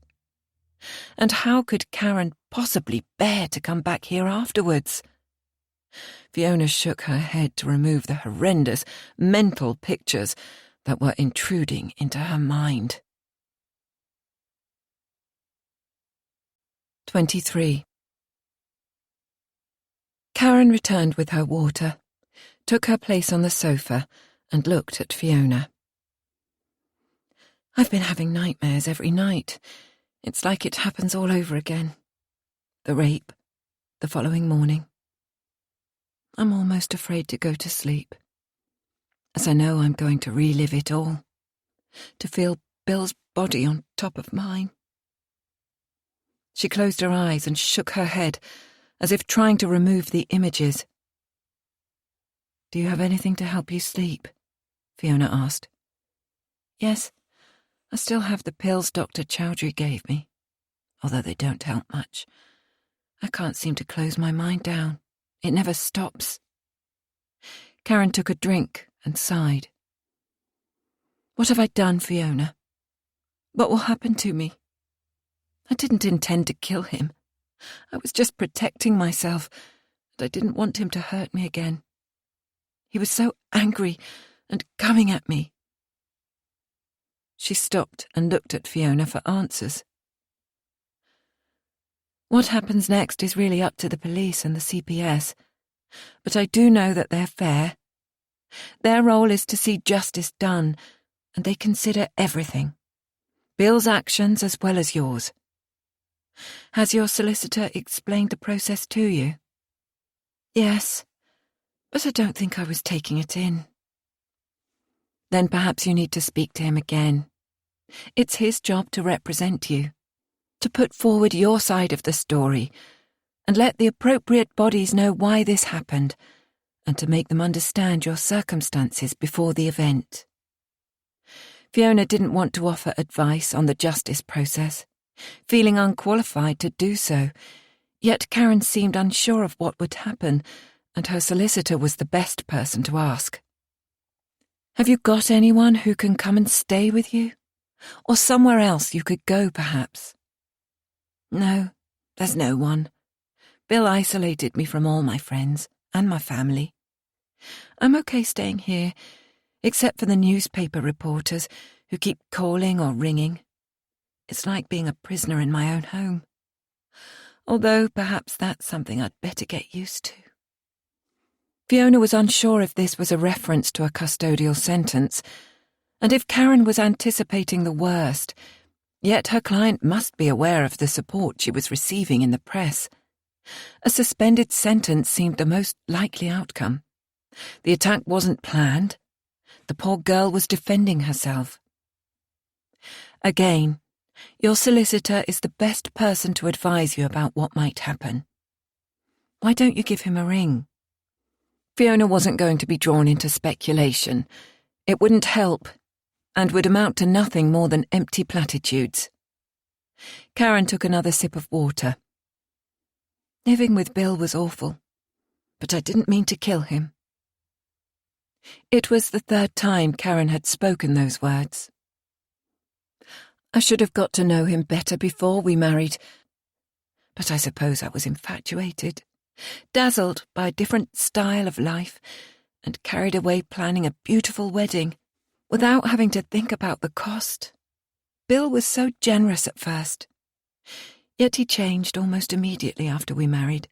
And how could Karen possibly bear to come back here afterwards? Fiona shook her head to remove the horrendous mental pictures that were intruding into her mind. 23. Karen returned with her water, took her place on the sofa, and looked at Fiona. I've been having nightmares every night. It's like it happens all over again. The rape, the following morning. I'm almost afraid to go to sleep, as I know I'm going to relive it all, to feel Bill's body on top of mine. She closed her eyes and shook her head, as if trying to remove the images. Do you have anything to help you sleep? Fiona asked. Yes, I still have the pills Dr. Chowdhury gave me, although they don't help much. I can't seem to close my mind down. It never stops. Karen took a drink and sighed. What have I done, Fiona? What will happen to me? I didn't intend to kill him. I was just protecting myself, and I didn't want him to hurt me again. He was so angry and coming at me. She stopped and looked at Fiona for answers. What happens next is really up to the police and the CPS, but I do know that they're fair. Their role is to see justice done, and they consider everything. Bill's actions as well as yours. Has your solicitor explained the process to you? Yes, but I don't think I was taking it in. Then perhaps you need to speak to him again. It's his job to represent you, to put forward your side of the story, and let the appropriate bodies know why this happened, and to make them understand your circumstances before the event. Fiona didn't want to offer advice on the justice process, feeling unqualified to do so, yet Karen seemed unsure of what would happen, and her solicitor was the best person to ask. Have you got anyone who can come and stay with you? Or somewhere else you could go, perhaps? No, there's no one. Bill isolated me from all my friends and my family. I'm okay staying here, except for the newspaper reporters who keep calling or ringing. It's like being a prisoner in my own home. Although perhaps that's something I'd better get used to. Fiona was unsure if this was a reference to a custodial sentence, and if Karen was anticipating the worst, yet her client must be aware of the support she was receiving in the press. A suspended sentence seemed the most likely outcome. The attack wasn't planned. The poor girl was defending herself. Again, your solicitor is the best person to advise you about what might happen. Why don't you give him a ring? Fiona wasn't going to be drawn into speculation. It wouldn't help, and would amount to nothing more than empty platitudes. Karen took another sip of water. Living with Bill was awful, but I didn't mean to kill him. It was the third time Karen had spoken those words. I should have got to know him better before we married, but I suppose I was infatuated, dazzled by a different style of life, and carried away planning a beautiful wedding, without having to think about the cost. Bill was so generous at first. Yet he changed almost immediately after we married,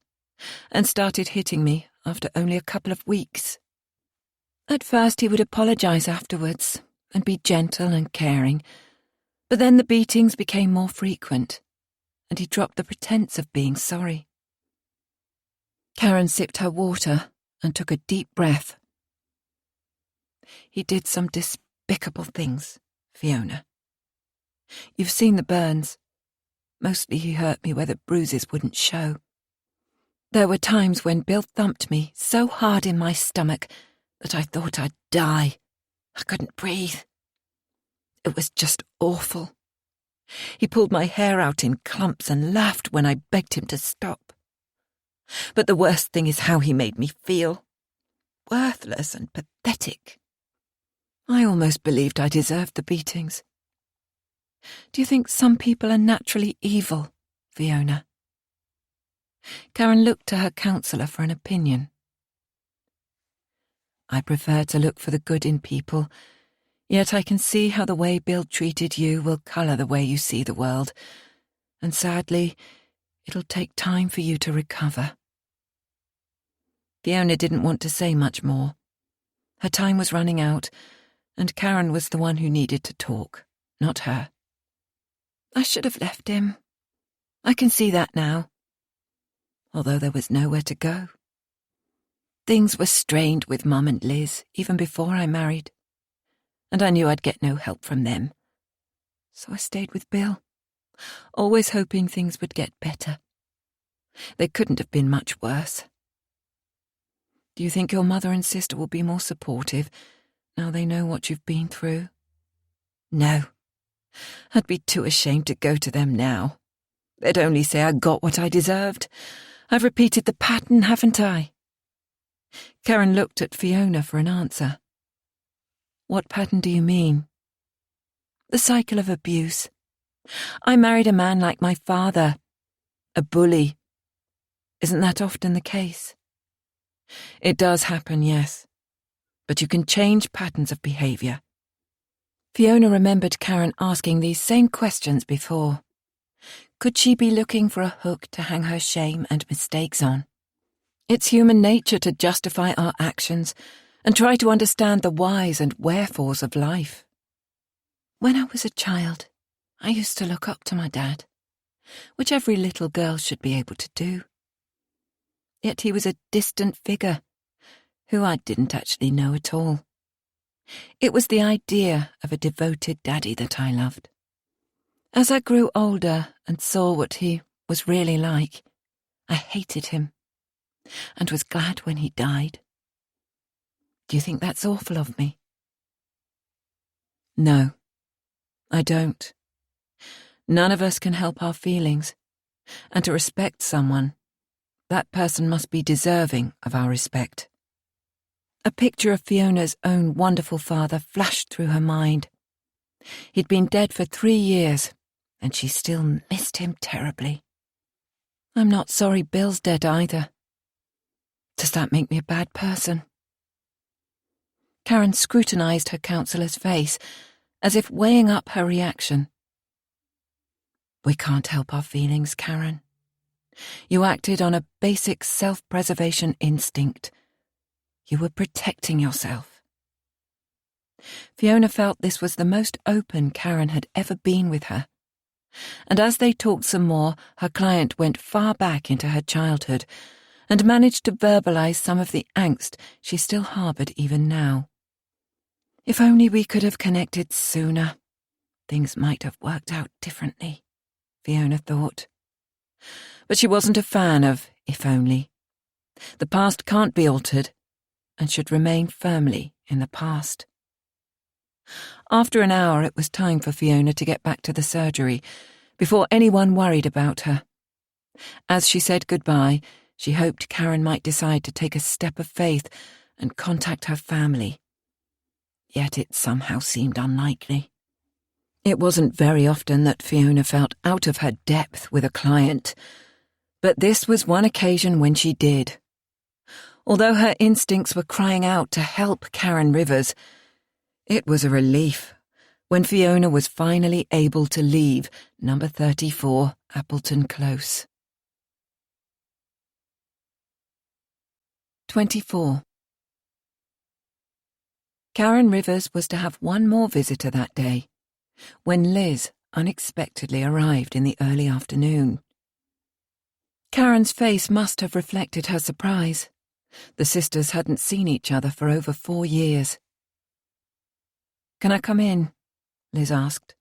and started hitting me after only a couple of weeks. At first he would apologize afterwards, and be gentle and caring, but then the beatings became more frequent, and he dropped the pretense of being sorry. Karen sipped her water and took a deep breath. He did some despicable things, Fiona. You've seen the burns. Mostly he hurt me where the bruises wouldn't show. There were times when Bill thumped me so hard in my stomach that I thought I'd die. I couldn't breathe. It was just awful. He pulled my hair out in clumps and laughed when I begged him to stop. But the worst thing is how he made me feel. Worthless and pathetic. I almost believed I deserved the beatings. Do you think some people are naturally evil, Fiona? Karen looked to her counsellor for an opinion. I prefer to look for the good in people, yet I can see how the way Bill treated you will colour the way you see the world, and sadly, it'll take time for you to recover. Fiona didn't want to say much more. Her time was running out, and Karen was the one who needed to talk, not her. I should have left him. I can see that now. Although there was nowhere to go. Things were strained with Mum and Liz even before I married, and I knew I'd get no help from them. So I stayed with Bill, always hoping things would get better. They couldn't have been much worse. Do you think your mother and sister will be more supportive now they know what you've been through? No. I'd be too ashamed to go to them now. They'd only say I got what I deserved. I've repeated the pattern, haven't I? Karen looked at Fiona for an answer. What pattern do you mean? The cycle of abuse. I married a man like my father, a bully. Isn't that often the case? It does happen, yes. but you can change patterns of behaviour. Fiona remembered Karen asking these same questions before. Could she be looking for a hook to hang her shame and mistakes on? It's human nature to justify our actions and try to understand the whys and wherefores of life. When I was a child, I used to look up to my dad, which every little girl should be able to do. Yet he was a distant figure, who I didn't actually know at all. It was the idea of a devoted daddy that I loved. As I grew older and saw what he was really like, I hated him and was glad when he died. Do you think that's awful of me? No, I don't. None of us can help our feelings, and to respect someone, that person must be deserving of our respect. A picture of Fiona's own wonderful father flashed through her mind. He'd been dead for 3 years, and she still missed him terribly. I'm not sorry Bill's dead either. Does that make me a bad person? Karen scrutinised her counsellor's face, as if weighing up her reaction. We can't help our feelings, Karen. You acted on a basic self-preservation instinct. You were protecting yourself. Fiona felt this was the most open Karen had ever been with her. And as they talked some more, her client went far back into her childhood and managed to verbalise some of the angst she still harboured even now. If only we could have connected sooner, things might have worked out differently, Fiona thought. But she wasn't a fan of if only. The past can't be altered and should remain firmly in the past. After an hour, it was time for Fiona to get back to the surgery before anyone worried about her. As she said goodbye, she hoped Karen might decide to take a step of faith and contact her family. Yet it somehow seemed unlikely. It wasn't very often that Fiona felt out of her depth with a client, but this was one occasion when she did. Although her instincts were crying out to help Karen Rivers, it was a relief when Fiona was finally able to leave number 34 Appleton Close. 24. Karen Rivers was to have one more visitor that day, when Liz unexpectedly arrived in the early afternoon. Karen's face must have reflected her surprise. The sisters hadn't seen each other for over 4 years. "Can I come in?" Liz asked.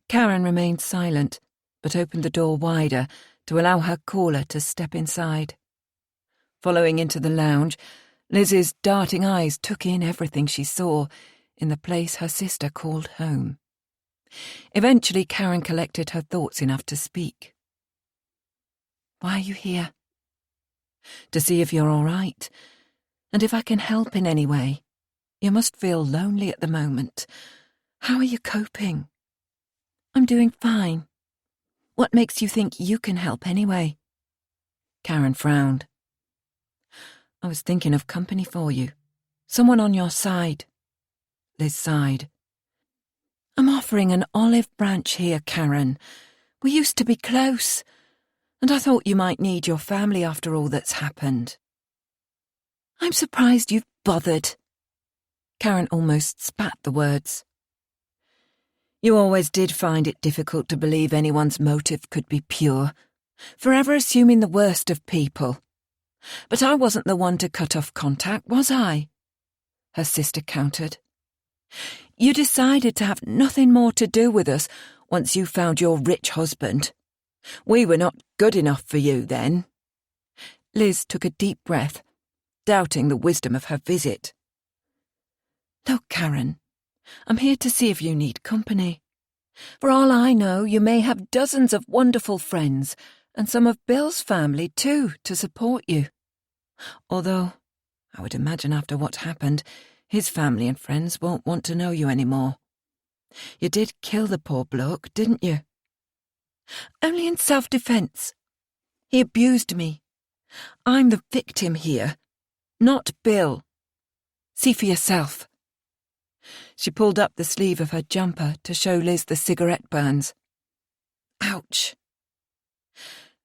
Karen remained silent, but opened the door wider to allow her caller to step inside. Following into the lounge, Liz's darting eyes took in everything she saw in the place her sister called home. Eventually, Karen collected her thoughts enough to speak. "Why are you here?" "To see if you're all right, and if I can help in any way. You must feel lonely at the moment. How are you coping?" "I'm doing fine. What makes you think you can help anyway?" Karen frowned. "I was thinking of company for you. Someone on your side." Liz sighed. "I'm offering an olive branch here, Karen. We used to be close, and I thought you might need your family after all that's happened." "I'm surprised you've bothered." Karen almost spat the words. "You always did find it difficult to believe anyone's motive could be pure, forever assuming the worst of people. But I wasn't the one to cut off contact, was I?" her sister countered. "You decided to have nothing more to do with us once you found your rich husband. We were not good enough for you then." Liz took a deep breath, doubting the wisdom of her visit. "Look, Karen, I'm here to see if you need company. For all I know, you may have dozens of wonderful friends, and some of Bill's family too, to support you. Although, I would imagine after what happened, his family and friends won't want to know you anymore. You did kill the poor bloke, didn't you?" "Only in self-defence. He abused me. I'm the victim here, not Bill." See for yourself." She pulled up the sleeve of her jumper to show Liz the cigarette burns. "Ouch."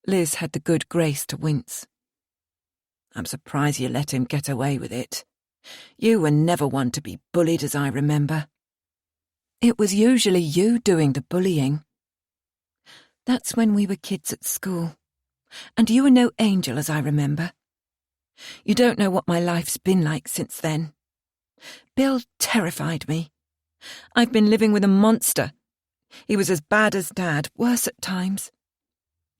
Liz had the good grace to wince. "I'm surprised you let him get away with it. You were never one to be bullied, as I remember." "It was usually you doing the bullying." "That's when we were kids at school. And you were no angel, as I remember. You don't know what my life's been like since then. Bill terrified me. I've been living with a monster. He was as bad as Dad, worse at times.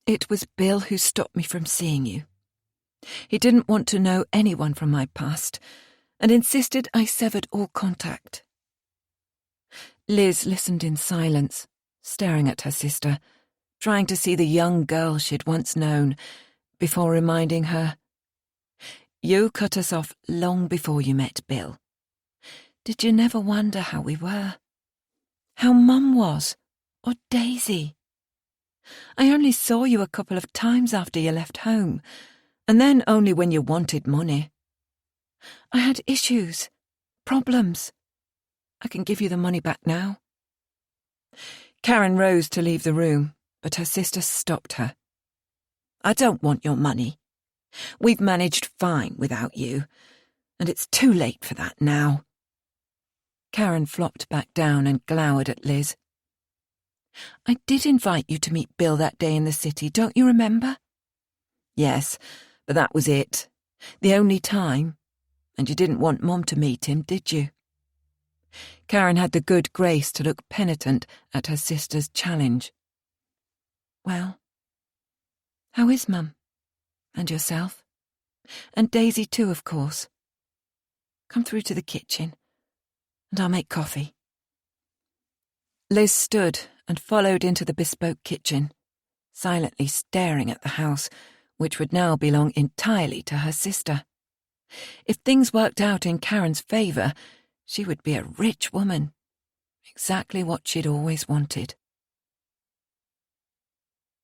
It was Bill who stopped me from seeing you. He didn't want to know anyone from my past, and insisted I severed all contact." Liz listened in silence, staring at her sister, trying to see the young girl she'd once known, before reminding her, "You cut us off long before you met Bill. Did you never wonder how we were? How Mum was? Or Daisy? I only saw you a couple of times after you left home, and then only when you wanted money. I had issues, problems. I can give you the money back now." Karen rose to leave the room, but her sister stopped her. "I don't want your money. We've managed fine without you, and it's too late for that now." Karen flopped back down and glowered at Liz. "I did invite you to meet Bill that day in the city, don't you remember?" "Yes, but that was it. The only time. And you didn't want Mum to meet him, did you?" Karen had the good grace to look penitent at her sister's challenge. "Well, how is Mum? And yourself? And Daisy too, of course. Come through to the kitchen, and I'll make coffee." Liz stood and followed into the bespoke kitchen, silently staring at the house, which would now belong entirely to her sister. If things worked out in Karen's favour, she would be a rich woman, exactly what she'd always wanted.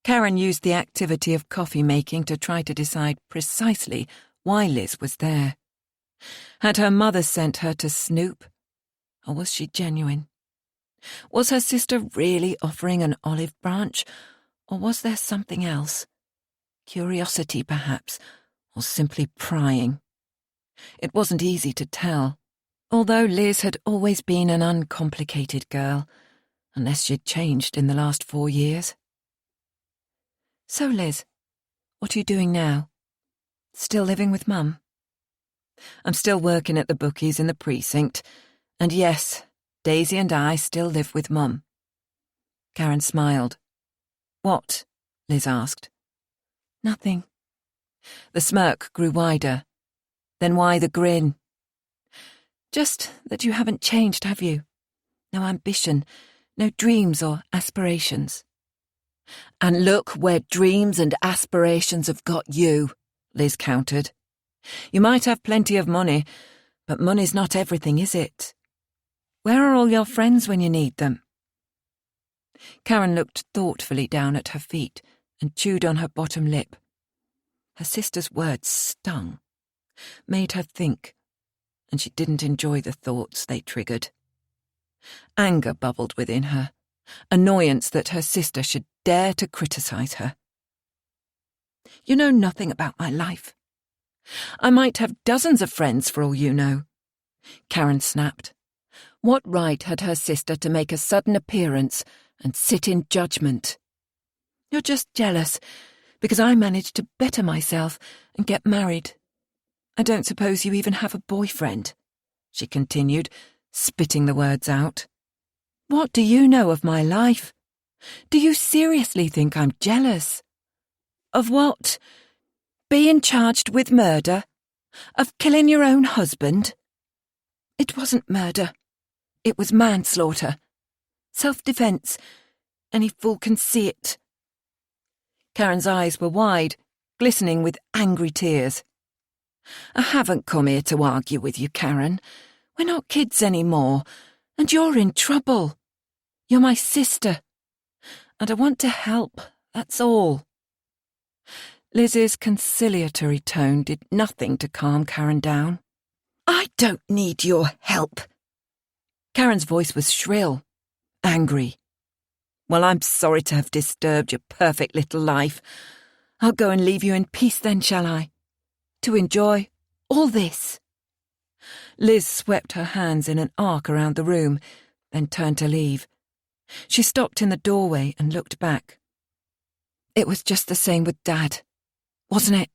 Karen used the activity of coffee making to try to decide precisely why Liz was there. Had her mother sent her to snoop, or was she genuine? Was her sister really offering an olive branch, or was there something else? Curiosity, perhaps, or simply prying. It wasn't easy to tell, although Liz had always been an uncomplicated girl, unless she'd changed in the last 4 years. "So, Liz, what are you doing now? Still living with Mum?" "I'm still working at the bookies in the precinct, and yes, Daisy and I still live with Mum." Karen smiled. "What?" Liz asked. "Nothing." The smirk grew wider. Then why the grin? "Just that you haven't changed, have you? No ambition, no dreams or aspirations." "And look where dreams and aspirations have got you," Liz countered. "You might have plenty of money, but money's not everything, is it? Where are all your friends when you need them?" Karen looked thoughtfully down at her feet and chewed on her bottom lip. Her sister's words stung, made her think, and she didn't enjoy the thoughts they triggered. Anger bubbled within her, annoyance that her sister should dare to criticize her. "You know nothing about my life. I might have dozens of friends for all you know," Karen snapped. What right had her sister to make a sudden appearance and sit in judgment? "You're just jealous because I managed to better myself and get married. I don't suppose you even have a boyfriend," she continued, spitting the words out. "What do you know of my life? Do you seriously think I'm jealous? Of what? Being charged with murder? Of killing your own husband?" "It wasn't murder. It was manslaughter. Self-defense. Any fool can see it." Karen's eyes were wide, glistening with angry tears. "I haven't come here to argue with you, Karen. We're not kids anymore, and you're in trouble. You're my sister, and I want to help, that's all." Liz's conciliatory tone did nothing to calm Karen down. I don't need your help. Karen's voice was shrill, angry. Well, I'm sorry to have disturbed your perfect little life. I'll go and leave you in peace then, shall I? To enjoy all this. Liz swept her hands in an arc around the room, then turned to leave. She stopped in the doorway and looked back. It was just the same with Dad, wasn't it?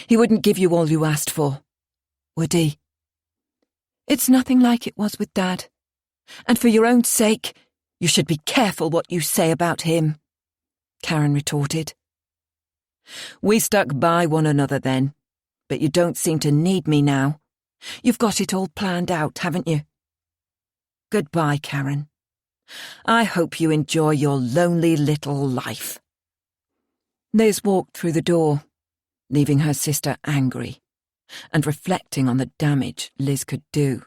He wouldn't give you all you asked for, would he? It's nothing like it was with Dad. And for your own sake, you should be careful what you say about him, Karen retorted. We stuck by one another then, but you don't seem to need me now. You've got it all planned out, haven't you? Goodbye, Karen. I hope you enjoy your lonely little life. Liz walked through the door, leaving her sister angry and reflecting on the damage Liz could do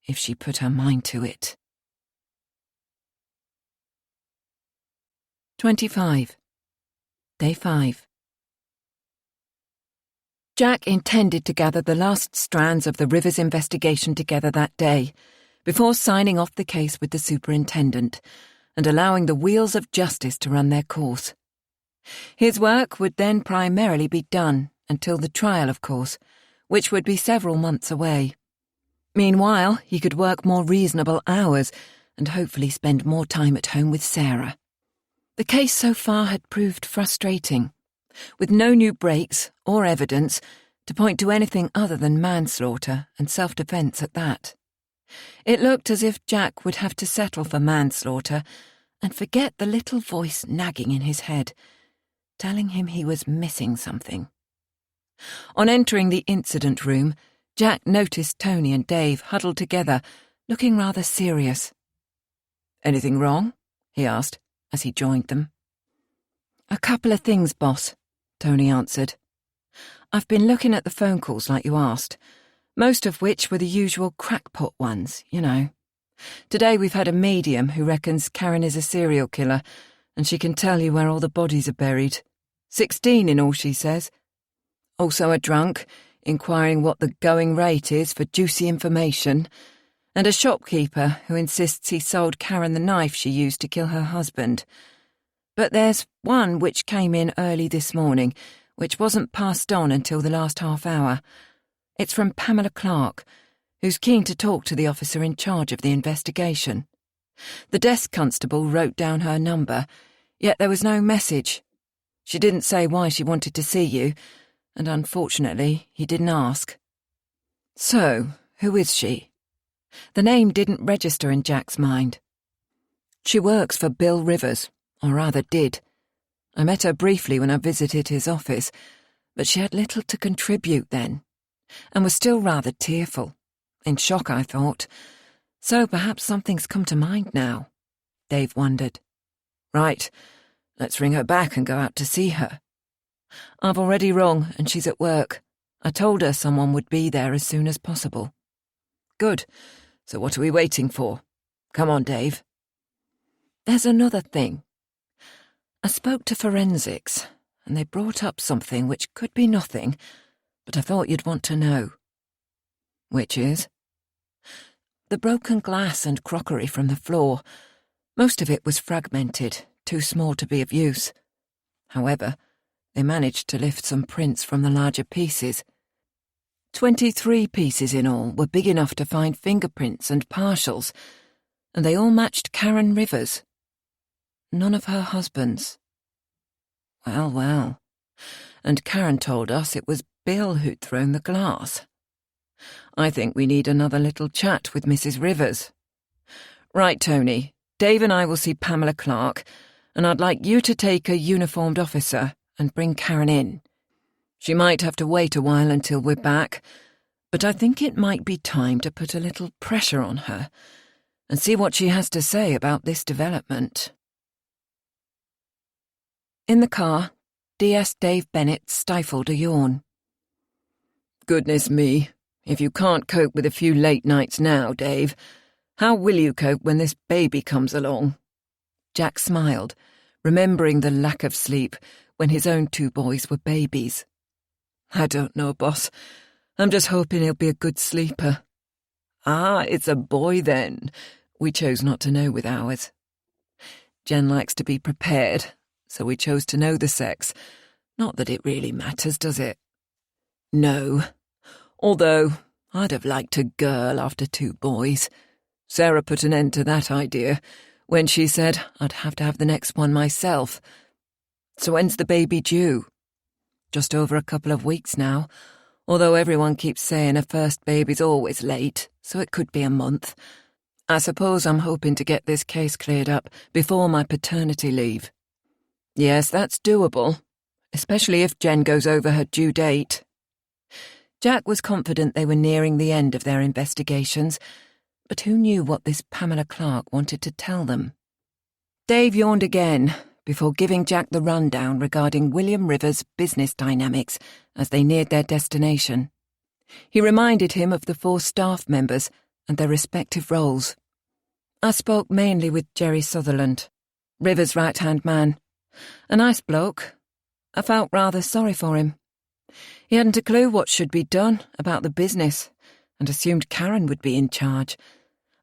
if she put her mind to it. 25. Day 5. Jack intended to gather the last strands of the Rivers investigation together that day, before signing off the case with the superintendent and allowing the wheels of justice to run their course. His work would then primarily be done until the trial, of course, which would be several months away. Meanwhile, he could work more reasonable hours and hopefully spend more time at home with Sarah. The case so far had proved frustrating, with no new breaks or evidence to point to anything other than manslaughter and self-defence at that. It looked as if Jack would have to settle for manslaughter and forget the little voice nagging in his head, telling him he was missing something. On entering the incident room, Jack noticed Tony and Dave huddled together, looking rather serious. "Anything wrong?" he asked as he joined them. "A couple of things, boss," Tony answered. "I've been looking at the phone calls like you asked, most of which were the usual crackpot ones, you know. Today we've had a medium who reckons Karen is a serial killer, and she can tell you where all the bodies are buried. 16 in all, she says. Also a drunk, inquiring what the going rate is for juicy information, and a shopkeeper who insists he sold Karen the knife she used to kill her husband. But there's one which came in early this morning, which wasn't passed on until the last half hour. It's from Pamela Clark, who's keen to talk to the officer in charge of the investigation. The desk constable wrote down her number, yet there was no message. She didn't say why she wanted to see you, and unfortunately, he didn't ask. So, who is she? The name didn't register in Jack's mind. She works for Bill Rivers, or rather did. I met her briefly when I visited his office, but she had little to contribute then, and was still rather tearful. In shock, I thought. So perhaps something's come to mind now, Dave wondered. Right, let's ring her back and go out to see her. I've already rung, and she's at work. I told her someone would be there as soon as possible. Good. So what are we waiting for? Come on, Dave. There's another thing. I spoke to forensics, and they brought up something which could be nothing, but I thought you'd want to know. Which is? The broken glass and crockery from the floor. Most of it was fragmented, too small to be of use. However, they managed to lift some prints from the larger pieces. 23 pieces in all were big enough to find fingerprints and partials, and they all matched Karen Rivers. None of her husband's. Well, well. And Karen told us it was Bill who'd thrown the glass. I think we need another little chat with Mrs. Rivers. Right, Tony. Dave and I will see Pamela Clark, and I'd like you to take a uniformed officer and bring Karen in. She might have to wait a while until we're back, but I think it might be time to put a little pressure on her and see what she has to say about this development. In the car, DS Dave Bennett stifled a yawn. Goodness me, if you can't cope with a few late nights now, Dave, how will you cope when this baby comes along? Jack smiled, remembering the lack of sleep when his own 2 boys were babies. I don't know, boss. I'm just hoping he'll be a good sleeper. Ah, it's a boy then. We chose not to know with ours. Jen likes to be prepared, so we chose to know the sex. Not that it really matters, does it? No. Although, I'd have liked a girl after 2 boys. Sarah put an end to that idea when she said I'd have to have the next one myself. So when's the baby due? Just over a couple of weeks now, although everyone keeps saying a first baby's always late, so it could be a month. I suppose I'm hoping to get this case cleared up before my paternity leave. Yes, that's doable, especially if Jen goes over her due date. Jack was confident they were nearing the end of their investigations, but who knew what this Pamela Clark wanted to tell them? Dave yawned again before giving Jack the rundown regarding William Rivers' business dynamics as they neared their destination. He reminded him of the 4 staff members and their respective roles. I spoke mainly with Jerry Sutherland, Rivers' right-hand man. A nice bloke. I felt rather sorry for him. He hadn't a clue what should be done about the business and assumed Karen would be in charge.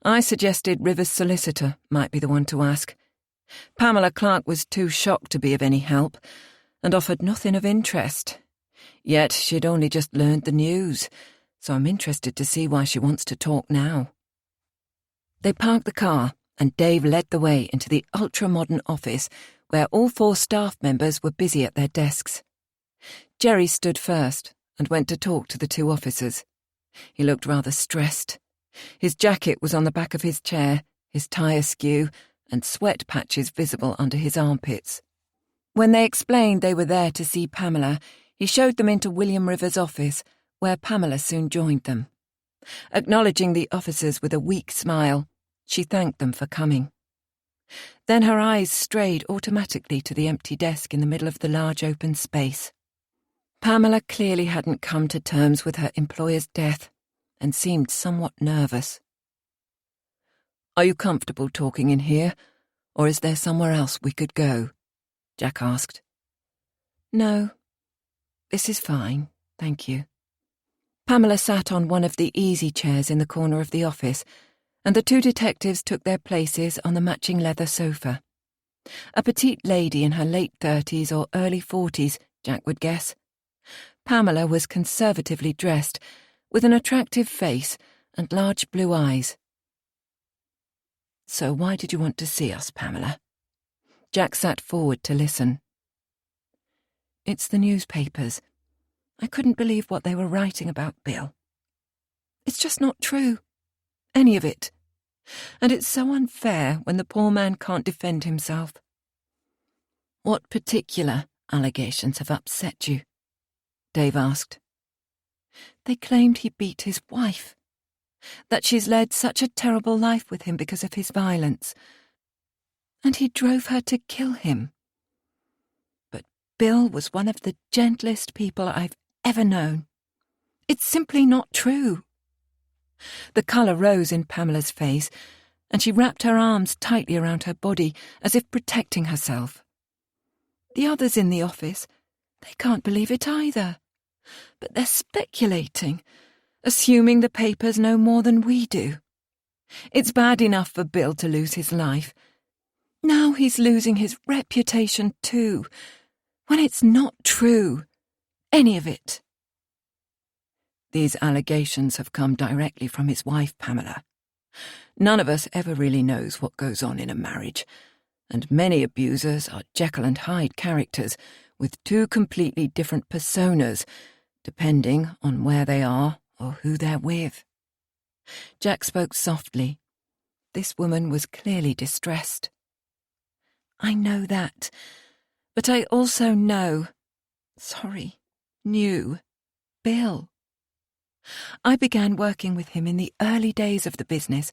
I suggested Rivers' solicitor might be the one to ask. Pamela Clark was too shocked to be of any help and offered nothing of interest. Yet she'd only just learned the news, so I'm interested to see why she wants to talk now. They parked the car and Dave led the way into the ultra-modern office where all 4 staff members were busy at their desks. Jerry stood first and went to talk to the 2 officers. He looked rather stressed. His jacket was on the back of his chair, his tie askew, and sweat patches visible under his armpits. When they explained they were there to see Pamela, he showed them into William Rivers' office, where Pamela soon joined them. Acknowledging the officers with a weak smile, she thanked them for coming. Then her eyes strayed automatically to the empty desk in the middle of the large open space. Pamela clearly hadn't come to terms with her employer's death and seemed somewhat nervous. "Are you comfortable talking in here, or is there somewhere else we could go?" Jack asked. "No, this is fine, thank you." Pamela sat on one of the easy chairs in the corner of the office, and the 2 detectives took their places on the matching leather sofa. A petite lady in her late 30s or early 40s, Jack would guess. Pamela was conservatively dressed, with an attractive face and large blue eyes. "So why did you want to see us, Pamela?" Jack sat forward to listen. "It's the newspapers. I couldn't believe what they were writing about Bill. It's just not true. Any of it. And it's so unfair when the poor man can't defend himself." "What particular allegations have upset you?" Dave asked. "They claimed he beat his wife, that she's led such a terrible life with him because of his violence, and he drove her to kill him. But Bill was one of the gentlest people I've ever known. It's simply not true." The colour rose in Pamela's face, and she wrapped her arms tightly around her body as if protecting herself. "The others in the office, they can't believe it either. But they're speculating, assuming the papers know more than we do. It's bad enough for Bill to lose his life. Now he's losing his reputation too, when it's not true. Any of it." "These allegations have come directly from his wife, Pamela. None of us ever really knows what goes on in a marriage, and many abusers are Jekyll and Hyde characters with 2 completely different personas, depending on where they are or who they're with." Jack spoke softly. This woman was clearly distressed. "I know that, but I also knew Bill. I began working with him in the early days of the business,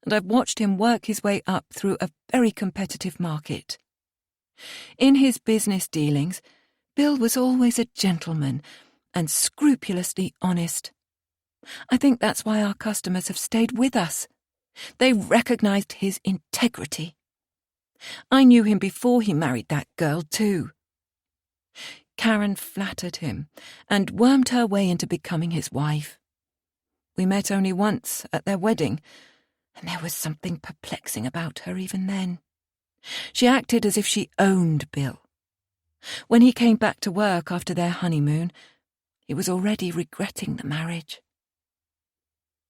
and I've watched him work his way up through a very competitive market. In his business dealings, Bill was always a gentleman and scrupulously honest. I think that's why our customers have stayed with us. They recognized his integrity. I knew him before he married that girl, too. Karen flattered him and wormed her way into becoming his wife. We met only once at their wedding, and there was something perplexing about her even then. She acted as if she owned Bill. When he came back to work after their honeymoon, he was already regretting the marriage.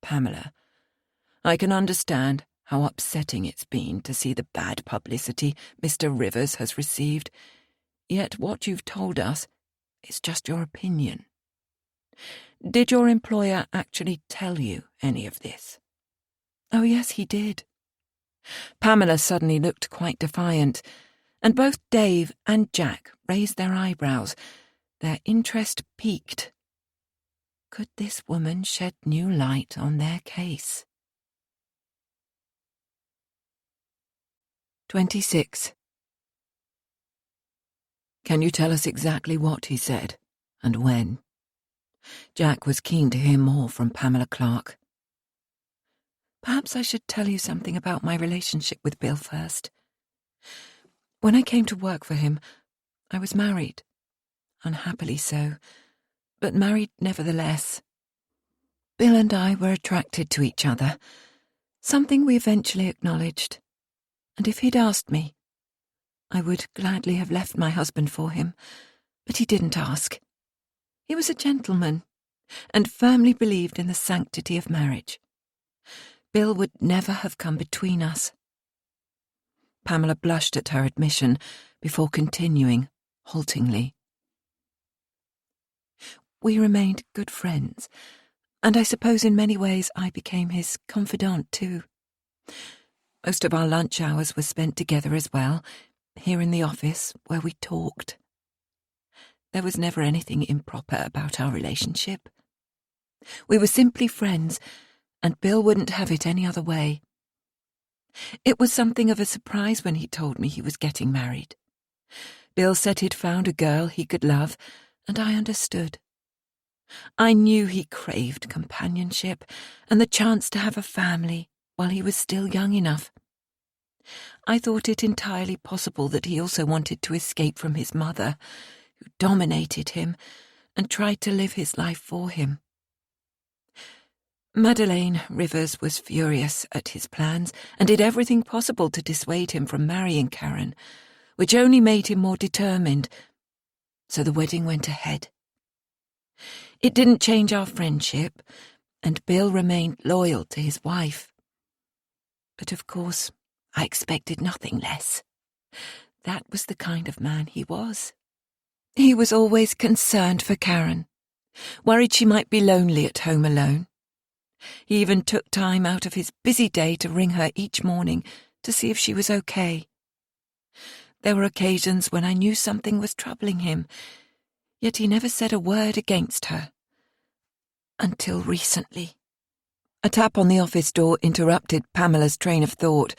Pamela, I can understand how upsetting it's been to see the bad publicity Mr. Rivers has received, yet what you've told us is just your opinion. Did your employer actually tell you any of this? Oh, yes, he did. Pamela suddenly looked quite defiant, and both Dave and Jack raised their eyebrows, their interest piqued. Could this woman shed new light on their case? 26. Can you tell us exactly what he said, and when? Jack was keen to hear more from Pamela Clark. Perhaps I should tell you something about my relationship with Bill first. When I came to work for him, I was married, unhappily so, but married nevertheless. Bill and I were attracted to each other, something we eventually acknowledged, and if he'd asked me, I would gladly have left my husband for him, but he didn't ask. He was a gentleman, and firmly believed in the sanctity of marriage. Bill would never have come between us. Pamela blushed at her admission before continuing, haltingly. We remained good friends, and I suppose in many ways I became his confidant too. Most of our lunch hours were spent together as well, here in the office where we talked. There was never anything improper about our relationship. We were simply friends, and Bill wouldn't have it any other way. It was something of a surprise when he told me he was getting married. Bill said he'd found a girl he could love, and I understood. I knew he craved companionship and the chance to have a family while he was still young enough. I thought it entirely possible that he also wanted to escape from his mother, who dominated him and tried to live his life for him. Madeleine Rivers was furious at his plans and did everything possible to dissuade him from marrying Karen, which only made him more determined, so the wedding went ahead. It didn't change our friendship, and Bill remained loyal to his wife. But of course, I expected nothing less. That was the kind of man he was. He was always concerned for Karen, worried she might be lonely at home alone. He even took time out of his busy day to ring her each morning to see if she was okay. There were occasions when I knew something was troubling him, yet he never said a word against her. Until recently. A tap on the office door interrupted Pamela's train of thought,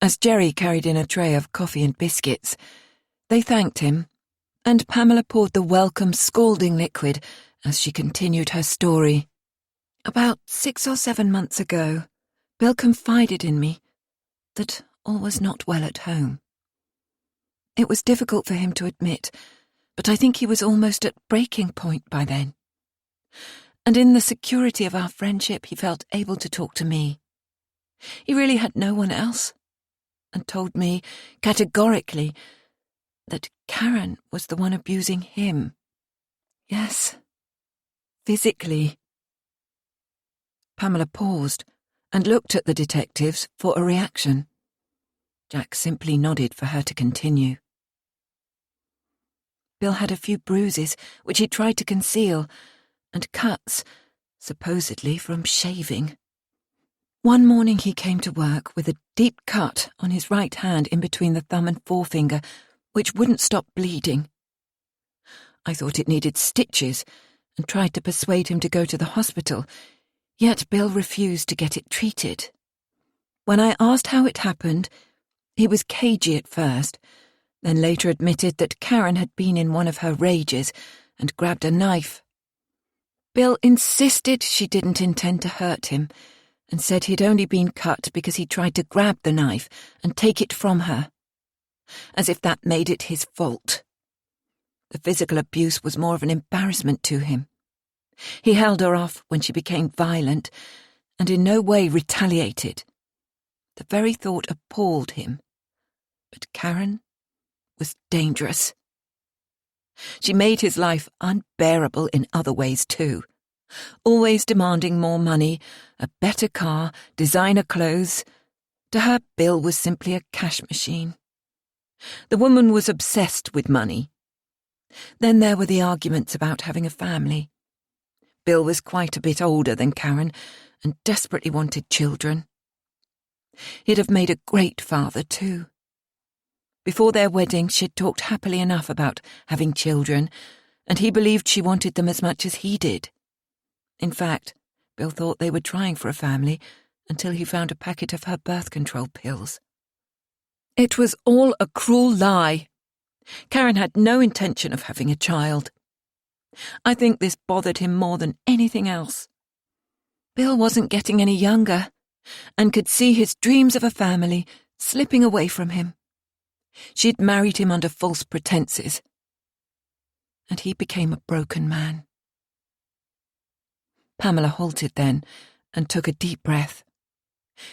as Jerry carried in a tray of coffee and biscuits. They thanked him, and Pamela poured the welcome scalding liquid as she continued her story. About 6 or 7 months ago, Bill confided in me that all was not well at home. It was difficult for him to admit, but I think he was almost at breaking point by then. And in the security of our friendship, he felt able to talk to me. He really had no one else, and told me categorically that Karen was the one abusing him. Yes, physically. Pamela paused and looked at the detectives for a reaction. Jack simply nodded for her to continue. Bill had a few bruises, which he tried to conceal, and cuts, supposedly from shaving. One morning he came to work with a deep cut on his right hand in between the thumb and forefinger, which wouldn't stop bleeding. I thought it needed stitches and tried to persuade him to go to the hospital, yet Bill refused to get it treated. When I asked how it happened, he was cagey at first, then later admitted that Karen had been in one of her rages and grabbed a knife. Bill insisted she didn't intend to hurt him and said he'd only been cut because he tried to grab the knife and take it from her, as if that made it his fault. The physical abuse was more of an embarrassment to him. He held her off when she became violent and in no way retaliated. The very thought appalled him. But Karen was dangerous. She made his life unbearable in other ways too, always demanding more money, a better car, designer clothes. To her, Bill was simply a cash machine. The woman was obsessed with money. Then there were the arguments about having a family. Bill was quite a bit older than Karen and desperately wanted children. He'd have made a great father too. Before their wedding, she'd talked happily enough about having children, and he believed she wanted them as much as he did. In fact, Bill thought they were trying for a family until he found a packet of her birth control pills. It was all a cruel lie. Karen had no intention of having a child. I think this bothered him more than anything else. Bill wasn't getting any younger and could see his dreams of a family slipping away from him. She'd married him under false pretenses, and he became a broken man. Pamela halted then and took a deep breath.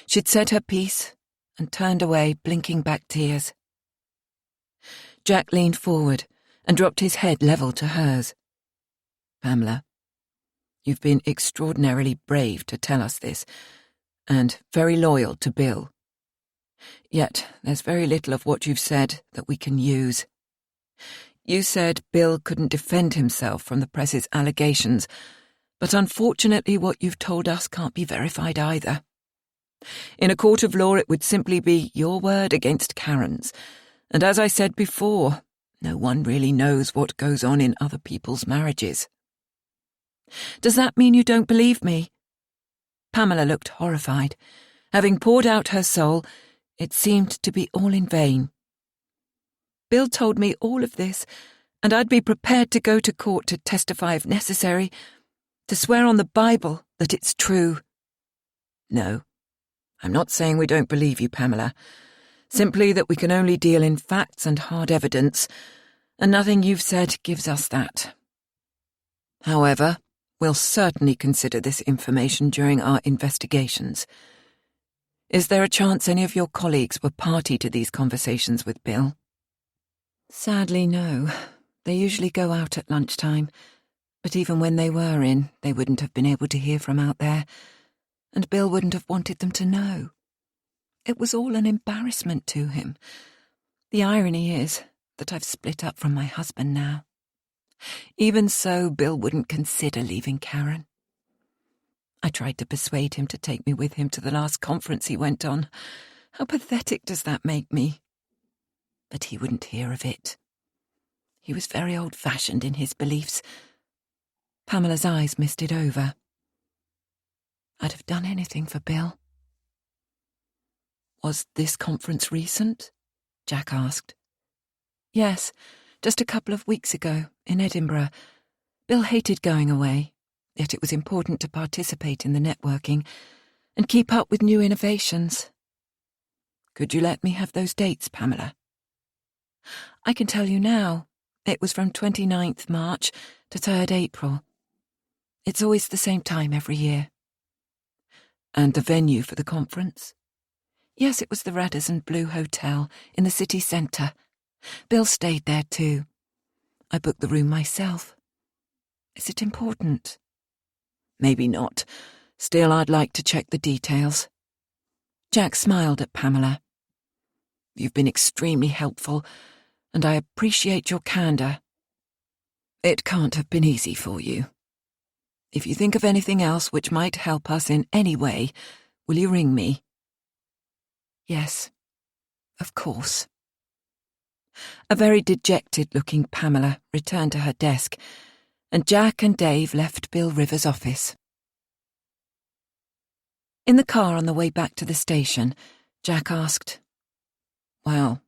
She'd said her piece and turned away, blinking back tears. Jack leaned forward and dropped his head level to hers. Pamela, you've been extraordinarily brave to tell us this, and very loyal to Bill. Yet there's very little of what you've said that we can use. You said Bill couldn't defend himself from the press's allegations, but unfortunately what you've told us can't be verified either. In a court of law it would simply be your word against Karen's, and as I said before, no one really knows what goes on in other people's marriages. Does that mean you don't believe me? Pamela looked horrified. Having poured out her soul, it seemed to be all in vain. Bill told me all of this, and I'd be prepared to go to court to testify if necessary, to swear on the Bible that it's true. No, I'm not saying we don't believe you, Pamela. Simply that we can only deal in facts and hard evidence, and nothing you've said gives us that. However, we'll certainly consider this information during our investigations. Is there a chance any of your colleagues were party to these conversations with Bill? Sadly, no. They usually go out at lunchtime, but even when they were in, they wouldn't have been able to hear from out there, and Bill wouldn't have wanted them to know. It was all an embarrassment to him. The irony is that I've split up from my husband now. Even so, Bill wouldn't consider leaving Karen. I tried to persuade him to take me with him to the last conference he went on. How pathetic does that make me? But he wouldn't hear of it. He was very old-fashioned in his beliefs. Pamela's eyes misted over. I'd have done anything for Bill. Was this conference recent? Jack asked. Yes, just a couple of weeks ago, in Edinburgh. Bill hated going away, yet it was important to participate in the networking and keep up with new innovations. Could you let me have those dates, Pamela? I can tell you now. It was from 29th March to 3rd April. It's always the same time every year. And the venue for the conference? Yes, it was the Radisson Blue Hotel in the city centre. Bill stayed there too. I booked the room myself. Is it important? Maybe not. Still, I'd like to check the details. Jack smiled at Pamela. You've been extremely helpful, and I appreciate your candour. It can't have been easy for you. If you think of anything else which might help us in any way, will you ring me? Yes, of course. A very dejected-looking Pamela returned to her desk, and Jack and Dave left Bill Rivers' office. In the car on the way back to the station, Jack asked, Well,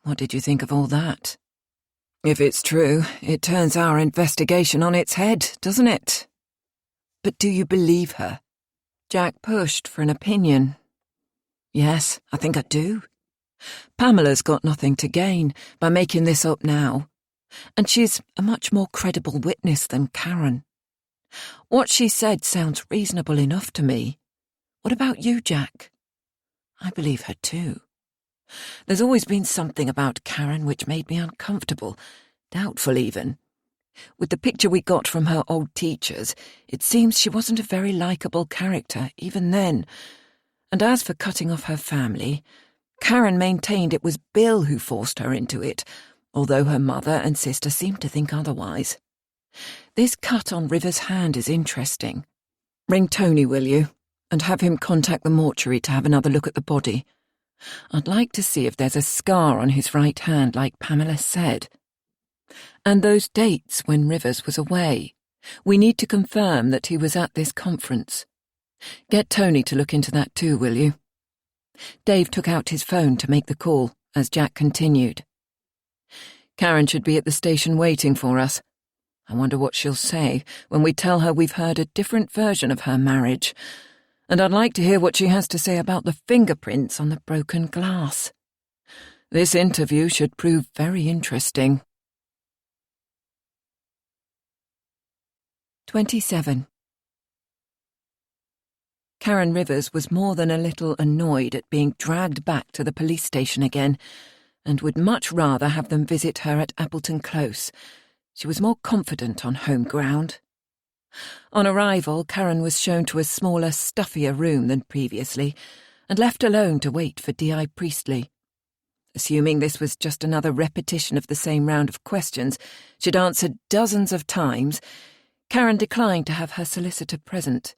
what did you think of all that? If it's true, it turns our investigation on its head, doesn't it? But do you believe her? Jack pushed for an opinion. Yes, I think I do. Pamela's got nothing to gain by making this up now. And she's a much more credible witness than Karen. What she said sounds reasonable enough to me. What about you, Jack? I believe her too. There's always been something about Karen which made me uncomfortable, doubtful even. With the picture we got from her old teachers, it seems she wasn't a very likeable character, even then. And as for cutting off her family, Karen maintained it was Bill who forced her into it, although her mother and sister seemed to think otherwise. This cut on River's hand is interesting. Ring Tony, will you, and have him contact the mortuary to have another look at the body. I'd like to see if there's a scar on his right hand like Pamela said. And those dates when Rivers was away. We need to confirm that he was at this conference. Get Tony to look into that too, will you? Dave took out his phone to make the call, as Jack continued. Karen should be at the station waiting for us. I wonder what she'll say when we tell her we've heard a different version of her marriage. And I'd like to hear what she has to say about the fingerprints on the broken glass. This interview should prove very interesting. 27. Karen Rivers was more than a little annoyed at being dragged back to the police station again, and would much rather have them visit her at Appleton Close. She was more confident on home ground. On arrival, Karen was shown to a smaller, stuffier room than previously, and left alone to wait for D.I. Priestley. Assuming this was just another repetition of the same round of questions she'd answered dozens of times, Karen declined to have her solicitor present.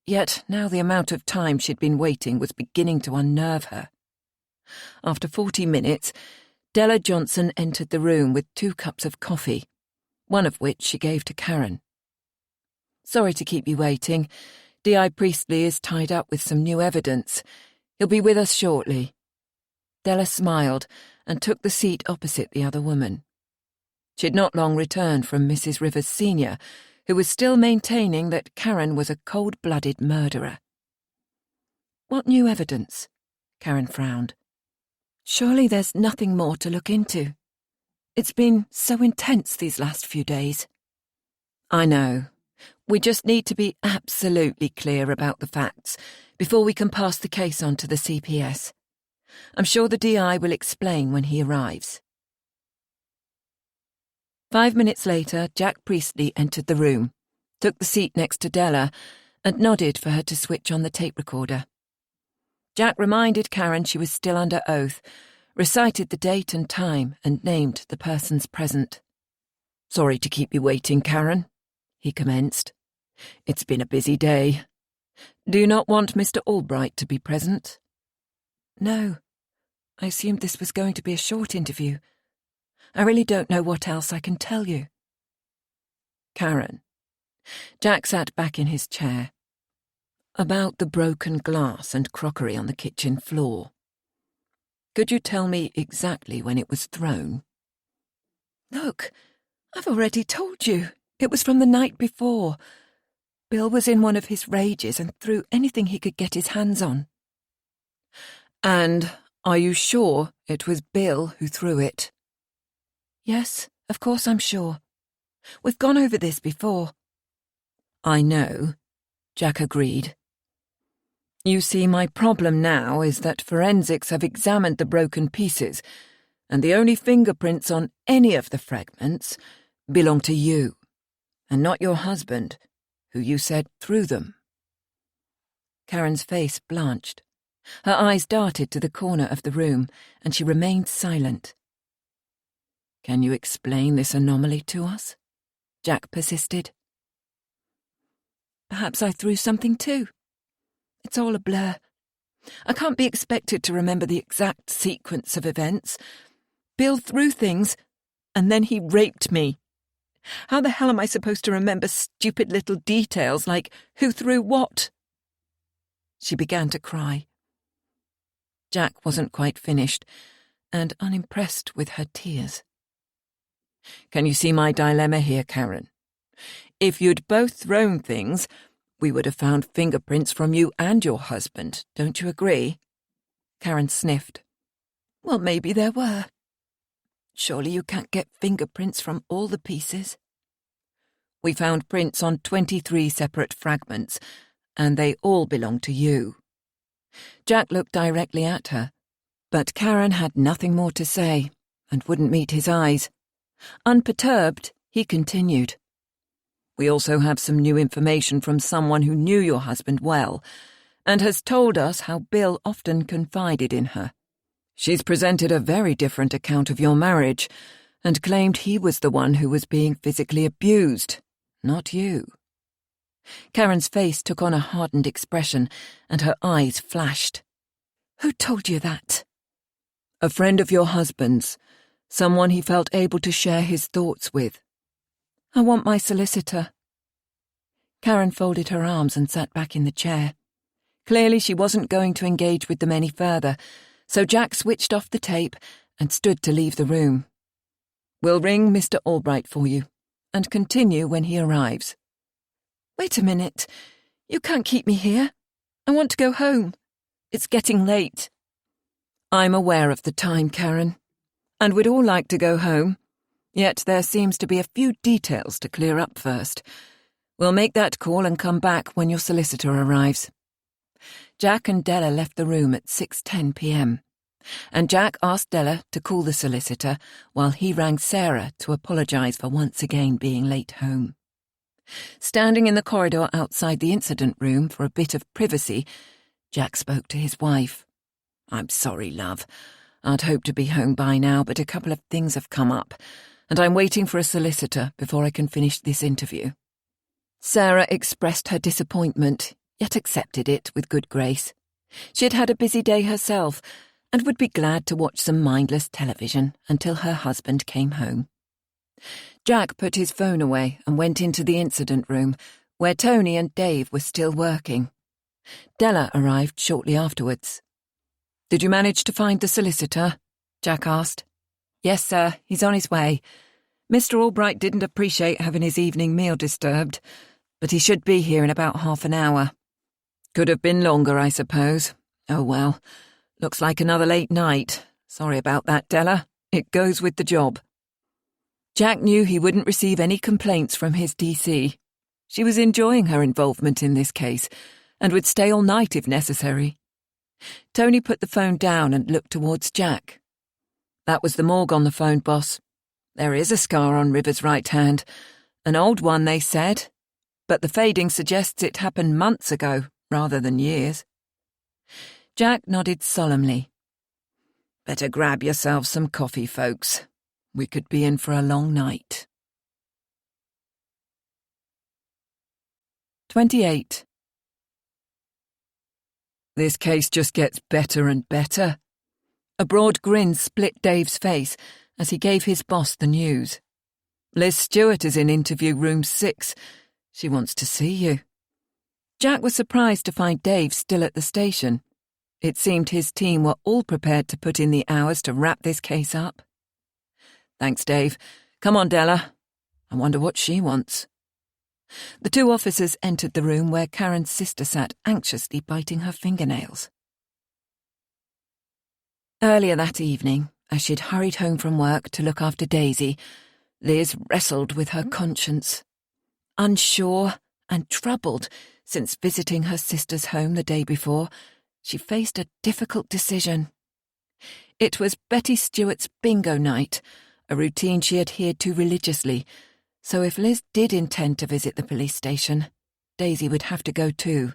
Yet now the amount of time she'd been waiting was beginning to unnerve her. After 40 minutes, Della Johnson entered the room with 2 cups of coffee, one of which she gave to Karen. Sorry to keep you waiting. D.I. Priestley is tied up with some new evidence. He'll be with us shortly. Della smiled and took the seat opposite the other woman. She'd not long returned from Mrs. Rivers Sr., who was still maintaining that Karen was a cold-blooded murderer. What new evidence? Karen frowned. Surely there's nothing more to look into. It's been so intense these last few days. I know. We just need to be absolutely clear about the facts before we can pass the case on to the CPS. I'm sure the DI will explain when he arrives. 5 minutes later, Jack Priestley entered the room, took the seat next to Della, and nodded for her to switch on the tape recorder. Jack reminded Karen she was still under oath, recited the date and time, and named the persons present. Sorry to keep you waiting, Karen, he commenced. It's been a busy day. Do you not want Mr. Albright to be present? No. I assumed this was going to be a short interview. I really don't know what else I can tell you. Karen. Jack sat back in his chair. About the broken glass and crockery on the kitchen floor. Could you tell me exactly when it was thrown? Look, I've already told you. It was from the night before. Bill was in one of his rages and threw anything he could get his hands on. And are you sure it was Bill who threw it? Yes, of course I'm sure. We've gone over this before. I know, Jack agreed. You see, my problem now is that forensics have examined the broken pieces, and the only fingerprints on any of the fragments belong to you, and not your husband, who you said threw them. Karen's face blanched. Her eyes darted to the corner of the room, and she remained silent. Can you explain this anomaly to us? Jack persisted. Perhaps I threw something too. It's all a blur. I can't be expected to remember the exact sequence of events. Bill threw things, and then he raped me. How the hell am I supposed to remember stupid little details like who threw what? She began to cry. Jack wasn't quite finished, and unimpressed with her tears. Can you see my dilemma here, Karen? If you'd both thrown things, we would have found fingerprints from you and your husband, don't you agree? Karen sniffed. Well, maybe there were. Surely you can't get fingerprints from all the pieces. We found prints on 23 separate fragments, and they all belong to you. Jack looked directly at her, but Karen had nothing more to say and wouldn't meet his eyes. Unperturbed, he continued. We also have some new information from someone who knew your husband well and has told us how Bill often confided in her. She's presented a very different account of your marriage and claimed he was the one who was being physically abused, not you. Karen's face took on a hardened expression and her eyes flashed. Who told you that? A friend of your husband's, someone he felt able to share his thoughts with. I want my solicitor. Karen folded her arms and sat back in the chair. Clearly she wasn't going to engage with them any further, so Jack switched off the tape and stood to leave the room. We'll ring Mr. Albright for you and continue when he arrives. Wait a minute. You can't keep me here. I want to go home. It's getting late. I'm aware of the time, Karen, and we'd all like to go home. Yet there seems to be a few details to clear up first. We'll make that call and come back when your solicitor arrives. Jack and Della left the room at 6:10 p.m, and Jack asked Della to call the solicitor while he rang Sarah to apologise for once again being late home. Standing in the corridor outside the incident room for a bit of privacy, Jack spoke to his wife. I'm sorry, love. I'd hoped to be home by now, but a couple of things have come up, and I'm waiting for a solicitor before I can finish this interview. Sarah expressed her disappointment, yet accepted it with good grace. She had had a busy day herself, and would be glad to watch some mindless television until her husband came home. Jack put his phone away and went into the incident room, where Tony and Dave were still working. Della arrived shortly afterwards. Did you manage to find the solicitor? Jack asked. Yes, sir, he's on his way. Mr. Albright didn't appreciate having his evening meal disturbed, but he should be here in about half an hour. Could have been longer, I suppose. Oh well, looks like another late night. Sorry about that, Della. It goes with the job. Jack knew he wouldn't receive any complaints from his DC. She was enjoying her involvement in this case, and would stay all night if necessary. Tony put the phone down and looked towards Jack. That was the morgue on the phone, boss. There is a scar on River's right hand. An old one, they said, but the fading suggests it happened months ago rather than years. Jack nodded solemnly. Better grab yourselves some coffee, folks. We could be in for a long night. 28. This case just gets better and better. A broad grin split Dave's face as he gave his boss the news. Liz Stewart is in interview room 6. She wants to see you. Jack was surprised to find Dave still at the station. It seemed his team were all prepared to put in the hours to wrap this case up. Thanks, Dave. Come on, Della. I wonder what she wants. The two officers entered the room where Karen's sister sat anxiously biting her fingernails. Earlier that evening, as she'd hurried home from work to look after Daisy, Liz wrestled with her conscience. Unsure and troubled since visiting her sister's home the day before, she faced a difficult decision. It was Betty Stewart's bingo night, a routine she adhered to religiously, so if Liz did intend to visit the police station, Daisy would have to go too.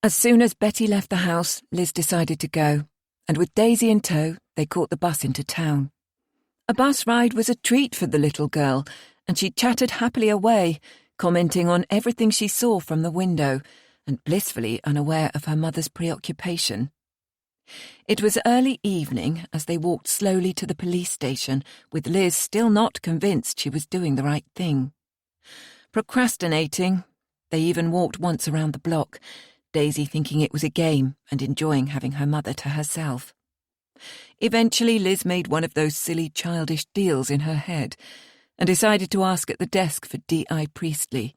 As soon as Betty left the house, Liz decided to go, and with Daisy in tow, they caught the bus into town. A bus ride was a treat for the little girl, and she chattered happily away, commenting on everything she saw from the window, and blissfully unaware of her mother's preoccupation. It was early evening as they walked slowly to the police station, with Liz still not convinced she was doing the right thing. Procrastinating, they even walked once around the block, Daisy thinking it was a game and enjoying having her mother to herself. Eventually Liz made one of those silly childish deals in her head and decided to ask at the desk for D.I. Priestley.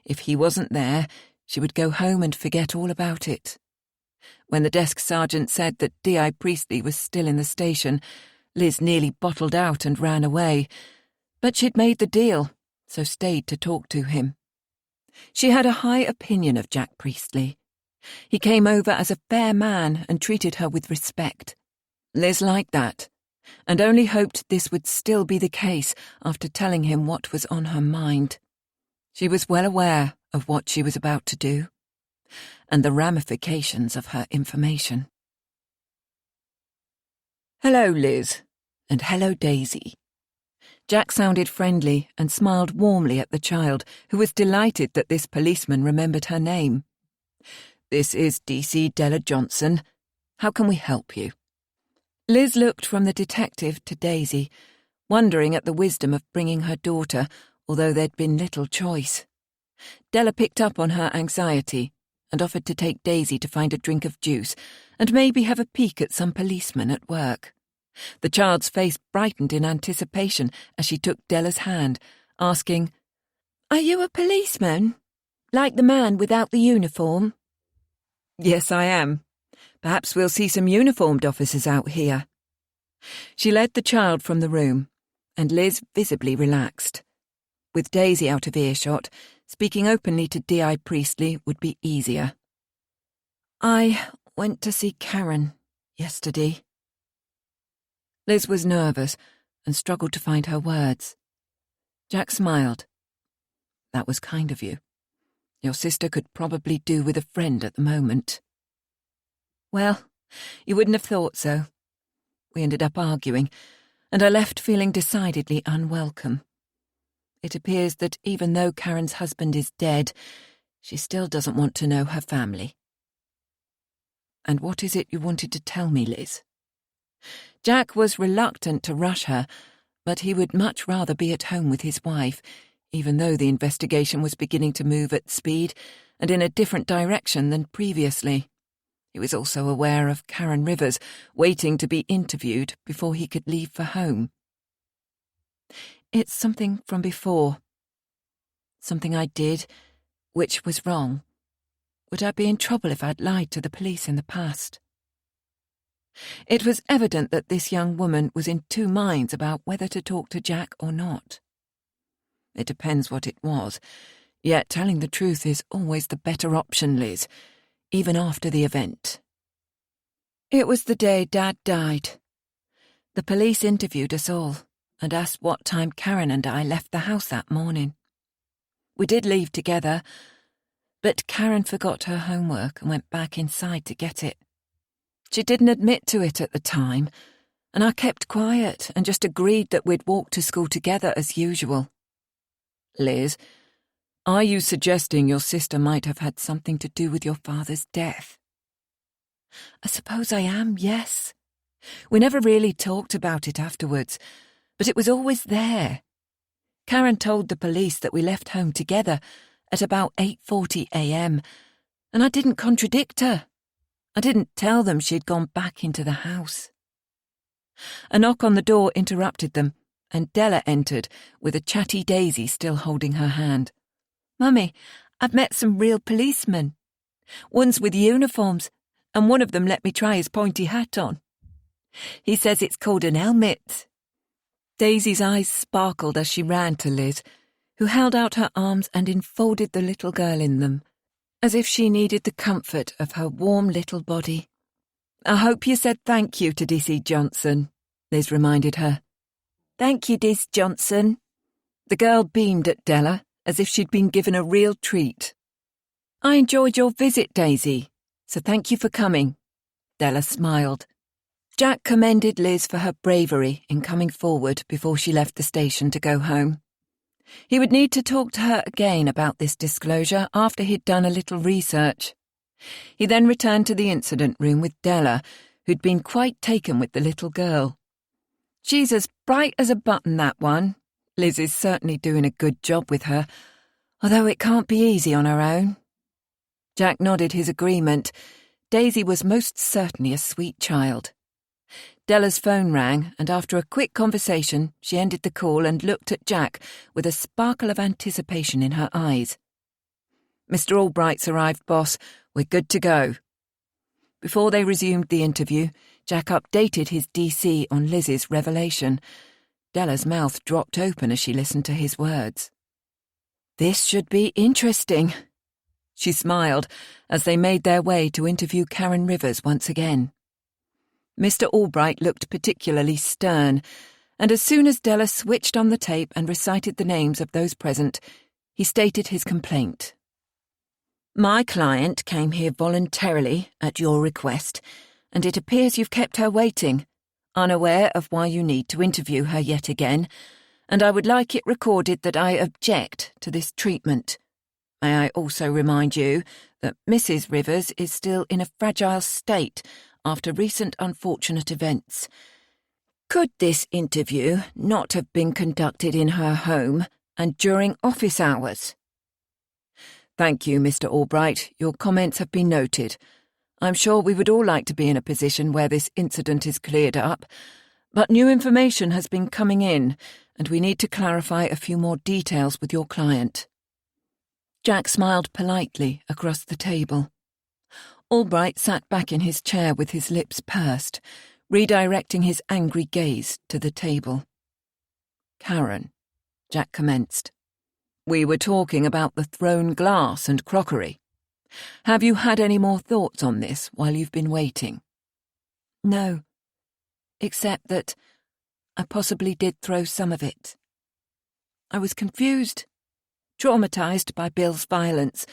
If he wasn't there, she would go home and forget all about it. When the desk sergeant said that D.I. Priestley was still in the station, Liz nearly bottled out and ran away, but she'd made the deal, so stayed to talk to him. She had a high opinion of Jack Priestley. He came over as a fair man and treated her with respect. Liz liked that, and only hoped this would still be the case after telling him what was on her mind. She was well aware of what she was about to do, and the ramifications of her information. "Hello, Liz," and "Hello, Daisy." Jack sounded friendly and smiled warmly at the child, who was delighted that this policeman remembered her name. "This is D.C. Della Johnson. How can we help you?" Liz looked from the detective to Daisy, wondering at the wisdom of bringing her daughter, although there'd been little choice. Della picked up on her anxiety and offered to take Daisy to find a drink of juice and maybe have a peek at some policeman at work. The child's face brightened in anticipation as she took Della's hand, asking, "Are you a policeman? Like the man without the uniform?" "Yes, I am. Perhaps we'll see some uniformed officers out here." She led the child from the room, and Liz visibly relaxed. With Daisy out of earshot, speaking openly to D.I. Priestley would be easier. "I went to see Karen yesterday." Liz was nervous and struggled to find her words. Jack smiled. "That was kind of you. Your sister could probably do with a friend at the moment." "Well, you wouldn't have thought so. We ended up arguing, and I left feeling decidedly unwelcome. It appears that even though Karen's husband is dead, she still doesn't want to know her family." "And what is it you wanted to tell me, Liz?" Jack was reluctant to rush her, but he would much rather be at home with his wife, even though the investigation was beginning to move at speed and in a different direction than previously. He was also aware of Karen Rivers waiting to be interviewed before he could leave for home. "It's something from before. Something I did, which was wrong. Would I be in trouble if I'd lied to the police in the past?" It was evident that this young woman was in two minds about whether to talk to Jack or not. It depends what it was, yet telling the truth is always the better option, Liz, even after the event. "It was the day Dad died. The police interviewed us all and asked what time Karen and I left the house that morning. We did leave together, but Karen forgot her homework and went back inside to get it. She didn't admit to it at the time, and I kept quiet and just agreed that we'd walk to school together as usual." "Liz, are you suggesting your sister might have had something to do with your father's death?" "I suppose I am, yes. We never really talked about it afterwards, but it was always there. Karen told the police that we left home together at about 8:40 a.m, and I didn't contradict her. I didn't tell them she'd gone back into the house." A knock on the door interrupted them, and Della entered, with a chatty Daisy still holding her hand. "Mummy, I've met some real policemen. One's with uniforms, and one of them let me try his pointy hat on. He says it's called an helmet." Daisy's eyes sparkled as she ran to Liz, who held out her arms and enfolded the little girl in them, as if she needed the comfort of her warm little body. "I hope you said thank you to D.C. Johnson," Liz reminded her. "Thank you, Diz Johnson." The girl beamed at Della, as if she'd been given a real treat. "I enjoyed your visit, Daisy, so thank you for coming." Della smiled. Jack commended Liz for her bravery in coming forward before she left the station to go home. He would need to talk to her again about this disclosure after he'd done a little research. He then returned to the incident room with Della, who'd been quite taken with the little girl. "She's as bright as a button, that one. Liz is certainly doing a good job with her, although it can't be easy on her own." Jack nodded his agreement. Daisy was most certainly a sweet child. Della's phone rang, and after a quick conversation, she ended the call and looked at Jack with a sparkle of anticipation in her eyes. "Mr. Albright's arrived, boss. We're good to go." Before they resumed the interview, Jack updated his DC on Liz's revelation. Della's mouth dropped open as she listened to his words. "This should be interesting." She smiled as they made their way to interview Karen Rivers once again. Mr. Albright looked particularly stern, and as soon as Della switched on the tape and recited the names of those present, he stated his complaint. "My client came here voluntarily at your request, and it appears you've kept her waiting, unaware of why you need to interview her yet again, and I would like it recorded that I object to this treatment. May I also remind you that Mrs. Rivers is still in a fragile state after recent unfortunate events. Could this interview not have been conducted in her home and during office hours?" "Thank you, Mr. Albright. Your comments have been noted. I'm sure we would all like to be in a position where this incident is cleared up, but new information has been coming in, and we need to clarify a few more details with your client." Jack smiled politely across the table. Albright sat back in his chair with his lips pursed, redirecting his angry gaze to the table. "Karen," Jack commenced, "we were talking about the thrown glass and crockery. Have you had any more thoughts on this while you've been waiting?" "No, except that I possibly did throw some of it. I was confused, traumatized by Bill's violence,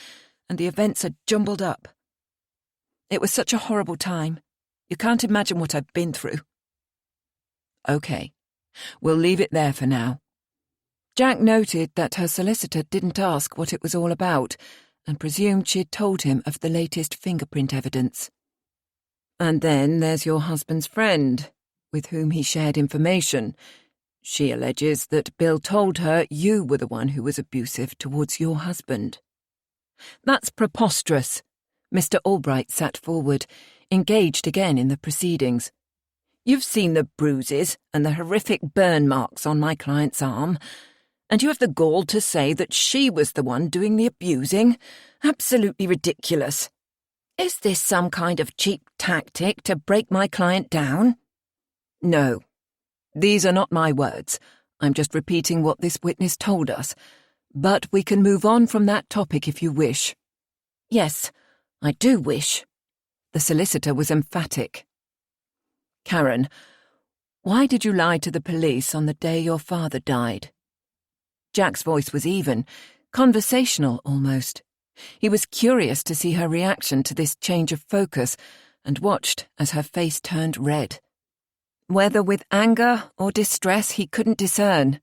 and the events are jumbled up. It was such a horrible time. You can't imagine what I've been through." "Okay, we'll leave it there for now." Jack noted that her solicitor didn't ask what it was all about, and presumed she'd told him of the latest fingerprint evidence. "And then there's your husband's friend, with whom he shared information. She alleges that Bill told her you were the one who was abusive towards your husband." "That's preposterous." Mr. Albright sat forward, engaged again in the proceedings. "You've seen the bruises and the horrific burn marks on my client's arm, and you have the gall to say that she was the one doing the abusing? Absolutely ridiculous. Is this some kind of cheap tactic to break my client down?" "No. These are not my words. I'm just repeating what this witness told us. But we can move on from that topic if you wish." "Yes, I do wish." The solicitor was emphatic. "Karen, why did you lie to the police on the day your father died?" Jack's voice was even, conversational almost. He was curious to see her reaction to this change of focus, and watched as her face turned red. Whether with anger or distress he couldn't discern.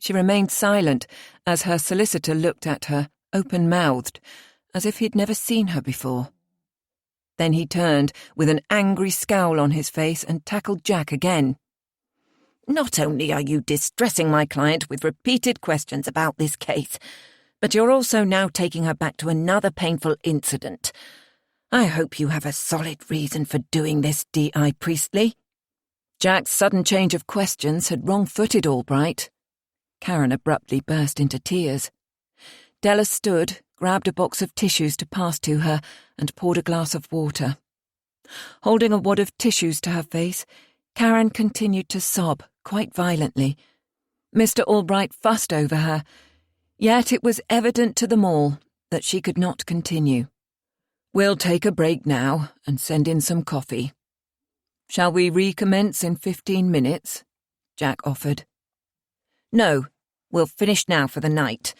She remained silent as her solicitor looked at her, open-mouthed, as if he'd never seen her before. Then he turned with an angry scowl on his face and tackled Jack again. "Not only are you distressing my client with repeated questions about this case, but you're also now taking her back to another painful incident. I hope you have a solid reason for doing this, D.I. Priestley." Jack's sudden change of questions had wrong-footed Albright. Karen abruptly burst into tears. Della stood, grabbed a box of tissues to pass to her, and poured a glass of water. Holding a wad of tissues to her face, Karen continued to sob quite violently. Mr. Albright fussed over her, yet it was evident to them all that she could not continue. "We'll take a break now and send in some coffee. Shall we recommence in 15 minutes? Jack offered. "No, we'll finish now for the night.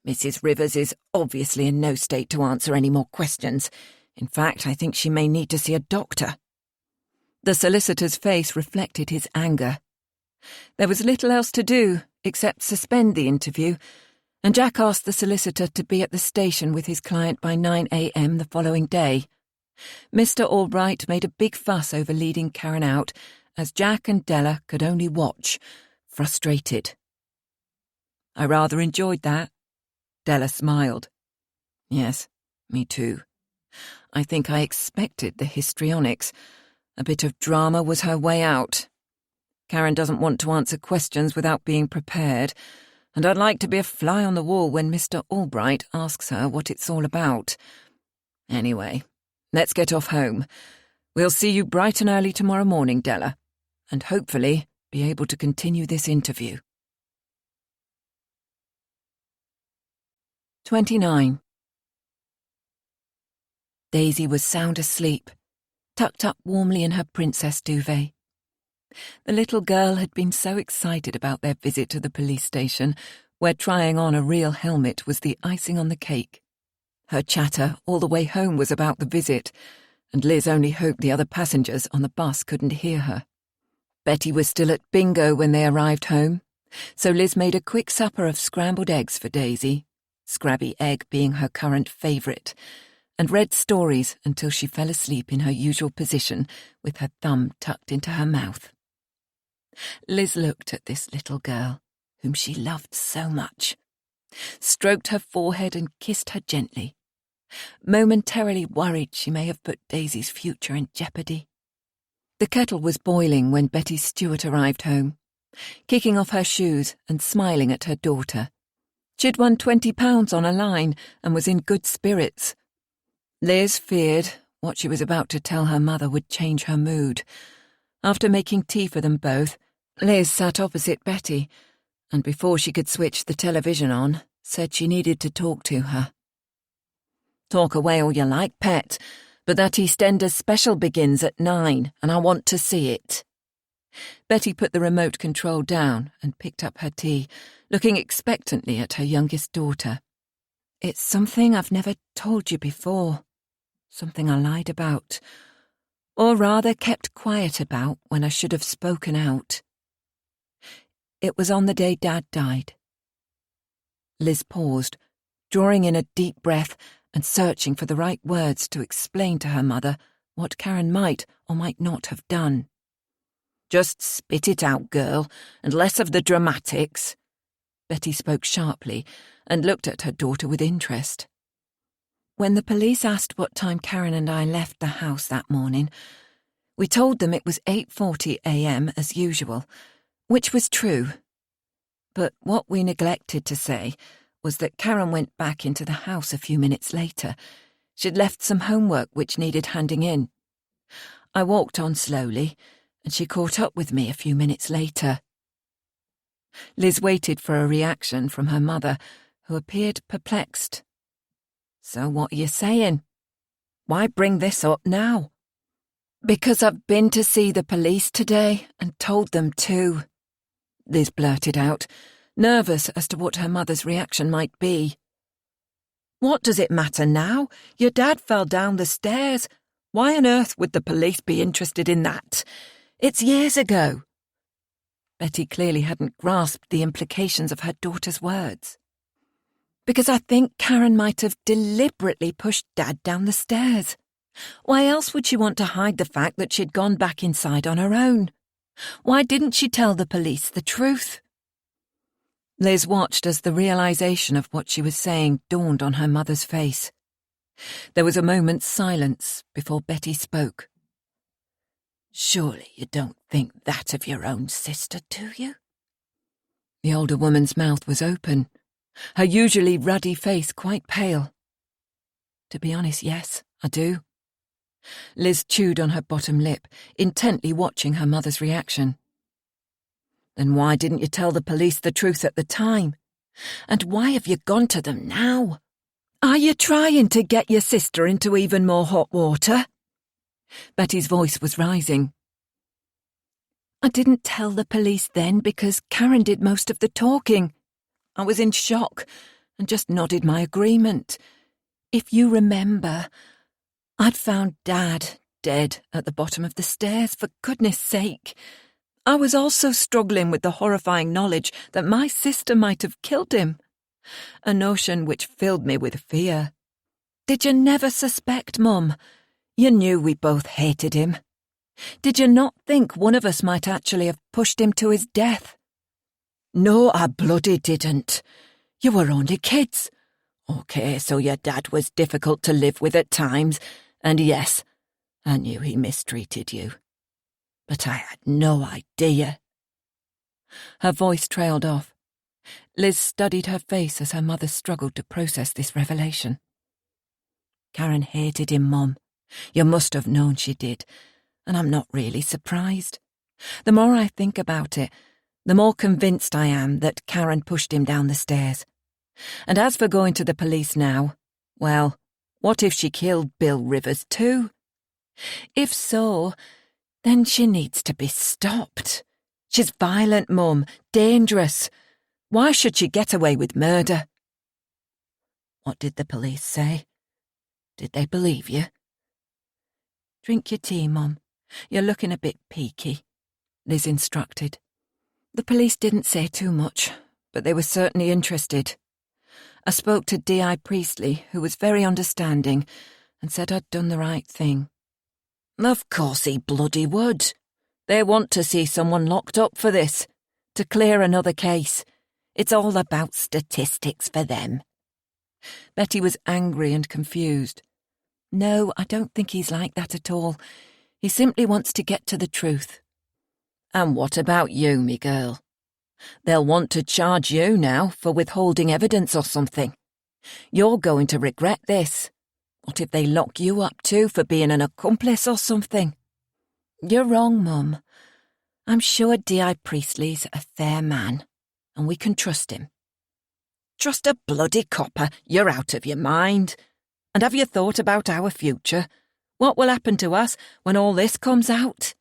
Mrs. Rivers is obviously in no state to answer any more questions. In fact, I think she may need to see a doctor." The solicitor's face reflected his anger. There was little else to do except suspend the interview, and Jack asked the solicitor to be at the station with his client by 9 a.m. the following day. Mr. Albright made a big fuss over leading Karen out, as Jack and Della could only watch, frustrated. "I rather enjoyed that." Della smiled. "Yes, me too. I think I expected the histrionics. A bit of drama was her way out. Karen doesn't want to answer questions without being prepared, and I'd like to be a fly on the wall when Mr. Albright asks her what it's all about. Anyway, let's get off home. We'll see you bright and early tomorrow morning, Della, and hopefully be able to continue this interview. 29. Daisy was sound asleep, tucked up warmly in her princess duvet. The little girl had been so excited about their visit to the police station, where trying on a real helmet was the icing on the cake. Her chatter all the way home was about the visit, and Liz only hoped the other passengers on the bus couldn't hear her. Betty was still at bingo when they arrived home, so Liz made a quick supper of scrambled eggs for Daisy, Scrabby Egg being her current favourite, and read stories until she fell asleep in her usual position with her thumb tucked into her mouth. Liz looked at this little girl, whom she loved so much, stroked her forehead and kissed her gently, momentarily worried she may have put Daisy's future in jeopardy. The kettle was boiling when Betty's steward arrived home, kicking off her shoes and smiling at her daughter. She'd won £20 on a line and was in good spirits. Liz feared what she was about to tell her mother would change her mood. After making tea for them both, Liz sat opposite Betty, and before she could switch the television on, said she needed to talk to her. "Talk away all you like, pet, but that EastEnders special begins at 9, and I want to see it." Betty put the remote control down and picked up her tea, looking expectantly at her youngest daughter. "It's something I've never told you before, something I lied about, or rather kept quiet about when I should have spoken out. It was on the day Dad died." Liz paused, drawing in a deep breath and searching for the right words to explain to her mother what Karen might or might not have done. "Just spit it out, girl, and less of the dramatics." Betty spoke sharply and looked at her daughter with interest. "When the police asked what time Karen and I left the house that morning, we told them it was 8:40 a.m. as usual, which was true. But what we neglected to say was that Karen went back into the house a few minutes later. She'd left some homework which needed handing in. I walked on slowly, and she caught up with me a few minutes later." Liz waited for a reaction from her mother, who appeared perplexed. "So what are you saying? Why bring this up now?" "Because I've been to see the police today and told them too," Liz blurted out, nervous as to what her mother's reaction might be. "What does it matter now? Your dad fell down the stairs. Why on earth would the police be interested in that? It's years ago." Betty clearly hadn't grasped the implications of her daughter's words. "Because I think Karen might have deliberately pushed Dad down the stairs. Why else would she want to hide the fact that she'd gone back inside on her own? Why didn't she tell the police the truth?" Liz watched as the realization of what she was saying dawned on her mother's face. There was a moment's silence before Betty spoke. "Surely you don't think that of your own sister, do you?" The older woman's mouth was open, her usually ruddy face quite pale. "To be honest, yes, I do." Liz chewed on her bottom lip, intently watching her mother's reaction. "Then why didn't you tell the police the truth at the time? And why have you gone to them now? Are you trying to get your sister into even more hot water?" Betty's voice was rising. "I didn't tell the police then because Karen did most of the talking. I was in shock and just nodded my agreement. If you remember, I'd found Dad dead at the bottom of the stairs, for goodness sake. I was also struggling with the horrifying knowledge that my sister might have killed him, a notion which filled me with fear. Did you never suspect, Mum? You knew we both hated him. Did you not think one of us might actually have pushed him to his death?" "No, I bloody didn't. You were only kids. OK, so your dad was difficult to live with at times, and yes, I knew he mistreated you. But I had no idea." Her voice trailed off. Liz studied her face as her mother struggled to process this revelation. "Karen hated him, Mum. You must have known she did, and I'm not really surprised. The more I think about it, the more convinced I am that Karen pushed him down the stairs. And as for going to the police now, well, what if she killed Bill Rivers too? If so, then she needs to be stopped. She's violent, Mum, dangerous. Why should she get away with murder? What did the police say? Did they believe you? Drink your tea, Mum. You're looking a bit peaky, Liz instructed. The police didn't say too much, but they were certainly interested. I spoke to D.I. Priestley, who was very understanding, and said I'd done the right thing. Of course he bloody would. They want to see someone locked up for this, to clear another case. It's all about statistics for them. Betty was angry and confused. No, I don't think he's like that at all. He simply wants to get to the truth. And what about you, me girl? They'll want to charge you now for withholding evidence or something. You're going to regret this. What if they lock you up too for being an accomplice or something? You're wrong, Mum. I'm sure D.I. Priestley's a fair man, and we can trust him. Trust a bloody copper? You're out of your mind. And have you thought about our future? What will happen to us when all this comes out?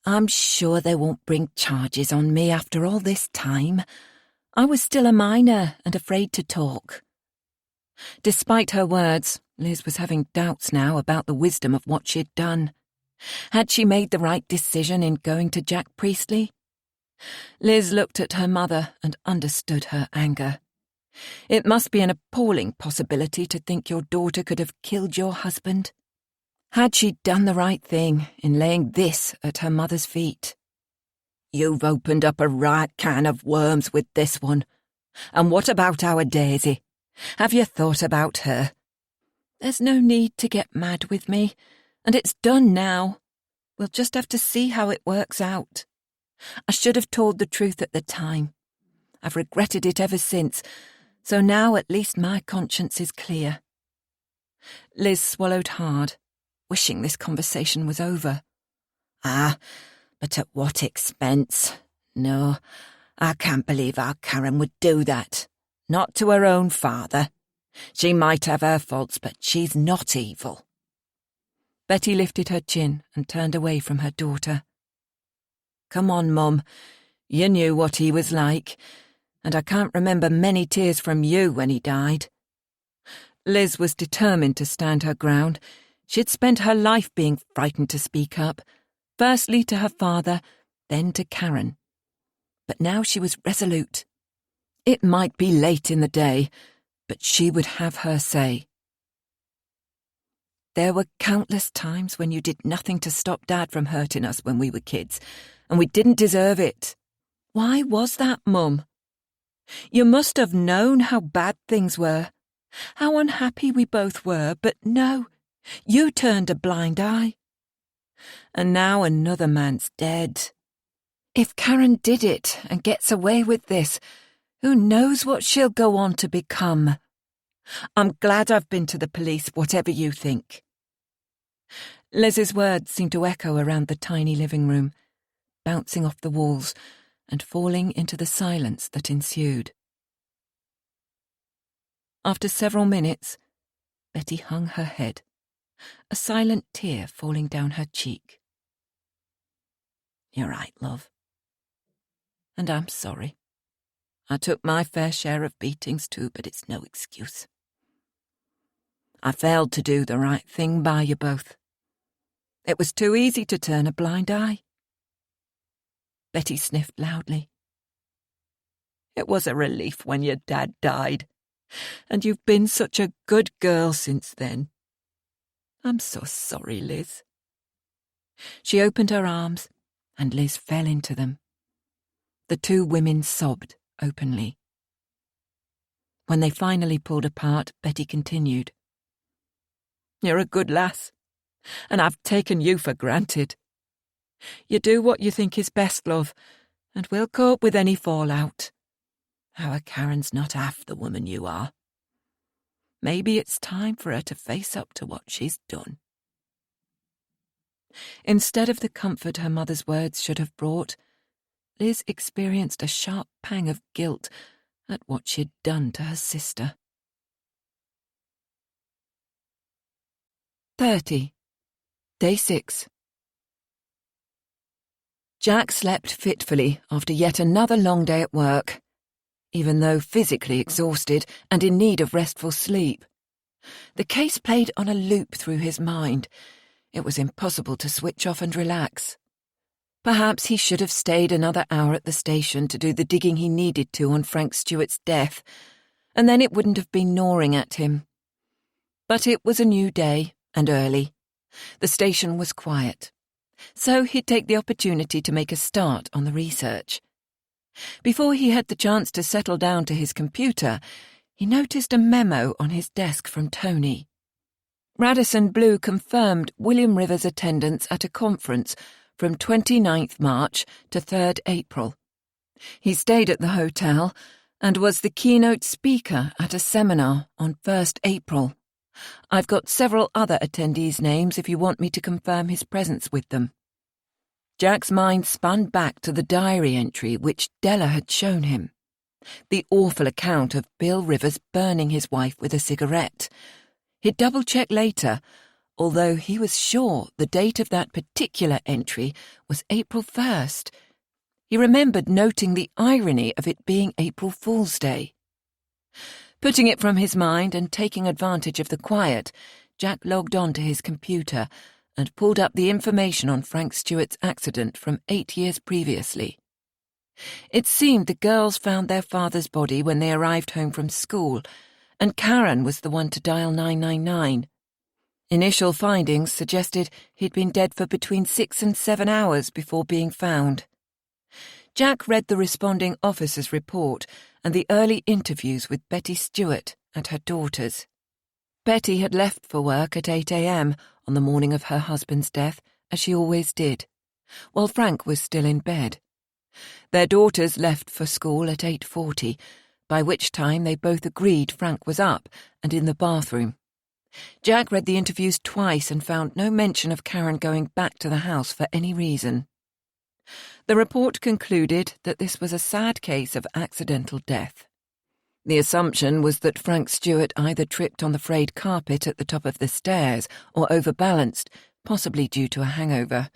I'm sure they won't bring charges on me after all this time. I was still a minor and afraid to talk. Despite her words, Liz was having doubts now about the wisdom of what she'd done. Had she made the right decision in going to Jack Priestley? Liz looked at her mother and understood her anger. It must be an appalling possibility to think your daughter could have killed your husband. Had she done the right thing in laying this at her mother's feet? You've opened up a right can of worms with this one. And what about our Daisy? Have you thought about her? There's no need to get mad with me, and it's done now. We'll just have to see how it works out. I should have told the truth at the time. I've regretted it ever since, so now at least my conscience is clear. Liz swallowed hard, wishing this conversation was over. Ah, but at what expense? No, I can't believe our Karen would do that. Not to her own father. She might have her faults, but she's not evil. Betty lifted her chin and turned away from her daughter. Come on, Mum. You knew what he was like, and I can't remember many tears from you when he died. Liz was determined to stand her ground. She'd spent her life being frightened to speak up, firstly to her father, then to Karen. But now she was resolute. It might be late in the day, but she would have her say. There were countless times when you did nothing to stop Dad from hurting us when we were kids, and we didn't deserve it. Why was that, Mum? You must have known how bad things were, how unhappy we both were, but no, you turned a blind eye. And now another man's dead. If Karen did it and gets away with this, who knows what she'll go on to become? I'm glad I've been to the police, whatever you think. Liz's words seemed to echo around the tiny living room, bouncing off the walls and falling into the silence that ensued. After several minutes, Betty hung her head, a silent tear falling down her cheek. You're right, love. And I'm sorry. I took my fair share of beatings too, but it's no excuse. I failed to do the right thing by you both. It was too easy to turn a blind eye. Betty sniffed loudly. It was a relief when your dad died, and you've been such a good girl since then. I'm so sorry, Liz. She opened her arms, and Liz fell into them. The two women sobbed openly. When they finally pulled apart, Betty continued. You're a good lass, and I've taken you for granted. You do what you think is best, love, and we'll cope with any fallout. Our Karen's not half the woman you are. Maybe it's time for her to face up to what she's done. Instead of the comfort her mother's words should have brought, Liz experienced a sharp pang of guilt at what she had done to her sister. 30. Day 6. Jack slept fitfully after yet another long day at work, even though physically exhausted and in need of restful sleep. The case played on a loop through his mind. It was impossible to switch off and relax. Perhaps he should have stayed another hour at the station to do the digging he needed to on Frank Stewart's death, and then it wouldn't have been gnawing at him. But it was a new day, and early. The station was quiet, so he'd take the opportunity to make a start on the research. Before he had the chance to settle down to his computer, he noticed a memo on his desk from Tony. Radisson Blu confirmed William Rivers' attendance at a conference from 29th March to 3rd April. He stayed at the hotel and was the keynote speaker at a seminar on 1st April. I've got several other attendees' names if you want me to confirm his presence with them. Jack's mind spun back to the diary entry which Della had shown him. The awful account of Bill Rivers burning his wife with a cigarette. He'd double-check later, although he was sure the date of that particular entry was April 1st. He remembered noting the irony of it being April Fool's Day. Putting it from his mind and taking advantage of the quiet, Jack logged on to his computer and pulled up the information on Frank Stewart's accident from 8 years previously. It seemed the girls found their father's body when they arrived home from school, and Karen was the one to dial 999. Initial findings suggested he'd been dead for between 6 and 7 hours before being found. Jack read the responding officer's report and the early interviews with Betty Stewart and her daughters. Betty had left for work at 8 a.m. on the morning of her husband's death, as she always did, while Frank was still in bed. Their daughters left for school at 8:40, by which time they both agreed Frank was up and in the bathroom. Jack read the interviews twice and found no mention of Karen going back to the house for any reason. The report concluded that this was a sad case of accidental death. The assumption was that Frank Stewart either tripped on the frayed carpet at the top of the stairs or overbalanced, possibly due to a hangover.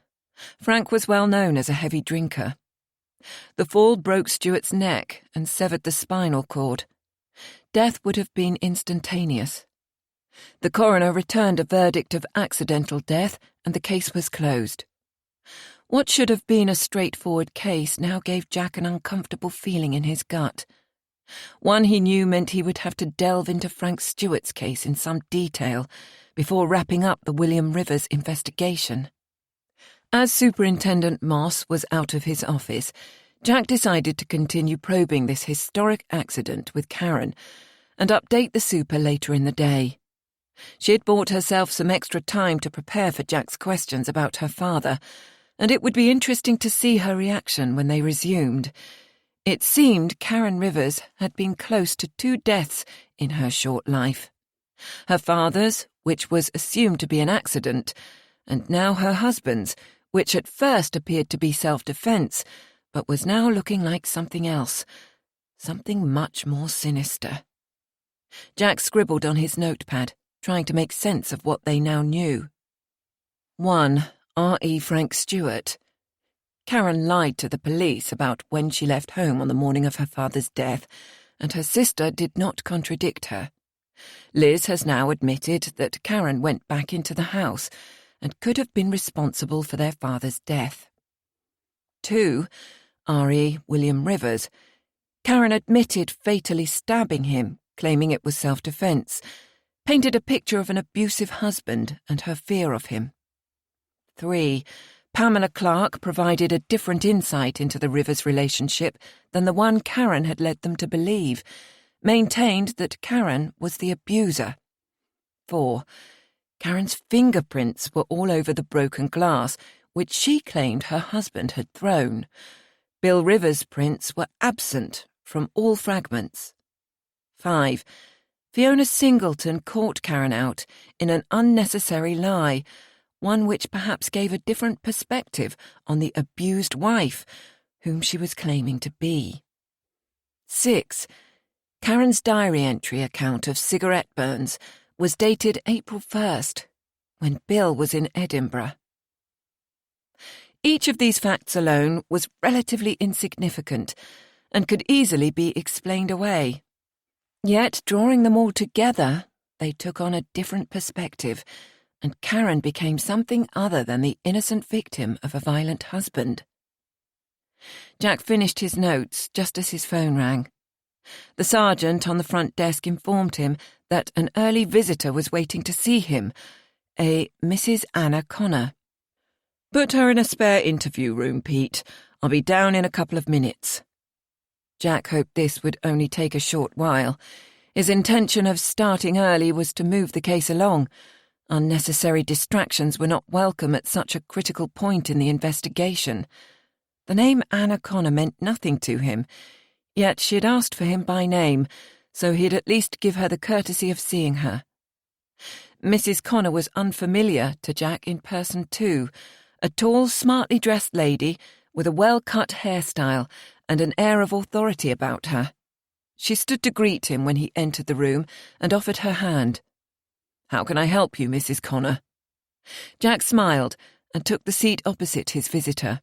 Frank was well known as a heavy drinker. The fall broke Stewart's neck and severed the spinal cord. Death would have been instantaneous. The coroner returned a verdict of accidental death and the case was closed. What should have been a straightforward case now gave Jack an uncomfortable feeling in his gut. One he knew meant he would have to delve into Frank Stewart's case in some detail before wrapping up the William Rivers investigation. As Superintendent Moss was out of his office, Jack decided to continue probing this historic accident with Karen and update the super later in the day. She had bought herself some extra time to prepare for Jack's questions about her father, and it would be interesting to see her reaction when they resumed. It seemed Karen Rivers had been close to 2 deaths in her short life. Her father's, which was assumed to be an accident, and now her husband's, which at first appeared to be self-defense, but was now looking like something else, something much more sinister. Jack scribbled on his notepad, trying to make sense of what they now knew. 1. R.E. Frank Stewart. Karen lied to the police about when she left home on the morning of her father's death, and her sister did not contradict her. Liz has now admitted that Karen went back into the house and could have been responsible for their father's death. 2. R.E. William Rivers. Karen admitted fatally stabbing him, claiming it was self-defense, painted a picture of an abusive husband and her fear of him. 3. Pamela Clark provided a different insight into the Rivers relationship than the one Karen had led them to believe, maintained that Karen was the abuser. 4. Karen's fingerprints were all over the broken glass, which she claimed her husband had thrown. Bill Rivers' prints were absent from all fragments. 5. Fiona Singleton caught Karen out in an unnecessary lie, one which perhaps gave a different perspective on the abused wife, whom she was claiming to be. 6. Karen's diary entry account of cigarette burns was dated April 1st, when Bill was in Edinburgh. Each of these facts alone was relatively insignificant and could easily be explained away. Yet, drawing them all together, they took on a different perspective, and Karen became something other than the innocent victim of a violent husband. Jack finished his notes just as his phone rang. The sergeant on the front desk informed him that an early visitor was waiting to see him, a Mrs. Anna Connor. "Put her in a spare interview room, Pete. I'll be down in a couple of minutes." Jack hoped this would only take a short while. His intention of starting early was to move the case along. Unnecessary distractions were not welcome at such a critical point in the investigation. The name Anna Connor meant nothing to him, yet she had asked for him by name, so he'd at least give her the courtesy of seeing her. Mrs. Connor was unfamiliar to Jack in person too, a tall, smartly dressed lady with a well-cut hairstyle and an air of authority about her. She stood to greet him when he entered the room and offered her hand. "How can I help you, Mrs. Connor?" Jack smiled and took the seat opposite his visitor.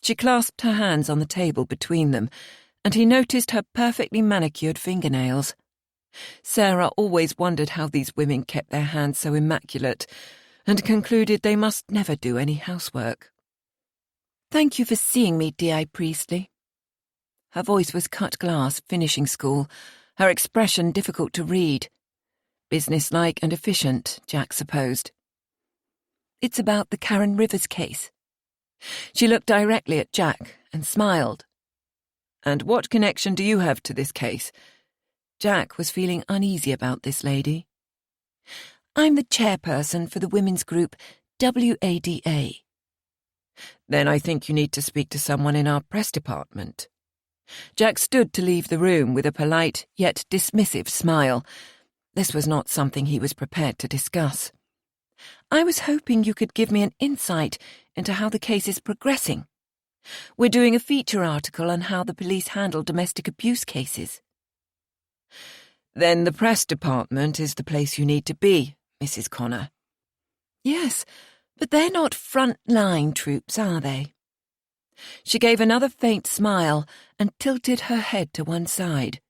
She clasped her hands on the table between them, and he noticed her perfectly manicured fingernails. Sarah always wondered how these women kept their hands so immaculate, and concluded they must never do any housework. "Thank you for seeing me, D.I. Priestley." Her voice was cut glass, finishing school, her expression difficult to read. Businesslike and efficient, Jack supposed. "It's about the Karen Rivers case." She looked directly at Jack and smiled. "And what connection do you have to this case?" Jack was feeling uneasy about this lady. "I'm the chairperson for the women's group WADA." "Then I think you need to speak to someone in our press department." Jack stood to leave the room with a polite yet dismissive smile. This was not something he was prepared to discuss. "I was hoping you could give me an insight into how the case is progressing. We're doing a feature article on how the police handle domestic abuse cases." "Then the press department is the place you need to be, Mrs. Connor." "Yes, but they're not front-line troops, are they?" She gave another faint smile and tilted her head to one side.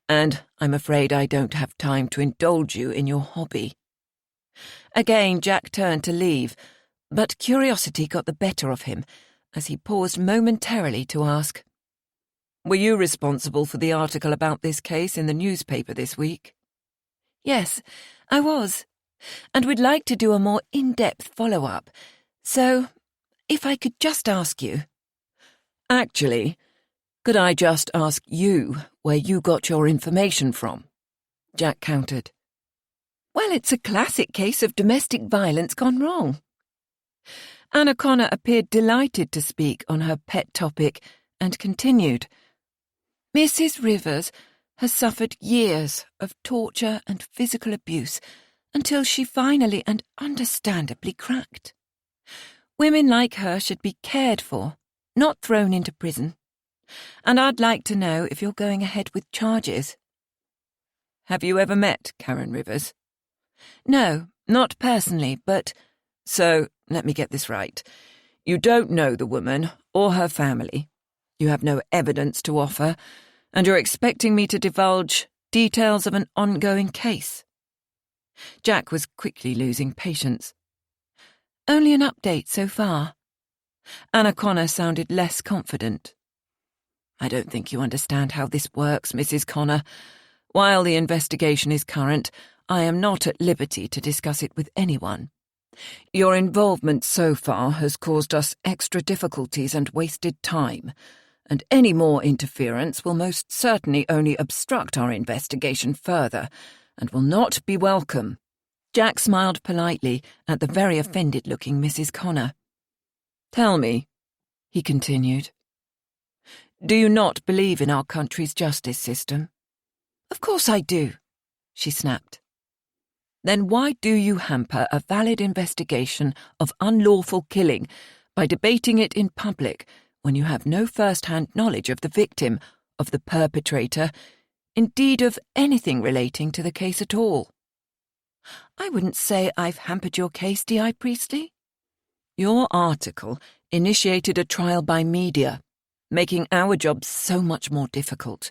"And I'm afraid I don't have time to indulge you in your hobby." Again Jack turned to leave, but curiosity got the better of him as he paused momentarily to ask, "Were you responsible for the article about this case in the newspaper this week?" "Yes, I was, and we'd like to do a more in-depth follow-up, so if I could just ask you—" "Actually, could I just ask you where you got your information from?" Jack countered. "Well, it's a classic case of domestic violence gone wrong." Anna Connor appeared delighted to speak on her pet topic and continued. "Mrs. Rivers has suffered years of torture and physical abuse until she finally and understandably cracked. Women like her should be cared for, not thrown into prison. And I'd like to know if you're going ahead with charges." "Have you ever met Karen Rivers?" "No, not personally, but—" "So, let me get this right. You don't know the woman or her family. You have no evidence to offer, and you're expecting me to divulge details of an ongoing case." Jack was quickly losing patience. "Only an update so far." Anna Connor sounded less confident. "I don't think you understand how this works, Mrs. Connor. While the investigation is current, I am not at liberty to discuss it with anyone. Your involvement so far has caused us extra difficulties and wasted time, and any more interference will most certainly only obstruct our investigation further and will not be welcome." Jack smiled politely at the very offended-looking Mrs. Connor. "Tell me," he continued, "do you not believe in our country's justice system?" "Of course I do," she snapped. then why do you hamper a valid investigation of unlawful killing by debating it in public when you have no first-hand knowledge of the victim, of the perpetrator, indeed of anything relating to the case at all? I wouldn't say I've hampered your case, D.I. Priestley. Your article initiated a trial by media, making our job so much more difficult.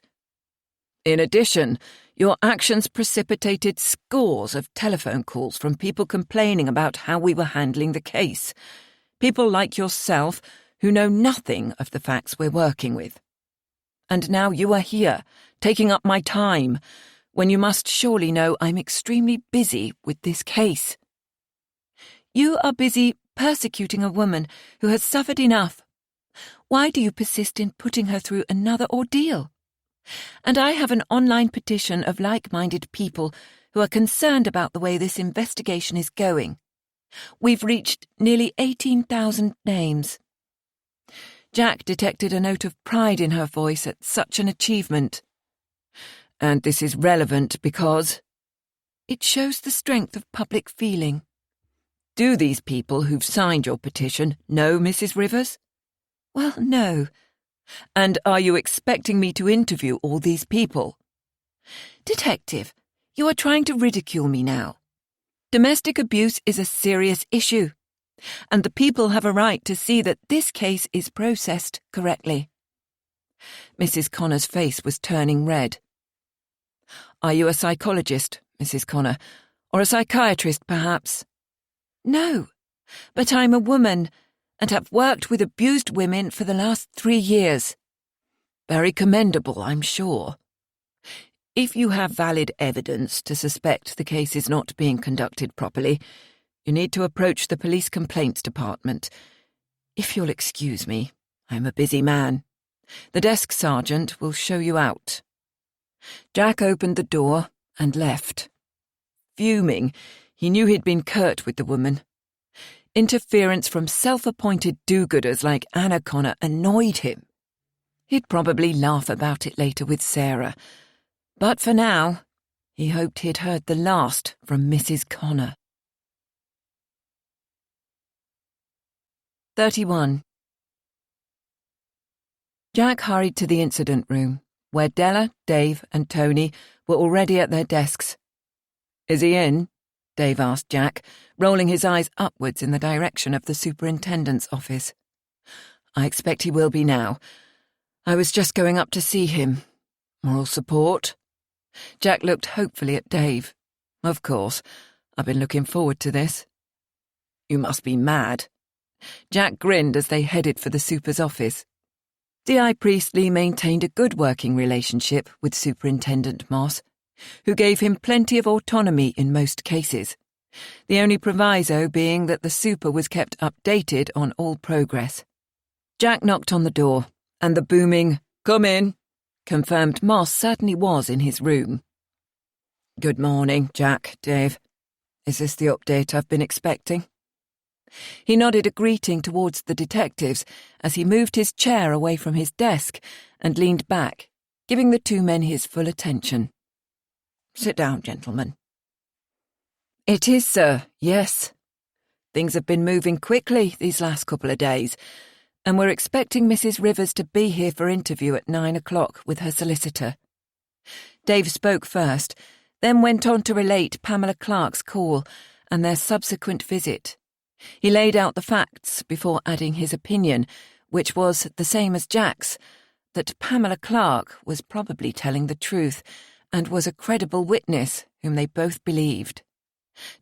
In addition, your actions precipitated scores of telephone calls from people complaining about how we were handling the case. People like yourself who know nothing of the facts we're working with. And now you are here, taking up my time, when you must surely know I'm extremely busy with this case. You are busy persecuting a woman who has suffered enough. Why do you persist in putting her through another ordeal? And I have an online petition of like-minded people who are concerned about the way this investigation is going. We've reached nearly 18,000 names. Jack detected a note of pride in her voice at such an achievement. And this is relevant because it shows the strength of public feeling. Do these people who've signed your petition know Mrs. Rivers? Well, no. And are you expecting me to interview all these people? Detective, you are trying to ridicule me now. Domestic abuse is a serious issue, and the people have a right to see that this case is processed correctly. Mrs. Connor's face was turning red. Are you a psychologist, Mrs. Connor, or a psychiatrist, perhaps? No, but I'm a woman and have worked with abused women for the last 3 years. Very commendable, I'm sure. If you have valid evidence to suspect the case is not being conducted properly, you need to approach the police complaints department. If you'll excuse me, I'm a busy man. The desk sergeant will show you out. Jack opened the door and left. Fuming, he knew he'd been curt with the woman. Interference from self-appointed do-gooders like Anna Connor annoyed him. He'd probably laugh about it later with Sarah. But for now, he hoped he'd heard the last from Mrs. Connor. 31. Jack hurried to the incident room, where Della, Dave, and Tony were already at their desks. Is he in? Dave asked Jack, rolling his eyes upwards in the direction of the superintendent's office. I expect he will be now. I was just going up to see him. Moral support? Jack looked hopefully at Dave. Of course. I've been looking forward to this. You must be mad. Jack grinned as they headed for the super's office. D.I. Priestley maintained a good working relationship with Superintendent Moss, who gave him plenty of autonomy in most cases, the only proviso being that the super was kept updated on all progress. Jack knocked on the door, and the booming, "Come in," confirmed Moss certainly was in his room. Good morning, Jack, Dave. Is this the update I've been expecting? He nodded a greeting towards the detectives as he moved his chair away from his desk and leaned back, giving the two men his full attention. Sit down, gentlemen. It is, sir, yes. Things have been moving quickly these last couple of days, and we're expecting Mrs. Rivers to be here for interview at 9 o'clock with her solicitor. Dave spoke first, then went on to relate Pamela Clark's call and their subsequent visit. He laid out the facts before adding his opinion, which was the same as Jack's, that Pamela Clark was probably telling the truth and was a credible witness whom they both believed.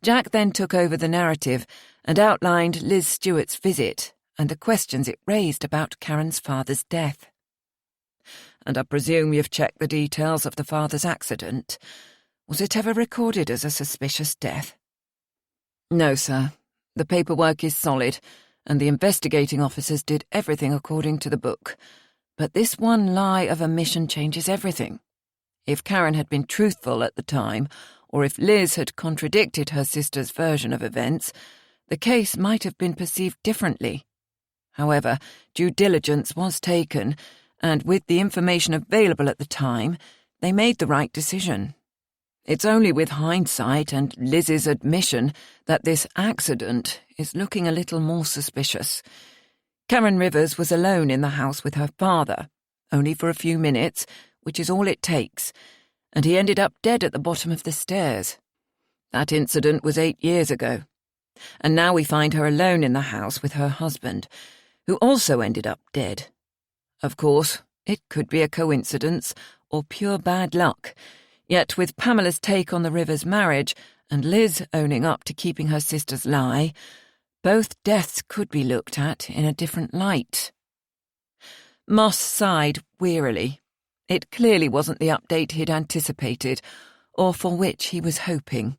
Jack then took over the narrative and outlined Liz Stewart's visit and the questions it raised about Karen's father's death. And I presume you've checked the details of the father's accident. Was it ever recorded as a suspicious death? No, sir. The paperwork is solid, and the investigating officers did everything according to the book. But this one lie of omission changes everything. If Karen had been truthful at the time, or if Liz had contradicted her sister's version of events, the case might have been perceived differently. However, due diligence was taken, and with the information available at the time, they made the right decision. It's only with hindsight and Liz's admission that this accident is looking a little more suspicious. Karen Rivers was alone in the house with her father, only for a few minutes, which is all it takes, and he ended up dead at the bottom of the stairs. That incident was 8 years ago, and now we find her alone in the house with her husband, who also ended up dead. Of course, it could be a coincidence or pure bad luck, yet with Pamela's take on the Rivers' marriage and Liz owning up to keeping her sister's lie, both deaths could be looked at in a different light. Moss sighed wearily. It clearly wasn't the update he'd anticipated, or for which he was hoping.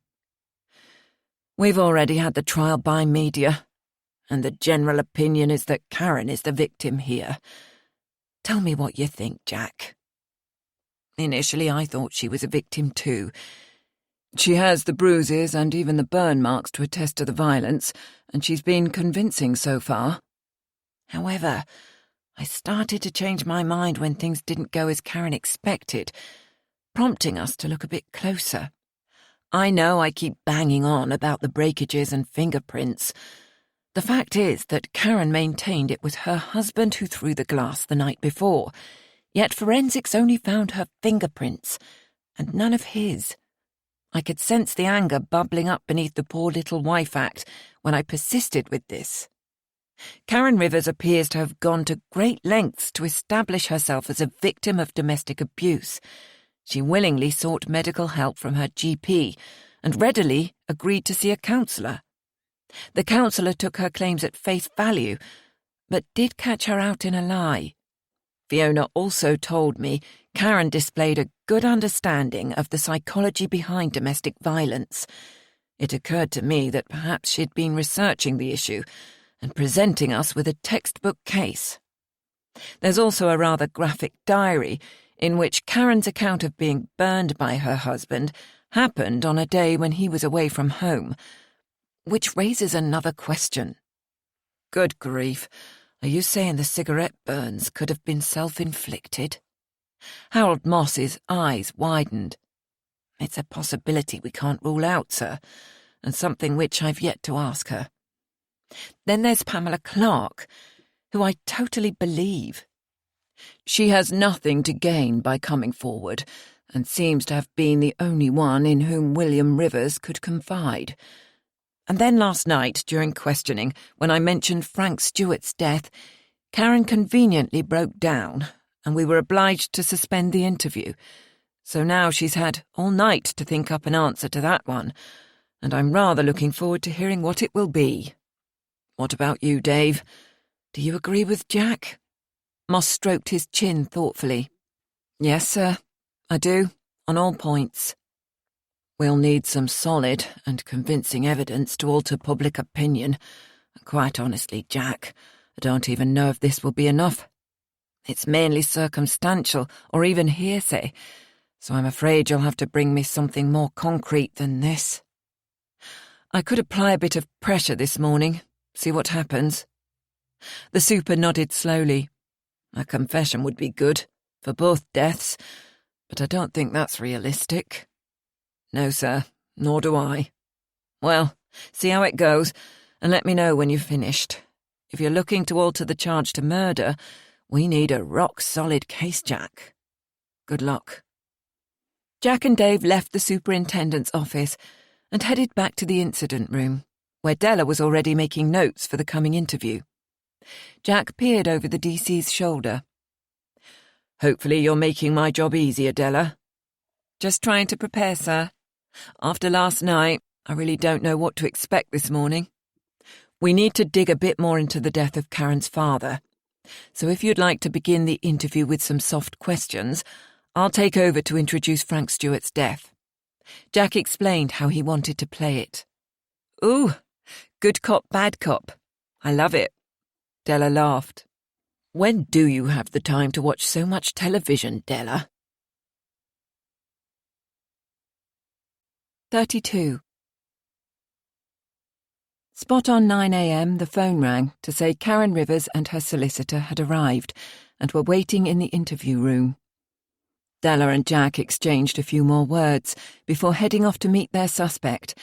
We've already had the trial by media, and the general opinion is that Karen is the victim here. Tell me what you think, Jack. Initially, I thought she was a victim too. She has the bruises and even the burn marks to attest to the violence, and she's been convincing so far. However, I started to change my mind when things didn't go as Karen expected, prompting us to look a bit closer. I know I keep banging on about the breakages and fingerprints. The fact is that Karen maintained it was her husband who threw the glass the night before, yet forensics only found her fingerprints, and none of his. I could sense the anger bubbling up beneath the poor little wife act when I persisted with this. Karen Rivers appears to have gone to great lengths to establish herself as a victim of domestic abuse. She willingly sought medical help from her GP and readily agreed to see a counsellor. The counsellor took her claims at face value, but did catch her out in a lie. Fiona also told me Karen displayed a good understanding of the psychology behind domestic violence. It occurred to me that perhaps she'd been researching the issue and presenting us with a textbook case. There's also a rather graphic diary in which Karen's account of being burned by her husband happened on a day when he was away from home, which raises another question. Good grief, are you saying the cigarette burns could have been self-inflicted? Harold Moss's eyes widened. It's a possibility we can't rule out, sir, and something which I've yet to ask her. Then there's Pamela Clark, who I totally believe. She has nothing to gain by coming forward, and seems to have been the only one in whom William Rivers could confide. And then last night, during questioning, when I mentioned Frank Stewart's death, Karen conveniently broke down, and we were obliged to suspend the interview. So now she's had all night to think up an answer to that one, and I'm rather looking forward to hearing what it will be. What about you, Dave? Do you agree with Jack? Moss stroked his chin thoughtfully. Yes, sir, I do, on all points. We'll need some solid and convincing evidence to alter public opinion. Quite honestly, Jack, I don't even know if this will be enough. It's mainly circumstantial or even hearsay, so I'm afraid you'll have to bring me something more concrete than this. I could apply a bit of pressure this morning, see what happens. The super nodded slowly. A confession would be good, for both deaths, but I don't think that's realistic. No, sir, nor do I. Well, see how it goes, and let me know when you've finished. If you're looking to alter the charge to murder, we need a rock-solid case, Jack. Good luck. Jack and Dave left the superintendent's office and headed back to the incident room, where Della was already making notes for the coming interview. Jack peered over the DC's shoulder. Hopefully you're making my job easier, Della. Just trying to prepare, sir. After last night, I really don't know what to expect this morning. We need to dig a bit more into the death of Karen's father. So if you'd like to begin the interview with some soft questions, I'll take over to introduce Frank Stewart's death. Jack explained how he wanted to play it. Ooh, good cop, bad cop. I love it. Della laughed. When do you have the time to watch so much television, Della? 32. Spot on 9 a.m, the phone rang to say Karen Rivers and her solicitor had arrived and were waiting in the interview room. Della and Jack exchanged a few more words before heading off to meet their suspect,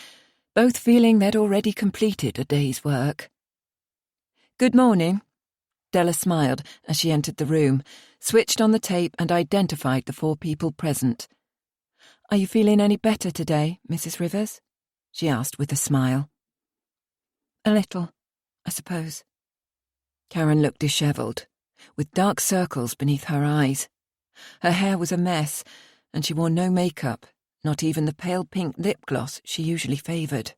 both feeling they'd already completed a day's work. "Good morning." Della smiled as she entered the room, switched on the tape and identified the 4 people present. "Are you feeling any better today, Mrs. Rivers?" she asked with a smile. "A little, I suppose." Karen looked dishevelled, with dark circles beneath her eyes. Her hair was a mess, and she wore no makeup, not even the pale pink lip gloss she usually favoured.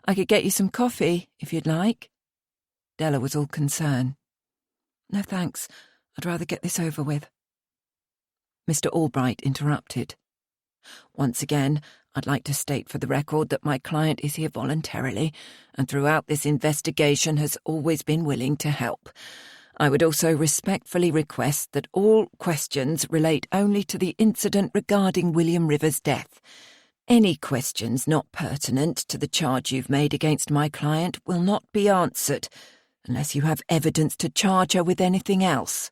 "I could get you some coffee, if you'd like." Della was all concern. "No thanks, I'd rather get this over with." Mr. Albright interrupted. "Once again, I'd like to state for the record that my client is here voluntarily, and throughout this investigation has always been willing to help. I would also respectfully request that all questions relate only to the incident regarding William Rivers' death. Any questions not pertinent to the charge you've made against my client will not be answered, unless you have evidence to charge her with anything else."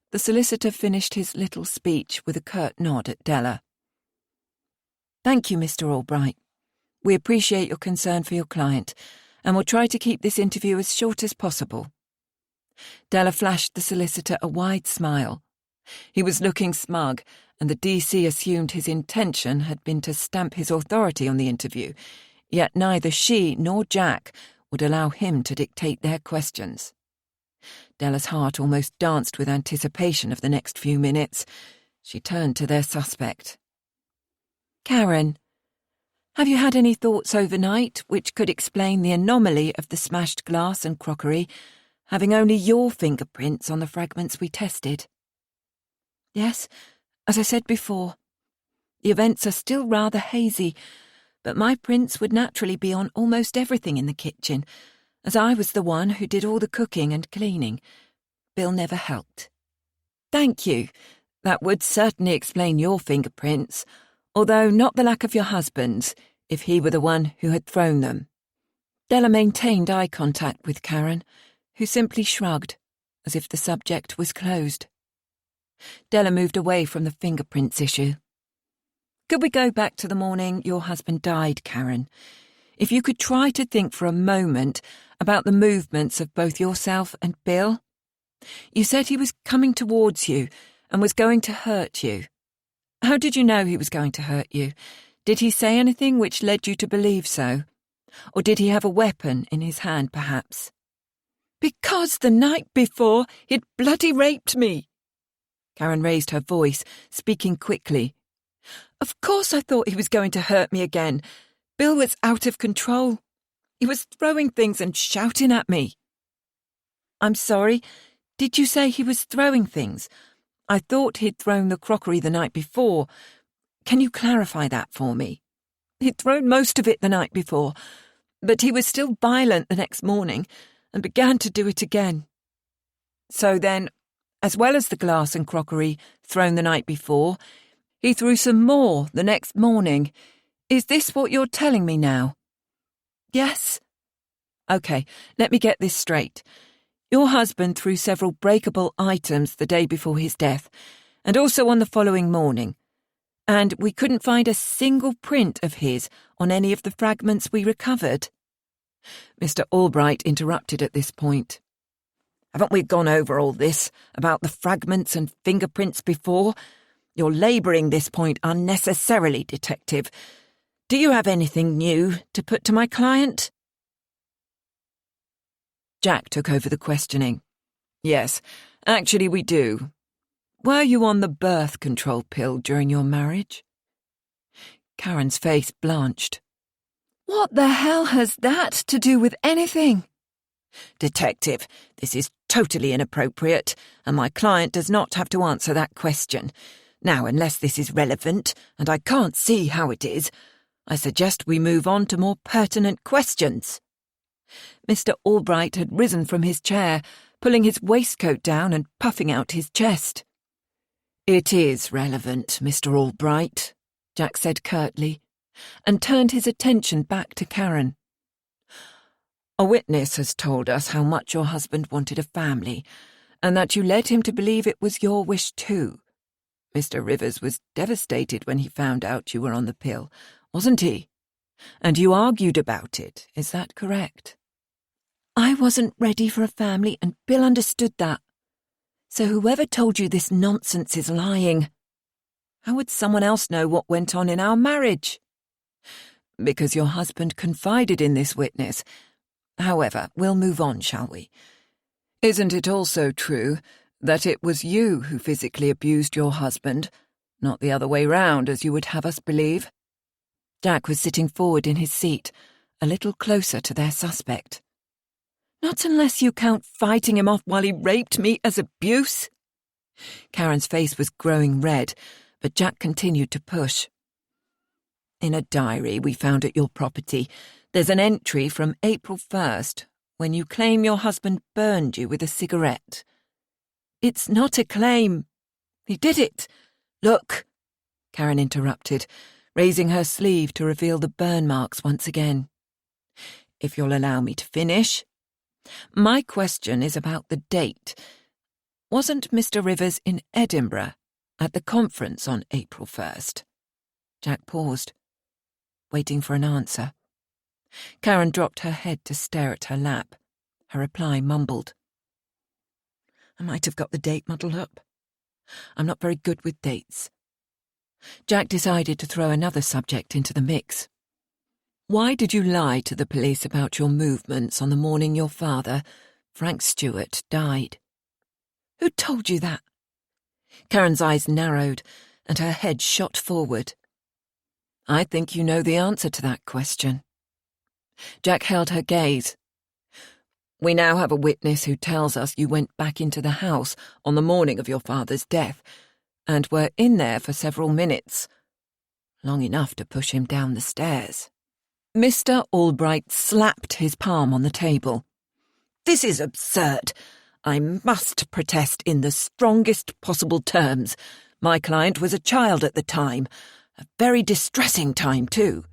The solicitor finished his little speech with a curt nod at Della. "Thank you, Mr. Albright. We appreciate your concern for your client, and will try to keep this interview as short as possible." Della flashed the solicitor a wide smile. He was looking smug, and the DC assumed his intention had been to stamp his authority on the interview, yet neither she nor Jack would allow him to dictate their questions. Della's heart almost danced with anticipation of the next few minutes. She turned to their suspect. "Karen, have you had any thoughts overnight which could explain the anomaly of the smashed glass and crockery, having only your fingerprints on the fragments we tested?" "Yes, as I said before. The events are still rather hazy, but my prints would naturally be on almost everything in the kitchen, as I was the one who did all the cooking and cleaning. Bill never helped." "Thank you. That would certainly explain your fingerprints, although not the lack of your husband's, if he were the one who had thrown them." Della maintained eye contact with Karen, who simply shrugged, as if the subject was closed. Della moved away from the fingerprints issue. "Could we go back to the morning your husband died, Karen? If you could try to think for a moment about the movements of both yourself and Bill. You said he was coming towards you and was going to hurt you. How did you know he was going to hurt you? Did he say anything which led you to believe so? Or did he have a weapon in his hand, perhaps?" "Because the night before he'd bloody raped me." Karen raised her voice, speaking quickly. "Of course I thought he was going to hurt me again. Bill was out of control. He was throwing things and shouting at me." "I'm sorry, did you say he was throwing things? I thought he'd thrown the crockery the night before. Can you clarify that for me?" "He'd thrown most of it the night before, but he was still violent the next morning and began to do it again." "So then, as well as the glass and crockery thrown the night before, he threw some more the next morning. Is this what you're telling me now?" "Yes." "OK, let me get this straight. Your husband threw several breakable items the day before his death, and also on the following morning. And we couldn't find a single print of his on any of the fragments we recovered." Mr. Albright interrupted at this point. "Haven't we gone over all this about the fragments and fingerprints before? You're labouring this point unnecessarily, Detective. Do you have anything new to put to my client?" Jack took over the questioning. "Yes, actually we do. Were you on the birth control pill during your marriage?" Karen's face blanched. "What the hell has that to do with anything?" "Detective, this is totally inappropriate, and my client does not have to answer that question. Now, unless this is relevant, and I can't see how it is, I suggest we move on to more pertinent questions." Mr. Albright had risen from his chair, pulling his waistcoat down and puffing out his chest. "It is relevant, Mr. Albright," Jack said curtly, and turned his attention back to Karen. "A witness has told us how much your husband wanted a family, and that you led him to believe it was your wish too, Mr. Rivers was devastated when he found out you were on the pill, wasn't he? And you argued about it, is that correct? I wasn't ready for a family, and Bill understood that. So whoever told you this nonsense is lying. How would someone else know what went on in our marriage? Because your husband confided in this witness. However, we'll move on, shall we? Isn't it also true that it was you who physically abused your husband, not the other way round, as you would have us believe? Jack was sitting forward in his seat, a little closer to their suspect. Not unless you count fighting him off while he raped me as abuse. Karen's face was growing red, but Jack continued to push. In a diary we found at your property, there's an entry from April 1st, when you claim your husband burned you with a cigarette. It's not a claim. He did it. Look, Karen interrupted, raising her sleeve to reveal the burn marks once again. If you'll allow me to finish. My question is about the date. Wasn't Mr. Rivers in Edinburgh at the conference on April 1st? Jack paused, waiting for an answer. Karen dropped her head to stare at her lap. Her reply mumbled. I might have got the date muddled up. I'm not very good with dates. Jack decided to throw another subject into the mix. Why did you lie to the police about your movements on the morning your father, Frank Stewart, died? Who told you that? Karen's eyes narrowed and her head shot forward. I think you know the answer to that question. Jack held her gaze. We now have a witness who tells us you went back into the house on the morning of your father's death and were in there for several minutes, long enough to push him down the stairs. Mr. Albright slapped his palm on the table. This is absurd. I must protest in the strongest possible terms. My client was a child at the time, a very distressing time too.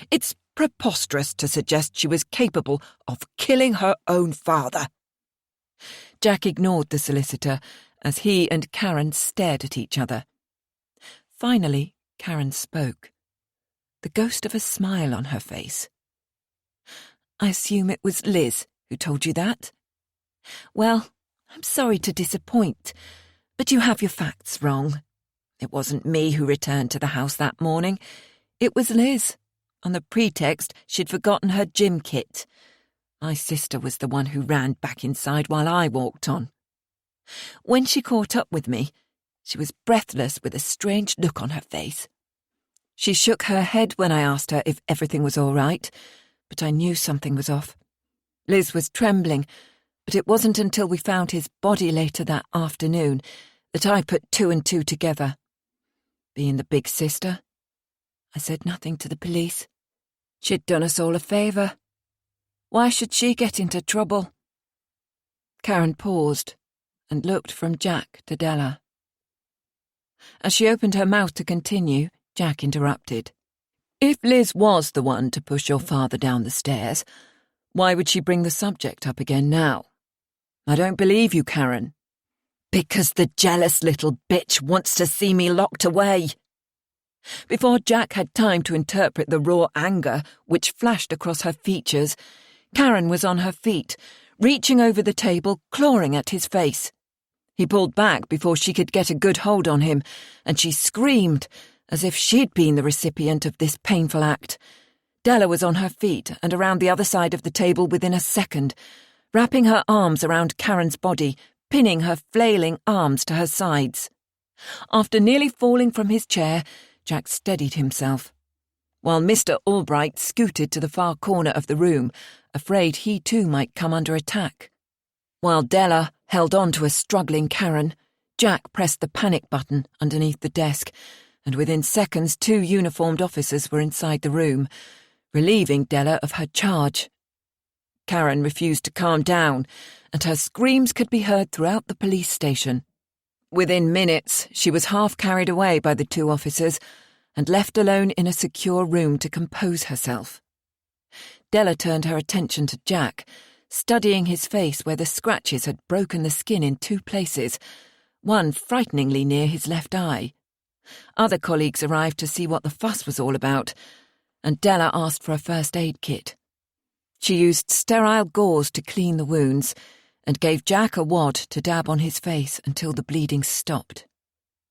It's preposterous to suggest she was capable of killing her own father. Jack ignored the solicitor as he and Karen stared at each other. Finally, Karen spoke, the ghost of a smile on her face. I assume it was Liz who told you that? Well, I'm sorry to disappoint, but you have your facts wrong. It wasn't me who returned to the house that morning. It was Liz, on the pretext she'd forgotten her gym kit. My sister was the one who ran back inside while I walked on. When she caught up with me, she was breathless with a strange look on her face. She shook her head when I asked her if everything was all right, but I knew something was off. Liz was trembling, but it wasn't until we found his body later that afternoon that I put two and two together. Being the big sister, I said nothing to the police. She'd done us all a favour. Why should she get into trouble? Karen paused and looked from Jack to Della. As she opened her mouth to continue, Jack interrupted. If Liz was the one to push your father down the stairs, why would she bring the subject up again now? I don't believe you, Karen. Because the jealous little bitch wants to see me locked away. Before Jack had time to interpret the raw anger which flashed across her features, Karen was on her feet, reaching over the table, clawing at his face. He pulled back before she could get a good hold on him, and she screamed, as if she'd been the recipient of this painful act. Della was on her feet and around the other side of the table within a second, wrapping her arms around Karen's body, pinning her flailing arms to her sides. After nearly falling from his chair, Jack steadied himself, while Mr. Albright scooted to the far corner of the room, afraid he too might come under attack. While Della held on to a struggling Karen, Jack pressed the panic button underneath the desk, and within seconds 2 uniformed officers were inside the room, relieving Della of her charge. Karen refused to calm down, and her screams could be heard throughout the police station. Within minutes, she was half carried away by the 2 officers and left alone in a secure room to compose herself. Della turned her attention to Jack, studying his face where the scratches had broken the skin in 2 places, one frighteningly near his left eye. Other colleagues arrived to see what the fuss was all about, and Della asked for a first aid kit. She used sterile gauze to clean the wounds and gave Jack a wad to dab on his face until the bleeding stopped.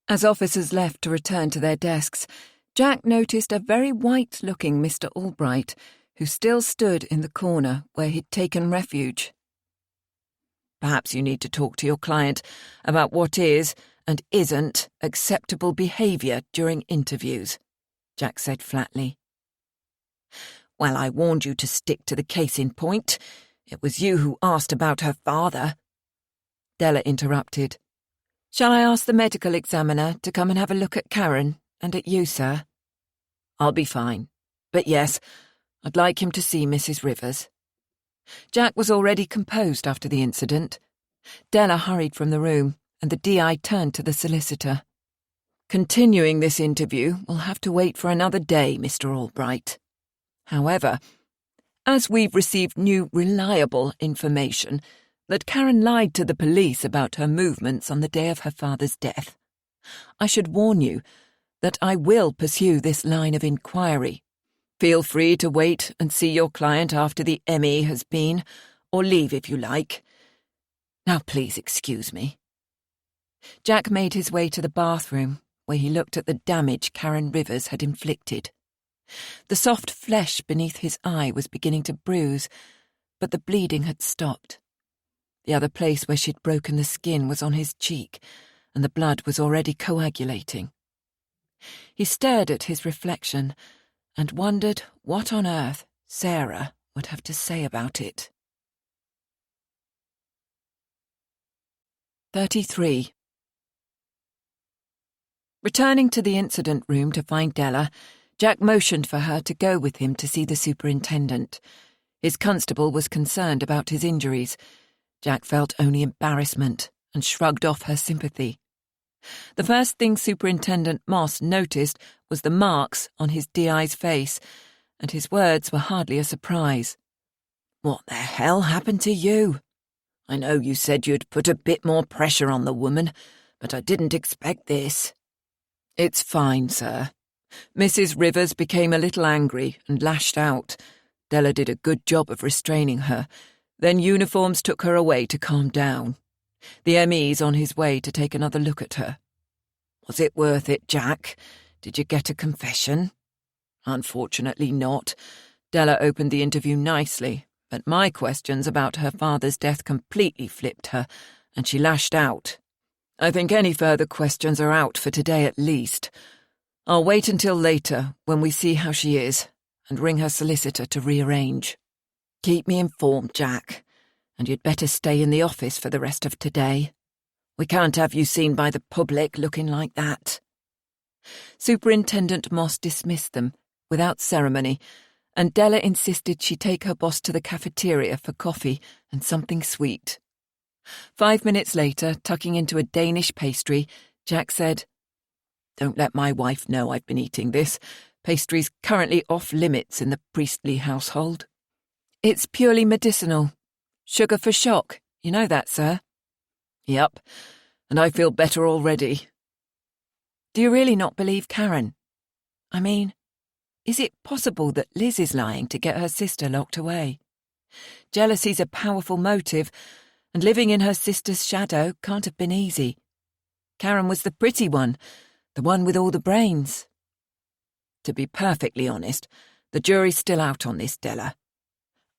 As officers left to return to their desks, Jack noticed a very white-looking Mr. Albright, who still stood in the corner where he'd taken refuge. "Perhaps you need to talk to your client about what is and isn't acceptable behaviour during interviews," Jack said flatly. "Well, I warned you to stick to the case in point. It was you who asked about her father." Della interrupted. "Shall I ask the medical examiner to come and have a look at Karen and at you, sir?" "I'll be fine. But yes, I'd like him to see Mrs. Rivers." Jack was already composed after the incident. Della hurried from the room, and the DI turned to the solicitor. "Continuing this interview will have to wait for another day, Mr. Albright. However, as we've received new reliable information that Karen lied to the police about her movements on the day of her father's death, I should warn you that I will pursue this line of inquiry. Feel free to wait and see your client after the ME has been, or leave if you like. Now please excuse me." Jack made his way to the bathroom, where he looked at the damage Karen Rivers had inflicted. The soft flesh beneath his eye was beginning to bruise, but the bleeding had stopped. The other place where she'd broken the skin was on his cheek, and the blood was already coagulating. He stared at his reflection and wondered what on earth Sarah would have to say about it. 33. Returning to the incident room to find Della, Jack motioned for her to go with him to see the superintendent. His constable was concerned about his injuries. Jack felt only embarrassment and shrugged off her sympathy. The first thing Superintendent Moss noticed was the marks on his DI's face, and his words were hardly a surprise. "What the hell happened to you? I know you said you'd put a bit more pressure on the woman, but I didn't expect this." "It's fine, sir. Mrs. Rivers became a little angry and lashed out. Della did a good job of restraining her. Then uniforms took her away to calm down. The ME's on his way to take another look at her." "Was it worth it, Jack? Did you get a confession?" "Unfortunately not. Della opened the interview nicely, but my questions about her father's death completely flipped her, and she lashed out. I think any further questions are out for today at least. I'll wait until later, when we see how she is, and ring her solicitor to rearrange. Keep me informed, Jack, and you'd better stay in the office for the rest of today. We can't have you seen by the public looking like that." Superintendent Moss dismissed them, without ceremony, and Della insisted she take her boss to the cafeteria for coffee and something sweet. 5 minutes later, tucking into a Danish pastry, Jack said, "Don't let my wife know I've been eating this. Pastry's currently off limits in the priestly household." "It's purely medicinal. Sugar for shock. You know that, sir?" "Yep, and I feel better already." "Do you really not believe Karen? I mean, is it possible that Liz is lying to get her sister locked away? Jealousy's a powerful motive, and living in her sister's shadow can't have been easy. Karen was the pretty one, the one with all the brains." "To be perfectly honest, the jury's still out on this, Della.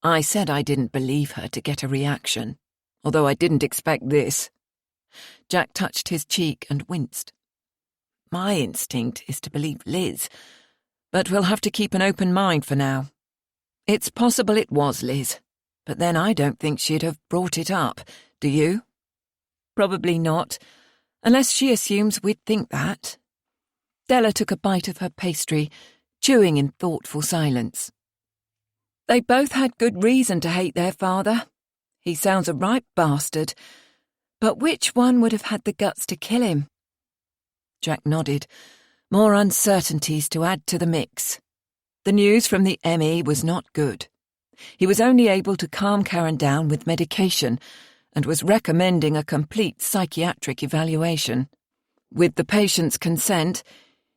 I said I didn't believe her to get a reaction, although I didn't expect this." Jack touched his cheek and winced. "My instinct is to believe Liz, but we'll have to keep an open mind for now. It's possible it was Liz, but then I don't think she'd have brought it up, do you?" "Probably not, unless she assumes we'd think that." Della took a bite of her pastry, chewing in thoughtful silence. "They both had good reason to hate their father. He sounds a right bastard. But which one would have had the guts to kill him?" Jack nodded. More uncertainties to add to the mix. The news from the ME was not good. He was only able to calm Karen down with medication, and was recommending a complete psychiatric evaluation. With the patient's consent,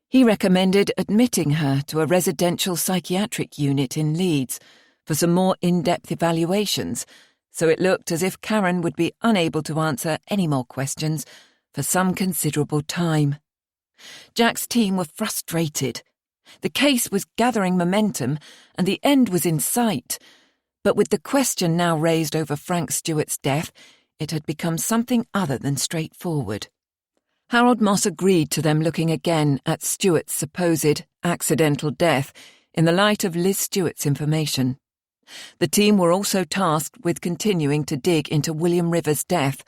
he recommended admitting her to a residential psychiatric unit in Leeds for some more in-depth evaluations, so it looked as if Karen would be unable to answer any more questions for some considerable time. Jack's team were frustrated. The case was gathering momentum and the end was in sight, but with the question now raised over Frank Stewart's death, it had become something other than straightforward. Harold Moss agreed to them looking again at Stewart's supposed accidental death in the light of Liz Stewart's information. The team were also tasked with continuing to dig into William Rivers' death,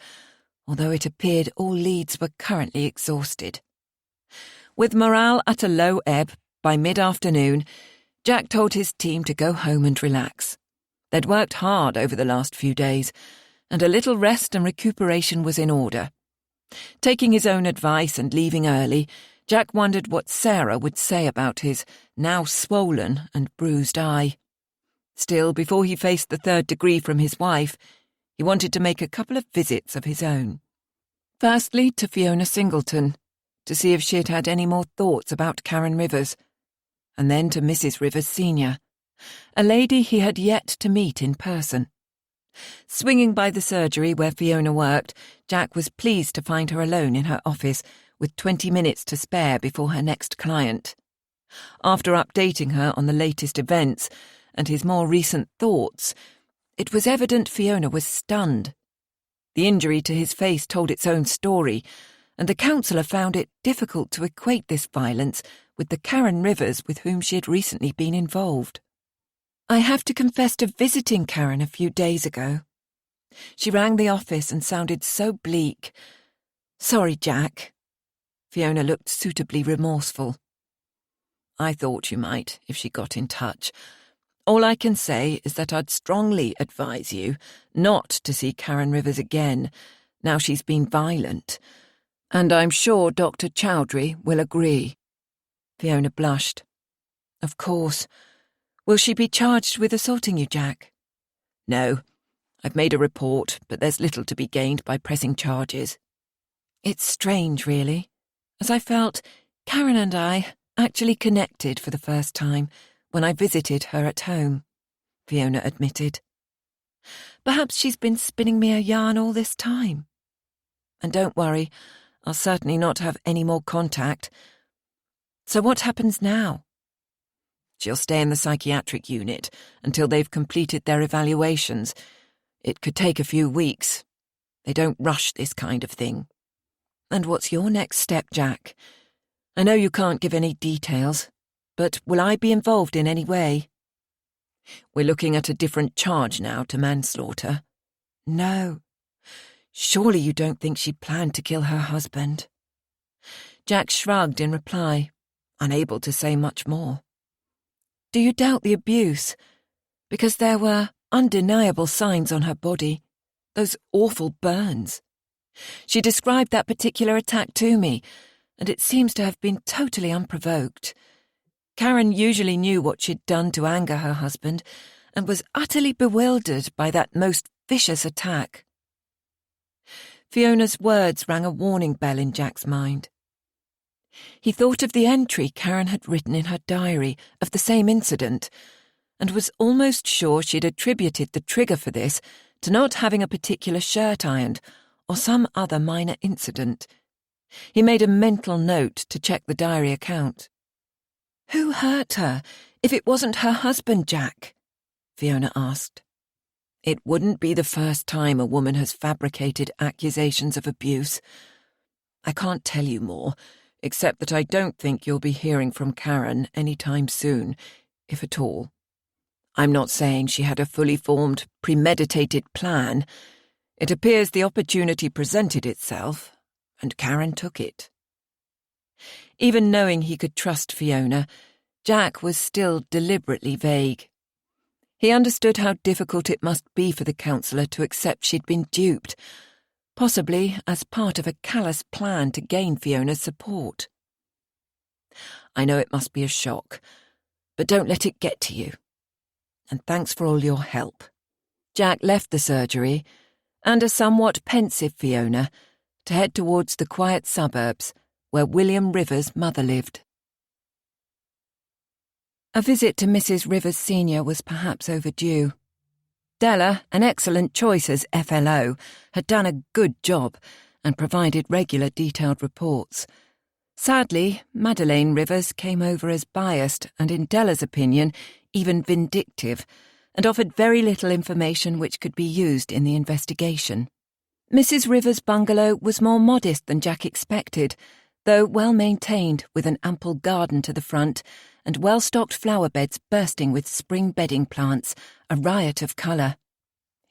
although it appeared all leads were currently exhausted. With morale at a low ebb, by mid-afternoon, Jack told his team to go home and relax. They'd worked hard over the last few days, and a little rest and recuperation was in order. Taking his own advice and leaving early, Jack wondered what Sarah would say about his now swollen and bruised eye. Still, before he faced the third degree from his wife, he wanted to make a couple of visits of his own. Firstly, to Fiona Singleton, to see if she had had any more thoughts about Karen Rivers, and then to Mrs. Rivers Sr., a lady he had yet to meet in person. Swinging by the surgery where Fiona worked, Jack was pleased to find her alone in her office with 20 minutes to spare before her next client. After updating her on the latest events and his more recent thoughts, it was evident Fiona was stunned. The injury to his face told its own story, and the counsellor found it difficult to equate this violence with the Karen Rivers with whom she had recently been involved. "I have to confess to visiting Karen a few days ago. She rang the office and sounded so bleak. Sorry, Jack." Fiona looked suitably remorseful. "I thought you might, if she got in touch. All I can say is that I'd strongly advise you not to see Karen Rivers again, now she's been violent. And I'm sure Dr. Chowdhury will agree." Fiona blushed. "Of course. Will she be charged with assaulting you, Jack?" "No. I've made a report, but there's little to be gained by pressing charges." "It's strange, really, as I felt Karen and I actually connected for the first time when I visited her at home," Fiona admitted. "Perhaps she's been spinning me a yarn all this time. And don't worry, I'll certainly not have any more contact. So what happens now?" "She'll stay in the psychiatric unit until they've completed their evaluations. It could take a few weeks. They don't rush this kind of thing." "And what's your next step, Jack? I know you can't give any details, but will I be involved in any way?" "We're looking at a different charge now to manslaughter." "No. Surely you don't think she planned to kill her husband?" Jack shrugged in reply, unable to say much more. "Do you doubt the abuse? Because there were undeniable signs on her body, those awful burns. She described that particular attack to me, and it seems to have been totally unprovoked. Karen usually knew what she'd done to anger her husband and was utterly bewildered by that most vicious attack." Fiona's words rang a warning bell in Jack's mind. He thought of the entry Karen had written in her diary of the same incident, and was almost sure she'd attributed the trigger for this to not having a particular shirt ironed or some other minor incident. He made a mental note to check the diary account. "Who hurt her, if it wasn't her husband, Jack?" Fiona asked. "It wouldn't be the first time a woman has fabricated accusations of abuse. I can't tell you more, except that I don't think you'll be hearing from Karen any time soon, if at all. I'm not saying she had a fully formed, premeditated plan. It appears the opportunity presented itself, and Karen took it." Even knowing he could trust Fiona, Jack was still deliberately vague. He understood how difficult it must be for the counsellor to accept she'd been duped, possibly as part of a callous plan to gain Fiona's support. "I know it must be a shock, but don't let it get to you. And thanks for all your help." Jack left the surgery and a somewhat pensive Fiona, to head towards the quiet suburbs where William Rivers' mother lived. A visit to Mrs. Rivers Senior was perhaps overdue. Della, an excellent choice as FLO, had done a good job and provided regular detailed reports. Sadly, Madeleine Rivers came over as biased and, in Della's opinion, even vindictive, and offered very little information which could be used in the investigation. Mrs. Rivers' bungalow was more modest than Jack expected, though well maintained, with an ample garden to the front and well-stocked flower beds bursting with spring bedding plants, a riot of colour.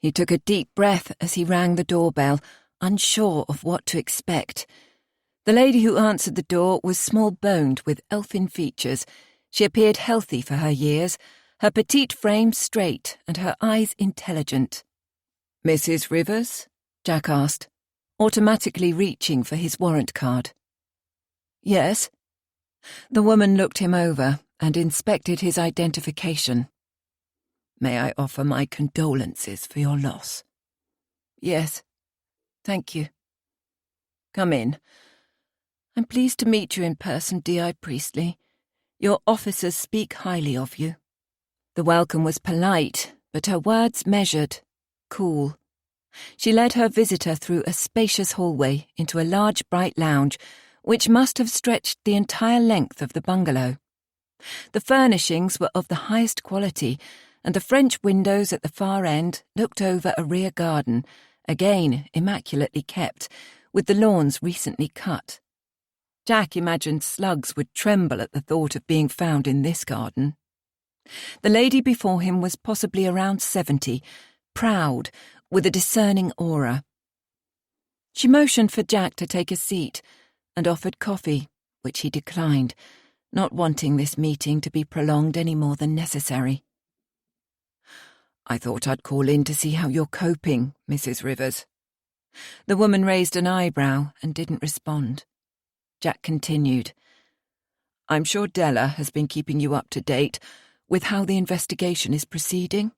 He took a deep breath as he rang the doorbell, unsure of what to expect. The lady who answered the door was small-boned with elfin features. She appeared healthy for her years, her petite frame straight and her eyes intelligent. "Mrs. Rivers?" Jack asked, automatically reaching for his warrant card. "Yes." The woman looked him over and inspected his identification. "May I offer my condolences for your loss?" "Yes, thank you." "Come in. I'm pleased to meet you in person, D.I. Priestley. Your officers speak highly of you." The welcome was polite, but her words measured, cool. She led her visitor through a spacious hallway into a large bright lounge, which must have stretched the entire length of the bungalow. The furnishings were of the highest quality, and the French windows at the far end looked over a rear garden, again immaculately kept, with the lawns recently cut. Jack imagined slugs would tremble at the thought of being found in this garden. The lady before him was possibly around 70, proud, with a discerning aura. She motioned for Jack to take a seat and offered coffee, which he declined, not wanting this meeting to be prolonged any more than necessary. "I thought I'd call in to see how you're coping, Mrs. Rivers." The woman raised an eyebrow and didn't respond. Jack continued. "I'm sure Della has been keeping you up to date with how the investigation is proceeding?"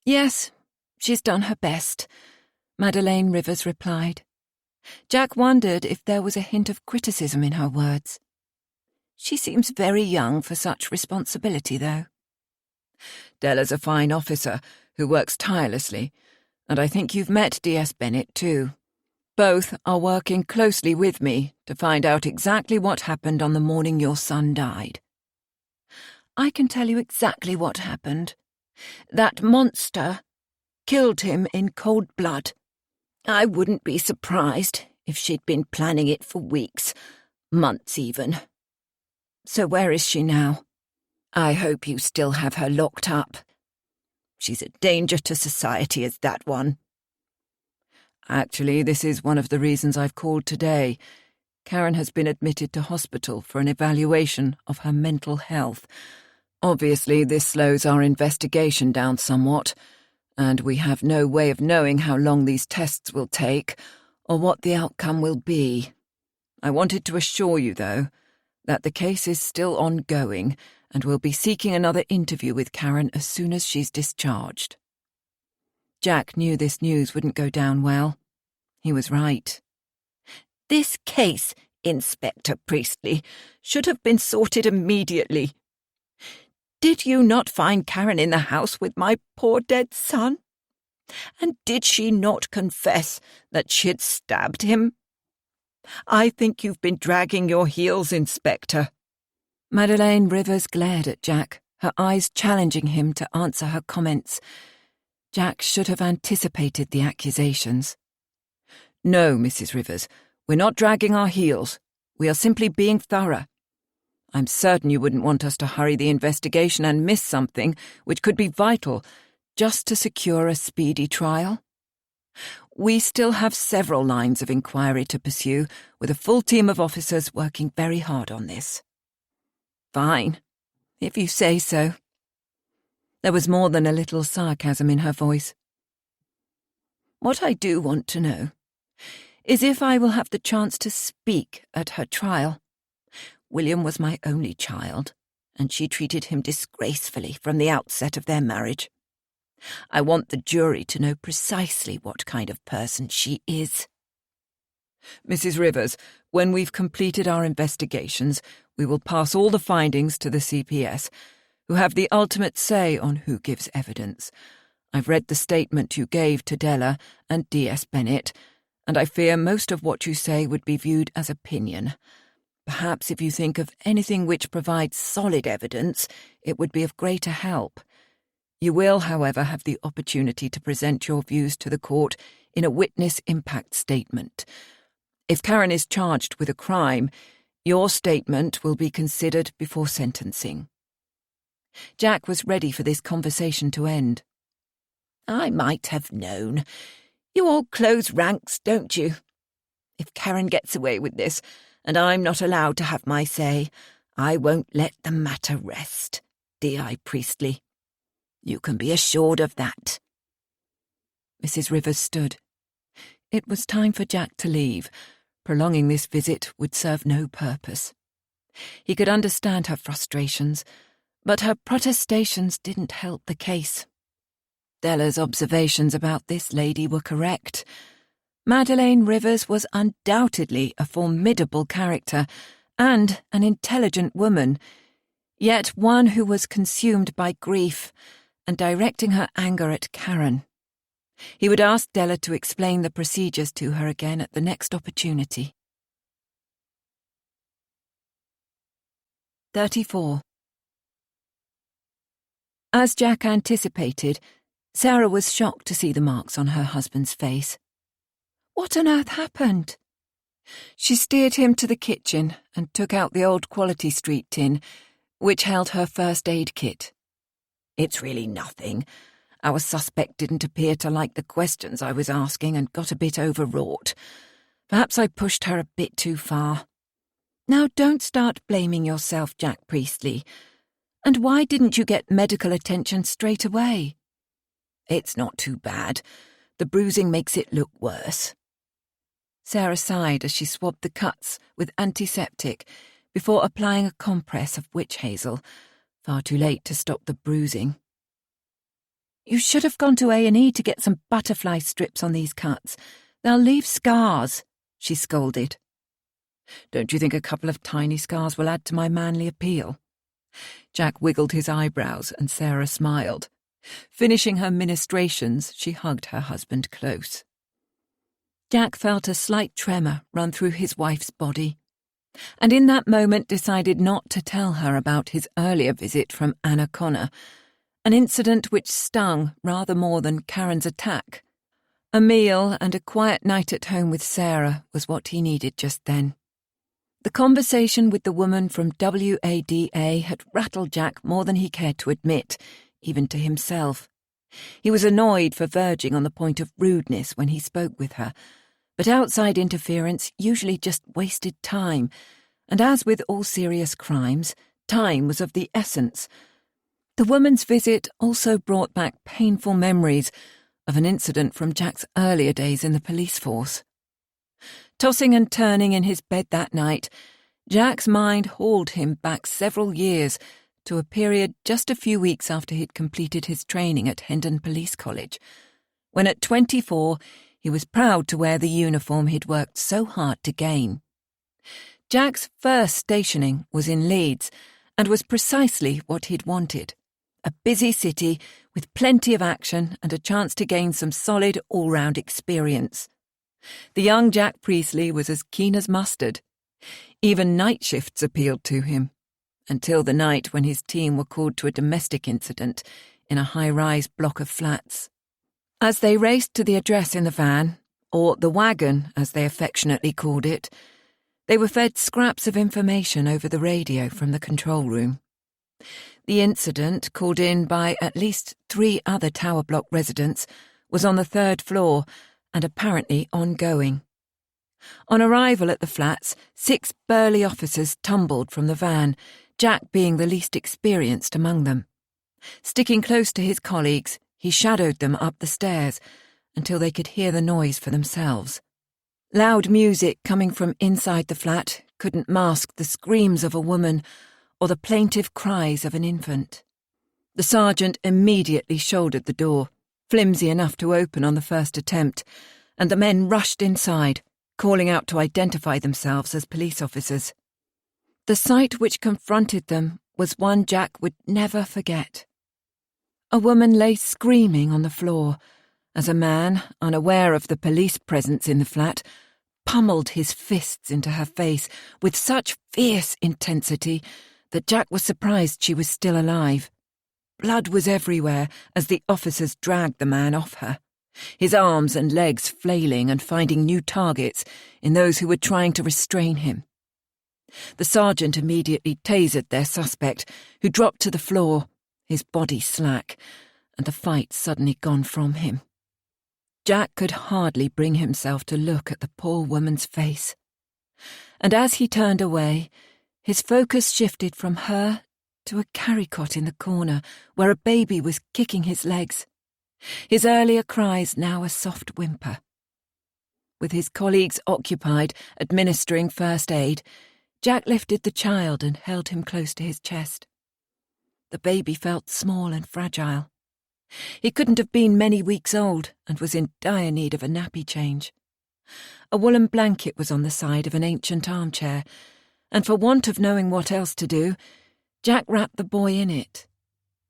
"Yes, she's done her best," Madeleine Rivers replied. Jack wondered if there was a hint of criticism in her words. "She seems very young for such responsibility, though." "Della's a fine officer who works tirelessly, and I think you've met D.S. Bennett too. Both are working closely with me to find out exactly what happened on the morning your son died." "I can tell you exactly what happened. That monster killed him in cold blood. I wouldn't be surprised if she'd been planning it for weeks, months even." "So where is she now?" "I hope you still have her locked up. She's a danger to society as that one." "Actually, this is one of the reasons I've called today. Karen has been admitted to hospital for an evaluation of her mental health. Obviously, this slows our investigation down somewhat, and we have no way of knowing how long these tests will take or what the outcome will be. I wanted to assure you, though, that the case is still ongoing and we'll be seeking another interview with Karen as soon as she's discharged." Jack knew this news wouldn't go down well. He was right. "This case, Inspector Priestley, should have been sorted immediately. Did you not find Karen in the house with my poor dead son? And did she not confess that she had stabbed him? I think you've been dragging your heels, Inspector." Madeleine Rivers glared at Jack, her eyes challenging him to answer her comments. Jack should have anticipated the accusations. "No, Mrs. Rivers, we're not dragging our heels. We are simply being thorough. I'm certain you wouldn't want us to hurry the investigation and miss something which could be vital just to secure a speedy trial. We still have several lines of inquiry to pursue, with a full team of officers working very hard on this." "Fine, if you say so." There was more than a little sarcasm in her voice. "What I do want to know is if I will have the chance to speak at her trial. William was my only child, and she treated him disgracefully from the outset of their marriage. I want the jury to know precisely what kind of person she is. Mrs. Rivers, when we've completed our investigations, we will pass all the findings to the CPS, who have the ultimate say on who gives evidence. I've read the statement you gave to Della and D.S. Bennett, and I fear most of what you say would be viewed as opinion. Perhaps if you think of anything which provides solid evidence, it would be of greater help. You will, however, have the opportunity to present your views to the court in a witness impact statement. If Karen is charged with a crime, your statement will be considered before sentencing. Jack was ready for this conversation to end. I might have known. You all close ranks, don't you? If Karen gets away with this, and I'm not allowed to have my say, I won't let the matter rest, D.I. Priestley. You can be assured of that. Mrs. Rivers stood. It was time for Jack to leave. Prolonging this visit would serve no purpose. He could understand her frustrations, but her protestations didn't help the case. Della's observations about this lady were correct. Madeleine Rivers was undoubtedly a formidable character and an intelligent woman, yet one who was consumed by grief and directing her anger at Karen. He would ask Della to explain the procedures to her again at the next opportunity. 34. As Jack anticipated, Sarah was shocked to see the marks on her husband's face. What on earth happened? She steered him to the kitchen and took out the old Quality Street tin, which held her first aid kit. It's really nothing. Our suspect didn't appear to like the questions I was asking and got a bit overwrought. Perhaps I pushed her a bit too far. Now don't start blaming yourself, Jack Priestley. And why didn't you get medical attention straight away? It's not too bad. The bruising makes it look worse. Sarah sighed as she swabbed the cuts with antiseptic before applying a compress of witch hazel, far too late to stop the bruising. You should have gone to A&E to get some butterfly strips on these cuts. They'll leave scars, she scolded. Don't you think a couple of tiny scars will add to my manly appeal? Jack wiggled his eyebrows and Sarah smiled. Finishing her ministrations, she hugged her husband close. Jack felt a slight tremor run through his wife's body, and in that moment decided not to tell her about his earlier visit from Anna Connor, an incident which stung rather more than Karen's attack. A meal and a quiet night at home with Sarah was what he needed just then. The conversation with the woman from WADA had rattled Jack more than he cared to admit, even to himself. He was annoyed for verging on the point of rudeness when he spoke with her, but outside interference usually just wasted time, and as with all serious crimes, time was of the essence. The woman's visit also brought back painful memories of an incident from Jack's earlier days in the police force. Tossing and turning in his bed that night, Jack's mind hauled him back several years to a period just a few weeks after he'd completed his training at Hendon Police College, when at 24 he was proud to wear the uniform he'd worked so hard to gain. Jack's first stationing was in Leeds and was precisely what he'd wanted. A busy city with plenty of action and a chance to gain some solid all-round experience. The young Jack Priestley was as keen as mustard. Even night shifts appealed to him, until the night when his team were called to a domestic incident in a high-rise block of flats. As they raced to the address in the van, or the wagon as they affectionately called it, they were fed scraps of information over the radio from the control room. The incident, called in by at least 3 other tower block residents, was on the 3rd floor and apparently ongoing. On arrival at the flats, 6 burly officers tumbled from the van, Jack being the least experienced among them. Sticking close to his colleagues, he shadowed them up the stairs until they could hear the noise for themselves. Loud music coming from inside the flat couldn't mask the screams of a woman or the plaintive cries of an infant. The sergeant immediately shouldered the door, flimsy enough to open on the first attempt, and the men rushed inside, calling out to identify themselves as police officers. The sight which confronted them was one Jack would never forget. A woman lay screaming on the floor as a man, unaware of the police presence in the flat, pummeled his fists into her face with such fierce intensity that Jack was surprised she was still alive. Blood was everywhere as the officers dragged the man off her, his arms and legs flailing and finding new targets in those who were trying to restrain him. The sergeant immediately tasered their suspect, who dropped to the floor, his body slack, and the fight suddenly gone from him. Jack could hardly bring himself to look at the poor woman's face. And as he turned away, his focus shifted from her to a carry-cot in the corner where a baby was kicking his legs, his earlier cries now a soft whimper. With his colleagues occupied administering first aid, Jack lifted the child and held him close to his chest. The baby felt small and fragile. He couldn't have been many weeks old and was in dire need of a nappy change. A woolen blanket was on the side of an ancient armchair, and for want of knowing what else to do, Jack wrapped the boy in it.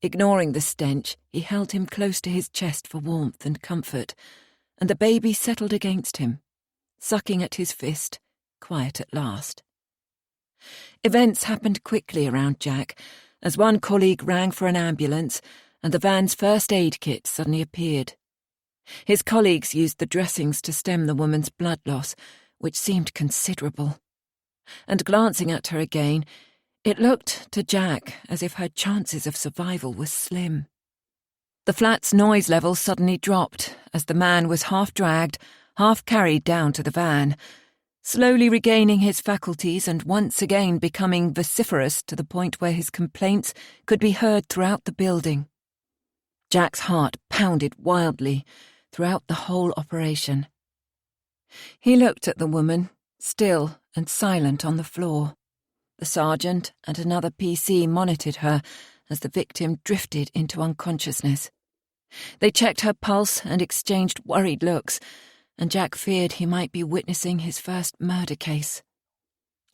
Ignoring the stench, he held him close to his chest for warmth and comfort, and the baby settled against him, sucking at his fist, quiet at last. Events happened quickly around Jack, as one colleague rang for an ambulance and the van's first aid kit suddenly appeared. His colleagues used the dressings to stem the woman's blood loss, which seemed considerable. And glancing at her again, it looked to Jack as if her chances of survival were slim. The flat's noise level suddenly dropped as the man was half dragged, half carried down to the van, slowly regaining his faculties and once again becoming vociferous to the point where his complaints could be heard throughout the building. Jack's heart pounded wildly throughout the whole operation. He looked at the woman, still and silent on the floor. The sergeant and another PC monitored her as the victim drifted into unconsciousness. They checked her pulse and exchanged worried looks, and Jack feared he might be witnessing his first murder case.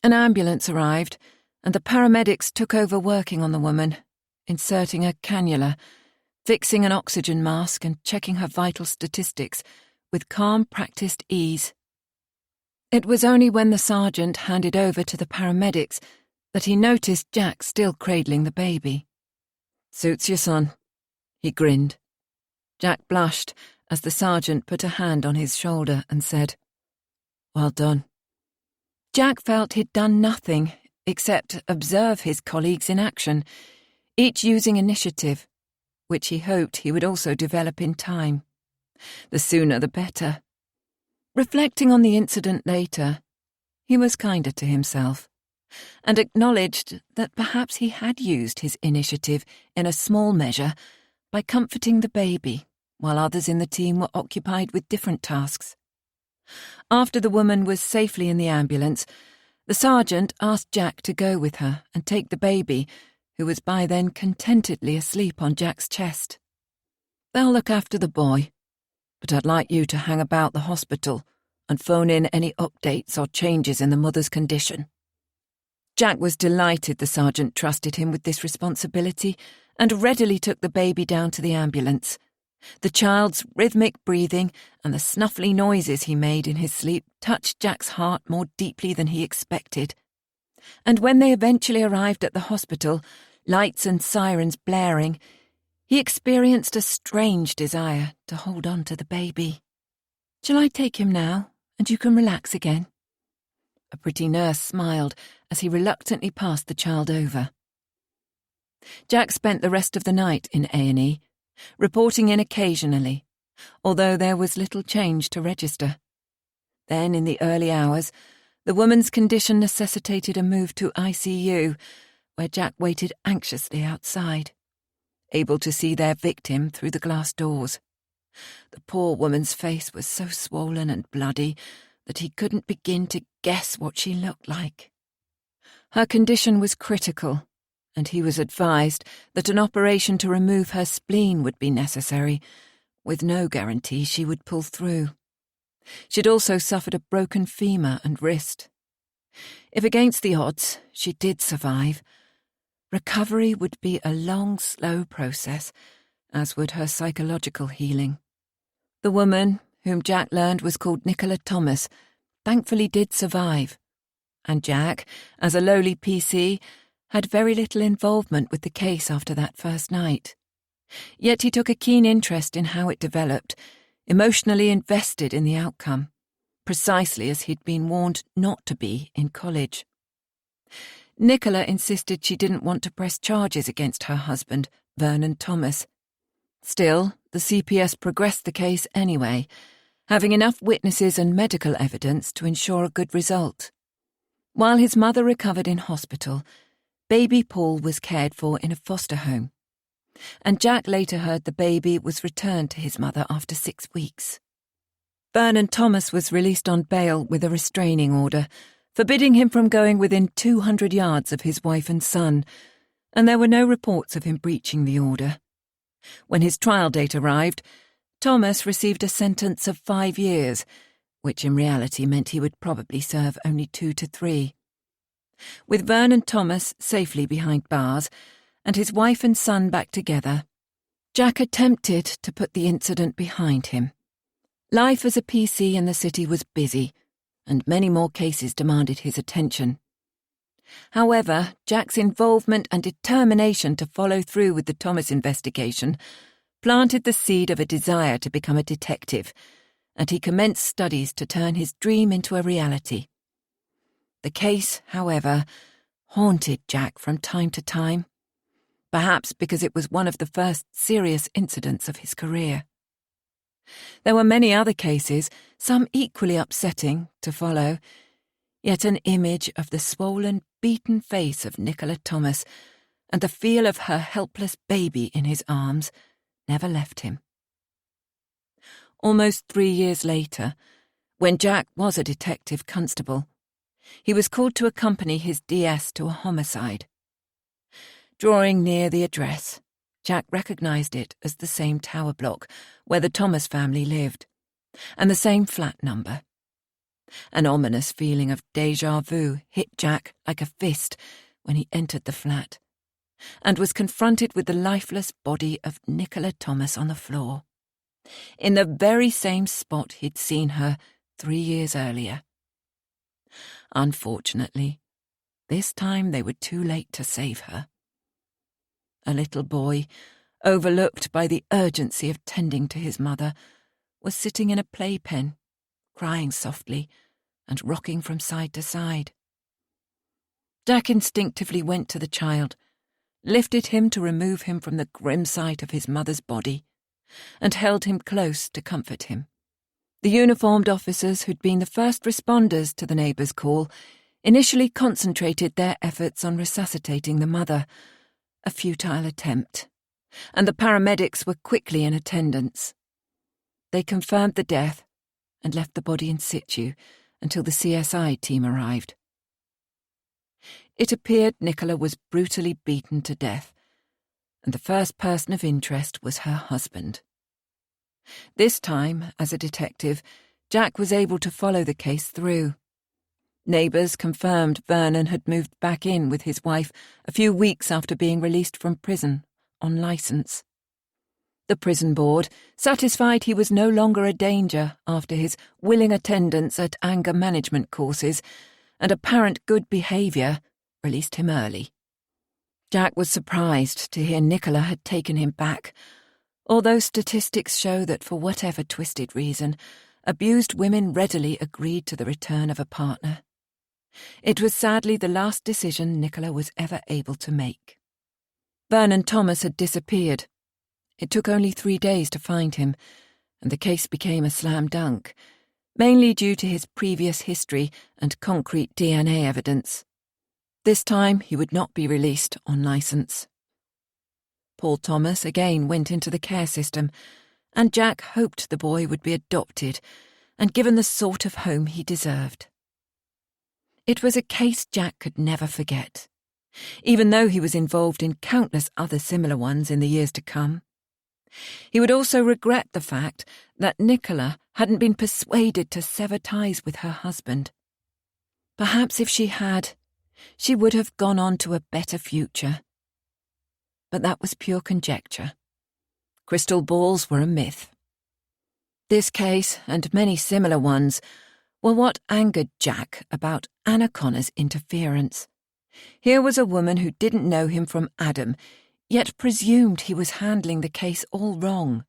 An ambulance arrived, and the paramedics took over working on the woman, inserting a cannula, fixing an oxygen mask and checking her vital statistics with calm, practiced ease. It was only when the sergeant handed over to the paramedics that he noticed Jack still cradling the baby. "Suits you, son," he grinned. Jack blushed as the sergeant put a hand on his shoulder and said, "Well done." Jack felt he'd done nothing except observe his colleagues in action, each using initiative, which he hoped he would also develop in time. The sooner the better. Reflecting on the incident later, he was kinder to himself, and acknowledged that perhaps he had used his initiative in a small measure by comforting the baby, while others in the team were occupied with different tasks. After the woman was safely in the ambulance, the sergeant asked Jack to go with her and take the baby, who was by then contentedly asleep on Jack's chest. "They'll look after the boy, but I'd like you to hang about the hospital and phone in any updates or changes in the mother's condition." Jack was delighted the sergeant trusted him with this responsibility and readily took the baby down to the ambulance. The child's rhythmic breathing and the snuffly noises he made in his sleep touched Jack's heart more deeply than he expected. And when they eventually arrived at the hospital, lights and sirens blaring, he experienced a strange desire to hold on to the baby. "Shall I take him now, and you can relax again?" A pretty nurse smiled as he reluctantly passed the child over. Jack spent the rest of the night in A&E, reporting in occasionally, although there was little change to register. Then, in the early hours, the woman's condition necessitated a move to ICU, where Jack waited anxiously outside, able to see their victim through the glass doors. The poor woman's face was so swollen and bloody that he couldn't begin to guess what she looked like. Her condition was critical, and he was advised that an operation to remove her spleen would be necessary, with no guarantee she would pull through. She'd also suffered a broken femur and wrist. If against the odds she did survive, recovery would be a long, slow process, as would her psychological healing. The woman, whom Jack learned was called Nicola Thomas, thankfully did survive, and Jack, as a lowly PC, had very little involvement with the case after that first night. Yet he took a keen interest in how it developed, emotionally invested in the outcome, precisely as he'd been warned not to be in college. Nicola insisted she didn't want to press charges against her husband, Vernon Thomas. Still, the CPS progressed the case anyway, having enough witnesses and medical evidence to ensure a good result. While his mother recovered in hospital, baby Paul was cared for in a foster home, and Jack later heard the baby was returned to his mother after 6 weeks. Vernon Thomas was released on bail with a restraining order, forbidding him from going within 200 yards of his wife and son, and there were no reports of him breaching the order. When his trial date arrived, Thomas received a sentence of 5 years, which in reality meant he would probably serve only 2 to 3. With Vernon Thomas safely behind bars, and his wife and son back together, Jack attempted to put the incident behind him. Life as a PC in the city was busy, and many more cases demanded his attention. However, Jack's involvement and determination to follow through with the Thomas investigation planted the seed of a desire to become a detective, and he commenced studies to turn his dream into a reality. The case, however, haunted Jack from time to time, perhaps because it was one of the first serious incidents of his career. There were many other cases, some equally upsetting, to follow, yet an image of the swollen, beaten face of Nicola Thomas and the feel of her helpless baby in his arms never left him. Almost 3 years later, when Jack was a detective constable, he was called to accompany his DS to a homicide. Drawing near the address, Jack recognised it as the same tower block where the Thomas family lived, and the same flat number. An ominous feeling of déjà vu hit Jack like a fist when he entered the flat, and was confronted with the lifeless body of Nicola Thomas on the floor, in the very same spot he'd seen her 3 years earlier. Unfortunately, this time they were too late to save her. A little boy, overlooked by the urgency of tending to his mother, was sitting in a playpen, crying softly and rocking from side to side. Jack instinctively went to the child, lifted him to remove him from the grim sight of his mother's body, and held him close to comfort him. The uniformed officers who'd been the first responders to the neighbour's call initially concentrated their efforts on resuscitating the mother, a futile attempt, and the paramedics were quickly in attendance. They confirmed the death and left the body in situ until the CSI team arrived. It appeared Nicola was brutally beaten to death, and the first person of interest was her husband. This time, as a detective, Jack was able to follow the case through. Neighbours confirmed Vernon had moved back in with his wife a few weeks after being released from prison on licence. The prison board, satisfied he was no longer a danger after his willing attendance at anger management courses and apparent good behaviour, released him early. Jack was surprised to hear Nicola had taken him back, although statistics show that for whatever twisted reason, abused women readily agreed to the return of a partner. It was sadly the last decision Nicola was ever able to make. Vernon Thomas had disappeared. It took only 3 days to find him, and the case became a slam dunk, mainly due to his previous history and concrete DNA evidence. This time he would not be released on licence. Paul Thomas again went into the care system, and Jack hoped the boy would be adopted and given the sort of home he deserved. It was a case Jack could never forget, even though he was involved in countless other similar ones in the years to come. He would also regret the fact that Nicola hadn't been persuaded to sever ties with her husband. Perhaps if she had, she would have gone on to a better future. But that was pure conjecture. Crystal balls were a myth. This case, and many similar ones, were what angered Jack about Anna Connor's interference. Here was a woman who didn't know him from Adam, yet presumed he was handling the case all wrong.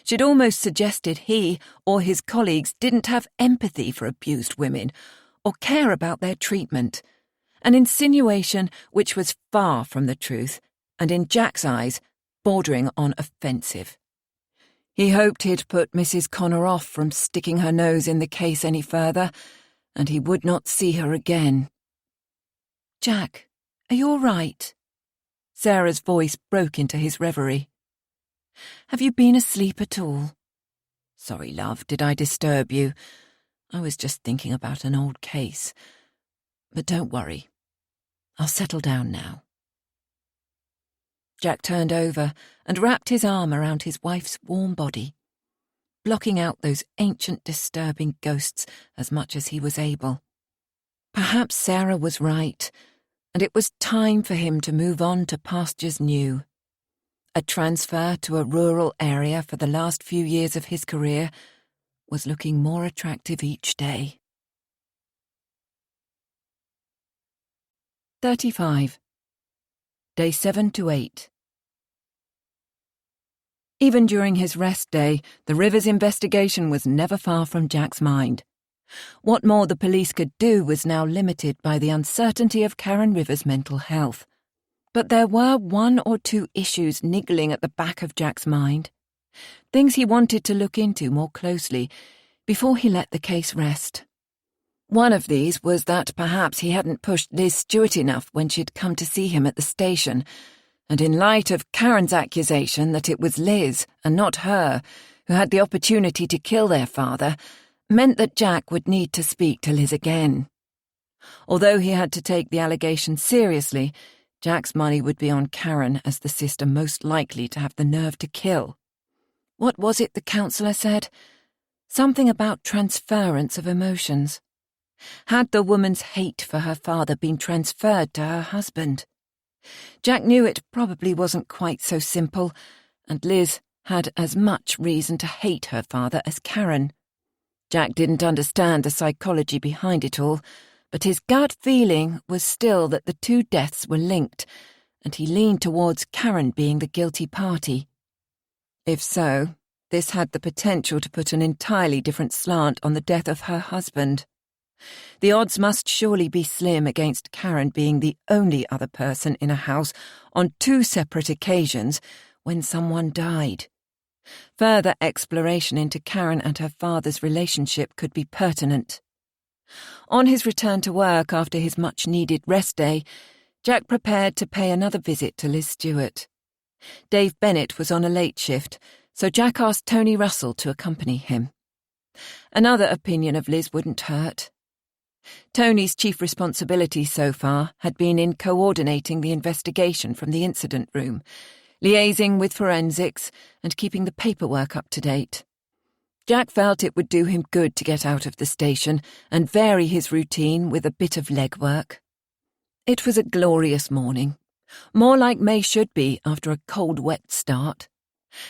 She'd almost suggested he or his colleagues didn't have empathy for abused women or care about their treatment, an insinuation which was far from the truth and, in Jack's eyes, bordering on offensive. He hoped he'd put Mrs. Connor off from sticking her nose in the case any further, and he would not see her again. "Jack, are you all right?" Sarah's voice broke into his reverie. "Have you been asleep at all?" "Sorry, love, did I disturb you? I was just thinking about an old case. But don't worry. I'll settle down now." Jack turned over and wrapped his arm around his wife's warm body, blocking out those ancient disturbing ghosts as much as he was able. Perhaps Sarah was right, and it was time for him to move on to pastures new. A transfer to a rural area for the last few years of his career was looking more attractive each day. 35. Day 7 to 8. Even during his rest day, the Rivers investigation was never far from Jack's mind. What more the police could do was now limited by the uncertainty of Karen Rivers' mental health. But there were one or two issues niggling at the back of Jack's mind, things he wanted to look into more closely before he let the case rest. One of these was that perhaps he hadn't pushed Liz Stewart enough when she'd come to see him at the station, and in light of Karen's accusation that it was Liz and not her who had the opportunity to kill their father, meant that Jack would need to speak to Liz again. Although he had to take the allegation seriously, Jack's money would be on Karen as the sister most likely to have the nerve to kill. What was it the counsellor said? Something about transference of emotions. Had the woman's hate for her father been transferred to her husband? Jack knew it probably wasn't quite so simple, and Liz had as much reason to hate her father as Karen. Jack didn't understand the psychology behind it all, but his gut feeling was still that the two deaths were linked, and he leaned towards Karen being the guilty party. If so, this had the potential to put an entirely different slant on the death of her husband. The odds must surely be slim against Karen being the only other person in a house on two separate occasions when someone died. Further exploration into Karen and her father's relationship could be pertinent. On his return to work after his much-needed rest day, Jack prepared to pay another visit to Liz Stewart. Dave Bennett was on a late shift, so Jack asked Tony Russell to accompany him. Another opinion of Liz wouldn't hurt. Tony's chief responsibility so far had been in coordinating the investigation from the incident room, liaising with forensics and keeping the paperwork up to date. Jack felt it would do him good to get out of the station and vary his routine with a bit of legwork. It was a glorious morning, more like May should be after a cold, wet start,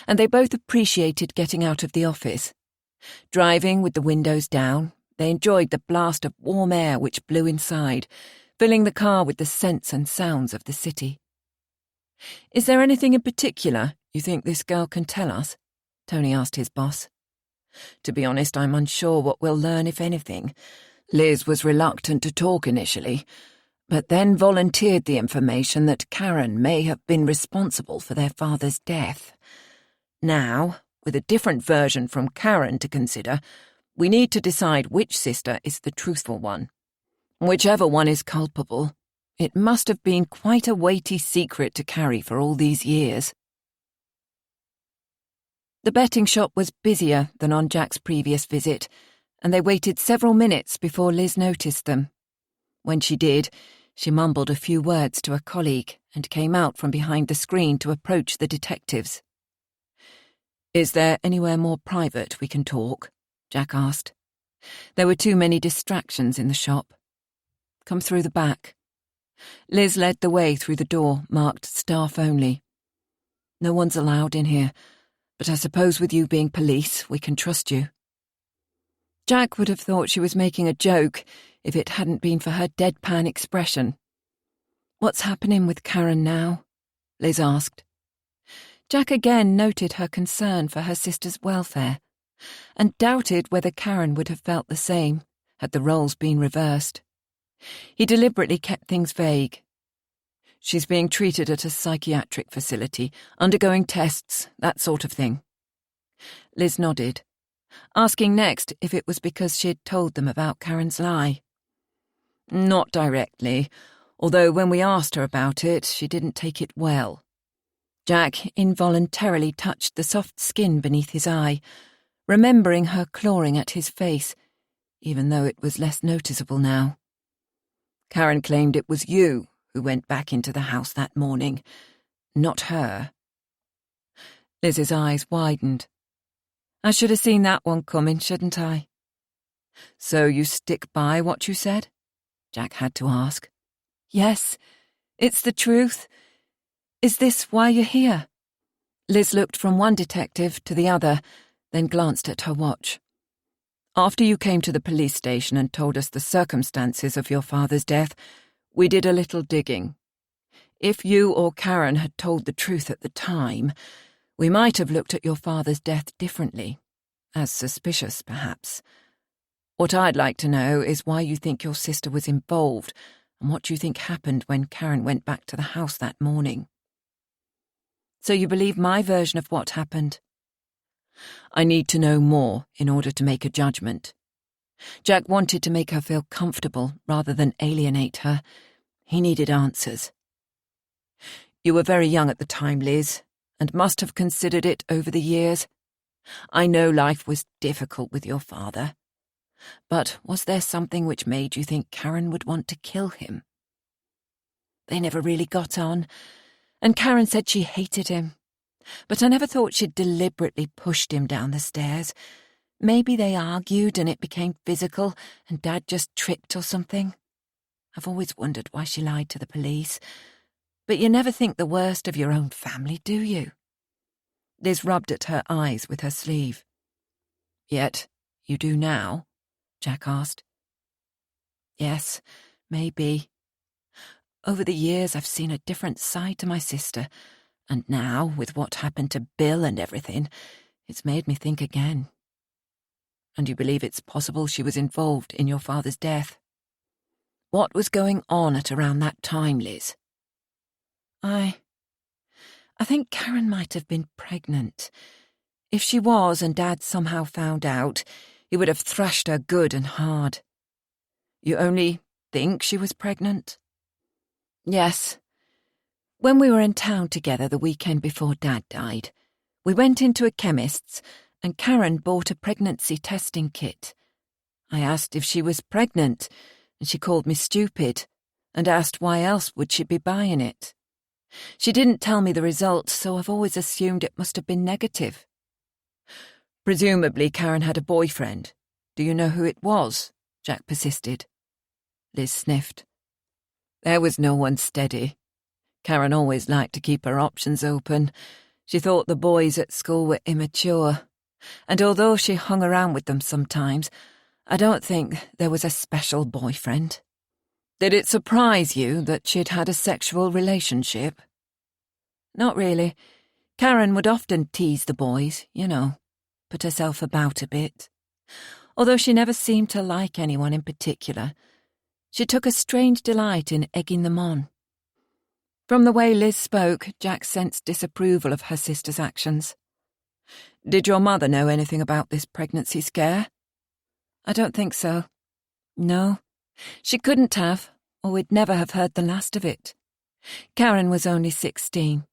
and they both appreciated getting out of the office. Driving with the windows down, they enjoyed the blast of warm air which blew inside, filling the car with the scents and sounds of the city. "Is there anything in particular you think this girl can tell us?" Tony asked his boss. "To be honest, I'm unsure what we'll learn, if anything. Liz was reluctant to talk initially, but then volunteered the information that Karen may have been responsible for their father's death. Now, with a different version from Karen to consider, we need to decide which sister is the truthful one. Whichever one is culpable, it must have been quite a weighty secret to carry for all these years." The betting shop was busier than on Jack's previous visit, and they waited several minutes before Liz noticed them. When she did, she mumbled a few words to a colleague and came out from behind the screen to approach the detectives. "Is there anywhere more private we can talk?" Jack asked. There were too many distractions in the shop. "Come through the back." Liz led the way through the door, marked staff only. "No one's allowed in here, but I suppose with you being police, we can trust you." Jack would have thought she was making a joke if it hadn't been for her deadpan expression. "What's happening with Karen now?" Liz asked. Jack again noted her concern for her sister's welfare, and doubted whether Karen would have felt the same had the roles been reversed. He deliberately kept things vague. "She's being treated at a psychiatric facility, undergoing tests, that sort of thing." Liz nodded, asking next if it was because she had told them about Karen's lie. "Not directly, although when we asked her about it, she didn't take it well." Jack involuntarily touched the soft skin beneath his eye, remembering her clawing at his face, even though it was less noticeable now. "Karen claimed it was you who went back into the house that morning, not her." Liz's eyes widened. "I should have seen that one coming, shouldn't I?" "So you stick by what you said?" Jack had to ask. "Yes, it's the truth. Is this why you're here?" Liz looked from one detective to the other, then glanced at her watch. "After you came to the police station and told us the circumstances of your father's death, we did a little digging. If you or Karen had told the truth at the time, we might have looked at your father's death differently, as suspicious, perhaps. What I'd like to know is why you think your sister was involved and what you think happened when Karen went back to the house that morning." "So you believe my version of what happened?" "I need to know more in order to make a judgment." Jack wanted to make her feel comfortable rather than alienate her. He needed answers. "You were very young at the time, Liz, and must have considered it over the years. I know life was difficult with your father. But was there something which made you think Karen would want to kill him?" "They never really got on, and Karen said she hated him. But I never thought she'd deliberately pushed him down the stairs. Maybe they argued and it became physical and Dad just tripped or something. I've always wondered why she lied to the police. But you never think the worst of your own family, do you?" Liz rubbed at her eyes with her sleeve. "Yet you do now?" Jack asked. "Yes, maybe. Over the years I've seen a different side to my sister, and now, with what happened to Bill and everything, it's made me think again." "And you believe it's possible she was involved in your father's death?" "What was going on at around that time, Liz?" I think Karen might have been pregnant. If she was and Dad somehow found out, he would have thrashed her good and hard." "You only think she was pregnant?" "Yes. When we were in town together the weekend before Dad died, we went into a chemist's and Karen bought a pregnancy testing kit. I asked if she was pregnant, and she called me stupid and asked why else would she be buying it. She didn't tell me the result, so I've always assumed it must have been negative." "Presumably Karen had a boyfriend. Do you know who it was?" Jack persisted. Liz sniffed. "There was no one steady. Karen always liked to keep her options open. She thought the boys at school were immature, and although she hung around with them sometimes, I don't think there was a special boyfriend." "Did it surprise you that she'd had a sexual relationship?" "Not really. Karen would often tease the boys, put herself about a bit. Although she never seemed to like anyone in particular. She took a strange delight in egging them on." From the way Liz spoke, Jack sensed disapproval of her sister's actions. "Did your mother know anything about this pregnancy scare?" "I don't think so. No. She couldn't have, or we'd never have heard the last of it. Karen was only 16,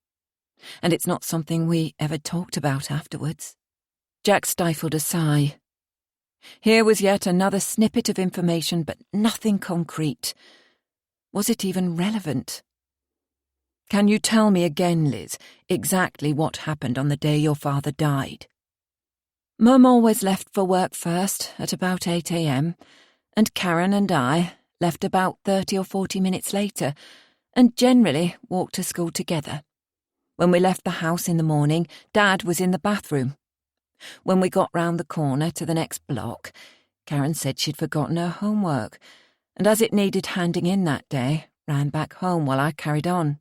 and it's not something we ever talked about afterwards." Jack stifled a sigh. Here was yet another snippet of information, but nothing concrete. Was it even relevant? "Can you tell me again, Liz, exactly what happened on the day your father died?" Mum always left for work first at about 8 a.m, and Karen and I left about 30 or 40 minutes later, and generally walked to school together. When we left the house in the morning, Dad was in the bathroom. When we got round the corner to the next block, Karen said she'd forgotten her homework, and as it needed handing in that day, ran back home while I carried on.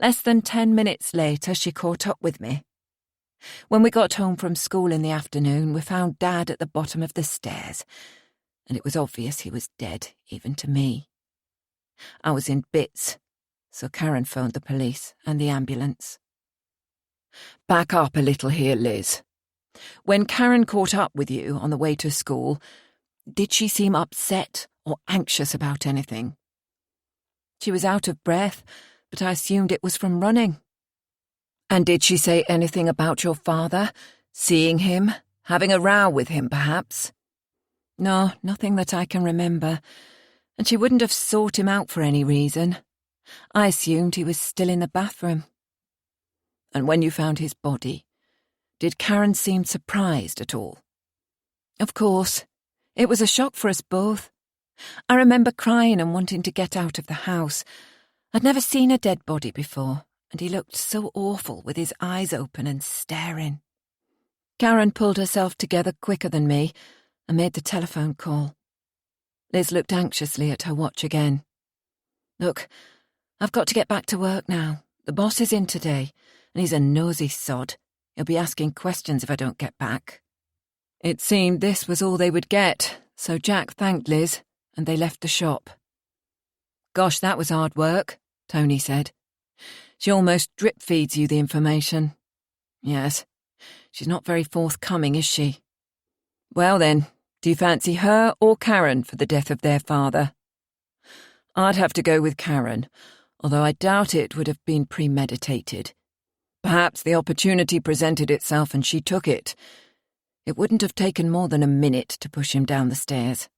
Less than 10 minutes later, she caught up with me. When we got home from school in the afternoon, we found Dad at the bottom of the stairs, and it was obvious he was dead, even to me. I was in bits, so Karen phoned the police and the ambulance. Back up a little here, Liz. When Karen caught up with you on the way to school, did she seem upset or anxious about anything? She was out of breath, but I assumed it was from running. And did she say anything about your father? Seeing him? Having a row with him, perhaps? No, nothing that I can remember. And she wouldn't have sought him out for any reason. I assumed he was still in the bathroom. And when you found his body, did Karen seem surprised at all? Of course. It was a shock for us both. I remember crying and wanting to get out of the house. I'd never seen a dead body before, and he looked so awful with his eyes open and staring. Karen pulled herself together quicker than me and made the telephone call. Liz looked anxiously at her watch again. Look, I've got to get back to work now. The boss is in today, and he's a nosy sod. He'll be asking questions if I don't get back. It seemed this was all they would get, so Jack thanked Liz, and they left the shop. Gosh, that was hard work, Tony said. She almost drip-feeds you the information. Yes, she's not very forthcoming, is she? Well then, do you fancy her or Karen for the death of their father? I'd have to go with Karen, although I doubt it would have been premeditated. Perhaps the opportunity presented itself and she took it. It wouldn't have taken more than a minute to push him down the stairs.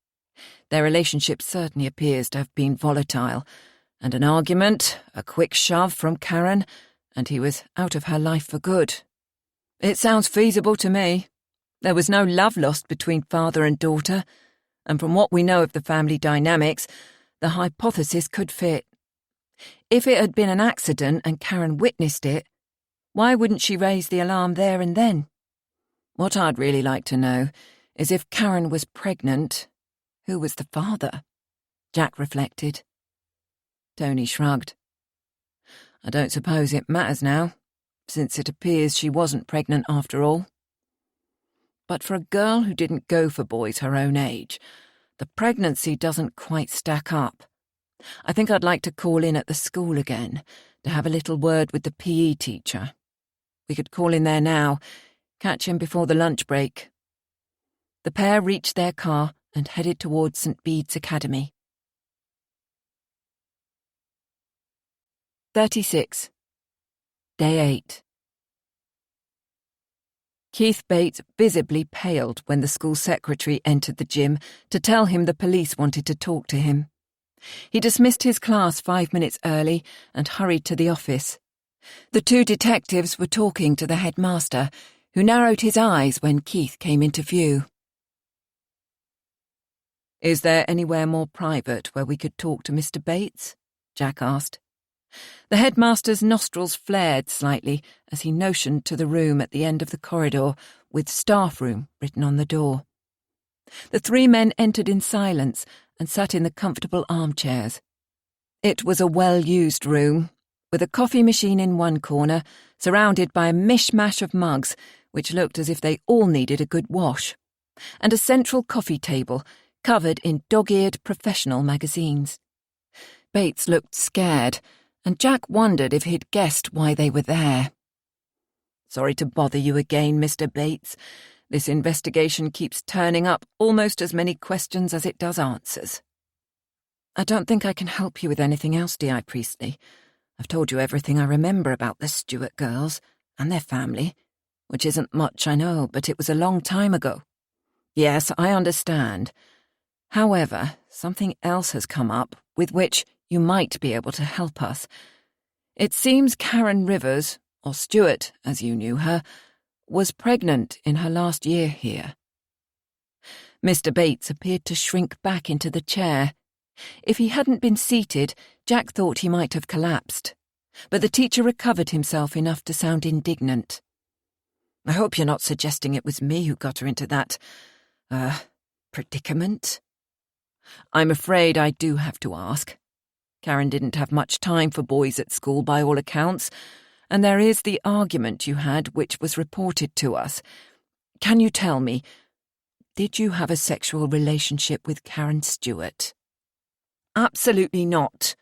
Their relationship certainly appears to have been volatile, and an argument, a quick shove from Karen, and he was out of her life for good. It sounds feasible to me. There was no love lost between father and daughter, and from what we know of the family dynamics, the hypothesis could fit. If it had been an accident and Karen witnessed it, why wouldn't she raise the alarm there and then? What I'd really like to know is if Karen was pregnant, who was the father? Jack reflected. Tony shrugged. I don't suppose it matters now, since it appears she wasn't pregnant after all. But for a girl who didn't go for boys her own age, the pregnancy doesn't quite stack up. I think I'd like to call in at the school again to have a little word with the PE teacher. We could call in there now, catch him before the lunch break. The pair reached their car and headed towards St. Bede's Academy. 36. Day 8. Keith Bates visibly paled when the school secretary entered the gym to tell him the police wanted to talk to him. He dismissed his class 5 minutes early and hurried to the office. The two detectives were talking to the headmaster, who narrowed his eyes when Keith came into view. Is there anywhere more private where we could talk to Mr. Bates? Jack asked. The headmaster's nostrils flared slightly as he motioned to the room at the end of the corridor with staff room written on the door. The three men entered in silence and sat in the comfortable armchairs. It was a well-used room, with a coffee machine in one corner, surrounded by a mishmash of mugs, which looked as if they all needed a good wash, and a central coffee table covered in dog-eared professional magazines. Bates looked scared, and Jack wondered if he'd guessed why they were there. Sorry to bother you again, Mr. Bates. This investigation keeps turning up almost as many questions as it does answers. I don't think I can help you with anything else, D.I. Priestley. I've told you everything I remember about the Stewart girls and their family, which isn't much, I know, but it was a long time ago. Yes, I understand. However, something else has come up with which you might be able to help us. It seems Karen Rivers, or Stewart as you knew her, was pregnant in her last year here. Mr. Bates appeared to shrink back into the chair. If he hadn't been seated, Jack thought he might have collapsed, but the teacher recovered himself enough to sound indignant. "I hope you're not suggesting it was me who got her into that, predicament?" "I'm afraid I do have to ask. Karen didn't have much time for boys at school by all accounts, and there is the argument you had which was reported to us. Can you tell me, did you have a sexual relationship with Karen Stewart?" "Absolutely not."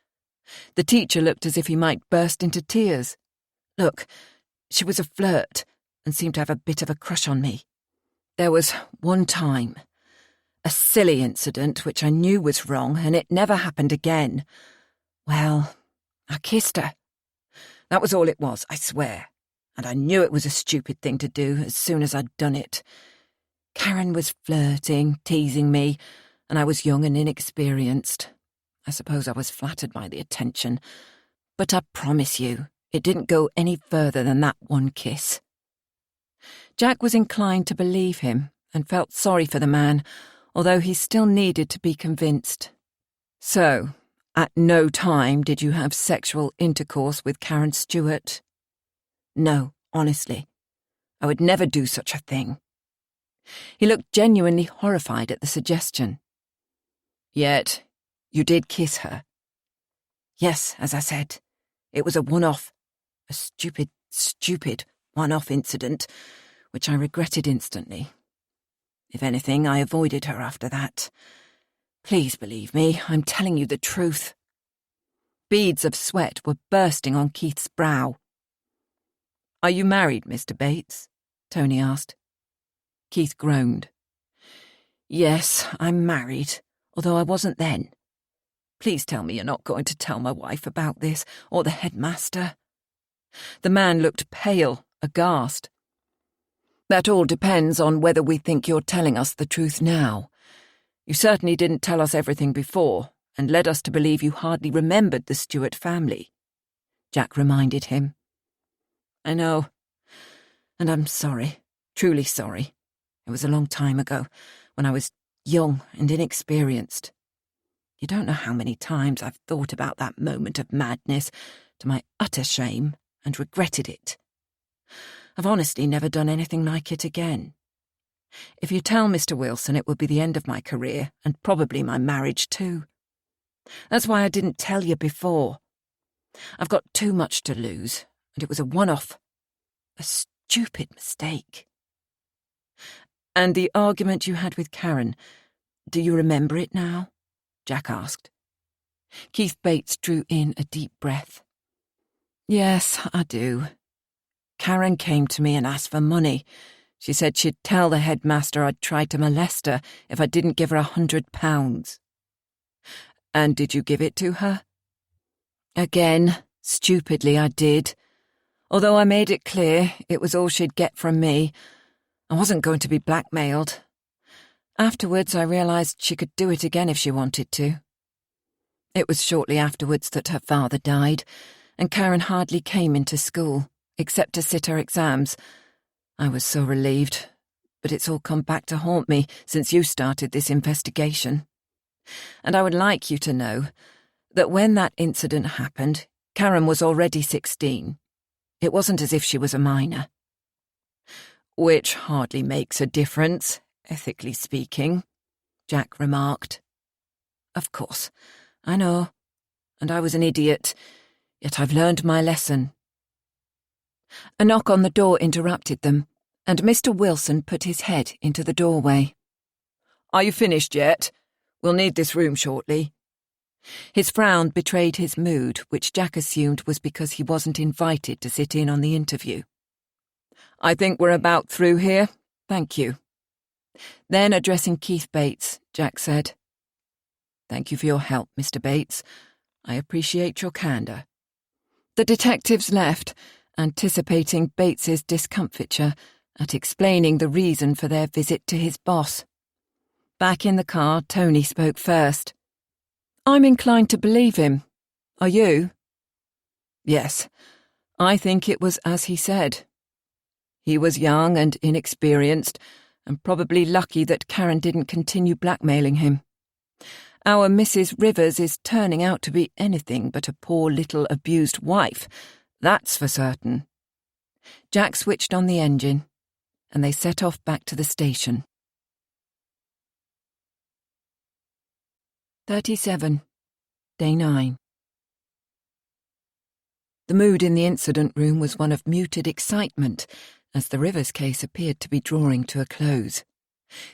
The teacher looked as if he might burst into tears. "Look, she was a flirt and seemed to have a bit of a crush on me. There was one time, a silly incident which I knew was wrong, and it never happened again. Well, I kissed her. That was all it was, I swear, and I knew it was a stupid thing to do as soon as I'd done it. Karen was flirting, teasing me, and I was young and inexperienced. I suppose I was flattered by the attention, but I promise you, it didn't go any further than that one kiss." Jack was inclined to believe him and felt sorry for the man, although he still needed to be convinced. "So, at no time did you have sexual intercourse with Karen Stewart?" "No, honestly. I would never do such a thing." He looked genuinely horrified at the suggestion. "Yet, you did kiss her?" "Yes, as I said. It was a one-off. A stupid one-off incident, which I regretted instantly. If anything, I avoided her after that. Please believe me, I'm telling you the truth." Beads of sweat were bursting on Keith's brow. "Are you married, Mr. Bates?" Tony asked. Keith groaned. "Yes, I'm married, although I wasn't then. Please tell me you're not going to tell my wife about this, or the headmaster." The man looked pale, aghast. "That all depends on whether we think you're telling us the truth now. You certainly didn't tell us everything before, and led us to believe you hardly remembered the Stewart family," Jack reminded him. "I know, and I'm sorry, truly sorry. It was a long time ago, when I was young and inexperienced. You don't know how many times I've thought about that moment of madness, to my utter shame, and regretted it. I've honestly never done anything like it again. If you tell Mr. Wilson, it will be the end of my career, and probably my marriage too. That's why I didn't tell you before. I've got too much to lose, and it was a one-off. A stupid mistake." "And the argument you had with Karen, do you remember it now?" Jack asked. Keith Bates drew in a deep breath. "Yes, I do. Karen came to me and asked for money. She said she'd tell the headmaster I'd tried to molest her if I didn't give her £100. "And did you give it to her?" "Again, stupidly I did. Although I made it clear it was all she'd get from me. I wasn't going to be blackmailed. Afterwards I realised she could do it again if she wanted to. It was shortly afterwards that her father died, and Karen hardly came into school, except to sit her exams. I was so relieved, but it's all come back to haunt me since you started this investigation. And I would like you to know that when that incident happened, Karen was already 16. It wasn't as if she was a minor." "Which hardly makes a difference, ethically speaking," Jack remarked. "Of course, I know, and I was an idiot, yet I've learned my lesson." A knock on the door interrupted them, and Mr. Wilson put his head into the doorway. "Are you finished yet? We'll need this room shortly." His frown betrayed his mood, which Jack assumed was because he wasn't invited to sit in on the interview. "I think we're about through here, thank you." Then, addressing Keith Bates, Jack said, "Thank you for your help, Mr. Bates. I appreciate your candour." The detectives left, anticipating Bates's discomfiture at explaining the reason for their visit to his boss. Back in the car, Tony spoke first. "I'm inclined to believe him. Are you?" "Yes, I think it was as he said. He was young and inexperienced, and probably lucky that Karen didn't continue blackmailing him. Our Mrs. Rivers is turning out to be anything but a poor little abused wife, that's for certain. Jack switched on the engine, and they set off back to the station. 37. Day 9. The mood in the incident room was one of muted excitement, as the Rivers case appeared to be drawing to a close.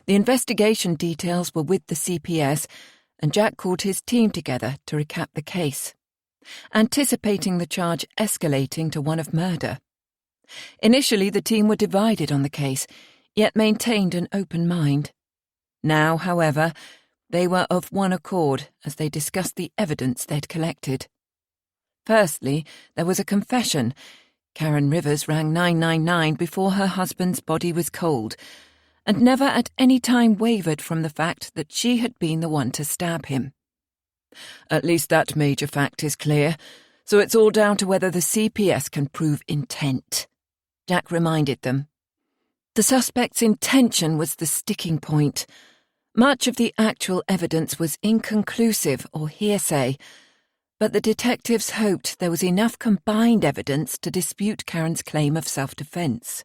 The investigation details were with the CPS, and Jack called his team together to recap the case, anticipating the charge escalating to one of murder. Initially, the team were divided on the case, yet maintained an open mind. Now, however, they were of one accord as they discussed the evidence they'd collected. Firstly, there was a confession. Karen Rivers rang 999 before her husband's body was cold, and never at any time wavered from the fact that she had been the one to stab him. At least that major fact is clear, so it's all down to whether the CPS can prove intent, Jack reminded them. The suspect's intention was the sticking point. Much of the actual evidence was inconclusive or hearsay, but the detectives hoped there was enough combined evidence to dispute Karen's claim of self-defense.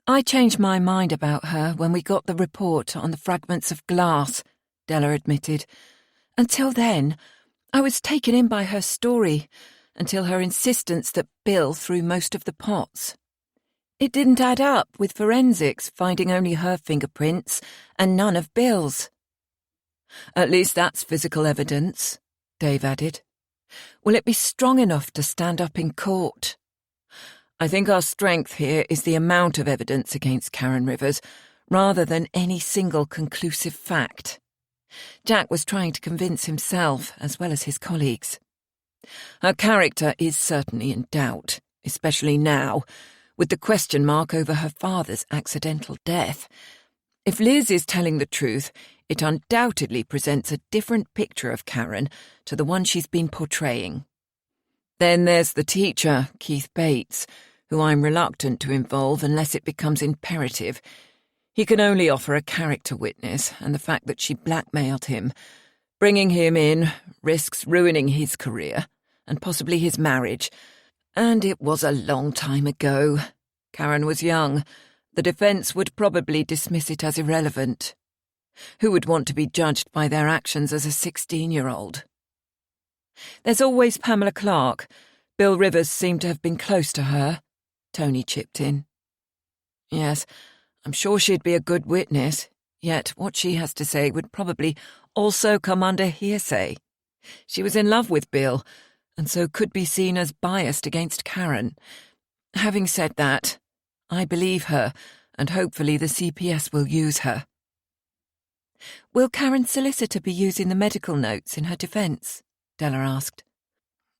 I changed my mind about her when we got the report on the fragments of glass, Della admitted. Until then, I was taken in by her story, until her insistence that Bill threw most of the pots. It didn't add up with forensics finding only her fingerprints and none of Bill's. At least that's physical evidence, Dave added. Will it be strong enough to stand up in court? I think our strength here is the amount of evidence against Karen Rivers, rather than any single conclusive fact. Jack was trying to convince himself as well as his colleagues. Her character is certainly in doubt, especially now, with the question mark over her father's accidental death. If Liz is telling the truth, it undoubtedly presents a different picture of Karen to the one she's been portraying. Then there's the teacher, Keith Bates, who I'm reluctant to involve unless it becomes imperative. He can only offer a character witness, and the fact that she blackmailed him. Bringing him in risks ruining his career, and possibly his marriage. And it was a long time ago. Karen was young. The defence would probably dismiss it as irrelevant. Who would want to be judged by their actions as a 16-year-old? There's always Pamela Clark. Bill Rivers seemed to have been close to her, Tony chipped in. Yes, I'm sure she'd be a good witness, yet what she has to say would probably also come under hearsay. She was in love with Bill, and so could be seen as biased against Karen. Having said that, I believe her, and hopefully the CPS will use her. Will Karen's solicitor be using the medical notes in her defence? Della asked.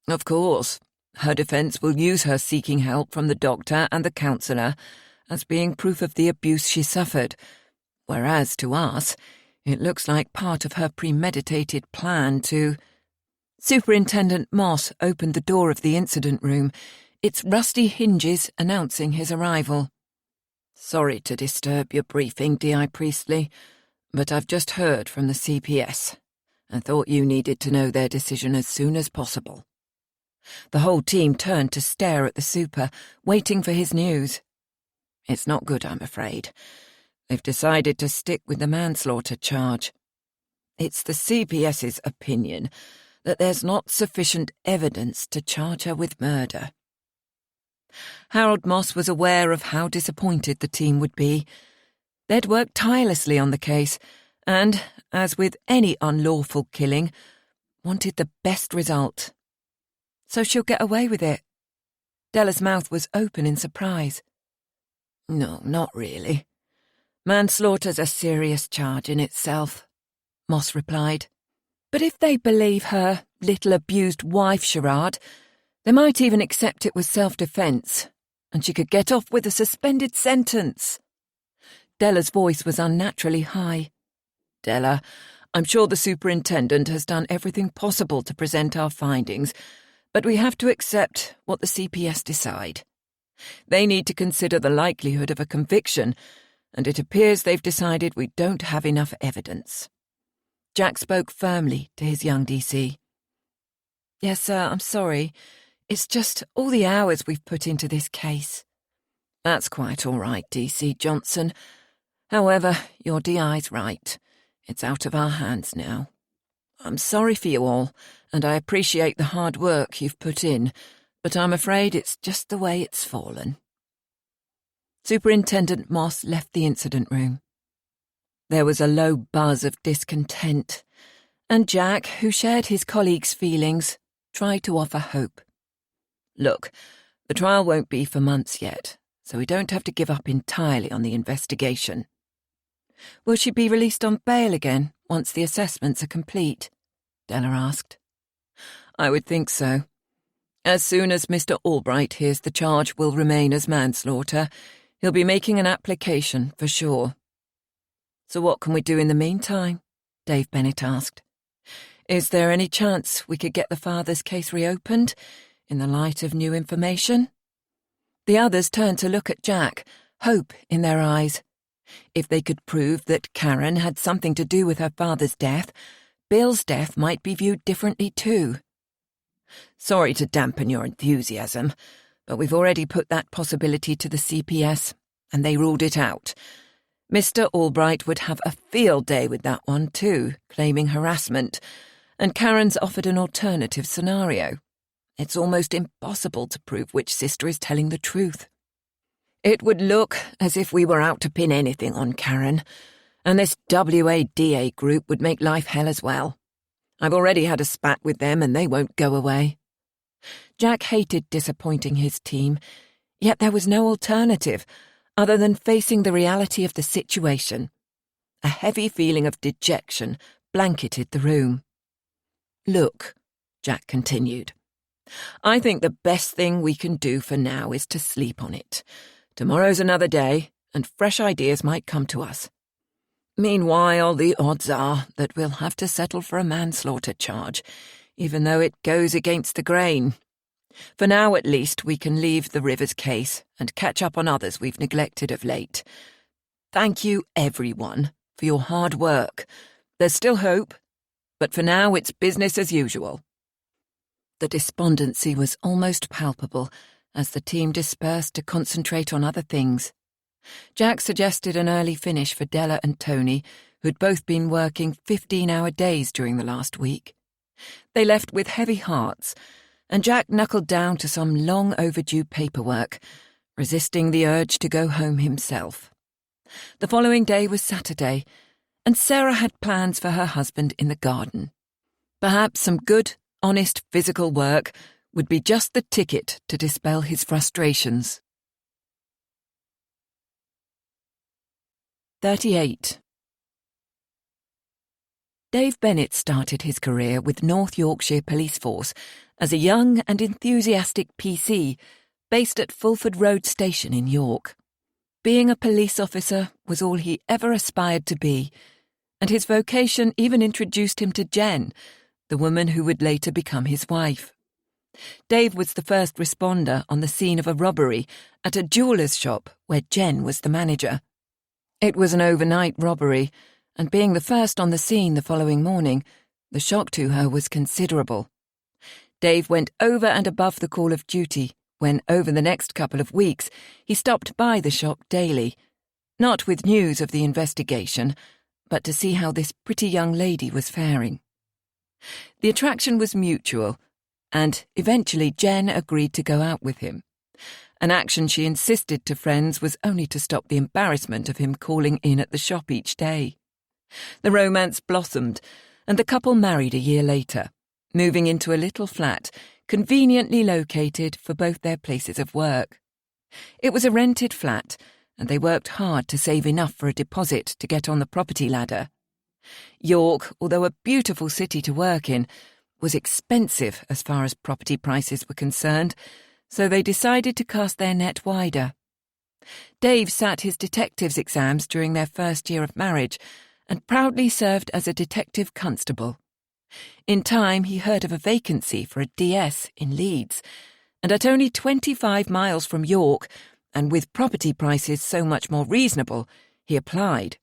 Of course. Her defence will use her seeking help from the doctor and the counsellor as being proof of the abuse she suffered, whereas to us, it looks like part of her premeditated plan to... Superintendent Moss opened the door of the incident room, its rusty hinges announcing his arrival. Sorry to disturb your briefing, D.I. Priestley, but I've just heard from the CPS and thought you needed to know their decision as soon as possible. The whole team turned to stare at the super, waiting for his news. It's not good, I'm afraid. They've decided to stick with the manslaughter charge. It's the CPS's opinion that there's not sufficient evidence to charge her with murder. Harold Moss was aware of how disappointed the team would be. They'd worked tirelessly on the case and, as with any unlawful killing, wanted the best result. So she'll get away with it. Della's mouth was open in surprise. No, not really. Manslaughter's a serious charge in itself, Moss replied. But if they believe her little abused wife charade, they might even accept it was self-defence, and she could get off with a suspended sentence. Della's voice was unnaturally high. Della, I'm sure the superintendent has done everything possible to present our findings, but we have to accept what the CPS decide. They need to consider the likelihood of a conviction, and it appears they've decided we don't have enough evidence. Jack spoke firmly to his young DC. Yes, sir, I'm sorry. It's just all the hours we've put into this case. That's quite all right, DC Johnson. However, your DI's right. It's out of our hands now. I'm sorry for you all, and I appreciate the hard work you've put in, but I'm afraid it's just the way it's fallen. Superintendent Moss left the incident room. There was a low buzz of discontent, and Jack, who shared his colleagues' feelings, tried to offer hope. Look, the trial won't be for months yet, so we don't have to give up entirely on the investigation. Will she be released on bail again once the assessments are complete? Della asked. I would think so. As soon as Mr. Albright hears the charge will remain as manslaughter, he'll be making an application for sure. So what can we do in the meantime? Dave Bennett asked. Is there any chance we could get the father's case reopened, in the light of new information? The others turned to look at Jack, hope in their eyes. If they could prove that Karen had something to do with her father's death, Bill's death might be viewed differently too. Sorry to dampen your enthusiasm, but we've already put that possibility to the CPS, and they ruled it out. Mr. Albright would have a field day with that one too, claiming harassment, and Karen's offered an alternative scenario. It's almost impossible to prove which sister is telling the truth. It would look as if we were out to pin anything on Karen, and this WADA group would make life hell as well. I've already had a spat with them and they won't go away. Jack hated disappointing his team, yet there was no alternative other than facing the reality of the situation. A heavy feeling of dejection blanketed the room. Look, Jack continued, I think the best thing we can do for now is to sleep on it. Tomorrow's another day, and fresh ideas might come to us. Meanwhile, the odds are that we'll have to settle for a manslaughter charge, even though it goes against the grain. For now, at least, we can leave the Rivers case and catch up on others we've neglected of late. Thank you, everyone, for your hard work. There's still hope, but for now it's business as usual. The despondency was almost palpable as the team dispersed to concentrate on other things. Jack suggested an early finish for Della and Tony, who'd both been working 15-hour days during the last week. They left with heavy hearts, and Jack knuckled down to some long-overdue paperwork, resisting the urge to go home himself. The following day was Saturday, and Sarah had plans for her husband in the garden. Perhaps some good, honest physical work would be just the ticket to dispel his frustrations. 38. Dave Bennett started his career with North Yorkshire Police Force as a young and enthusiastic PC based at Fulford Road Station in York. Being a police officer was all he ever aspired to be, and his vocation even introduced him to Jen, the woman who would later become his wife. Dave was the first responder on the scene of a robbery at a jeweller's shop where Jen was the manager. It was an overnight robbery, and being the first on the scene the following morning, the shock to her was considerable. Dave went over and above the call of duty when, over the next couple of weeks, he stopped by the shop daily, not with news of the investigation, but to see how this pretty young lady was faring. The attraction was mutual, and eventually Jen agreed to go out with him. An action she insisted to friends was only to stop the embarrassment of him calling in at the shop each day. The romance blossomed, and the couple married a year later, moving into a little flat conveniently located for both their places of work. It was a rented flat, and they worked hard to save enough for a deposit to get on the property ladder. York, although a beautiful city to work in, was expensive as far as property prices were concerned, so they decided to cast their net wider. Dave sat his detective's exams during their first year of marriage and proudly served as a detective constable. In time, he heard of a vacancy for a DS in Leeds, and at only 25 miles from York, and with property prices so much more reasonable, he applied.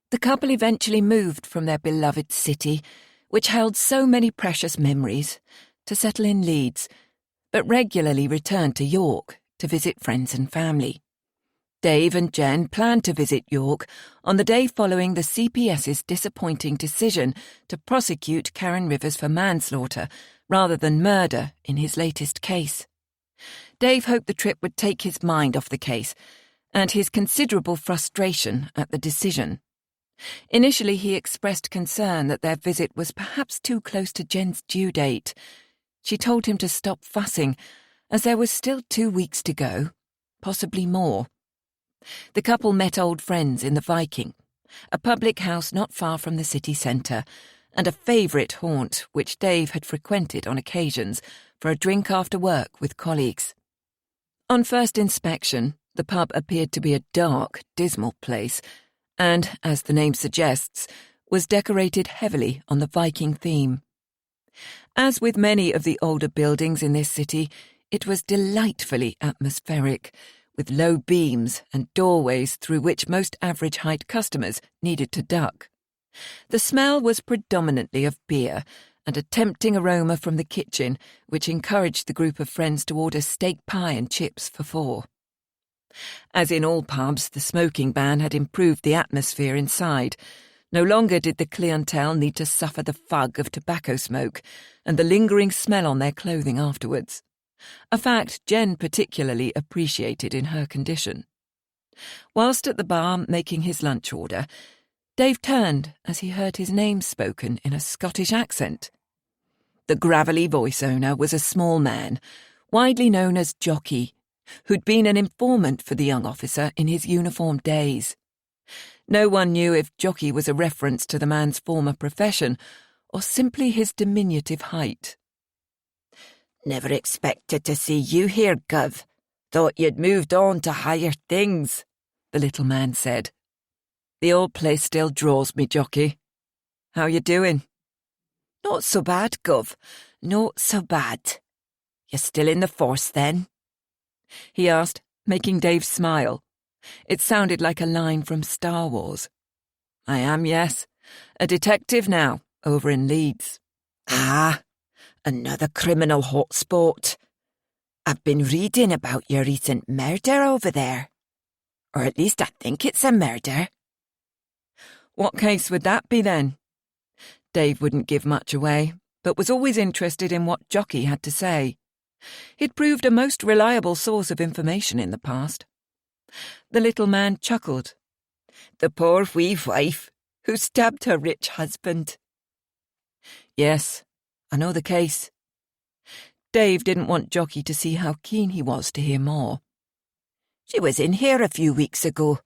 The couple eventually moved from their beloved city, which held so many precious memories, to settle in Leeds, but regularly returned to York to visit friends and family. Dave and Jen planned to visit York on the day following the CPS's disappointing decision to prosecute Karen Rivers for manslaughter rather than murder in his latest case. Dave hoped the trip would take his mind off the case and his considerable frustration at the decision. Initially, he expressed concern that their visit was perhaps too close to Jen's due date. She told him to stop fussing, as there was still 2 weeks to go, possibly more. The couple met old friends in the Viking, a public house not far from the city centre, and a favourite haunt which Dave had frequented on occasions for a drink after work with colleagues. On first inspection, the pub appeared to be a dark, dismal place, and, as the name suggests, was decorated heavily on the Viking theme. As with many of the older buildings in this city, it was delightfully atmospheric, with low beams and doorways through which most average-height customers needed to duck. The smell was predominantly of beer, and a tempting aroma from the kitchen, which encouraged the group of friends to order steak pie and chips for 4. As in all pubs, the smoking ban had improved the atmosphere inside. No longer did the clientele need to suffer the fug of tobacco smoke and the lingering smell on their clothing afterwards, a fact Jen particularly appreciated in her condition. Whilst at the bar making his lunch order, Dave turned as he heard his name spoken in a Scottish accent. The gravelly voice owner was a small man, widely known as Jockey, who'd been an informant for the young officer in his uniformed days. No one knew if Jockey was a reference to the man's former profession or simply his diminutive height. "Never expected to see you here, Gov. Thought you'd moved on to higher things," the little man said. "The old place still draws me, Jockey. How you doing?" "Not so bad, Gov. Not so bad. You still in the force, then?" he asked, making Dave smile. It sounded like a line from Star Wars. "I am, yes. A detective now, over in Leeds." "Ah, another criminal hotspot. I've been reading about your recent murder over there. Or at least I think it's a murder." "What case would that be, then?" Dave wouldn't give much away, but was always interested in what Jockey had to say. He'd proved a most reliable source of information in the past. The little man chuckled. "The poor wee wife who stabbed her rich husband." "Yes, I know the case." Dave didn't want Jockey to see how keen he was to hear more. "She was in here a few weeks ago.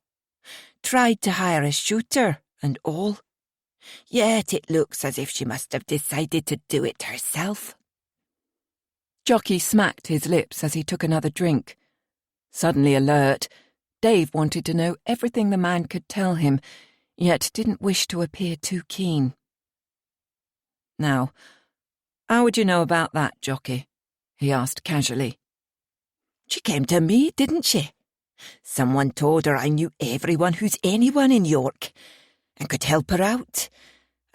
Tried to hire a shooter and all. Yet it looks as if she must have decided to do it herself." Jockey smacked his lips as he took another drink. Suddenly alert, Dave wanted to know everything the man could tell him, yet didn't wish to appear too keen. "Now, how would you know about that, Jockey?" he asked casually. "She came to me, didn't she? Someone told her I knew everyone who's anyone in York and could help her out.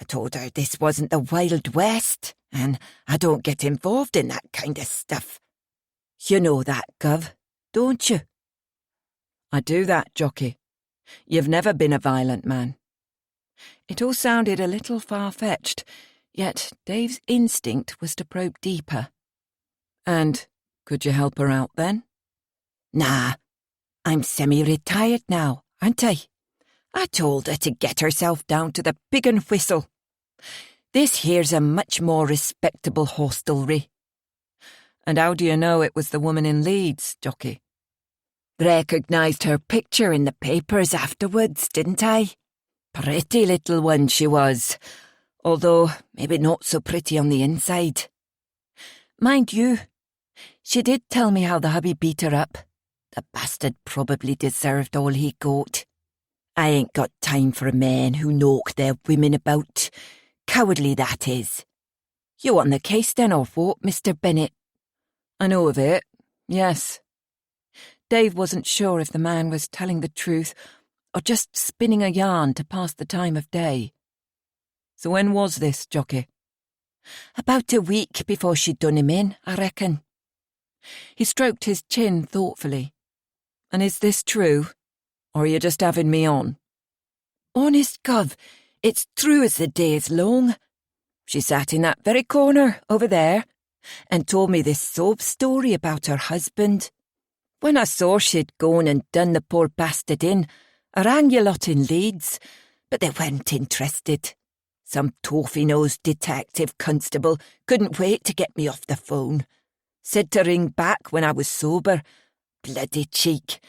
I told her this wasn't the Wild West, and I don't get involved in that kind of stuff. You know that, Gov, don't you?" "I do that, Jockey. You've never been a violent man." It all sounded a little far-fetched, yet Dave's instinct was to probe deeper. "And could you help her out then?" "Nah, I'm semi-retired now, aren't I? I told her to get herself down to the Pig and Whistle. This here's a much more respectable hostelry." "And how do you know it was the woman in Leeds, Jockey?" "Recognised her picture in the papers afterwards, didn't I? Pretty little one she was, although maybe not so pretty on the inside. Mind you, she did tell me how the hubby beat her up. The bastard probably deserved all he got. I ain't got time for men who knock their women about. Cowardly, that is. You on the case then, or what, Mr. Bennett?" "I know of it, Yes. Dave wasn't sure if the man was telling the truth or just spinning a yarn to pass the time of day. So when was this, Jockey? About a week before she'd done him in, I reckon. He stroked his chin thoughtfully. And is this true? Or are you just having me on? Honest Gov, it's true as the day is long. She sat in that very corner over there and told me this sob story about her husband. When I saw she'd gone and done the poor bastard in, I rang you lot in Leeds, but they weren't interested. Some toffee-nosed detective constable couldn't wait to get me off the phone. Said to ring back when I was sober. Bloody cheek.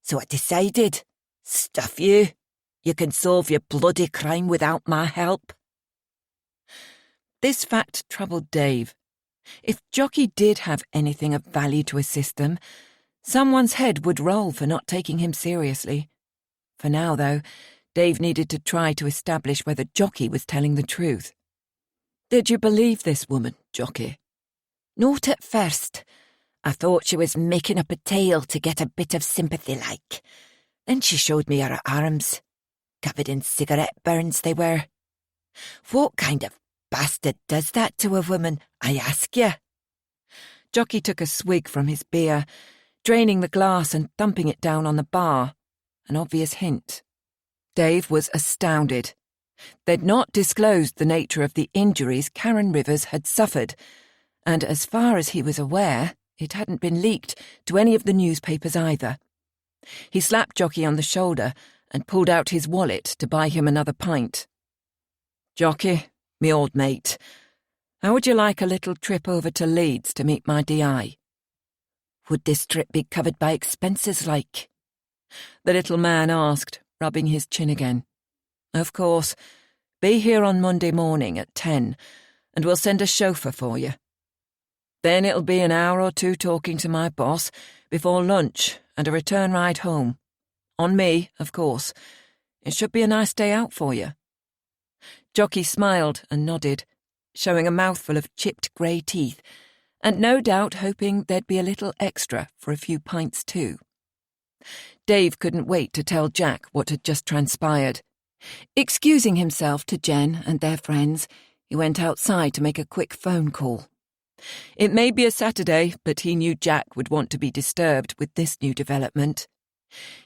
So I decided, stuff you. You can solve your bloody crime without my help. This fact troubled Dave. If Jockey did have anything of value to assist them, someone's head would roll for not taking him seriously. For now, though, Dave needed to try to establish whether Jockey was telling the truth. Did you believe this woman, Jockey? Not at first. I thought she was making up a tale to get a bit of sympathy like. Then she showed me her arms. Covered in cigarette burns they were. What kind of bastard does that to a woman, I ask you? Jockey took a swig from his beer, draining the glass and thumping it down on the bar, an obvious hint. Dave was astounded. They'd not disclosed the nature of the injuries Karen Rivers had suffered, and as far as he was aware, it hadn't been leaked to any of the newspapers either. He slapped Jockey on the shoulder and pulled out his wallet to buy him another pint. Jockey, me old mate, how would you like a little trip over to Leeds to meet my DI? Would this trip be covered by expenses like? The little man asked, rubbing his chin again. Of course. Be here on Monday morning at 10, and we'll send a chauffeur for you. Then it'll be an hour or two talking to my boss before lunch and a return ride home. On me, of course. It should be a nice day out for you. Jockey smiled and nodded, showing a mouthful of chipped grey teeth, and no doubt hoping there'd be a little extra for a few pints too. Dave couldn't wait to tell Jack what had just transpired. Excusing himself to Jen and their friends, he went outside to make a quick phone call. It may be a Saturday, but he knew Jack would want to be disturbed with this new development.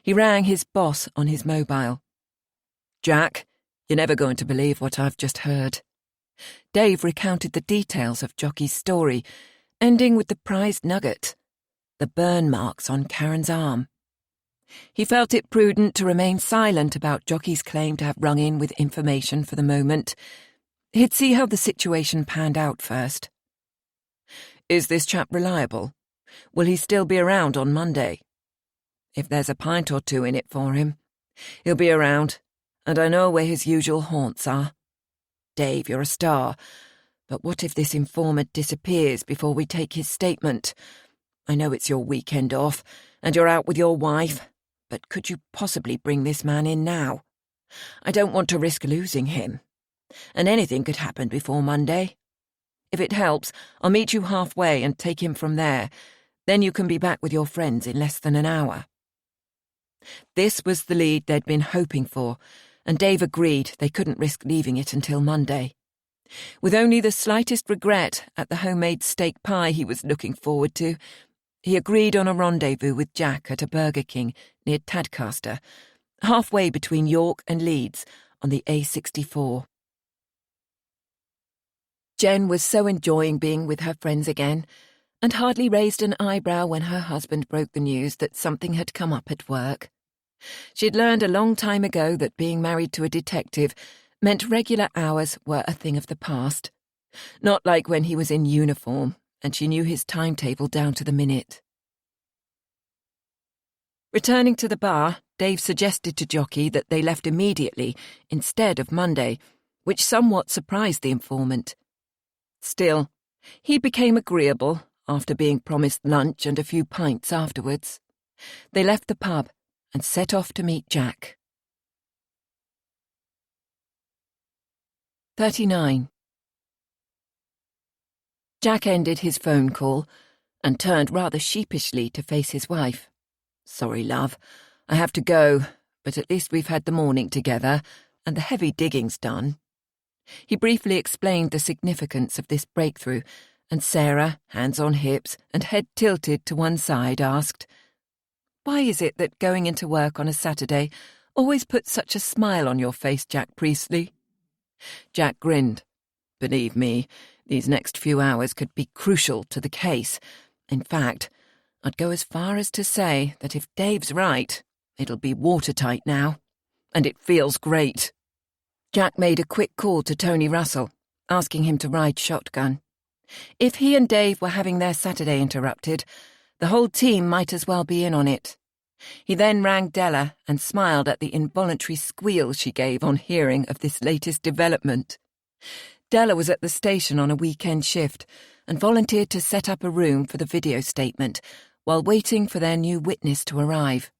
He rang his boss on his mobile. Jack, you're never going to believe what I've just heard. Dave recounted the details of Jockey's story, ending with the prized nugget, the burn marks on Karen's arm. He felt it prudent to remain silent about Jockey's claim to have rung in with information for the moment. He'd see how the situation panned out first. Is this chap reliable? Will he still be around on Monday? If there's a pint or two in it for him. He'll be around, and I know where his usual haunts are. Dave, you're a star, but what if this informant disappears before we take his statement? I know it's your weekend off, and you're out with your wife, but could you possibly bring this man in now? I don't want to risk losing him, and anything could happen before Monday. If it helps, I'll meet you halfway and take him from there. Then you can be back with your friends in less than an hour. This was the lead they'd been hoping for, and Dave agreed they couldn't risk leaving it until Monday. With only the slightest regret at the homemade steak pie he was looking forward to, he agreed on a rendezvous with Jack at a Burger King near Tadcaster, halfway between York and Leeds on the A64. Jen was so enjoying being with her friends again, and hardly raised an eyebrow when her husband broke the news that something had come up at work. She'd learned a long time ago that being married to a detective meant regular hours were a thing of the past. Not like when he was in uniform, and she knew his timetable down to the minute. Returning to the bar, Dave suggested to Jockey that they left immediately instead of Monday, which somewhat surprised the informant. Still, he became agreeable after being promised lunch and a few pints afterwards. They left the pub and set off to meet Jack. 39. Jack ended his phone call and turned rather sheepishly to face his wife. "Sorry, love. I have to go, but at least we've had the morning together, and the heavy digging's done." He briefly explained the significance of this breakthrough, and Sarah, hands on hips and head tilted to one side, asked, "Why is it that going into work on a Saturday always puts such a smile on your face, Jack Priestley?" Jack grinned. "Believe me, these next few hours could be crucial to the case. In fact, I'd go as far as to say that if Dave's right, it'll be watertight now. And it feels great." Jack made a quick call to Tony Russell, asking him to ride shotgun. If he and Dave were having their Saturday interrupted, the whole team might as well be in on it. He then rang Della and smiled at the involuntary squeal she gave on hearing of this latest development. Della was at the station on a weekend shift and volunteered to set up a room for the video statement while waiting for their new witness to arrive.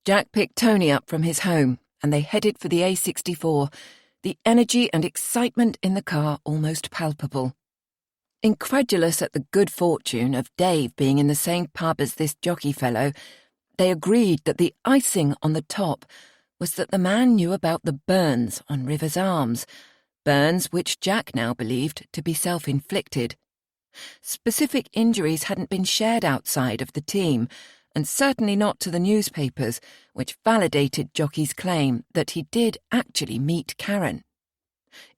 Jack picked Tony up from his home and they headed for the A64, the energy and excitement in the car almost palpable. Incredulous at the good fortune of Dave being in the same pub as this jockey fellow, they agreed that the icing on the top was that the man knew about the burns on River's arms, burns which Jack now believed to be self-inflicted. Specific injuries hadn't been shared outside of the team, and certainly not to the newspapers, which validated Jockey's claim that he did actually meet Karen.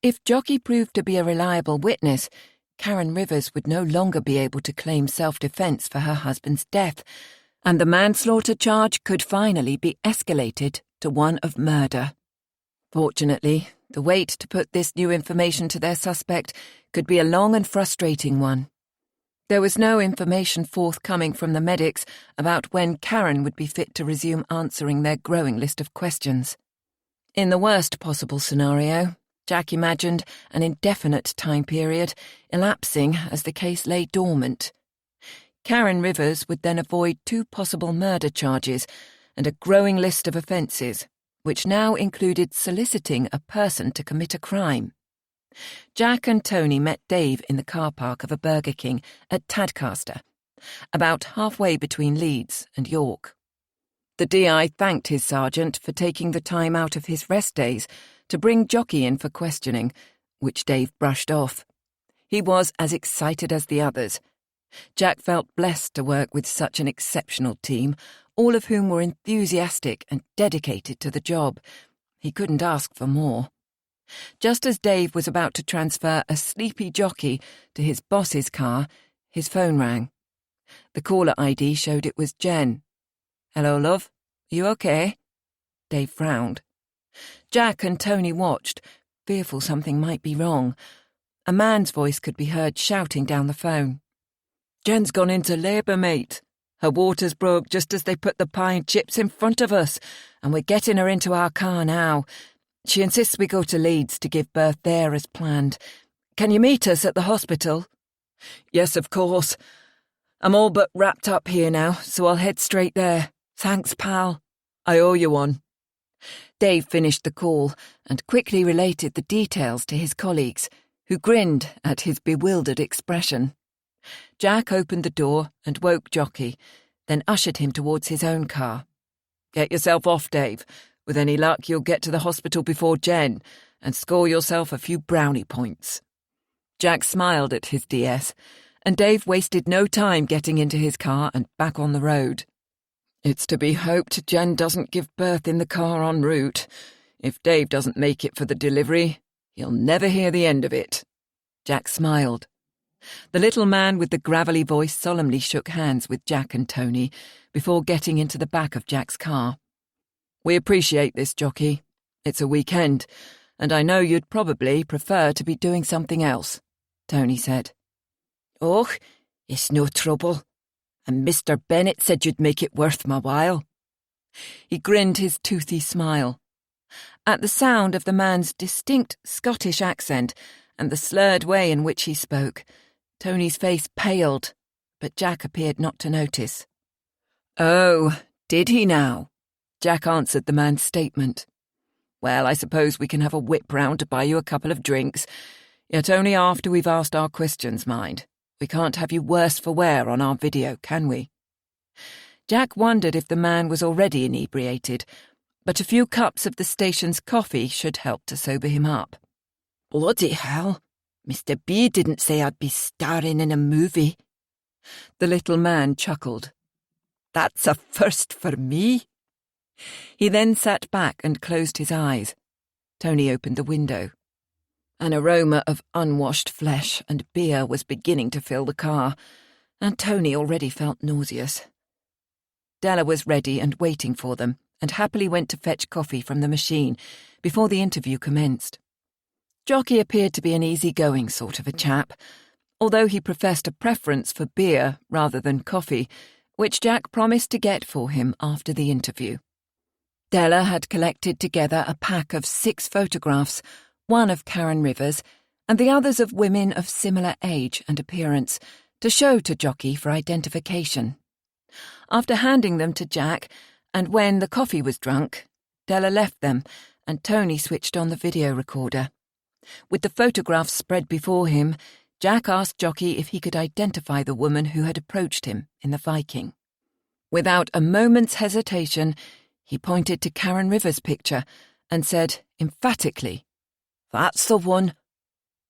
If Jockey proved to be a reliable witness, Karen Rivers would no longer be able to claim self-defense for her husband's death, and the manslaughter charge could finally be escalated to one of murder. Fortunately, the wait to put this new information to their suspect could be a long and frustrating one. There was no information forthcoming from the medics about when Karen would be fit to resume answering their growing list of questions. In the worst possible scenario, Jack imagined an indefinite time period elapsing as the case lay dormant. Karen Rivers would then avoid 2 possible murder charges and a growing list of offences, which now included soliciting a person to commit a crime. Jack and Tony met Dave in the car park of a Burger King at Tadcaster, about halfway between Leeds and York. The DI thanked his sergeant for taking the time out of his rest days to bring Jockey in for questioning, which Dave brushed off. He was as excited as the others. Jack felt blessed to work with such an exceptional team, all of whom were enthusiastic and dedicated to the job. He couldn't ask for more. Just as Dave was about to transfer a sleepy Jockey to his boss's car, his phone rang. The caller ID showed it was Jen. "Hello, love. You okay?" Dave frowned. Jack and Tony watched, fearful something might be wrong. A man's voice could be heard shouting down the phone. "Jen's gone into labour, mate. Her water's broke just as they put the pie and chips in front of us, and we're getting her into our car now. She insists we go to Leeds to give birth there as planned. Can you meet us at the hospital?" "Yes, of course. I'm all but wrapped up here now, so I'll head straight there. Thanks, pal. I owe you one." Dave finished the call and quickly related the details to his colleagues, who grinned at his bewildered expression. Jack opened the door and woke Jockey, then ushered him towards his own car. "Get yourself off, Dave. With any luck, you'll get to the hospital before Jen and score yourself a few brownie points." Jack smiled at his DS, and Dave wasted no time getting into his car and back on the road. "It's to be hoped Jen doesn't give birth in the car en route. If Dave doesn't make it for the delivery, he'll never hear the end of it." Jack smiled. The little man with the gravelly voice solemnly shook hands with Jack and Tony before getting into the back of Jack's car. "We appreciate this, Jockey. It's a weekend, and I know you'd probably prefer to be doing something else," Tony said. "Oh, it's no trouble. And Mr. Bennett said you'd make it worth my while." He grinned his toothy smile. At the sound of the man's distinct Scottish accent and the slurred way in which he spoke, Tony's face paled, but Jack appeared not to notice. "Oh, did he now?" Jack answered the man's statement. "Well, I suppose we can have a whip round to buy you a couple of drinks, yet only after we've asked our questions, mind. We can't have you worse for wear on our video, can we?" Jack wondered if the man was already inebriated, but a few cups of the station's coffee should help to sober him up. "Bloody hell, Mr. B didn't say I'd be starring in a movie." The little man chuckled. "That's a first for me." He then sat back and closed his eyes. Tony opened the window. An aroma of unwashed flesh and beer was beginning to fill the car, and Tony already felt nauseous. Della was ready and waiting for them, and happily went to fetch coffee from the machine before the interview commenced. Jockey appeared to be an easy-going sort of a chap, although he professed a preference for beer rather than coffee, which Jack promised to get for him after the interview. Della had collected together a pack of 6 photographs, one of Karen Rivers, and the others of women of similar age and appearance, to show to Jockey for identification. After handing them to Jack, and when the coffee was drunk, Della left them, and Tony switched on the video recorder. With the photographs spread before him, Jack asked Jockey if he could identify the woman who had approached him in the Viking. Without a moment's hesitation, he pointed to Karen Rivers' picture and said emphatically, "That's the one.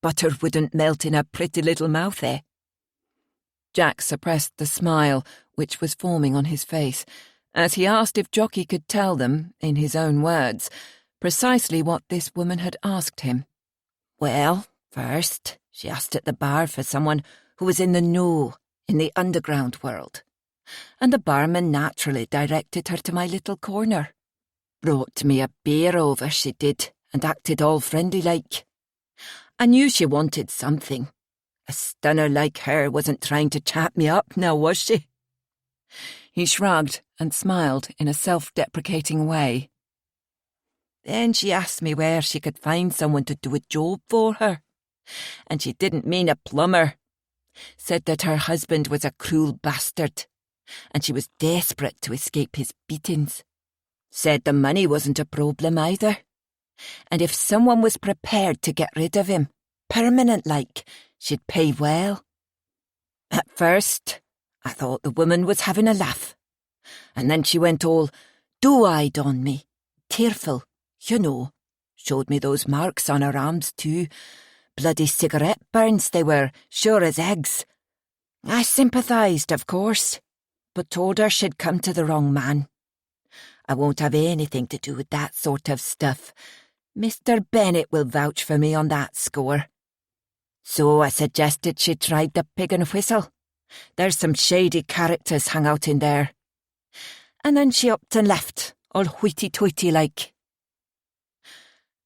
Butter wouldn't melt in her pretty little mouth, eh?" Jack suppressed the smile which was forming on his face as he asked if Jockey could tell them, in his own words, precisely what this woman had asked him. "Well, first, she asked at the bar for someone who was in the know, in the underground world. And the barman naturally directed her to my little corner. Brought me a beer over, she did, and acted all friendly-like. I knew she wanted something. A stunner like her wasn't trying to chat me up, now was she?" He shrugged and smiled in a self-deprecating way. "Then she asked me where she could find someone to do a job for her. And she didn't mean a plumber. Said that her husband was a cruel bastard, and she was desperate to escape his beatings. Said the money wasn't a problem either. And if someone was prepared to get rid of him, permanent-like, she'd pay well. At first, I thought the woman was having a laugh. And then she went all doe-eyed on me, tearful, you know. Showed me those marks on her arms too. Bloody cigarette burns they were, sure as eggs. I sympathised, of course, but told her she'd come to the wrong man. I won't have anything to do with that sort of stuff. Mr. Bennett will vouch for me on that score. So I suggested she tried the Pig and Whistle. There's some shady characters hung out in there. And then she upped and left, all hoity-toity like."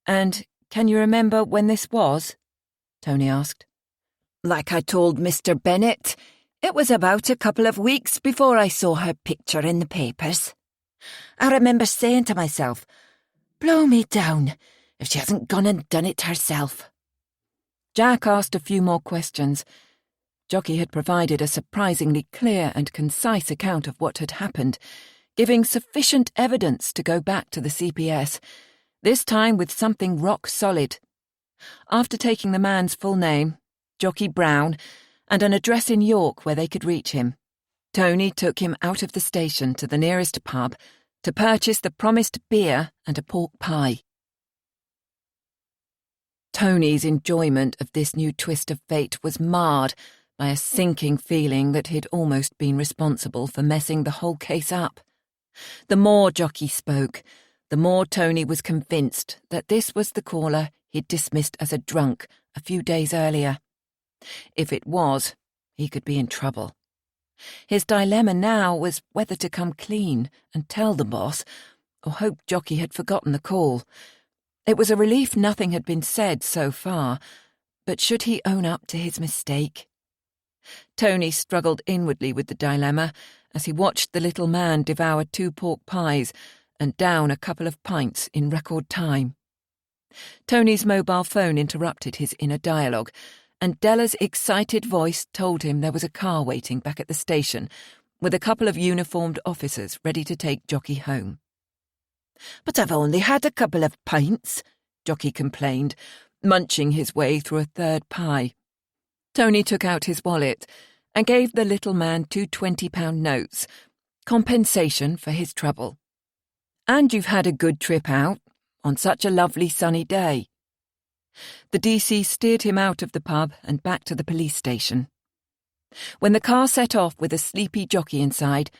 "And can you remember when this was?" Tony asked. "Like I told Mr. Bennett, it was about a couple of weeks before I saw her picture in the papers. I remember saying to myself, blow me down if she hasn't gone and done it herself." Jack asked a few more questions. Jockey had provided a surprisingly clear and concise account of what had happened, giving sufficient evidence to go back to the CPS, this time with something rock solid. After taking the man's full name, Jockey Brown, and an address in York where they could reach him, Tony took him out of the station to the nearest pub to purchase the promised beer and a pork pie. Tony's enjoyment of this new twist of fate was marred by a sinking feeling that he'd almost been responsible for messing the whole case up. The more Jockey spoke, the more Tony was convinced that this was the caller he'd dismissed as a drunk a few days earlier. If it was, he could be in trouble. His dilemma now was whether to come clean and tell the boss, or hope Jockey had forgotten the call. It was a relief nothing had been said so far, but should he own up to his mistake? Tony struggled inwardly with the dilemma as he watched the little man devour 2 pork pies and down a couple of pints in record time. Tony's mobile phone interrupted his inner dialogue, and Della's excited voice told him there was a car waiting back at the station, with a couple of uniformed officers ready to take Jockey home. "But I've only had a couple of pints," Jockey complained, munching his way through a 3rd pie. Tony took out his wallet and gave the little man 2 £20 notes, compensation for his trouble. "And you've had a good trip out, on such a lovely sunny day." The DC steered him out of the pub and back to the police station. When the car set off with a sleepy jockey inside,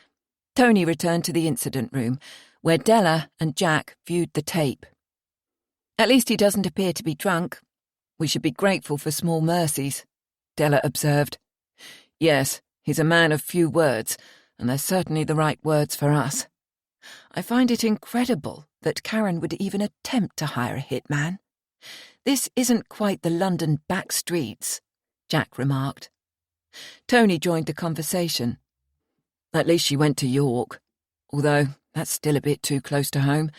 Tony returned to the incident room, where Della and Jack viewed the tape. "At least he doesn't appear to be drunk. We should be grateful for small mercies," Della observed. "Yes, he's a man of few words, and they're certainly the right words for us. I find it incredible that Karen would even attempt to hire a hitman. This isn't quite the London back streets," Jack remarked. Tony joined the conversation. "At least she went to York, although that's still a bit too close to home,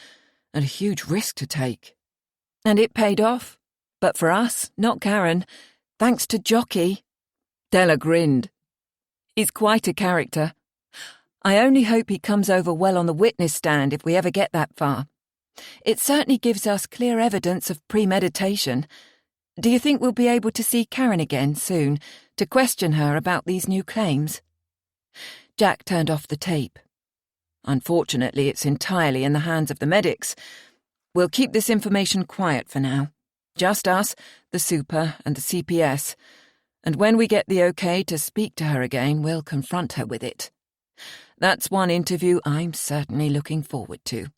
and a huge risk to take." "And it paid off. But for us, not Karen, thanks to Jockey." Della grinned. "He's quite a character. I only hope he comes over well on the witness stand if we ever get that far. It certainly gives us clear evidence of premeditation. Do you think we'll be able to see Karen again soon to question her about these new claims?" Jack turned off the tape. "Unfortunately, it's entirely in the hands of the medics. We'll keep this information quiet for now. Just us, the super, and the CPS. And when we get the okay to speak to her again, we'll confront her with it. That's one interview I'm certainly looking forward to,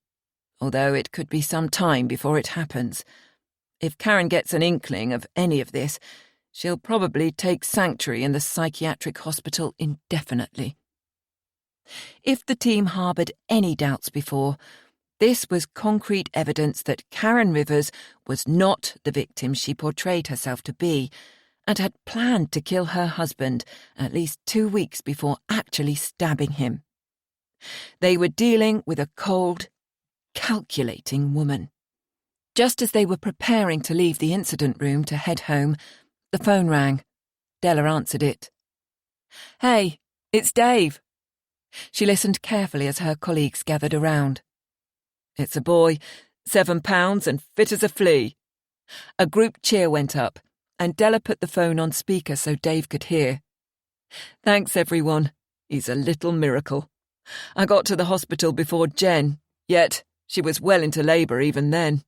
although it could be some time before it happens. If Karen gets an inkling of any of this, she'll probably take sanctuary in the psychiatric hospital indefinitely." If the team harboured any doubts before, this was concrete evidence that Karen Rivers was not the victim she portrayed herself to be, and had planned to kill her husband at least 2 weeks before actually stabbing him. They were dealing with a cold, calculating woman. Just as they were preparing to leave the incident room to head home, the phone rang. Della answered it. "Hey, it's Dave." She listened carefully as her colleagues gathered around. "It's a boy, 7 pounds and fit as a flea." A group cheer went up, and Della put the phone on speaker so Dave could hear. "Thanks, everyone. He's a little miracle. I got to the hospital before Jen, yet she was well into labour even then.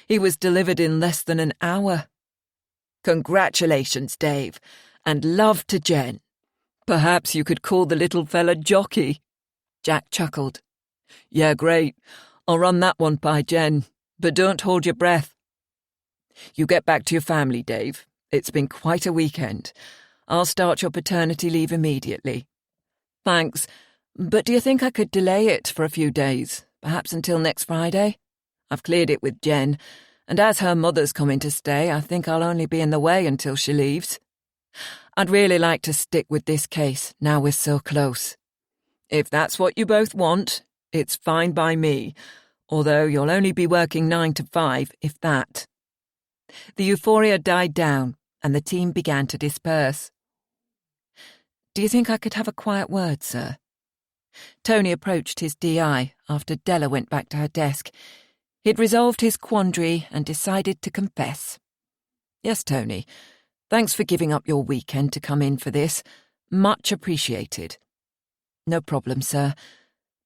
He was delivered in less than an hour. Congratulations, Dave, and love to Jen. Perhaps you could call the little fella Jockey." Jack chuckled. "Yeah, great. I'll run that one by Jen, but don't hold your breath. You get back to your family, Dave. It's been quite a weekend. I'll start your paternity leave immediately." "Thanks, but do you think I could delay it for a few days, perhaps until next Friday? I've cleared it with Jen, and as her mother's coming to stay, I think I'll only be in the way until she leaves. I'd really like to stick with this case now we're so close. If that's what you both want, it's fine by me, although you'll only be working 9 to 5, if that." The euphoria died down, and the team began to disperse. "Do you think I could have a quiet word, sir?" Tony approached his DI after Della went back to her desk. He'd resolved his quandary and decided to confess. "Yes, Tony. Thanks for giving up your weekend to come in for this. Much appreciated." "No problem, sir.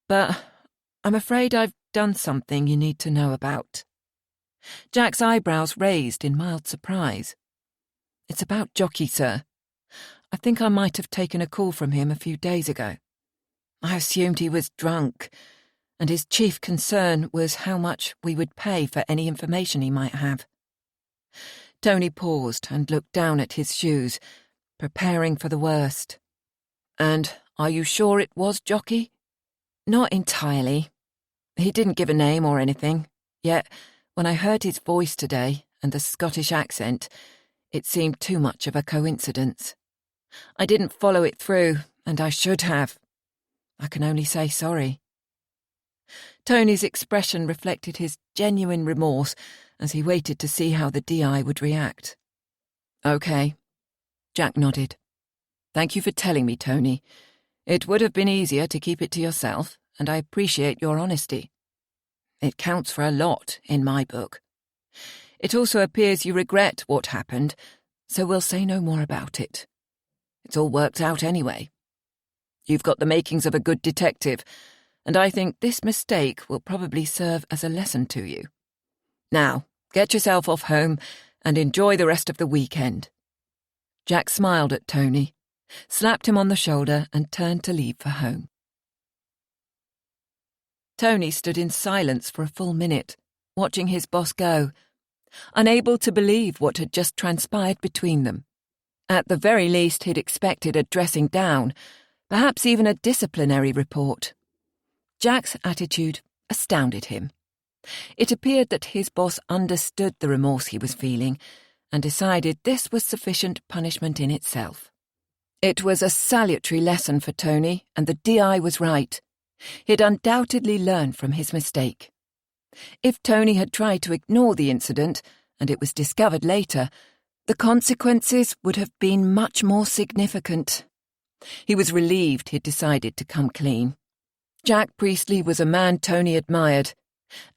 But I'm afraid I've done something you need to know about." Jack's eyebrows raised in mild surprise. "It's about Jockey, sir. I think I might have taken a call from him a few days ago. I assumed he was drunk, and his chief concern was how much we would pay for any information he might have." Tony paused and looked down at his shoes, preparing for the worst. "And are you sure it was Jockey?" "Not entirely. He didn't give a name or anything, yet when I heard his voice today and the Scottish accent, it seemed too much of a coincidence. I didn't follow it through, and I should have. I can only say sorry." Tony's expression reflected his genuine remorse as he waited to see how the DI would react. "Okay." Jack nodded. "Thank you for telling me, Tony. It would have been easier to keep it to yourself, and I appreciate your honesty. It counts for a lot in my book. It also appears you regret what happened, so we'll say no more about it. It's all worked out anyway. You've got the makings of a good detective, and I think this mistake will probably serve as a lesson to you. Now, get yourself off home and enjoy the rest of the weekend." Jack smiled at Tony, slapped him on the shoulder and turned to leave for home. Tony stood in silence for a full minute, watching his boss go, unable to believe what had just transpired between them. At the very least, he'd expected a dressing down, perhaps even a disciplinary report. Jack's attitude astounded him. It appeared that his boss understood the remorse he was feeling and decided this was sufficient punishment in itself. It was a salutary lesson for Tony, and the DI was right. He'd undoubtedly learned from his mistake. If Tony had tried to ignore the incident, and it was discovered later, the consequences would have been much more significant. He was relieved he'd decided to come clean. Jack Priestley was a man Tony admired,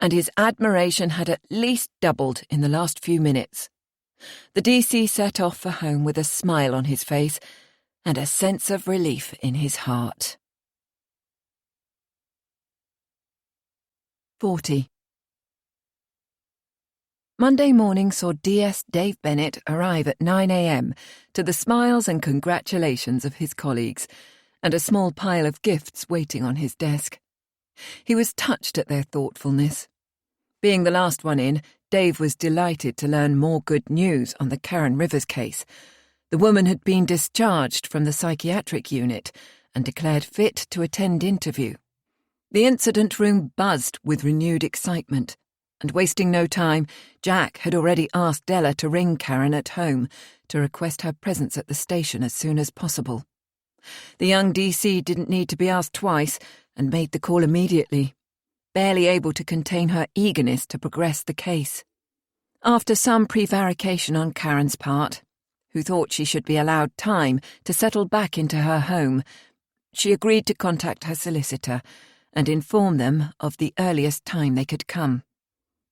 and his admiration had at least doubled in the last few minutes. The DC set off for home with a smile on his face and a sense of relief in his heart. 40. Monday morning saw DS Dave Bennett arrive at 9 a.m. to the smiles and congratulations of his colleagues, and a small pile of gifts waiting on his desk. He was touched at their thoughtfulness. Being the last one in, Dave was delighted to learn more good news on the Karen Rivers case. The woman had been discharged from the psychiatric unit and declared fit to attend interview. The incident room buzzed with renewed excitement, and wasting no time, Jack had already asked Della to ring Karen at home to request her presence at the station as soon as possible. The young DC didn't need to be asked twice and made the call immediately, barely able to contain her eagerness to progress the case. After some prevarication on Karen's part, who thought she should be allowed time to settle back into her home, she agreed to contact her solicitor and inform them of the earliest time they could come.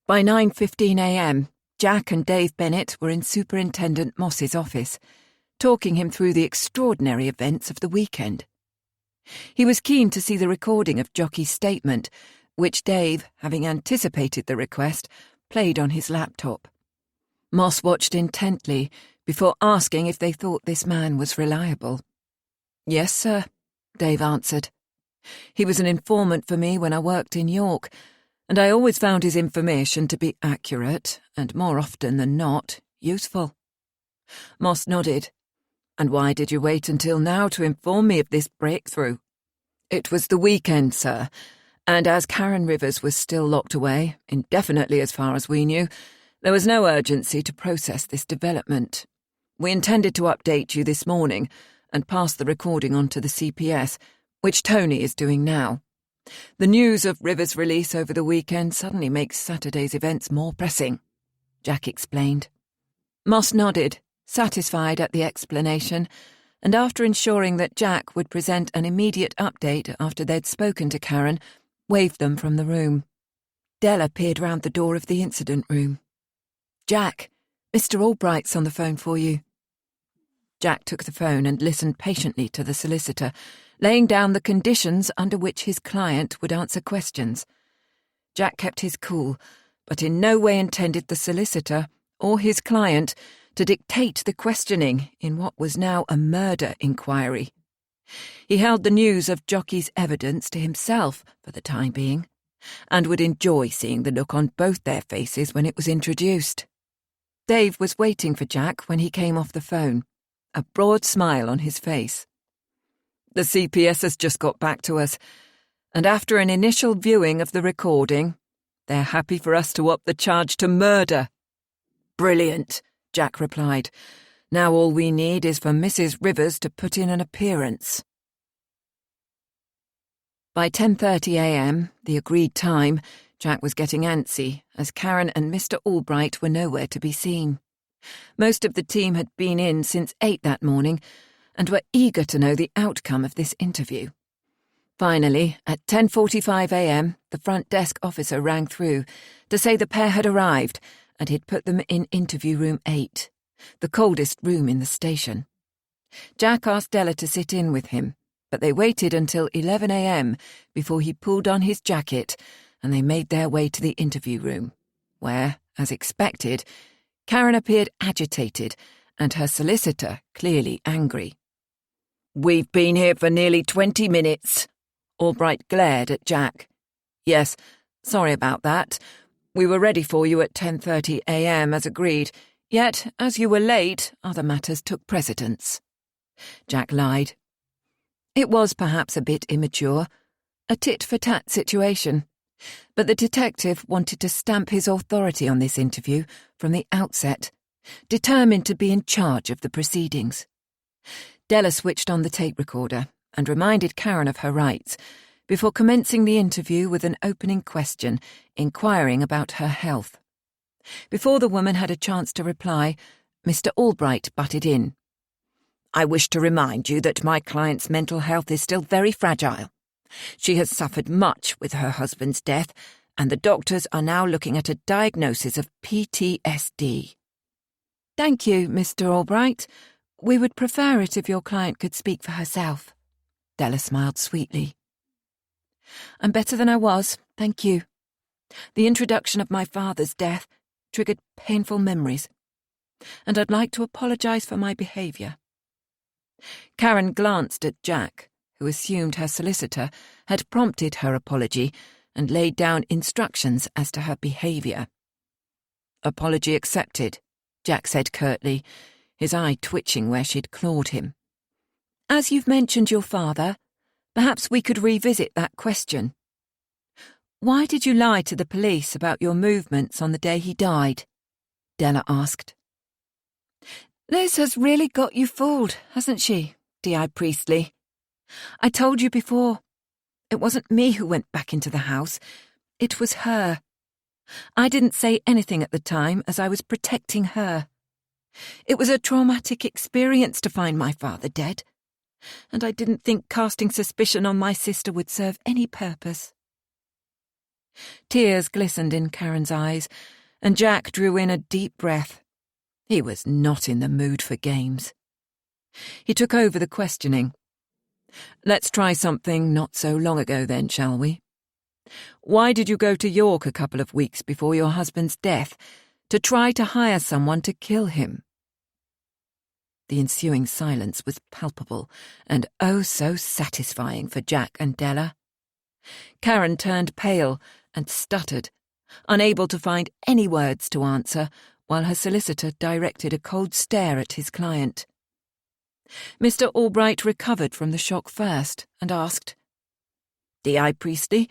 By 9:15 a.m, Jack and Dave Bennett were in Superintendent Moss's office, talking him through the extraordinary events of the weekend. He was keen to see the recording of Jockey's statement, which Dave, having anticipated the request, played on his laptop. Moss watched intently before asking if they thought this man was reliable. "Yes, sir," Dave answered. "He was an informant for me when I worked in York, and I always found his information to be accurate and, more often than not, useful." Moss nodded. "And why did you wait until now to inform me of this breakthrough?" "It was the weekend, sir, and as Karen Rivers was still locked away, indefinitely as far as we knew, there was no urgency to process this development. We intended to update you this morning and pass the recording on to the CPS, which Tony is doing now. The news of Rivers' release over the weekend suddenly makes Saturday's events more pressing," Jack explained. Moss nodded, satisfied at the explanation, and after ensuring that Jack would present an immediate update after they'd spoken to Karen, waved them from the room. Della peered round the door of the incident room. "Jack, Mr. Albright's on the phone for you." Jack took the phone and listened patiently to the solicitor, laying down the conditions under which his client would answer questions. Jack kept his cool, but in no way intended the solicitor or his client to dictate the questioning in what was now a murder inquiry. He held the news of Jockey's evidence to himself for the time being, and would enjoy seeing the look on both their faces when it was introduced. Dave was waiting for Jack when he came off the phone, a broad smile on his face. "The CPS has just got back to us, and after an initial viewing of the recording, they're happy for us to up the charge to murder." "Brilliant," Jack replied. "Now all we need is for Mrs. Rivers to put in an appearance." By 10:30 a.m, the agreed time, Jack was getting antsy, as Karen and Mr. Albright were nowhere to be seen. Most of the team had been in since 8 that morning, and were eager to know the outcome of this interview. Finally, at 10:45 a.m, the front desk officer rang through to say the pair had arrived, and he'd put them in interview room 8, the coldest room in the station. Jack asked Della to sit in with him, but they waited until 11 a.m. before he pulled on his jacket and they made their way to the interview room, where, as expected, Karen appeared agitated and her solicitor clearly angry. "We've been here for nearly 20 minutes. Albright glared at Jack. "Yes, sorry about that. We were ready for you at 10:30 a.m. as agreed, yet, as you were late, other matters took precedence." Jack lied. It was perhaps a bit immature, a tit-for-tat situation, but the detective wanted to stamp his authority on this interview from the outset, determined to be in charge of the proceedings. Della switched on the tape recorder and reminded Karen of her rights before commencing the interview with an opening question inquiring about her health. Before the woman had a chance to reply, Mr. Albright butted in. "I wish to remind you that my client's mental health is still very fragile. She has suffered much with her husband's death, and the doctors are now looking at a diagnosis of PTSD. "Thank you, Mr. Albright. We would prefer it if your client could speak for herself." Della smiled sweetly. "I'm better than I was, thank you. The introduction of my father's death triggered painful memories, and I'd like to apologise for my behaviour." Karen glanced at Jack, who assumed her solicitor had prompted her apology and laid down instructions as to her behaviour. "Apology accepted," Jack said curtly, his eye twitching where she'd clawed him. "As you've mentioned your father, perhaps we could revisit that question. Why did you lie to the police about your movements on the day he died?" Della asked. "Liz has really got you fooled, hasn't she, D.I. Priestley? I told you before. It wasn't me who went back into the house. It was her. I didn't say anything at the time as I was protecting her. It was a traumatic experience to find my father dead, and I didn't think casting suspicion on my sister would serve any purpose." Tears glistened in Karen's eyes, and Jack drew in a deep breath. He was not in the mood for games. He took over the questioning. "Let's try something not so long ago then, shall we? Why did you go to York a couple of weeks before your husband's death to try to hire someone to kill him?" The ensuing silence was palpable and oh so satisfying for Jack and Della. Karen turned pale and stuttered, unable to find any words to answer, while her solicitor directed a cold stare at his client. Mr. Albright recovered from the shock first and asked, "D.I. Priestley,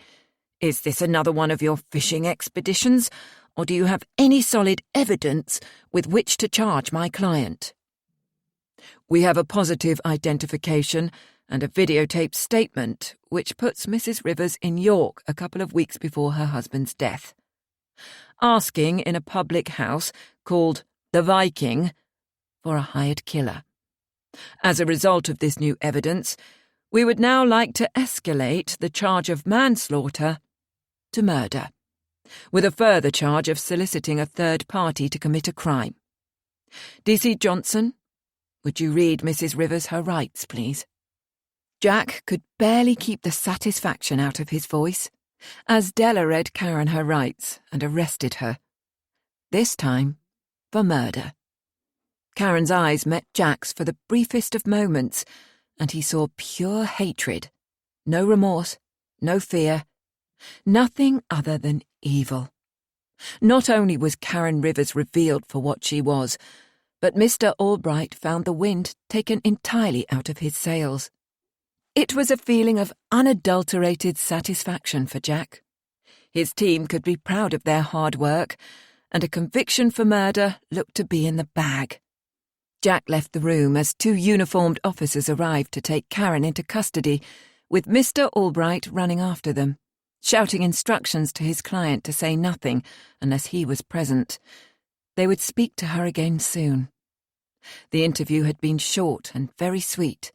is this another one of your fishing expeditions, or do you have any solid evidence with which to charge my client?" "We have a positive identification and a videotaped statement which puts Mrs. Rivers in York a couple of weeks before her husband's death, asking in a public house called the Viking for a hired killer. As a result of this new evidence, we would now like to escalate the charge of manslaughter to murder, with a further charge of soliciting a third party to commit a crime. D.C. Johnson, would you read Mrs. Rivers her rights, please?" Jack could barely keep the satisfaction out of his voice as Della read Karen her rights and arrested her, this time for murder. Karen's eyes met Jack's for the briefest of moments, and he saw pure hatred, no remorse, no fear, nothing other than evil. Not only was Karen Rivers revealed for what she was, but Mr. Albright found the wind taken entirely out of his sails. It was a feeling of unadulterated satisfaction for Jack. His team could be proud of their hard work, and a conviction for murder looked to be in the bag. Jack left the room as two uniformed officers arrived to take Karen into custody, with Mr. Albright running after them, shouting instructions to his client to say nothing unless he was present. They would speak to her again soon. The interview had been short and very sweet,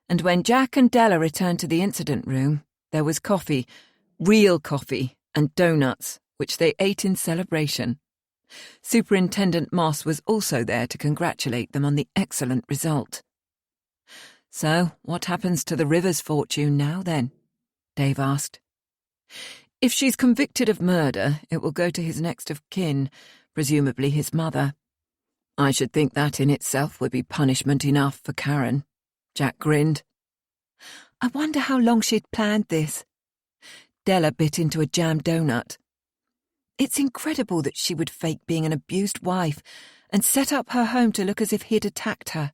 and when Jack and Della returned to the incident room, there was coffee, real coffee, and doughnuts, which they ate in celebration. Superintendent Moss was also there to congratulate them on the excellent result. "So, what happens to the Rivers fortune now, then?" Dave asked. "If she's convicted of murder, it will go to his next of kin, presumably his mother. I should think that in itself would be punishment enough for Karen." Jack grinned. "I wonder how long she'd planned this." Della bit into a jam donut. "It's incredible that she would fake being an abused wife and set up her home to look as if he'd attacked her.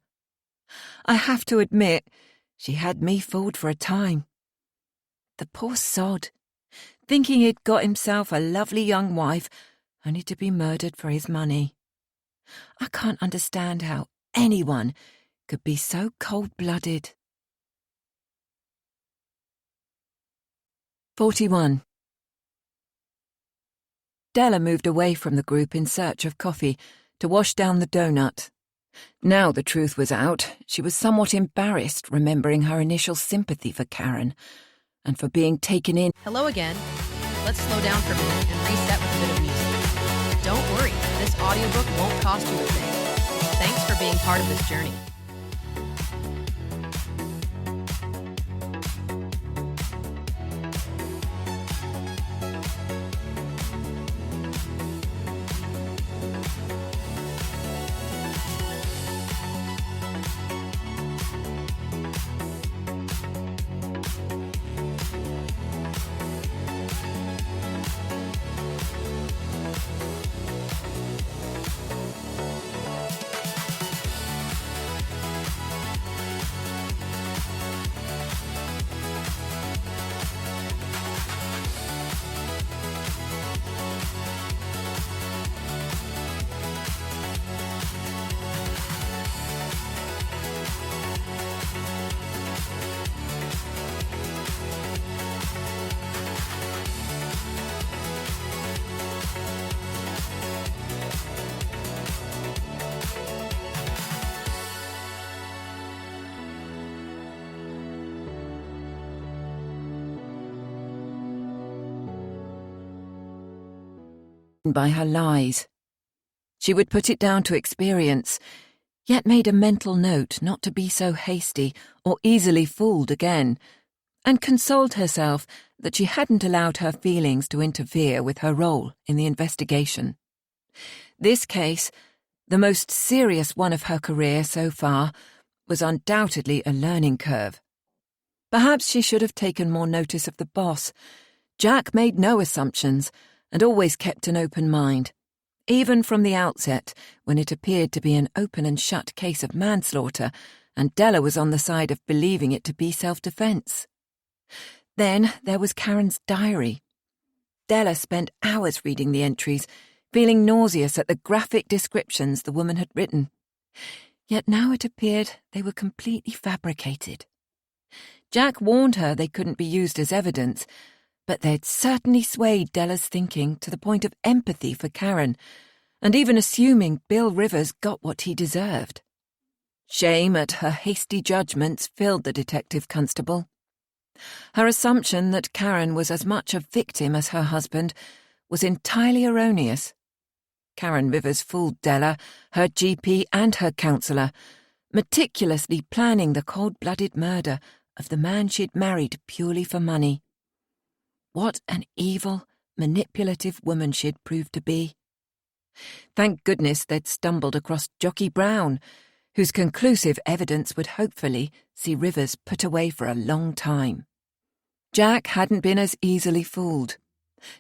I have to admit, she had me fooled for a time. The poor sod, thinking he'd got himself a lovely young wife only to be murdered for his money. I can't understand how anyone could be so cold-blooded." 41. Della moved away from the group in search of coffee to wash down the donut. Now the truth was out, she was somewhat embarrassed remembering her initial sympathy for Karen and for being taken in. Hello again. Let's slow down for a minute and reset with a bit of music. Don't worry, this audiobook won't cost you a thing. Thanks for being part of this journey. By her lies. She would put it down to experience, yet made a mental note not to be so hasty or easily fooled again, and consoled herself that she hadn't allowed her feelings to interfere with her role in the investigation. This case, the most serious one of her career so far, was undoubtedly a learning curve. Perhaps she should have taken more notice of the boss. Jack made no assumptions and always kept an open mind, even from the outset when it appeared to be an open and shut case of manslaughter, and Della was on the side of believing it to be self-defense. Then there was Karen's diary. Della spent hours reading the entries, feeling nauseous at the graphic descriptions the woman had written. Yet now it appeared they were completely fabricated. Jack warned her they couldn't be used as evidence, but they'd certainly swayed Della's thinking to the point of empathy for Karen, and even assuming Bill Rivers got what he deserved. Shame at her hasty judgments filled the detective constable. Her assumption that Karen was as much a victim as her husband was entirely erroneous. Karen Rivers fooled Della, her GP and her counsellor, meticulously planning the cold-blooded murder of the man she'd married purely for money. What an evil, manipulative woman she'd proved to be. Thank goodness they'd stumbled across Jockey Brown, whose conclusive evidence would hopefully see Rivers put away for a long time. Jack hadn't been as easily fooled.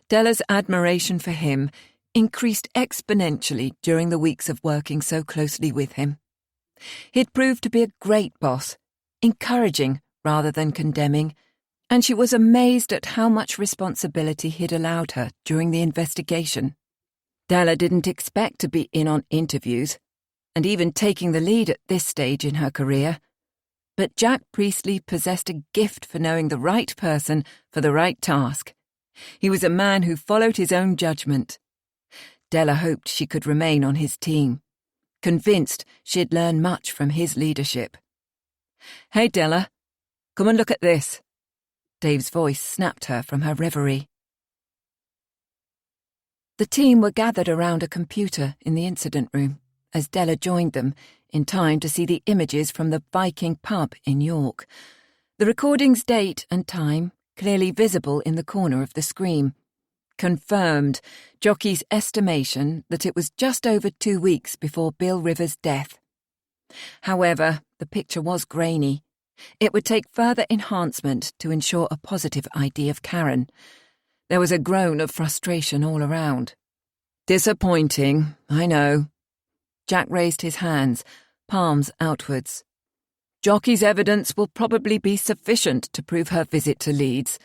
Della's admiration for him increased exponentially during the weeks of working so closely with him. He'd proved to be a great boss, encouraging rather than condemning, and she was amazed at how much responsibility he'd allowed her during the investigation. Della didn't expect to be in on interviews, and even taking the lead at this stage in her career, but Jack Priestley possessed a gift for knowing the right person for the right task. He was a man who followed his own judgment. Della hoped she could remain on his team, convinced she'd learn much from his leadership. "Hey, Della, come and look at this." Dave's voice snapped her from her reverie. The team were gathered around a computer in the incident room as Della joined them in time to see the images from the Viking pub in York. The recording's date and time clearly visible in the corner of the screen confirmed Jockey's estimation that it was just over 2 weeks before Bill Rivers' death. However, the picture was grainy. It would take further enhancement to ensure a positive ID of Karen. There was a groan of frustration all around. Disappointing, I know. Jack raised his hands, palms outwards. Jockey's evidence will probably be sufficient to prove her visit to Leeds.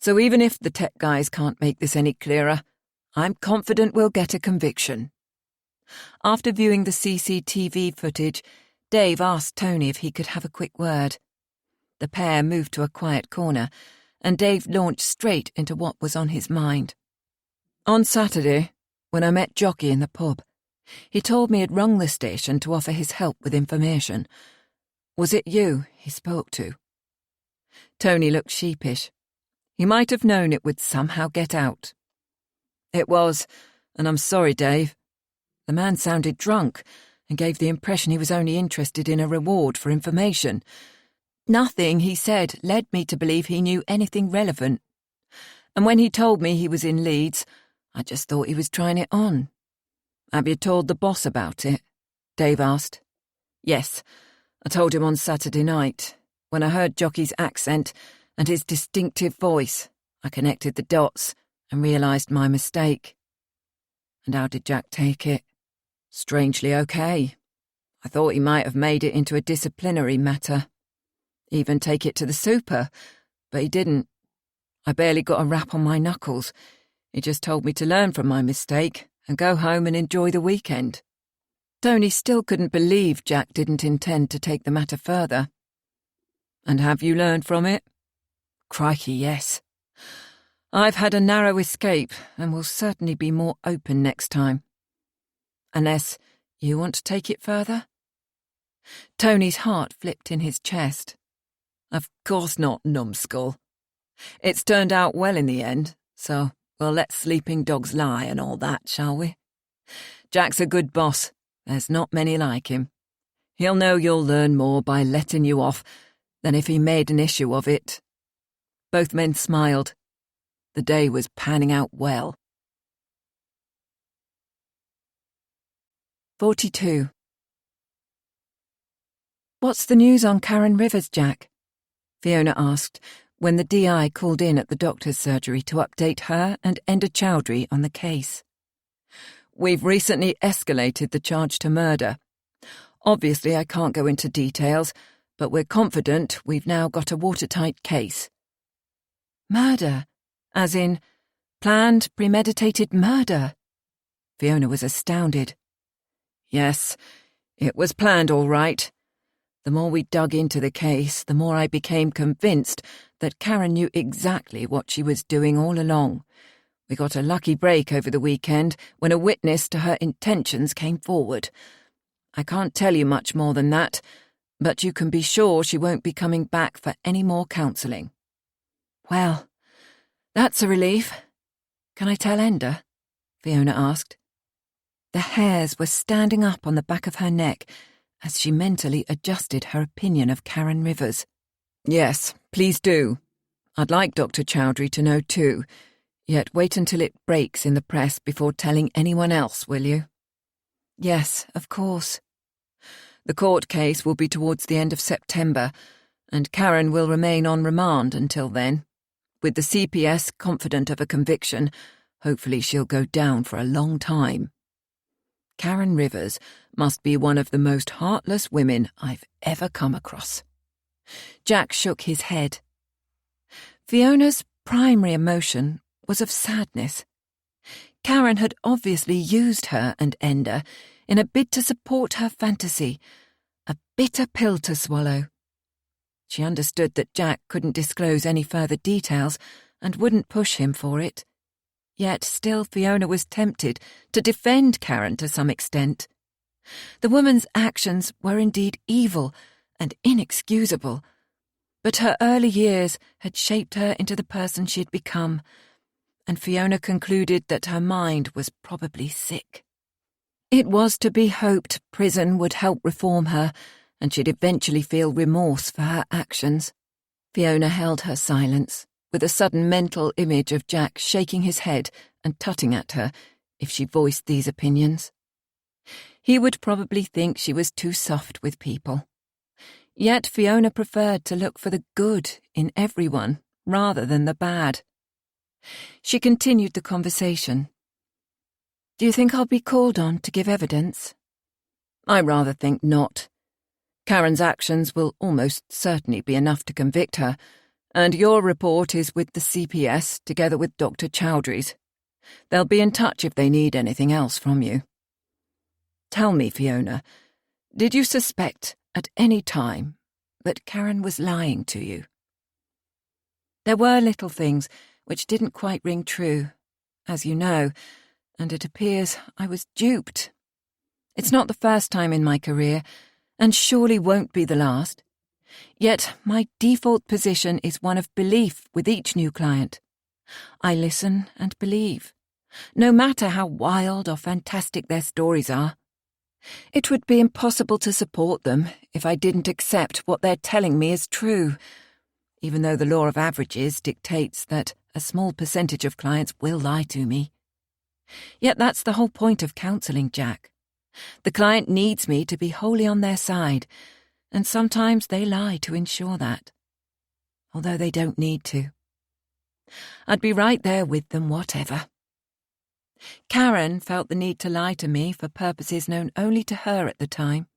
So even if the tech guys can't make this any clearer, I'm confident we'll get a conviction. After viewing the CCTV footage, Dave asked Tony if he could have a quick word. The pair moved to a quiet corner, and Dave launched straight into what was on his mind. On Saturday, when I met Jockey in the pub, he told me he'd rung the station to offer his help with information. Was it you he spoke to? Tony looked sheepish. He might have known it would somehow get out. It was, and I'm sorry, Dave. The man sounded drunk and gave the impression he was only interested in a reward for information. Nothing he said led me to believe he knew anything relevant. And when he told me he was in Leeds, I just thought he was trying it on. Have you told the boss about it? Dave asked. Yes, I told him on Saturday night. When I heard Jockey's accent and his distinctive voice, I connected the dots and realised my mistake. And how did Jack take it? Strangely okay. I thought he might have made it into a disciplinary matter. Even take it to the super, but he didn't. I barely got a rap on my knuckles. He just told me to learn from my mistake and go home and enjoy the weekend. Tony still couldn't believe Jack didn't intend to take the matter further. And have you learned from it? Crikey, yes. I've had a narrow escape and will certainly be more open next time. Unless you want to take it further? Tony's heart flipped in his chest. Of course not, numbskull. It's turned out well in the end, so we'll let sleeping dogs lie and all that, shall we? Jack's a good boss. There's not many like him. He'll know you'll learn more by letting you off than if he made an issue of it. Both men smiled. The day was panning out well. 42. What's the news on Karen Rivers, Jack? Fiona asked when the DI called in at the doctor's surgery to update her and Enda Chowdhury on the case. We've recently escalated the charge to murder. Obviously, I can't go into details, but we're confident we've now got a watertight case. Murder? As in, planned, premeditated murder? Fiona was astounded. Yes, it was planned all right. The more we dug into the case, the more I became convinced that Karen knew exactly what she was doing all along. We got a lucky break over the weekend when a witness to her intentions came forward. I can't tell you much more than that, but you can be sure she won't be coming back for any more counselling. Well, that's a relief. Can I tell Enda? Fiona asked. The hairs were standing up on the back of her neck as she mentally adjusted her opinion of Karen Rivers. Yes, please do. I'd like Dr. Chowdhury to know too, yet wait until it breaks in the press before telling anyone else, will you? Yes, of course. The court case will be towards the end of September, and Karen will remain on remand until then. With the CPS confident of a conviction, hopefully she'll go down for a long time. Karen Rivers must be one of the most heartless women I've ever come across. Jack shook his head. Fiona's primary emotion was of sadness. Karen had obviously used her and Enda in a bid to support her fantasy, a bitter pill to swallow. She understood that Jack couldn't disclose any further details and wouldn't push him for it. Yet still Fiona was tempted to defend Karen to some extent. The woman's actions were indeed evil and inexcusable, but her early years had shaped her into the person she had become, and Fiona concluded that her mind was probably sick. It was to be hoped prison would help reform her, and she'd eventually feel remorse for her actions. Fiona held her silence, with a sudden mental image of Jack shaking his head and tutting at her if she voiced these opinions. He would probably think she was too soft with people. Yet Fiona preferred to look for the good in everyone rather than the bad. She continued the conversation. "Do you think I'll be called on to give evidence?" "I rather think not. Karen's actions will almost certainly be enough to convict her, and your report is with the CPS together with Dr. Chowdhury's. They'll be in touch if they need anything else from you. Tell me, Fiona, did you suspect at any time that Karen was lying to you?" There were little things which didn't quite ring true, as you know, and it appears I was duped. It's not the first time in my career, and surely won't be the last. Yet my default position is one of belief with each new client. I listen and believe, no matter how wild or fantastic their stories are. It would be impossible to support them if I didn't accept what they're telling me is true, even though the law of averages dictates that a small percentage of clients will lie to me. Yet that's the whole point of counselling, Jack. The client needs me to be wholly on their side, and sometimes they lie to ensure that, although they don't need to. I'd be right there with them, whatever. Karen felt the need to lie to me for purposes known only to her at the time.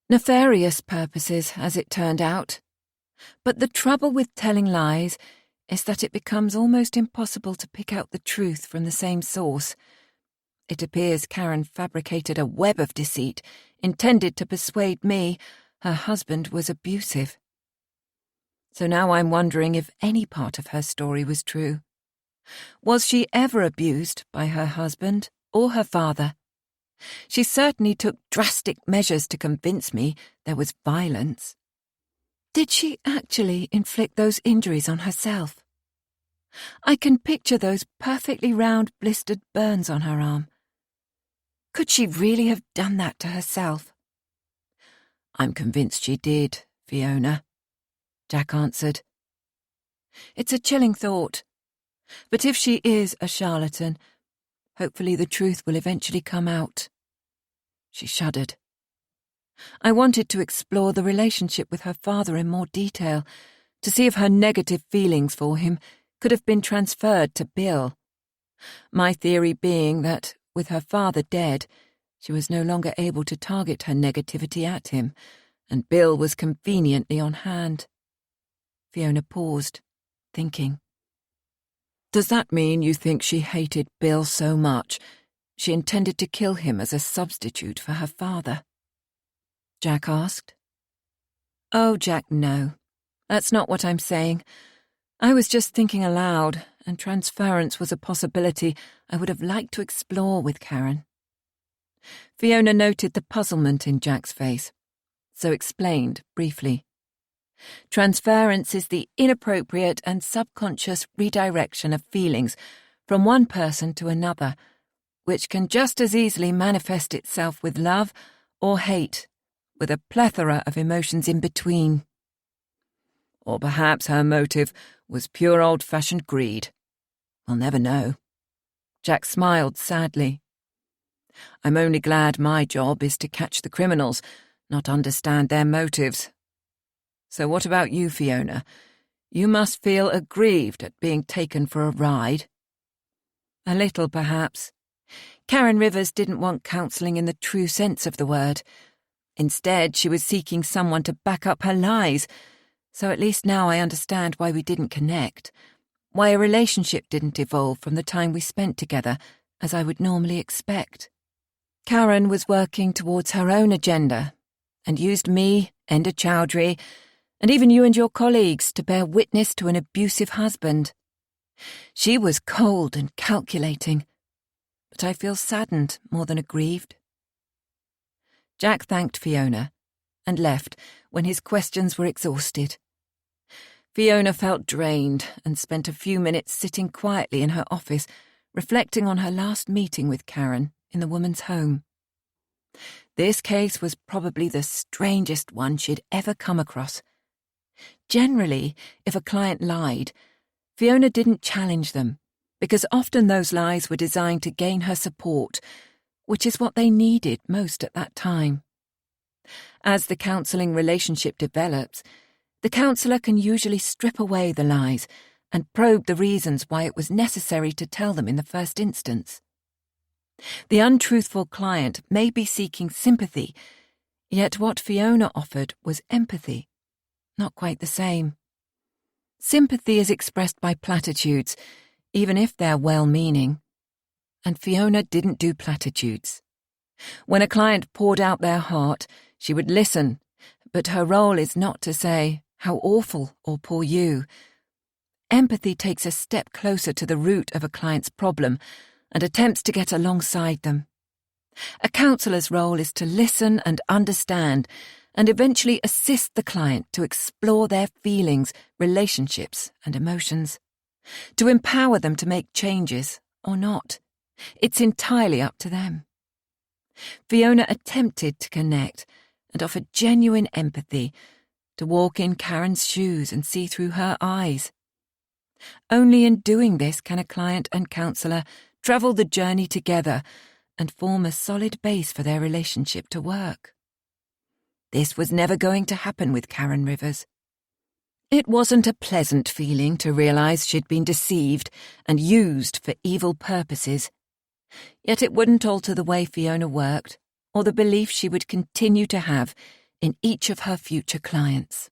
Nefarious purposes, as it turned out. But the trouble with telling lies is that it becomes almost impossible to pick out the truth from the same source. It appears Karen fabricated a web of deceit intended to persuade me her husband was abusive. So now I'm wondering if any part of her story was true. Was she ever abused by her husband or her father? She certainly took drastic measures to convince me there was violence. Did she actually inflict those injuries on herself? I can picture those perfectly round blistered burns on her arm. Could she really have done that to herself? I'm convinced she did, Fiona, Jack answered. It's a chilling thought, but if she is a charlatan, hopefully the truth will eventually come out. She shuddered. I wanted to explore the relationship with her father in more detail, to see if her negative feelings for him could have been transferred to Bill. My theory being that, with her father dead, she was no longer able to target her negativity at him, and Bill was conveniently on hand. Fiona paused, thinking. Does that mean you think she hated Bill so much she intended to kill him as a substitute for her father? Jack asked. Oh, Jack, no. That's not what I'm saying. I was just thinking aloud, and transference was a possibility I would have liked to explore with Karen. Fiona noted the puzzlement in Jack's face, so explained briefly. Transference is the inappropriate and subconscious redirection of feelings from one person to another, which can just as easily manifest itself with love or hate, with a plethora of emotions in between. Or perhaps her motive was pure old-fashioned greed. We'll never know. Jack smiled sadly. I'm only glad my job is to catch the criminals, not understand their motives. So what about you, Fiona? You must feel aggrieved at being taken for a ride. A little, perhaps. Karen Rivers didn't want counselling in the true sense of the word. Instead, she was seeking someone to back up her lies, so at least now I understand why we didn't connect, why a relationship didn't evolve from the time we spent together, as I would normally expect. Karen was working towards her own agenda, and used me, Enda Chowdhury, and even you and your colleagues to bear witness to an abusive husband. She was cold and calculating, but I feel saddened more than aggrieved. Jack thanked Fiona and left when his questions were exhausted. Fiona felt drained and spent a few minutes sitting quietly in her office, reflecting on her last meeting with Karen in the woman's home. This case was probably the strangest one she'd ever come across. Generally, if a client lied, Fiona didn't challenge them, because often those lies were designed to gain her support, which is what they needed most at that time. As the counselling relationship develops, the counsellor can usually strip away the lies and probe the reasons why it was necessary to tell them in the first instance. The untruthful client may be seeking sympathy, yet what Fiona offered was empathy. Not quite the same. Sympathy is expressed by platitudes, even if they're well-meaning. And Fiona didn't do platitudes. When a client poured out their heart, she would listen, but her role is not to say, "How awful," or "poor you." Empathy takes a step closer to the root of a client's problem and attempts to get alongside them. A counsellor's role is to listen and understand and eventually assist the client to explore their feelings, relationships, and emotions. To empower them to make changes, or not. It's entirely up to them. Fiona attempted to connect and offer genuine empathy, to walk in Karen's shoes and see through her eyes. Only in doing this can a client and counsellor travel the journey together and form a solid base for their relationship to work. This was never going to happen with Karen Rivers. It wasn't a pleasant feeling to realise she'd been deceived and used for evil purposes. Yet it wouldn't alter the way Fiona worked or the belief she would continue to have in each of her future clients.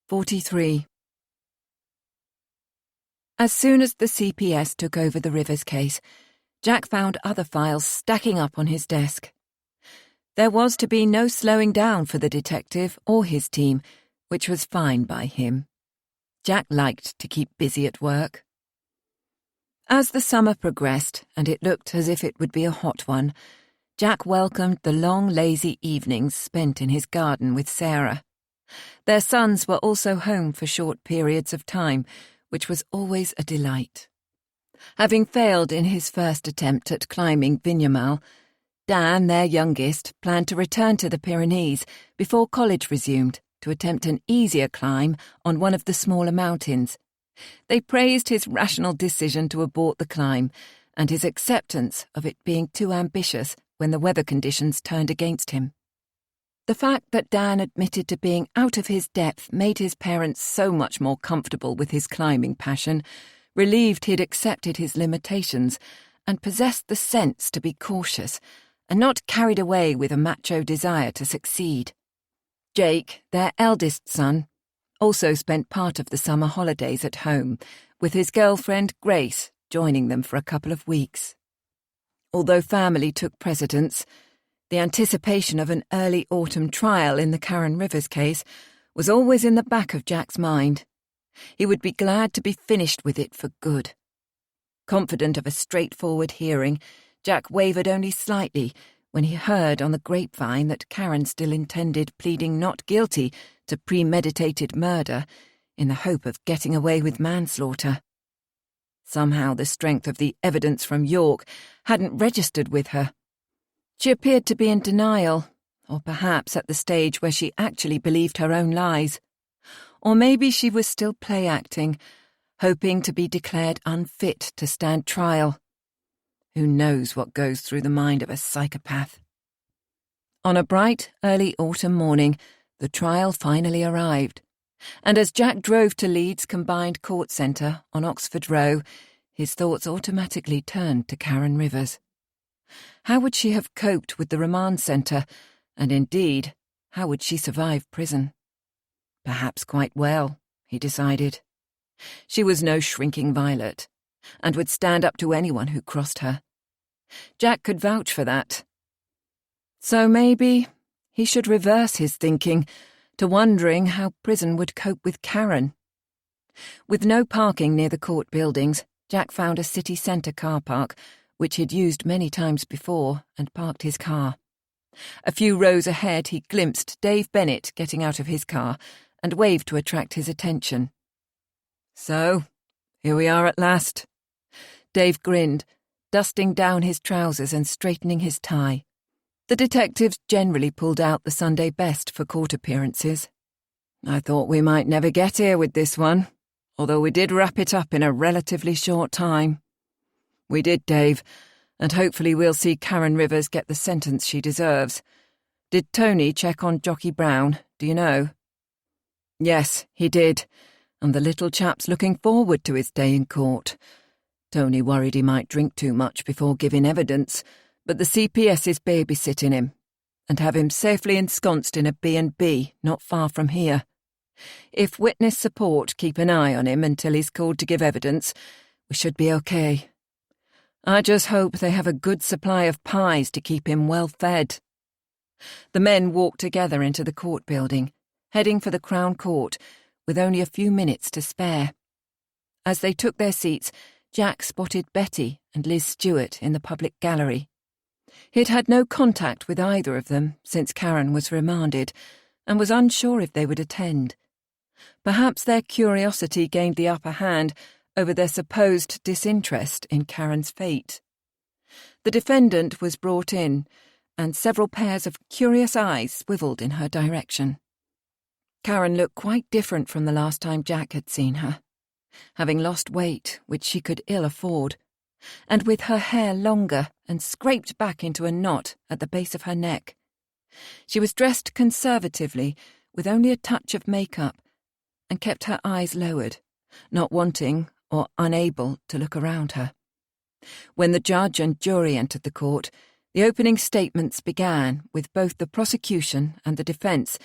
43. As soon as the CPS took over the Rivers case, Jack found other files stacking up on his desk. There was to be no slowing down for the detective or his team, which was fine by him. Jack liked to keep busy at work. As the summer progressed, and it looked as if it would be a hot one, Jack welcomed the long, lazy evenings spent in his garden with Sarah. Their sons were also home for short periods of time, which was always a delight. Having failed in his first attempt at climbing Vinyamal, Dan, their youngest, planned to return to the Pyrenees before college resumed to attempt an easier climb on one of the smaller mountains. They praised his rational decision to abort the climb and his acceptance of it being too ambitious when the weather conditions turned against him. The fact that Dan admitted to being out of his depth made his parents so much more comfortable with his climbing passion, relieved he'd accepted his limitations, and possessed the sense to be cautious and not carried away with a macho desire to succeed. Jake, their eldest son, also spent part of the summer holidays at home, with his girlfriend Grace joining them for a couple of weeks. Although family took precedence, the anticipation of an early autumn trial in the Karen Rivers case was always in the back of Jack's mind. He would be glad to be finished with it for good. Confident of a straightforward hearing, Jack wavered only slightly when he heard on the grapevine that Karen still intended pleading not guilty to premeditated murder in the hope of getting away with manslaughter. Somehow the strength of the evidence from York hadn't registered with her. She appeared to be in denial, or perhaps at the stage where she actually believed her own lies. Or maybe she was still play-acting, hoping to be declared unfit to stand trial. Who knows what goes through the mind of a psychopath? On a bright, early autumn morning, the trial finally arrived, and as Jack drove to Leeds Combined Court Centre on Oxford Row, his thoughts automatically turned to Karen Rivers. How would she have coped with the remand centre, and indeed, how would she survive prison? Perhaps quite well, he decided. She was no shrinking violet, and would stand up to anyone who crossed her. Jack could vouch for that. So maybe he should reverse his thinking to wondering how prison would cope with Karen. With no parking near the court buildings, Jack found a city centre car park, which he'd used many times before, and parked his car. A few rows ahead, he glimpsed Dave Bennett getting out of his car and waved to attract his attention. "So, here we are at last." Dave grinned, dusting down his trousers and straightening his tie. The detectives generally pulled out the Sunday best for court appearances. "I thought we might never get here with this one, although we did wrap it up in a relatively short time." "We did, Dave, and hopefully we'll see Karen Rivers get the sentence she deserves. Did Tony check on Jockey Brown, do you know?" "Yes, he did, and the little chap's looking forward to his day in court. Tony worried he might drink too much before giving evidence, but the CPS is babysitting him and have him safely ensconced in a B&B not far from here. If witness support keep an eye on him until he's called to give evidence, we should be okay. I just hope they have a good supply of pies to keep him well fed." The men walked together into the court building, heading for the Crown Court, with only a few minutes to spare. As they took their seats, Jack spotted Betty and Liz Stewart in the public gallery. He'd had no contact with either of them since Karen was remanded, and was unsure if they would attend. Perhaps their curiosity gained the upper hand over their supposed disinterest in Karen's fate. The defendant was brought in, and several pairs of curious eyes swiveled in her direction. Karen looked quite different from the last time Jack had seen her, having lost weight, which she could ill afford, and with her hair longer and scraped back into a knot at the base of her neck. She was dressed conservatively, with only a touch of makeup, and kept her eyes lowered, not wanting or unable to look around her. When the judge and jury entered the court, the opening statements began with both the prosecution and the defence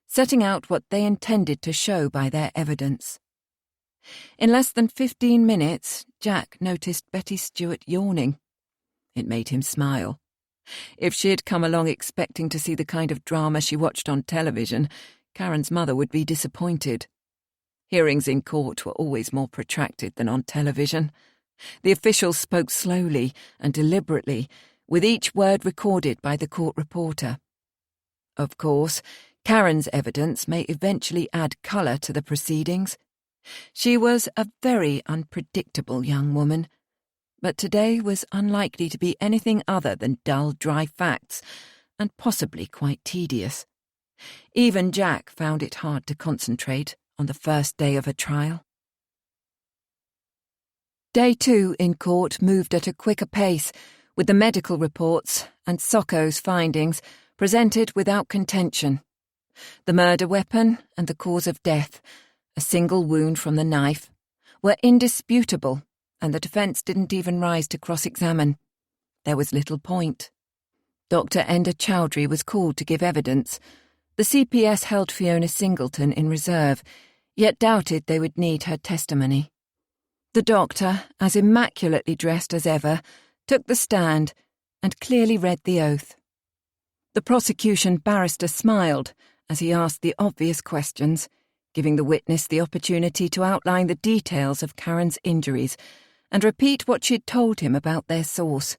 setting out what they intended to show by their evidence. In less than 15 minutes, Jack noticed Betty Stewart yawning. It made him smile. If she had come along expecting to see the kind of drama she watched on television, Karen's mother would be disappointed. Hearings in court were always more protracted than on television. The officials spoke slowly and deliberately, with each word recorded by the court reporter. Of course, Karen's evidence may eventually add colour to the proceedings. She was a very unpredictable young woman, but today was unlikely to be anything other than dull, dry facts, and possibly quite tedious. Even Jack found it hard to concentrate on the first day of a trial. Day 2 in court moved at a quicker pace, with the medical reports and Socco's findings presented without contention. The murder weapon and the cause of death, a single wound from the knife, were indisputable, and the defence didn't even rise to cross-examine. There was little point. Dr. Enda Chowdhury was called to give evidence. The CPS held Fiona Singleton in reserve, yet doubted they would need her testimony. The doctor, as immaculately dressed as ever, took the stand and clearly read the oath. The prosecution barrister smiled as he asked the obvious questions, giving the witness the opportunity to outline the details of Karen's injuries and repeat what she'd told him about their source.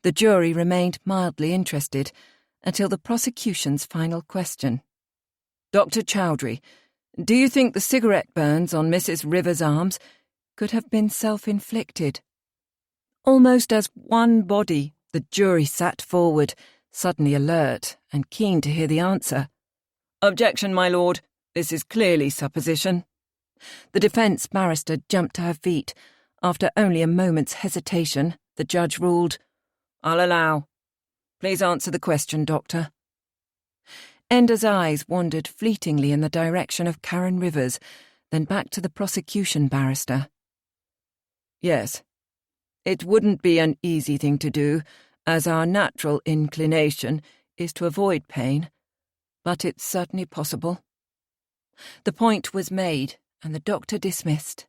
The jury remained mildly interested until the prosecution's final question. "Dr. Chowdhury, do you think the cigarette burns on Mrs. Rivers' arms could have been self-inflicted?" Almost as one body, the jury sat forward, suddenly alert and keen to hear the answer. "Objection, my lord. This is clearly supposition." The defence barrister jumped to her feet. After only a moment's hesitation, the judge ruled, "I'll allow. Please answer the question, doctor." Enda's eyes wandered fleetingly in the direction of Karen Rivers, then back to the prosecution barrister. "Yes, it wouldn't be an easy thing to do, as our natural inclination is to avoid pain, but it's certainly possible." The point was made, and the doctor dismissed.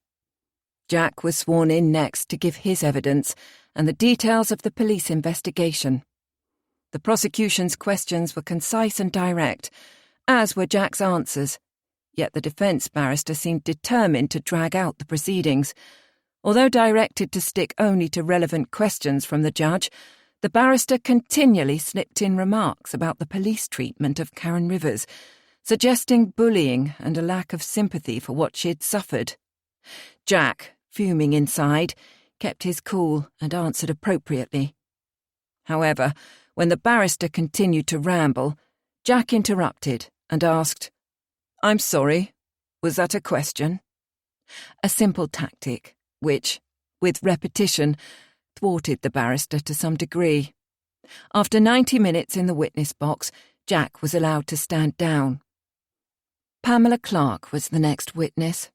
Jack was sworn in next to give his evidence and the details of the police investigation. The prosecution's questions were concise and direct, as were Jack's answers, yet the defence barrister seemed determined to drag out the proceedings. Although directed to stick only to relevant questions from the judge, The barrister continually slipped in remarks about the police treatment of Karen Rivers, suggesting bullying and a lack of sympathy for what she had suffered. Jack, fuming inside, kept his cool and answered appropriately. However, when the barrister continued to ramble, Jack interrupted and asked, "I'm sorry, was that a question?" A simple tactic, which, with repetition, thwarted the barrister to some degree. After 90 minutes in the witness box, Jack was allowed to stand down. Pamela Clark was the next witness.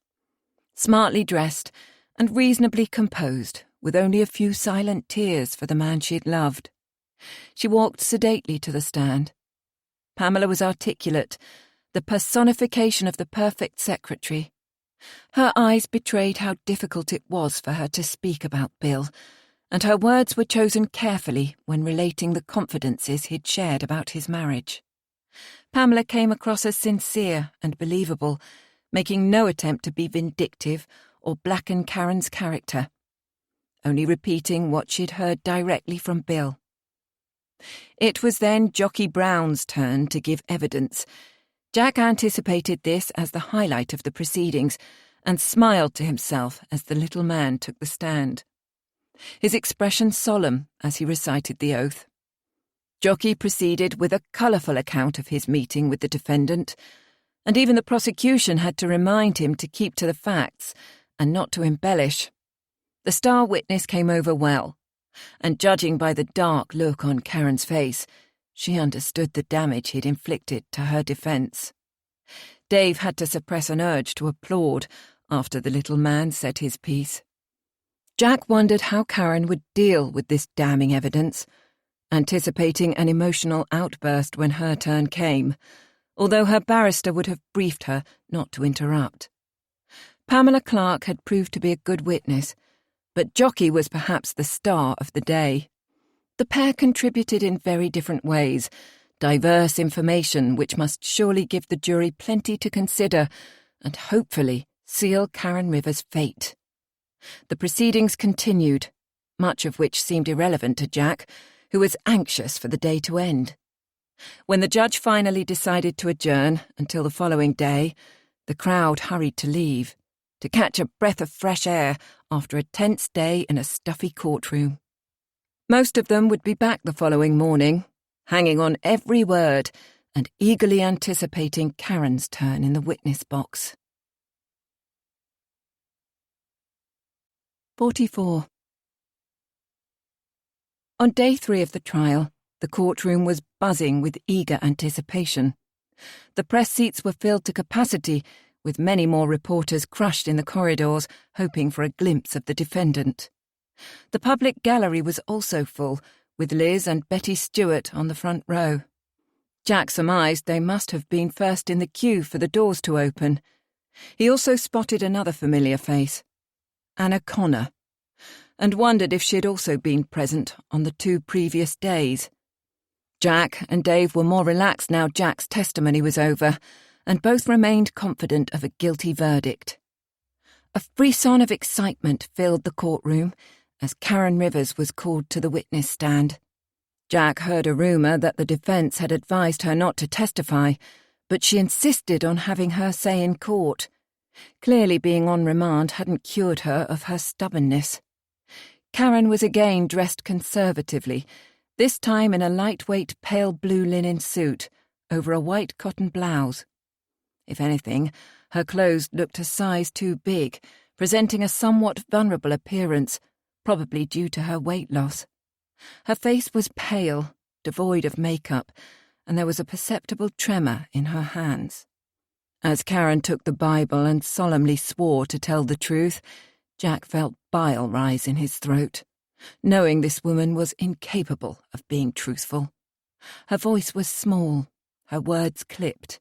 Smartly dressed and reasonably composed, with only a few silent tears for the man she'd loved. She walked sedately to the stand. Pamela was articulate, the personification of the perfect secretary. Her eyes betrayed how difficult it was for her to speak about Bill, and her words were chosen carefully when relating the confidences he'd shared about his marriage. Pamela came across as sincere and believable, making no attempt to be vindictive or blacken Karen's character, only repeating what she'd heard directly from Bill. It was then Jockey Brown's turn to give evidence. Jack anticipated this as the highlight of the proceedings and smiled to himself as the little man took the stand. His expression solemn as he recited the oath. Jockey proceeded with a colourful account of his meeting with the defendant, and even the prosecution had to remind him to keep to the facts and not to embellish. The star witness came over well, and judging by the dark look on Karen's face, she understood the damage he'd inflicted to her defence. Dave had to suppress an urge to applaud after the little man said his piece. Jack wondered how Karen would deal with this damning evidence, anticipating an emotional outburst when her turn came, although her barrister would have briefed her not to interrupt. Pamela Clark had proved to be a good witness, but Jockey was perhaps the star of the day. The pair contributed in very different ways, diverse information which must surely give the jury plenty to consider and hopefully seal Karen Rivers' fate. The proceedings continued, much of which seemed irrelevant to Jack, who was anxious for the day to end. When the judge finally decided to adjourn until the following day, the crowd hurried to leave, to catch a breath of fresh air after a tense day in a stuffy courtroom. Most of them would be back the following morning, hanging on every word and eagerly anticipating Karen's turn in the witness box. 44. On day 3 of the trial, the courtroom was buzzing with eager anticipation. The press seats were filled to capacity, with many more reporters crushed in the corridors, hoping for a glimpse of the defendant. The public gallery was also full, with Liz and Betty Stewart on the front row. Jack surmised they must have been first in the queue for the doors to open. He also spotted another familiar face, Anna Connor, and wondered if she had also been present on the 2 previous days. Jack and Dave were more relaxed now Jack's testimony was over, and both remained confident of a guilty verdict. A frisson of excitement filled the courtroom as Karen Rivers was called to the witness stand. Jack heard a rumour that the defence had advised her not to testify, but she insisted on having her say in court. Clearly being on remand hadn't cured her of her stubbornness. Karen was again dressed conservatively, this time in a lightweight pale blue linen suit over a white cotton blouse. If anything, her clothes looked a size too big, presenting a somewhat vulnerable appearance, probably due to her weight loss. Her face was pale, devoid of makeup, and there was a perceptible tremor in her hands. As Karen took the Bible and solemnly swore to tell the truth, Jack felt bile rise in his throat, knowing this woman was incapable of being truthful. Her voice was small, her words clipped,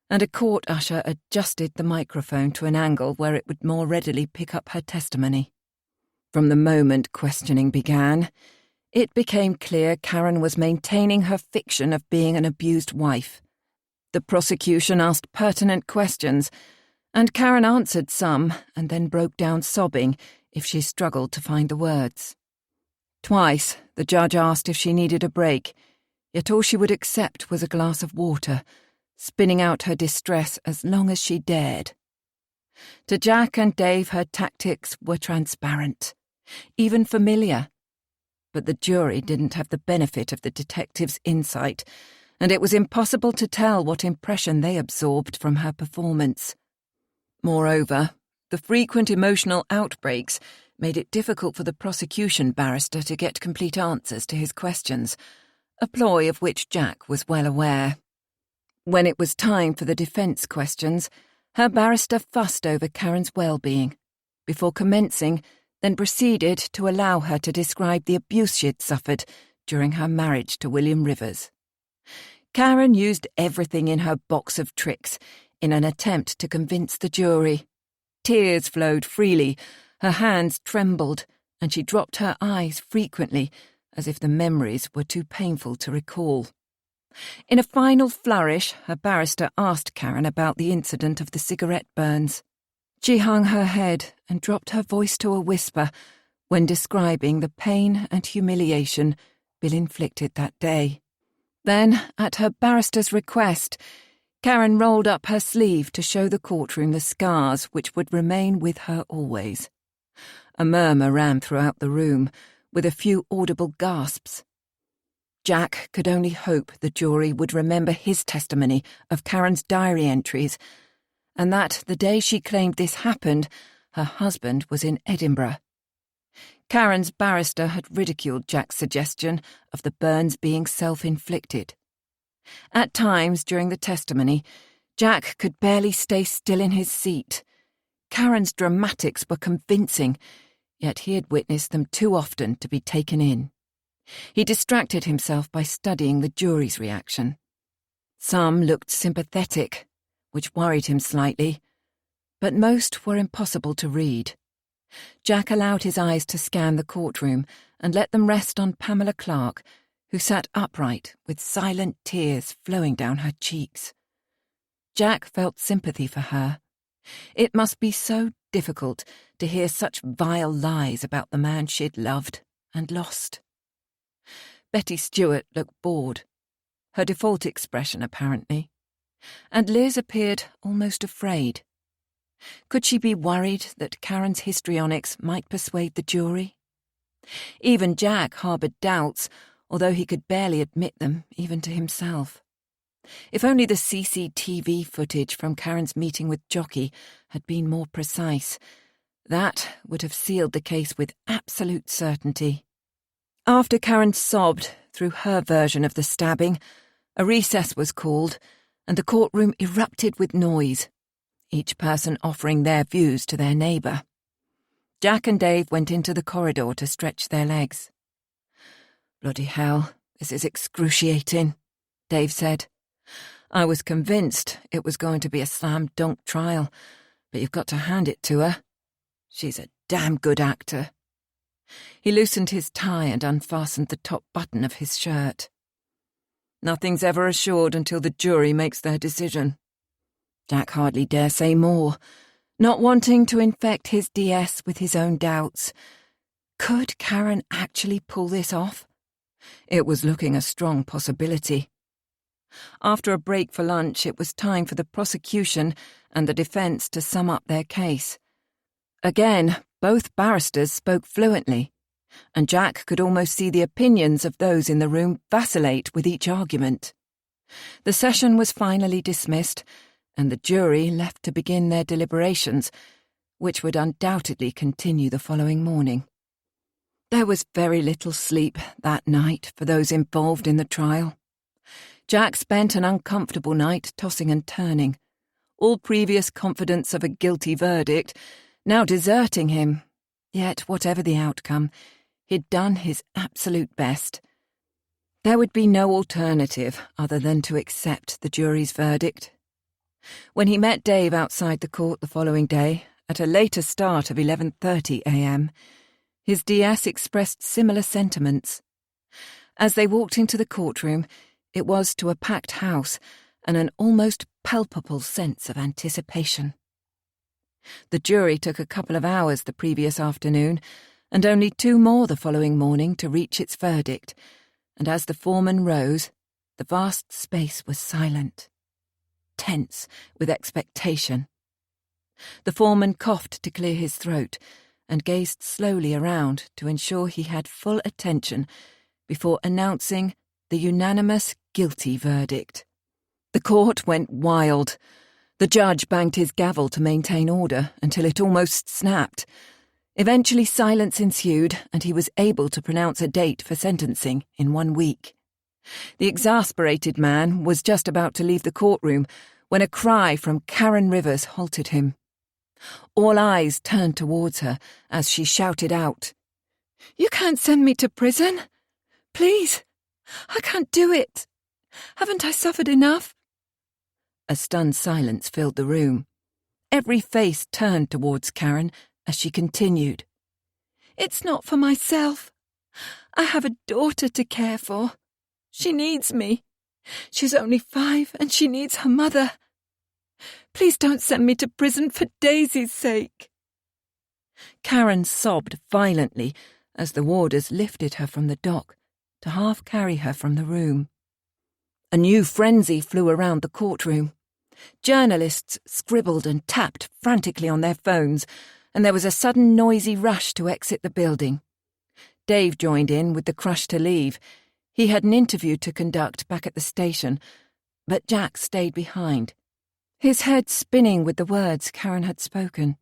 and a court usher adjusted the microphone to an angle where it would more readily pick up her testimony. From the moment questioning began, it became clear Karen was maintaining her fiction of being an abused wife. The prosecution asked pertinent questions, and Karen answered some and then broke down sobbing if she struggled to find the words. Twice the judge asked if she needed a break, yet all she would accept was a glass of water, spinning out her distress as long as she dared. To Jack and Dave her tactics were transparent, even familiar. But the jury didn't have the benefit of the detective's insight, and it was impossible to tell what impression they absorbed from her performance. Moreover, the frequent emotional outbreaks made it difficult for the prosecution barrister to get complete answers to his questions, a ploy of which Jack was well aware. When it was time for the defence questions, her barrister fussed over Karen's well-being, before commencing, then proceeded to allow her to describe the abuse she'd suffered during her marriage to William Rivers. Karen used everything in her box of tricks in an attempt to convince the jury. Tears flowed freely, her hands trembled, and she dropped her eyes frequently, as if the memories were too painful to recall. In a final flourish, her barrister asked Karen about the incident of the cigarette burns. She hung her head and dropped her voice to a whisper when describing the pain and humiliation Bill inflicted that day. Then, at her barrister's request, Karen rolled up her sleeve to show the courtroom the scars which would remain with her always. A murmur ran throughout the room, with a few audible gasps. Jack could only hope the jury would remember his testimony of Karen's diary entries, and that the day she claimed this happened, her husband was in Edinburgh. Karen's barrister had ridiculed Jack's suggestion of the burns being self-inflicted. At times during the testimony, Jack could barely stay still in his seat. Karen's dramatics were convincing, yet he had witnessed them too often to be taken in. He distracted himself by studying the jury's reaction. Some looked sympathetic, which worried him slightly, but most were impossible to read. Jack allowed his eyes to scan the courtroom and let them rest on Pamela Clark, who sat upright with silent tears flowing down her cheeks. Jack felt sympathy for her. It must be so difficult to hear such vile lies about the man she'd loved and lost. Betty Stewart looked bored, her default expression apparently, and Liz appeared almost afraid. Could she be worried that Karen's histrionics might persuade the jury? Even Jack harboured doubts, although he could barely admit them, even to himself. If only the CCTV footage from Karen's meeting with Jockey had been more precise, that would have sealed the case with absolute certainty. After Karen sobbed through her version of the stabbing, a recess was called, and the courtroom erupted with noise, each person offering their views to their neighbour. Jack and Dave went into the corridor to stretch their legs. "Bloody hell, this is excruciating," Dave said. "I was convinced it was going to be a slam-dunk trial, but you've got to hand it to her. She's a damn good actor." He loosened his tie and unfastened the top button of his shirt. "Nothing's ever assured until the jury makes their decision." Jack hardly dare say more, not wanting to infect his DS with his own doubts. Could Karen actually pull this off? It was looking a strong possibility. After a break for lunch, it was time for the prosecution and the defence to sum up their case. Again, both barristers spoke fluently, and Jack could almost see the opinions of those in the room vacillate with each argument. The session was finally dismissed, and the jury left to begin their deliberations, which would undoubtedly continue the following morning. There was very little sleep that night for those involved in the trial. Jack spent an uncomfortable night tossing and turning, all previous confidence of a guilty verdict now deserting him. Yet, whatever the outcome, he'd done his absolute best. There would be no alternative other than to accept the jury's verdict. When he met Dave outside the court the following day, at a later start of 11:30 a.m., his DS expressed similar sentiments. As they walked into the courtroom, it was to a packed house and an almost palpable sense of anticipation. The jury took a couple of hours the previous afternoon, and only 2 more the following morning to reach its verdict, and as the foreman rose, the vast space was silent, tense with expectation. The foreman coughed to clear his throat and gazed slowly around to ensure he had full attention before announcing the unanimous guilty verdict. The court went wild. The judge banged his gavel to maintain order until it almost snapped. Eventually silence ensued, and he was able to pronounce a date for sentencing in 1 week. The exasperated man was just about to leave the courtroom when a cry from Karen Rivers halted him. All eyes turned towards her as she shouted out, "You can't send me to prison! Please! I can't do it! Haven't I suffered enough?" A stunned silence filled the room. Every face turned towards Karen as she continued, "It's not for myself. I have a daughter to care for. She needs me. She's only 5 and she needs her mother. Please don't send me to prison for Daisy's sake." Karen sobbed violently as the warders lifted her from the dock to half carry her from the room. A new frenzy flew around the courtroom. Journalists scribbled and tapped frantically on their phones, and there was a sudden noisy rush to exit the building. Dave joined in with the crush to leave. He had an interview to conduct back at the station, but Jack stayed behind, his head spinning with the words Karen had spoken,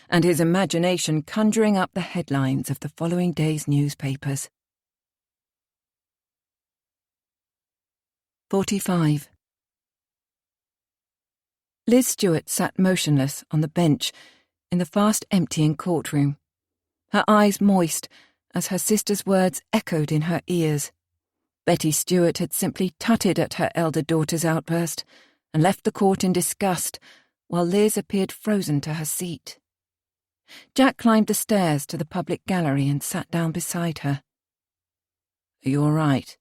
and his imagination conjuring up the headlines of the following day's newspapers. 45. Liz Stewart sat motionless on the bench in the fast-emptying courtroom, her eyes moist as her sister's words echoed in her ears. Betty Stewart had simply tutted at her elder daughter's outburst and left the court in disgust, while Liz appeared frozen to her seat. Jack climbed the stairs to the public gallery and sat down beside her. "Are you all right?"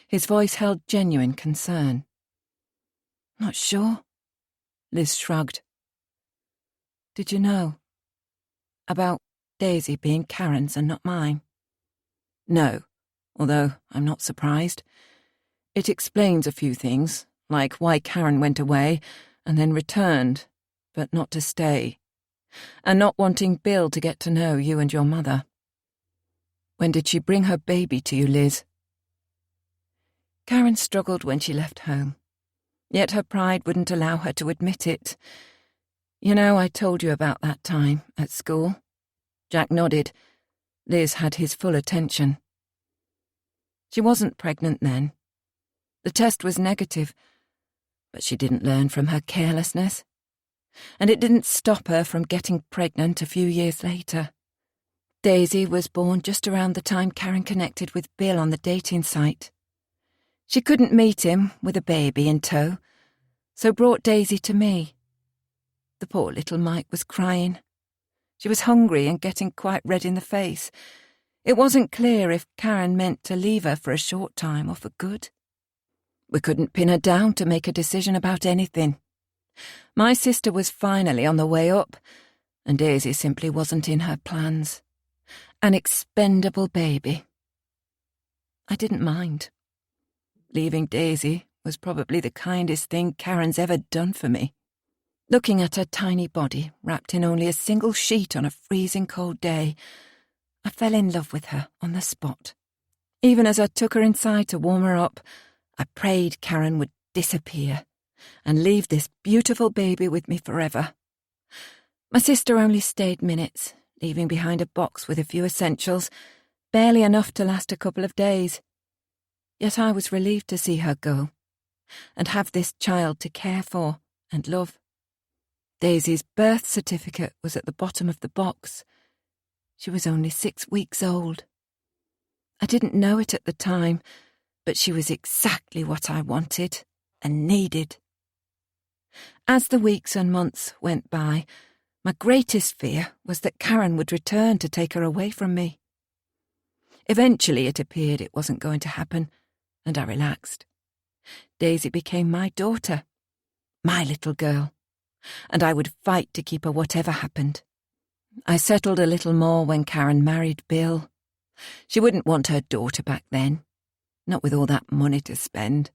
His voice held genuine concern. "Not sure," Liz shrugged. "Did you know about Daisy being Karen's and not mine?" "No, although I'm not surprised. It explains a few things, like why Karen went away and then returned, but not to stay, and not wanting Bill to get to know you and your mother. When did she bring her baby to you, Liz?" Karen struggled when she left home, yet her pride wouldn't allow her to admit it. "You know, I told you about that time at school." Jack nodded. Liz had his full attention. "She wasn't pregnant then. The test was negative, but she didn't learn from her carelessness. And it didn't stop her from getting pregnant a few years later. Daisy was born just around the time Karen connected with Bill on the dating site. She couldn't meet him with a baby in tow, so brought Daisy to me. The poor little mite was crying. She was hungry and getting quite red in the face. It wasn't clear if Karen meant to leave her for a short time or for good. We couldn't pin her down to make a decision about anything. My sister was finally on the way up, and Daisy simply wasn't in her plans. An expendable baby. I didn't mind. Leaving Daisy was probably the kindest thing Karen's ever done for me. Looking at her tiny body wrapped in only a single sheet on a freezing cold day, I fell in love with her on the spot. Even as I took her inside to warm her up, I prayed Karen would disappear and leave this beautiful baby with me forever. My sister only stayed minutes, leaving behind a box with a few essentials, barely enough to last a couple of days. Yet I was relieved to see her go, and have this child to care for and love. Daisy's birth certificate was at the bottom of the box. She was only 6 weeks old. I didn't know it at the time, but she was exactly what I wanted and needed. As the weeks and months went by, my greatest fear was that Karen would return to take her away from me. Eventually it appeared it wasn't going to happen, and I relaxed. Daisy became my daughter, my little girl, and I would fight to keep her whatever happened. I settled a little more when Karen married Bill. She wouldn't want her daughter back then, not with all that money to spend.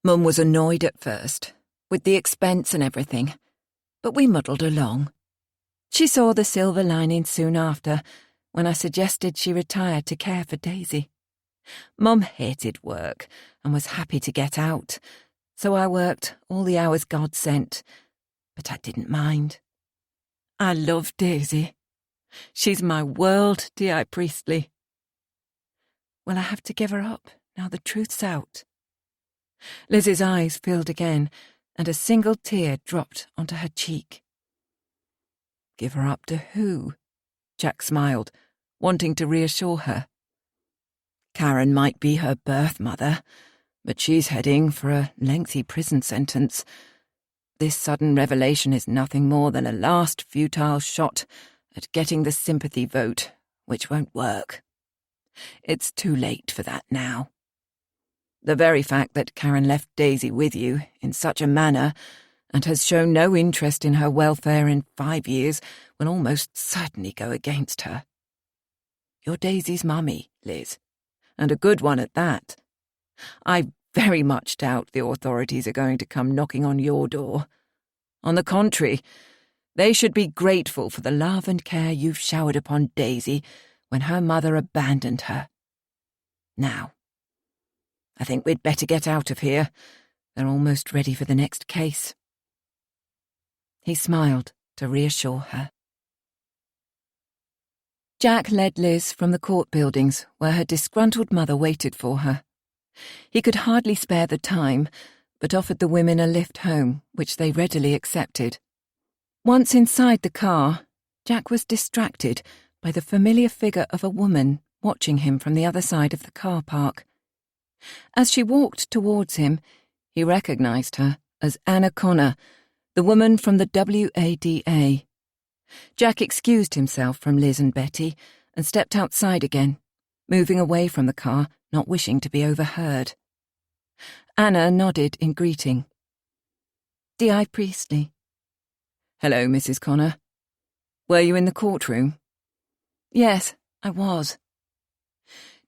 Mum was annoyed at first, with the expense and everything, but we muddled along. She saw the silver lining soon after, when I suggested she retire to care for Daisy. Mum hated work and was happy to get out, so I worked all the hours God sent, but I didn't mind. I love Daisy. She's my world, D.I. Priestley. Will I have to give her up now the truth's out? Liz's eyes filled again, and a single tear dropped onto her cheek. Give her up to who? Jack smiled, wanting to reassure her. Karen might be her birth mother, but she's heading for a lengthy prison sentence. This sudden revelation is nothing more than a last futile shot at getting the sympathy vote, which won't work. It's too late for that now. The very fact that Karen left Daisy with you in such a manner and has shown no interest in her welfare in 5 years will almost certainly go against her. You're Daisy's mummy, Liz, and a good one at that. I very much doubt the authorities are going to come knocking on your door. On the contrary, they should be grateful for the love and care you've showered upon Daisy when her mother abandoned her. Now, I think we'd better get out of here. They're almost ready for the next case. He smiled to reassure her. Jack led Liz from the court buildings where her disgruntled mother waited for her. He could hardly spare the time, but offered the women a lift home, which they readily accepted. Once inside the car, Jack was distracted by the familiar figure of a woman watching him from the other side of the car park. As she walked towards him, he recognised her as Anna Connor, the woman from the WADA. Jack excused himself from Liz and Betty and stepped outside again, moving away from the car, not wishing to be overheard. Anna nodded in greeting. D.I. Priestley. Hello, Mrs. Connor. Were you in the courtroom? Yes, I was.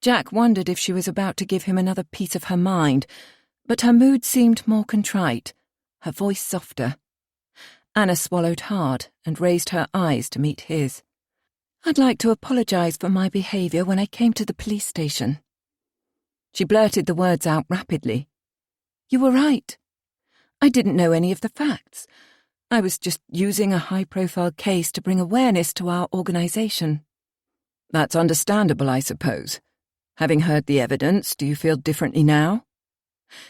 Jack wondered if she was about to give him another piece of her mind, but her mood seemed more contrite, her voice softer. Anna swallowed hard and raised her eyes to meet his. I'd like to apologise for my behaviour when I came to the police station. She blurted the words out rapidly. You were right. I didn't know any of the facts. I was just using a high-profile case to bring awareness to our organisation. That's understandable, I suppose. Having heard the evidence, do you feel differently now?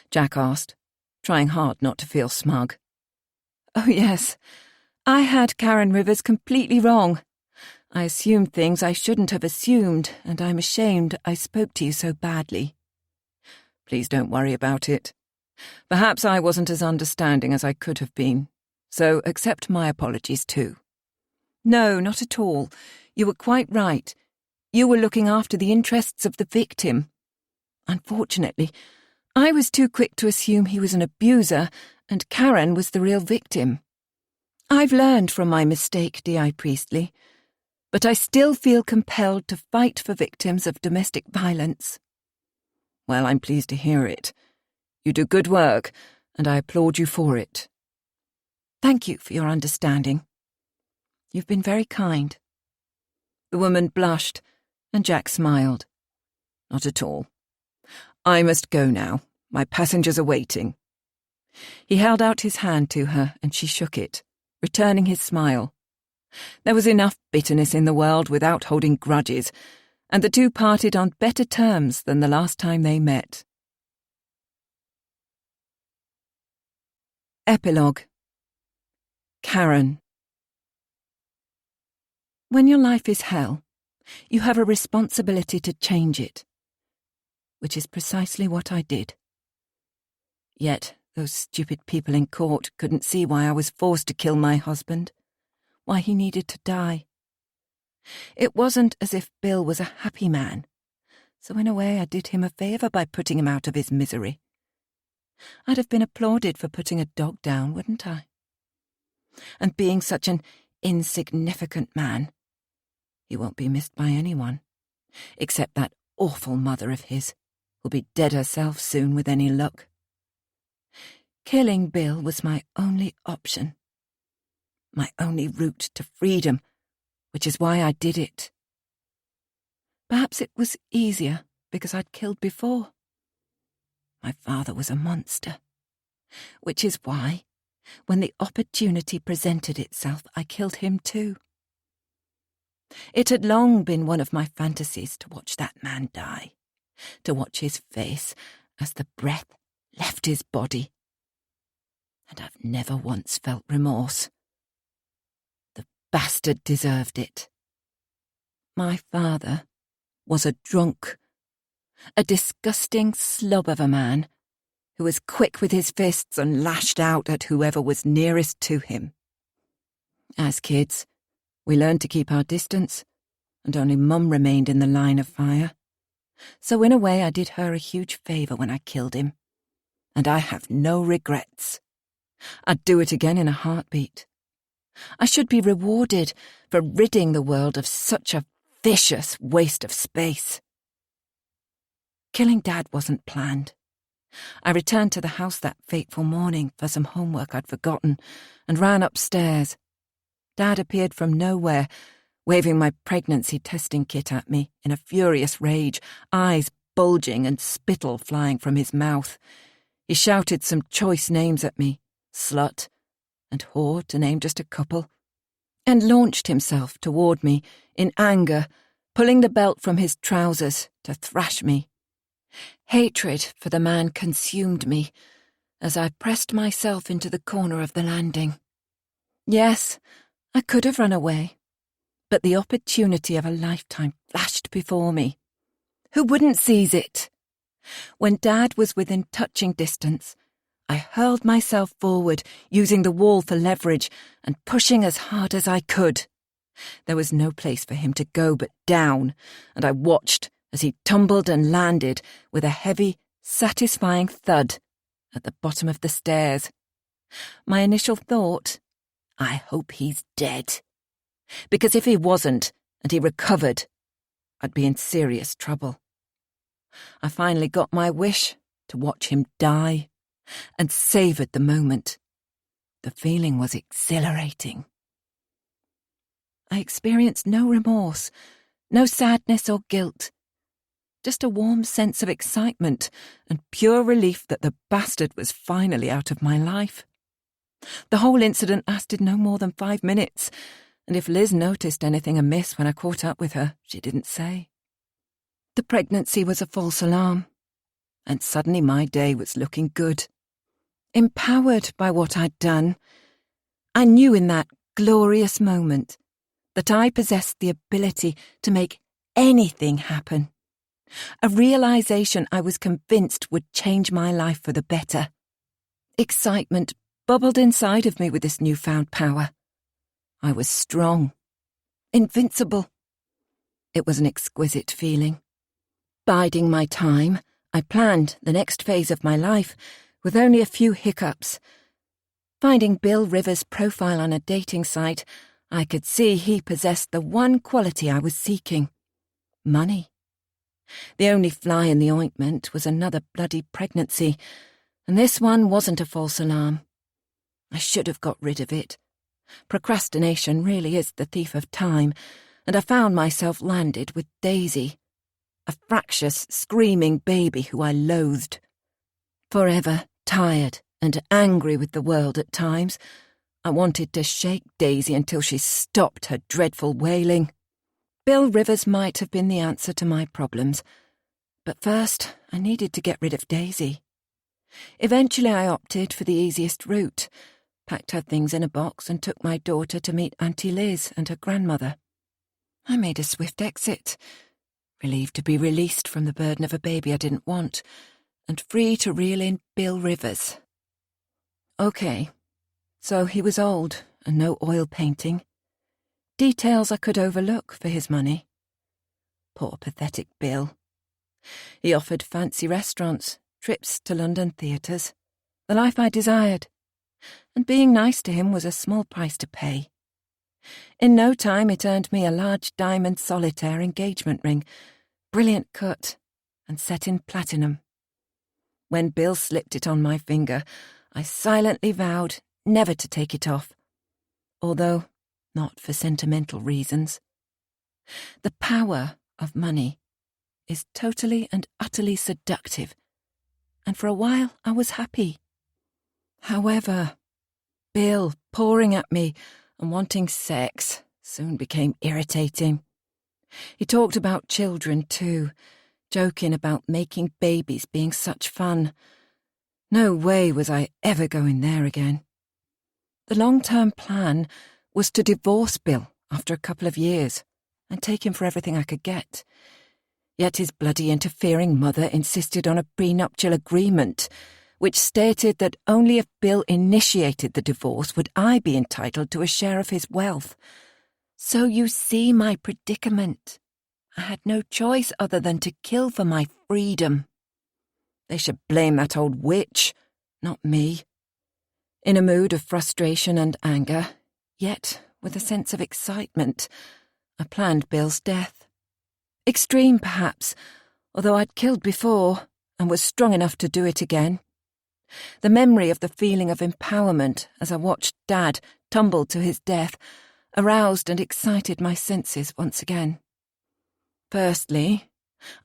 Jack asked, trying hard not to feel smug. Oh, yes. I had Karen Rivers completely wrong. I assumed things I shouldn't have assumed, and I'm ashamed I spoke to you so badly. Please don't worry about it. Perhaps I wasn't as understanding as I could have been, so accept my apologies too. No, not at all. You were quite right. You were looking after the interests of the victim. Unfortunately, I was too quick to assume he was an abuser and Karen was the real victim. I've learned from my mistake, D.I. Priestley, but I still feel compelled to fight for victims of domestic violence. Well, I'm pleased to hear it. You do good work, and I applaud you for it. Thank you for your understanding. You've been very kind. The woman blushed, and Jack smiled. Not at all. I must go now. My passengers are waiting. He held out his hand to her, and she shook it, returning his smile. There was enough bitterness in the world without holding grudges, and the two parted on better terms than the last time they met. Epilogue. Karen. When your life is hell, you have a responsibility to change it, which is precisely what I did. Yet those stupid people in court couldn't see why I was forced to kill my husband, why he needed to die. It wasn't as if Bill was a happy man, so in a way I did him a favour by putting him out of his misery. I'd have been applauded for putting a dog down, wouldn't I? And being such an insignificant man. He won't be missed by anyone, except that awful mother of his, who'll be dead herself soon with any luck. Killing Bill was my only option, my only route to freedom, which is why I did it. Perhaps it was easier because I'd killed before. My father was a monster, which is why, when the opportunity presented itself, I killed him too. It had long been one of my fantasies to watch that man die, to watch his face as the breath left his body. And I've never once felt remorse. The bastard deserved it. My father was a drunk, a disgusting slub of a man who was quick with his fists and lashed out at whoever was nearest to him. As kids, we learned to keep our distance, and only Mum remained in the line of fire. So in a way I did her a huge favour when I killed him, and I have no regrets. I'd do it again in a heartbeat. I should be rewarded for ridding the world of such a vicious waste of space. Killing Dad wasn't planned. I returned to the house that fateful morning for some homework I'd forgotten and ran upstairs. Dad appeared from nowhere, waving my pregnancy testing kit at me in a furious rage, eyes bulging and spittle flying from his mouth. He shouted some choice names at me, slut and whore to name just a couple, and launched himself toward me in anger, pulling the belt from his trousers to thrash me. Hatred for the man consumed me as I pressed myself into the corner of the landing. Yes, I could have run away, but the opportunity of a lifetime flashed before me. Who wouldn't seize it? When Dad was within touching distance, I hurled myself forward, using the wall for leverage and pushing as hard as I could. There was no place for him to go but down, and I watched as he tumbled and landed with a heavy, satisfying thud at the bottom of the stairs. My initial thought, I hope he's dead. Because if he wasn't, and he recovered, I'd be in serious trouble. I finally got my wish to watch him die, and savoured the moment. The feeling was exhilarating. I experienced no remorse, no sadness or guilt, just a warm sense of excitement and pure relief that the bastard was finally out of my life. The whole incident lasted no more than 5 minutes, and if Liz noticed anything amiss when I caught up with her, she didn't say. The pregnancy was a false alarm, and suddenly my day was looking good. Empowered by what I'd done, I knew in that glorious moment that I possessed the ability to make anything happen. A realisation I was convinced would change my life for the better. Excitement bubbled inside of me with this newfound power. I was strong, invincible. It was an exquisite feeling. Biding my time, I planned the next phase of my life with only a few hiccups. Finding Bill Rivers' profile on a dating site, I could see he possessed the one quality I was seeking: money. The only fly in the ointment was another bloody pregnancy, and this one wasn't a false alarm. I should have got rid of it. Procrastination really is the thief of time, and I found myself landed with Daisy, a fractious, screaming baby who I loathed. Forever tired and angry with the world at times, I wanted to shake Daisy until she stopped her dreadful wailing. Bill Rivers might have been the answer to my problems, but first I needed to get rid of Daisy. Eventually I opted for the easiest route, packed her things in a box and took my daughter to meet Auntie Liz and her grandmother. I made a swift exit, relieved to be released from the burden of a baby I didn't want, and free to reel in Bill Rivers. OK, so he was old and no oil painting. Details I could overlook for his money. Poor pathetic Bill. He offered fancy restaurants, trips to London theatres, the life I desired, and being nice to him was a small price to pay. In no time it earned me a large diamond solitaire engagement ring, brilliant cut, and set in platinum. When Bill slipped it on my finger, I silently vowed never to take it off, although not for sentimental reasons. The power of money is totally and utterly seductive, and for a while I was happy. However, Bill pouring at me and wanting sex soon became irritating. He talked about children too, joking about making babies being such fun. No way was I ever going there again. The long-term plan was to divorce Bill after a couple of years and take him for everything I could get. Yet his bloody interfering mother insisted on a prenuptial agreement, which stated that only if Bill initiated the divorce would I be entitled to a share of his wealth. So you see my predicament. I had no choice other than to kill for my freedom. They should blame that old witch, not me. In a mood of frustration and anger, yet with a sense of excitement, I planned Bill's death. Extreme, perhaps, although I'd killed before and was strong enough to do it again. The memory of the feeling of empowerment as I watched Dad tumble to his death aroused and excited my senses once again. Firstly,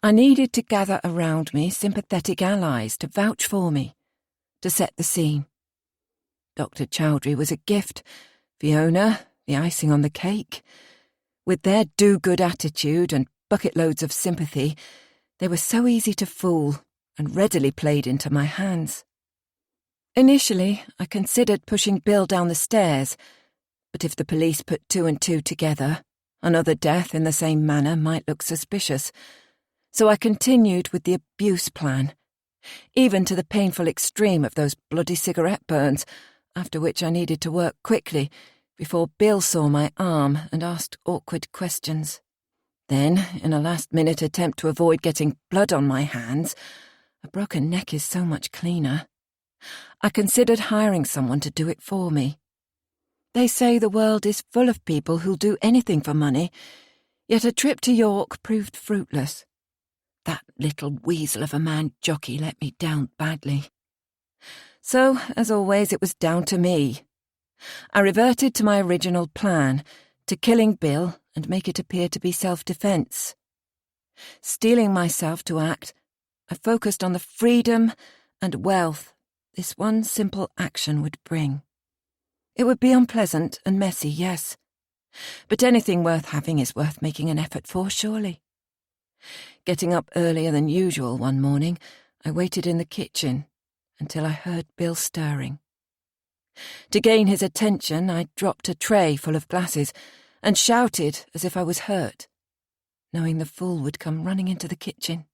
I needed to gather around me sympathetic allies to vouch for me, to set the scene. Dr. Chowdhury was a gift, Fiona the icing on the cake. With their do-good attitude and bucket-loads of sympathy, they were so easy to fool and readily played into my hands. Initially, I considered pushing Bill down the stairs, but if the police put two and two together, another death in the same manner might look suspicious. So I continued with the abuse plan, even to the painful extreme of those bloody cigarette burns, after which I needed to work quickly before Bill saw my arm and asked awkward questions. Then, in a last-minute attempt to avoid getting blood on my hands, a broken neck is so much cleaner, I considered hiring someone to do it for me. They say the world is full of people who'll do anything for money, yet a trip to York proved fruitless. That little weasel of a man jockey let me down badly. So, as always, it was down to me. I reverted to my original plan, to killing Bill and make it appear to be self-defence. Steeling myself to act, I focused on the freedom and wealth this one simple action would bring. It would be unpleasant and messy, yes, but anything worth having is worth making an effort for, surely. Getting up earlier than usual one morning, I waited in the kitchen until I heard Bill stirring. To gain his attention, I dropped a tray full of glasses and shouted as if I was hurt, knowing the fool would come running into the kitchen.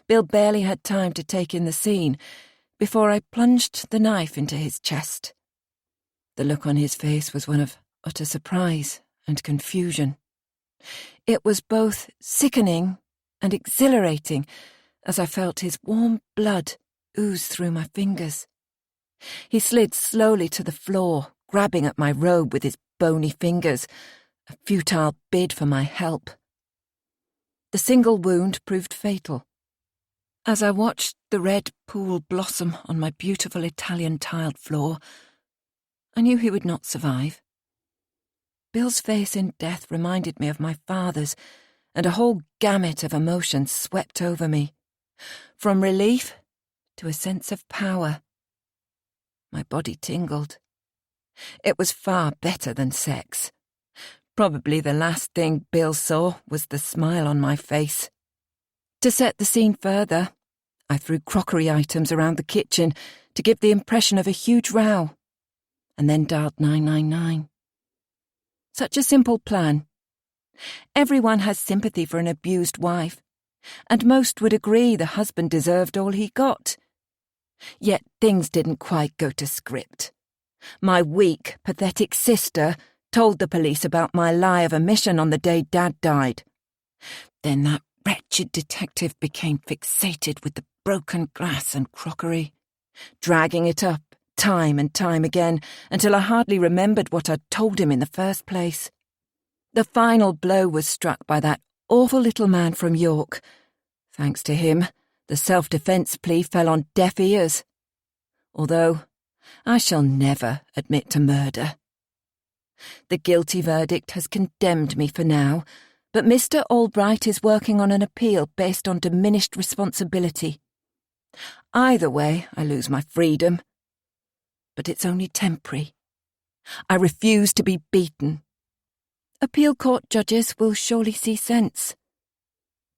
Bill barely had time to take in the scene before I plunged the knife into his chest. The look on his face was one of utter surprise and confusion. It was both sickening and exhilarating as I felt his warm blood ooze through my fingers. He slid slowly to the floor, grabbing at my robe with his bony fingers, a futile bid for my help. The single wound proved fatal. As I watched the red pool blossom on my beautiful Italian tiled floor, I knew he would not survive. Bill's face in death reminded me of my father's, and a whole gamut of emotions swept over me, from relief to a sense of power. My body tingled. It was far better than sex. Probably the last thing Bill saw was the smile on my face. To set the scene further, I threw crockery items around the kitchen to give the impression of a huge row, and then dialed 999. Such a simple plan. Everyone has sympathy for an abused wife, and most would agree the husband deserved all he got. Yet things didn't quite go to script. My weak, pathetic sister told the police about my lie of omission on the day Dad died. Then that wretched detective became fixated with the broken glass and crockery, dragging it up time and time again until I hardly remembered what I'd told him in the first place. The final blow was struck by that awful little man from York. Thanks to him, the self-defence plea fell on deaf ears. Although I shall never admit to murder. The guilty verdict has condemned me for now, but Mr. Albright is working on an appeal based on diminished responsibility. Either way, I lose my freedom. But it's only temporary. I refuse to be beaten. Appeal court judges will surely see sense.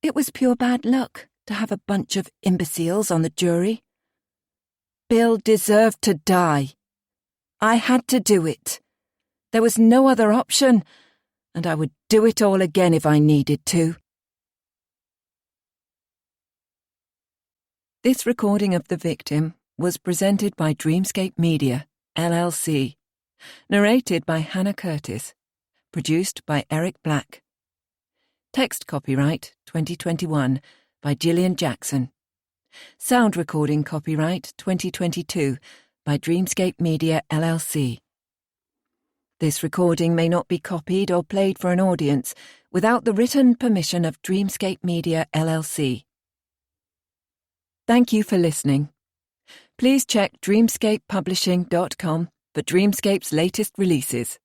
It was pure bad luck to have a bunch of imbeciles on the jury. Bill deserved to die. I had to do it. There was no other option, and I would do it all again if I needed to. This recording of The Victim was presented by Dreamscape Media, LLC. Narrated by Hannah Curtis. Produced by Eric Black. Text copyright 2021 by Gillian Jackson. Sound recording copyright 2022 by Dreamscape Media, LLC. This recording may not be copied or played for an audience without the written permission of Dreamscape Media, LLC. Thank you for listening. Please check dreamscapepublishing.com for Dreamscape's latest releases.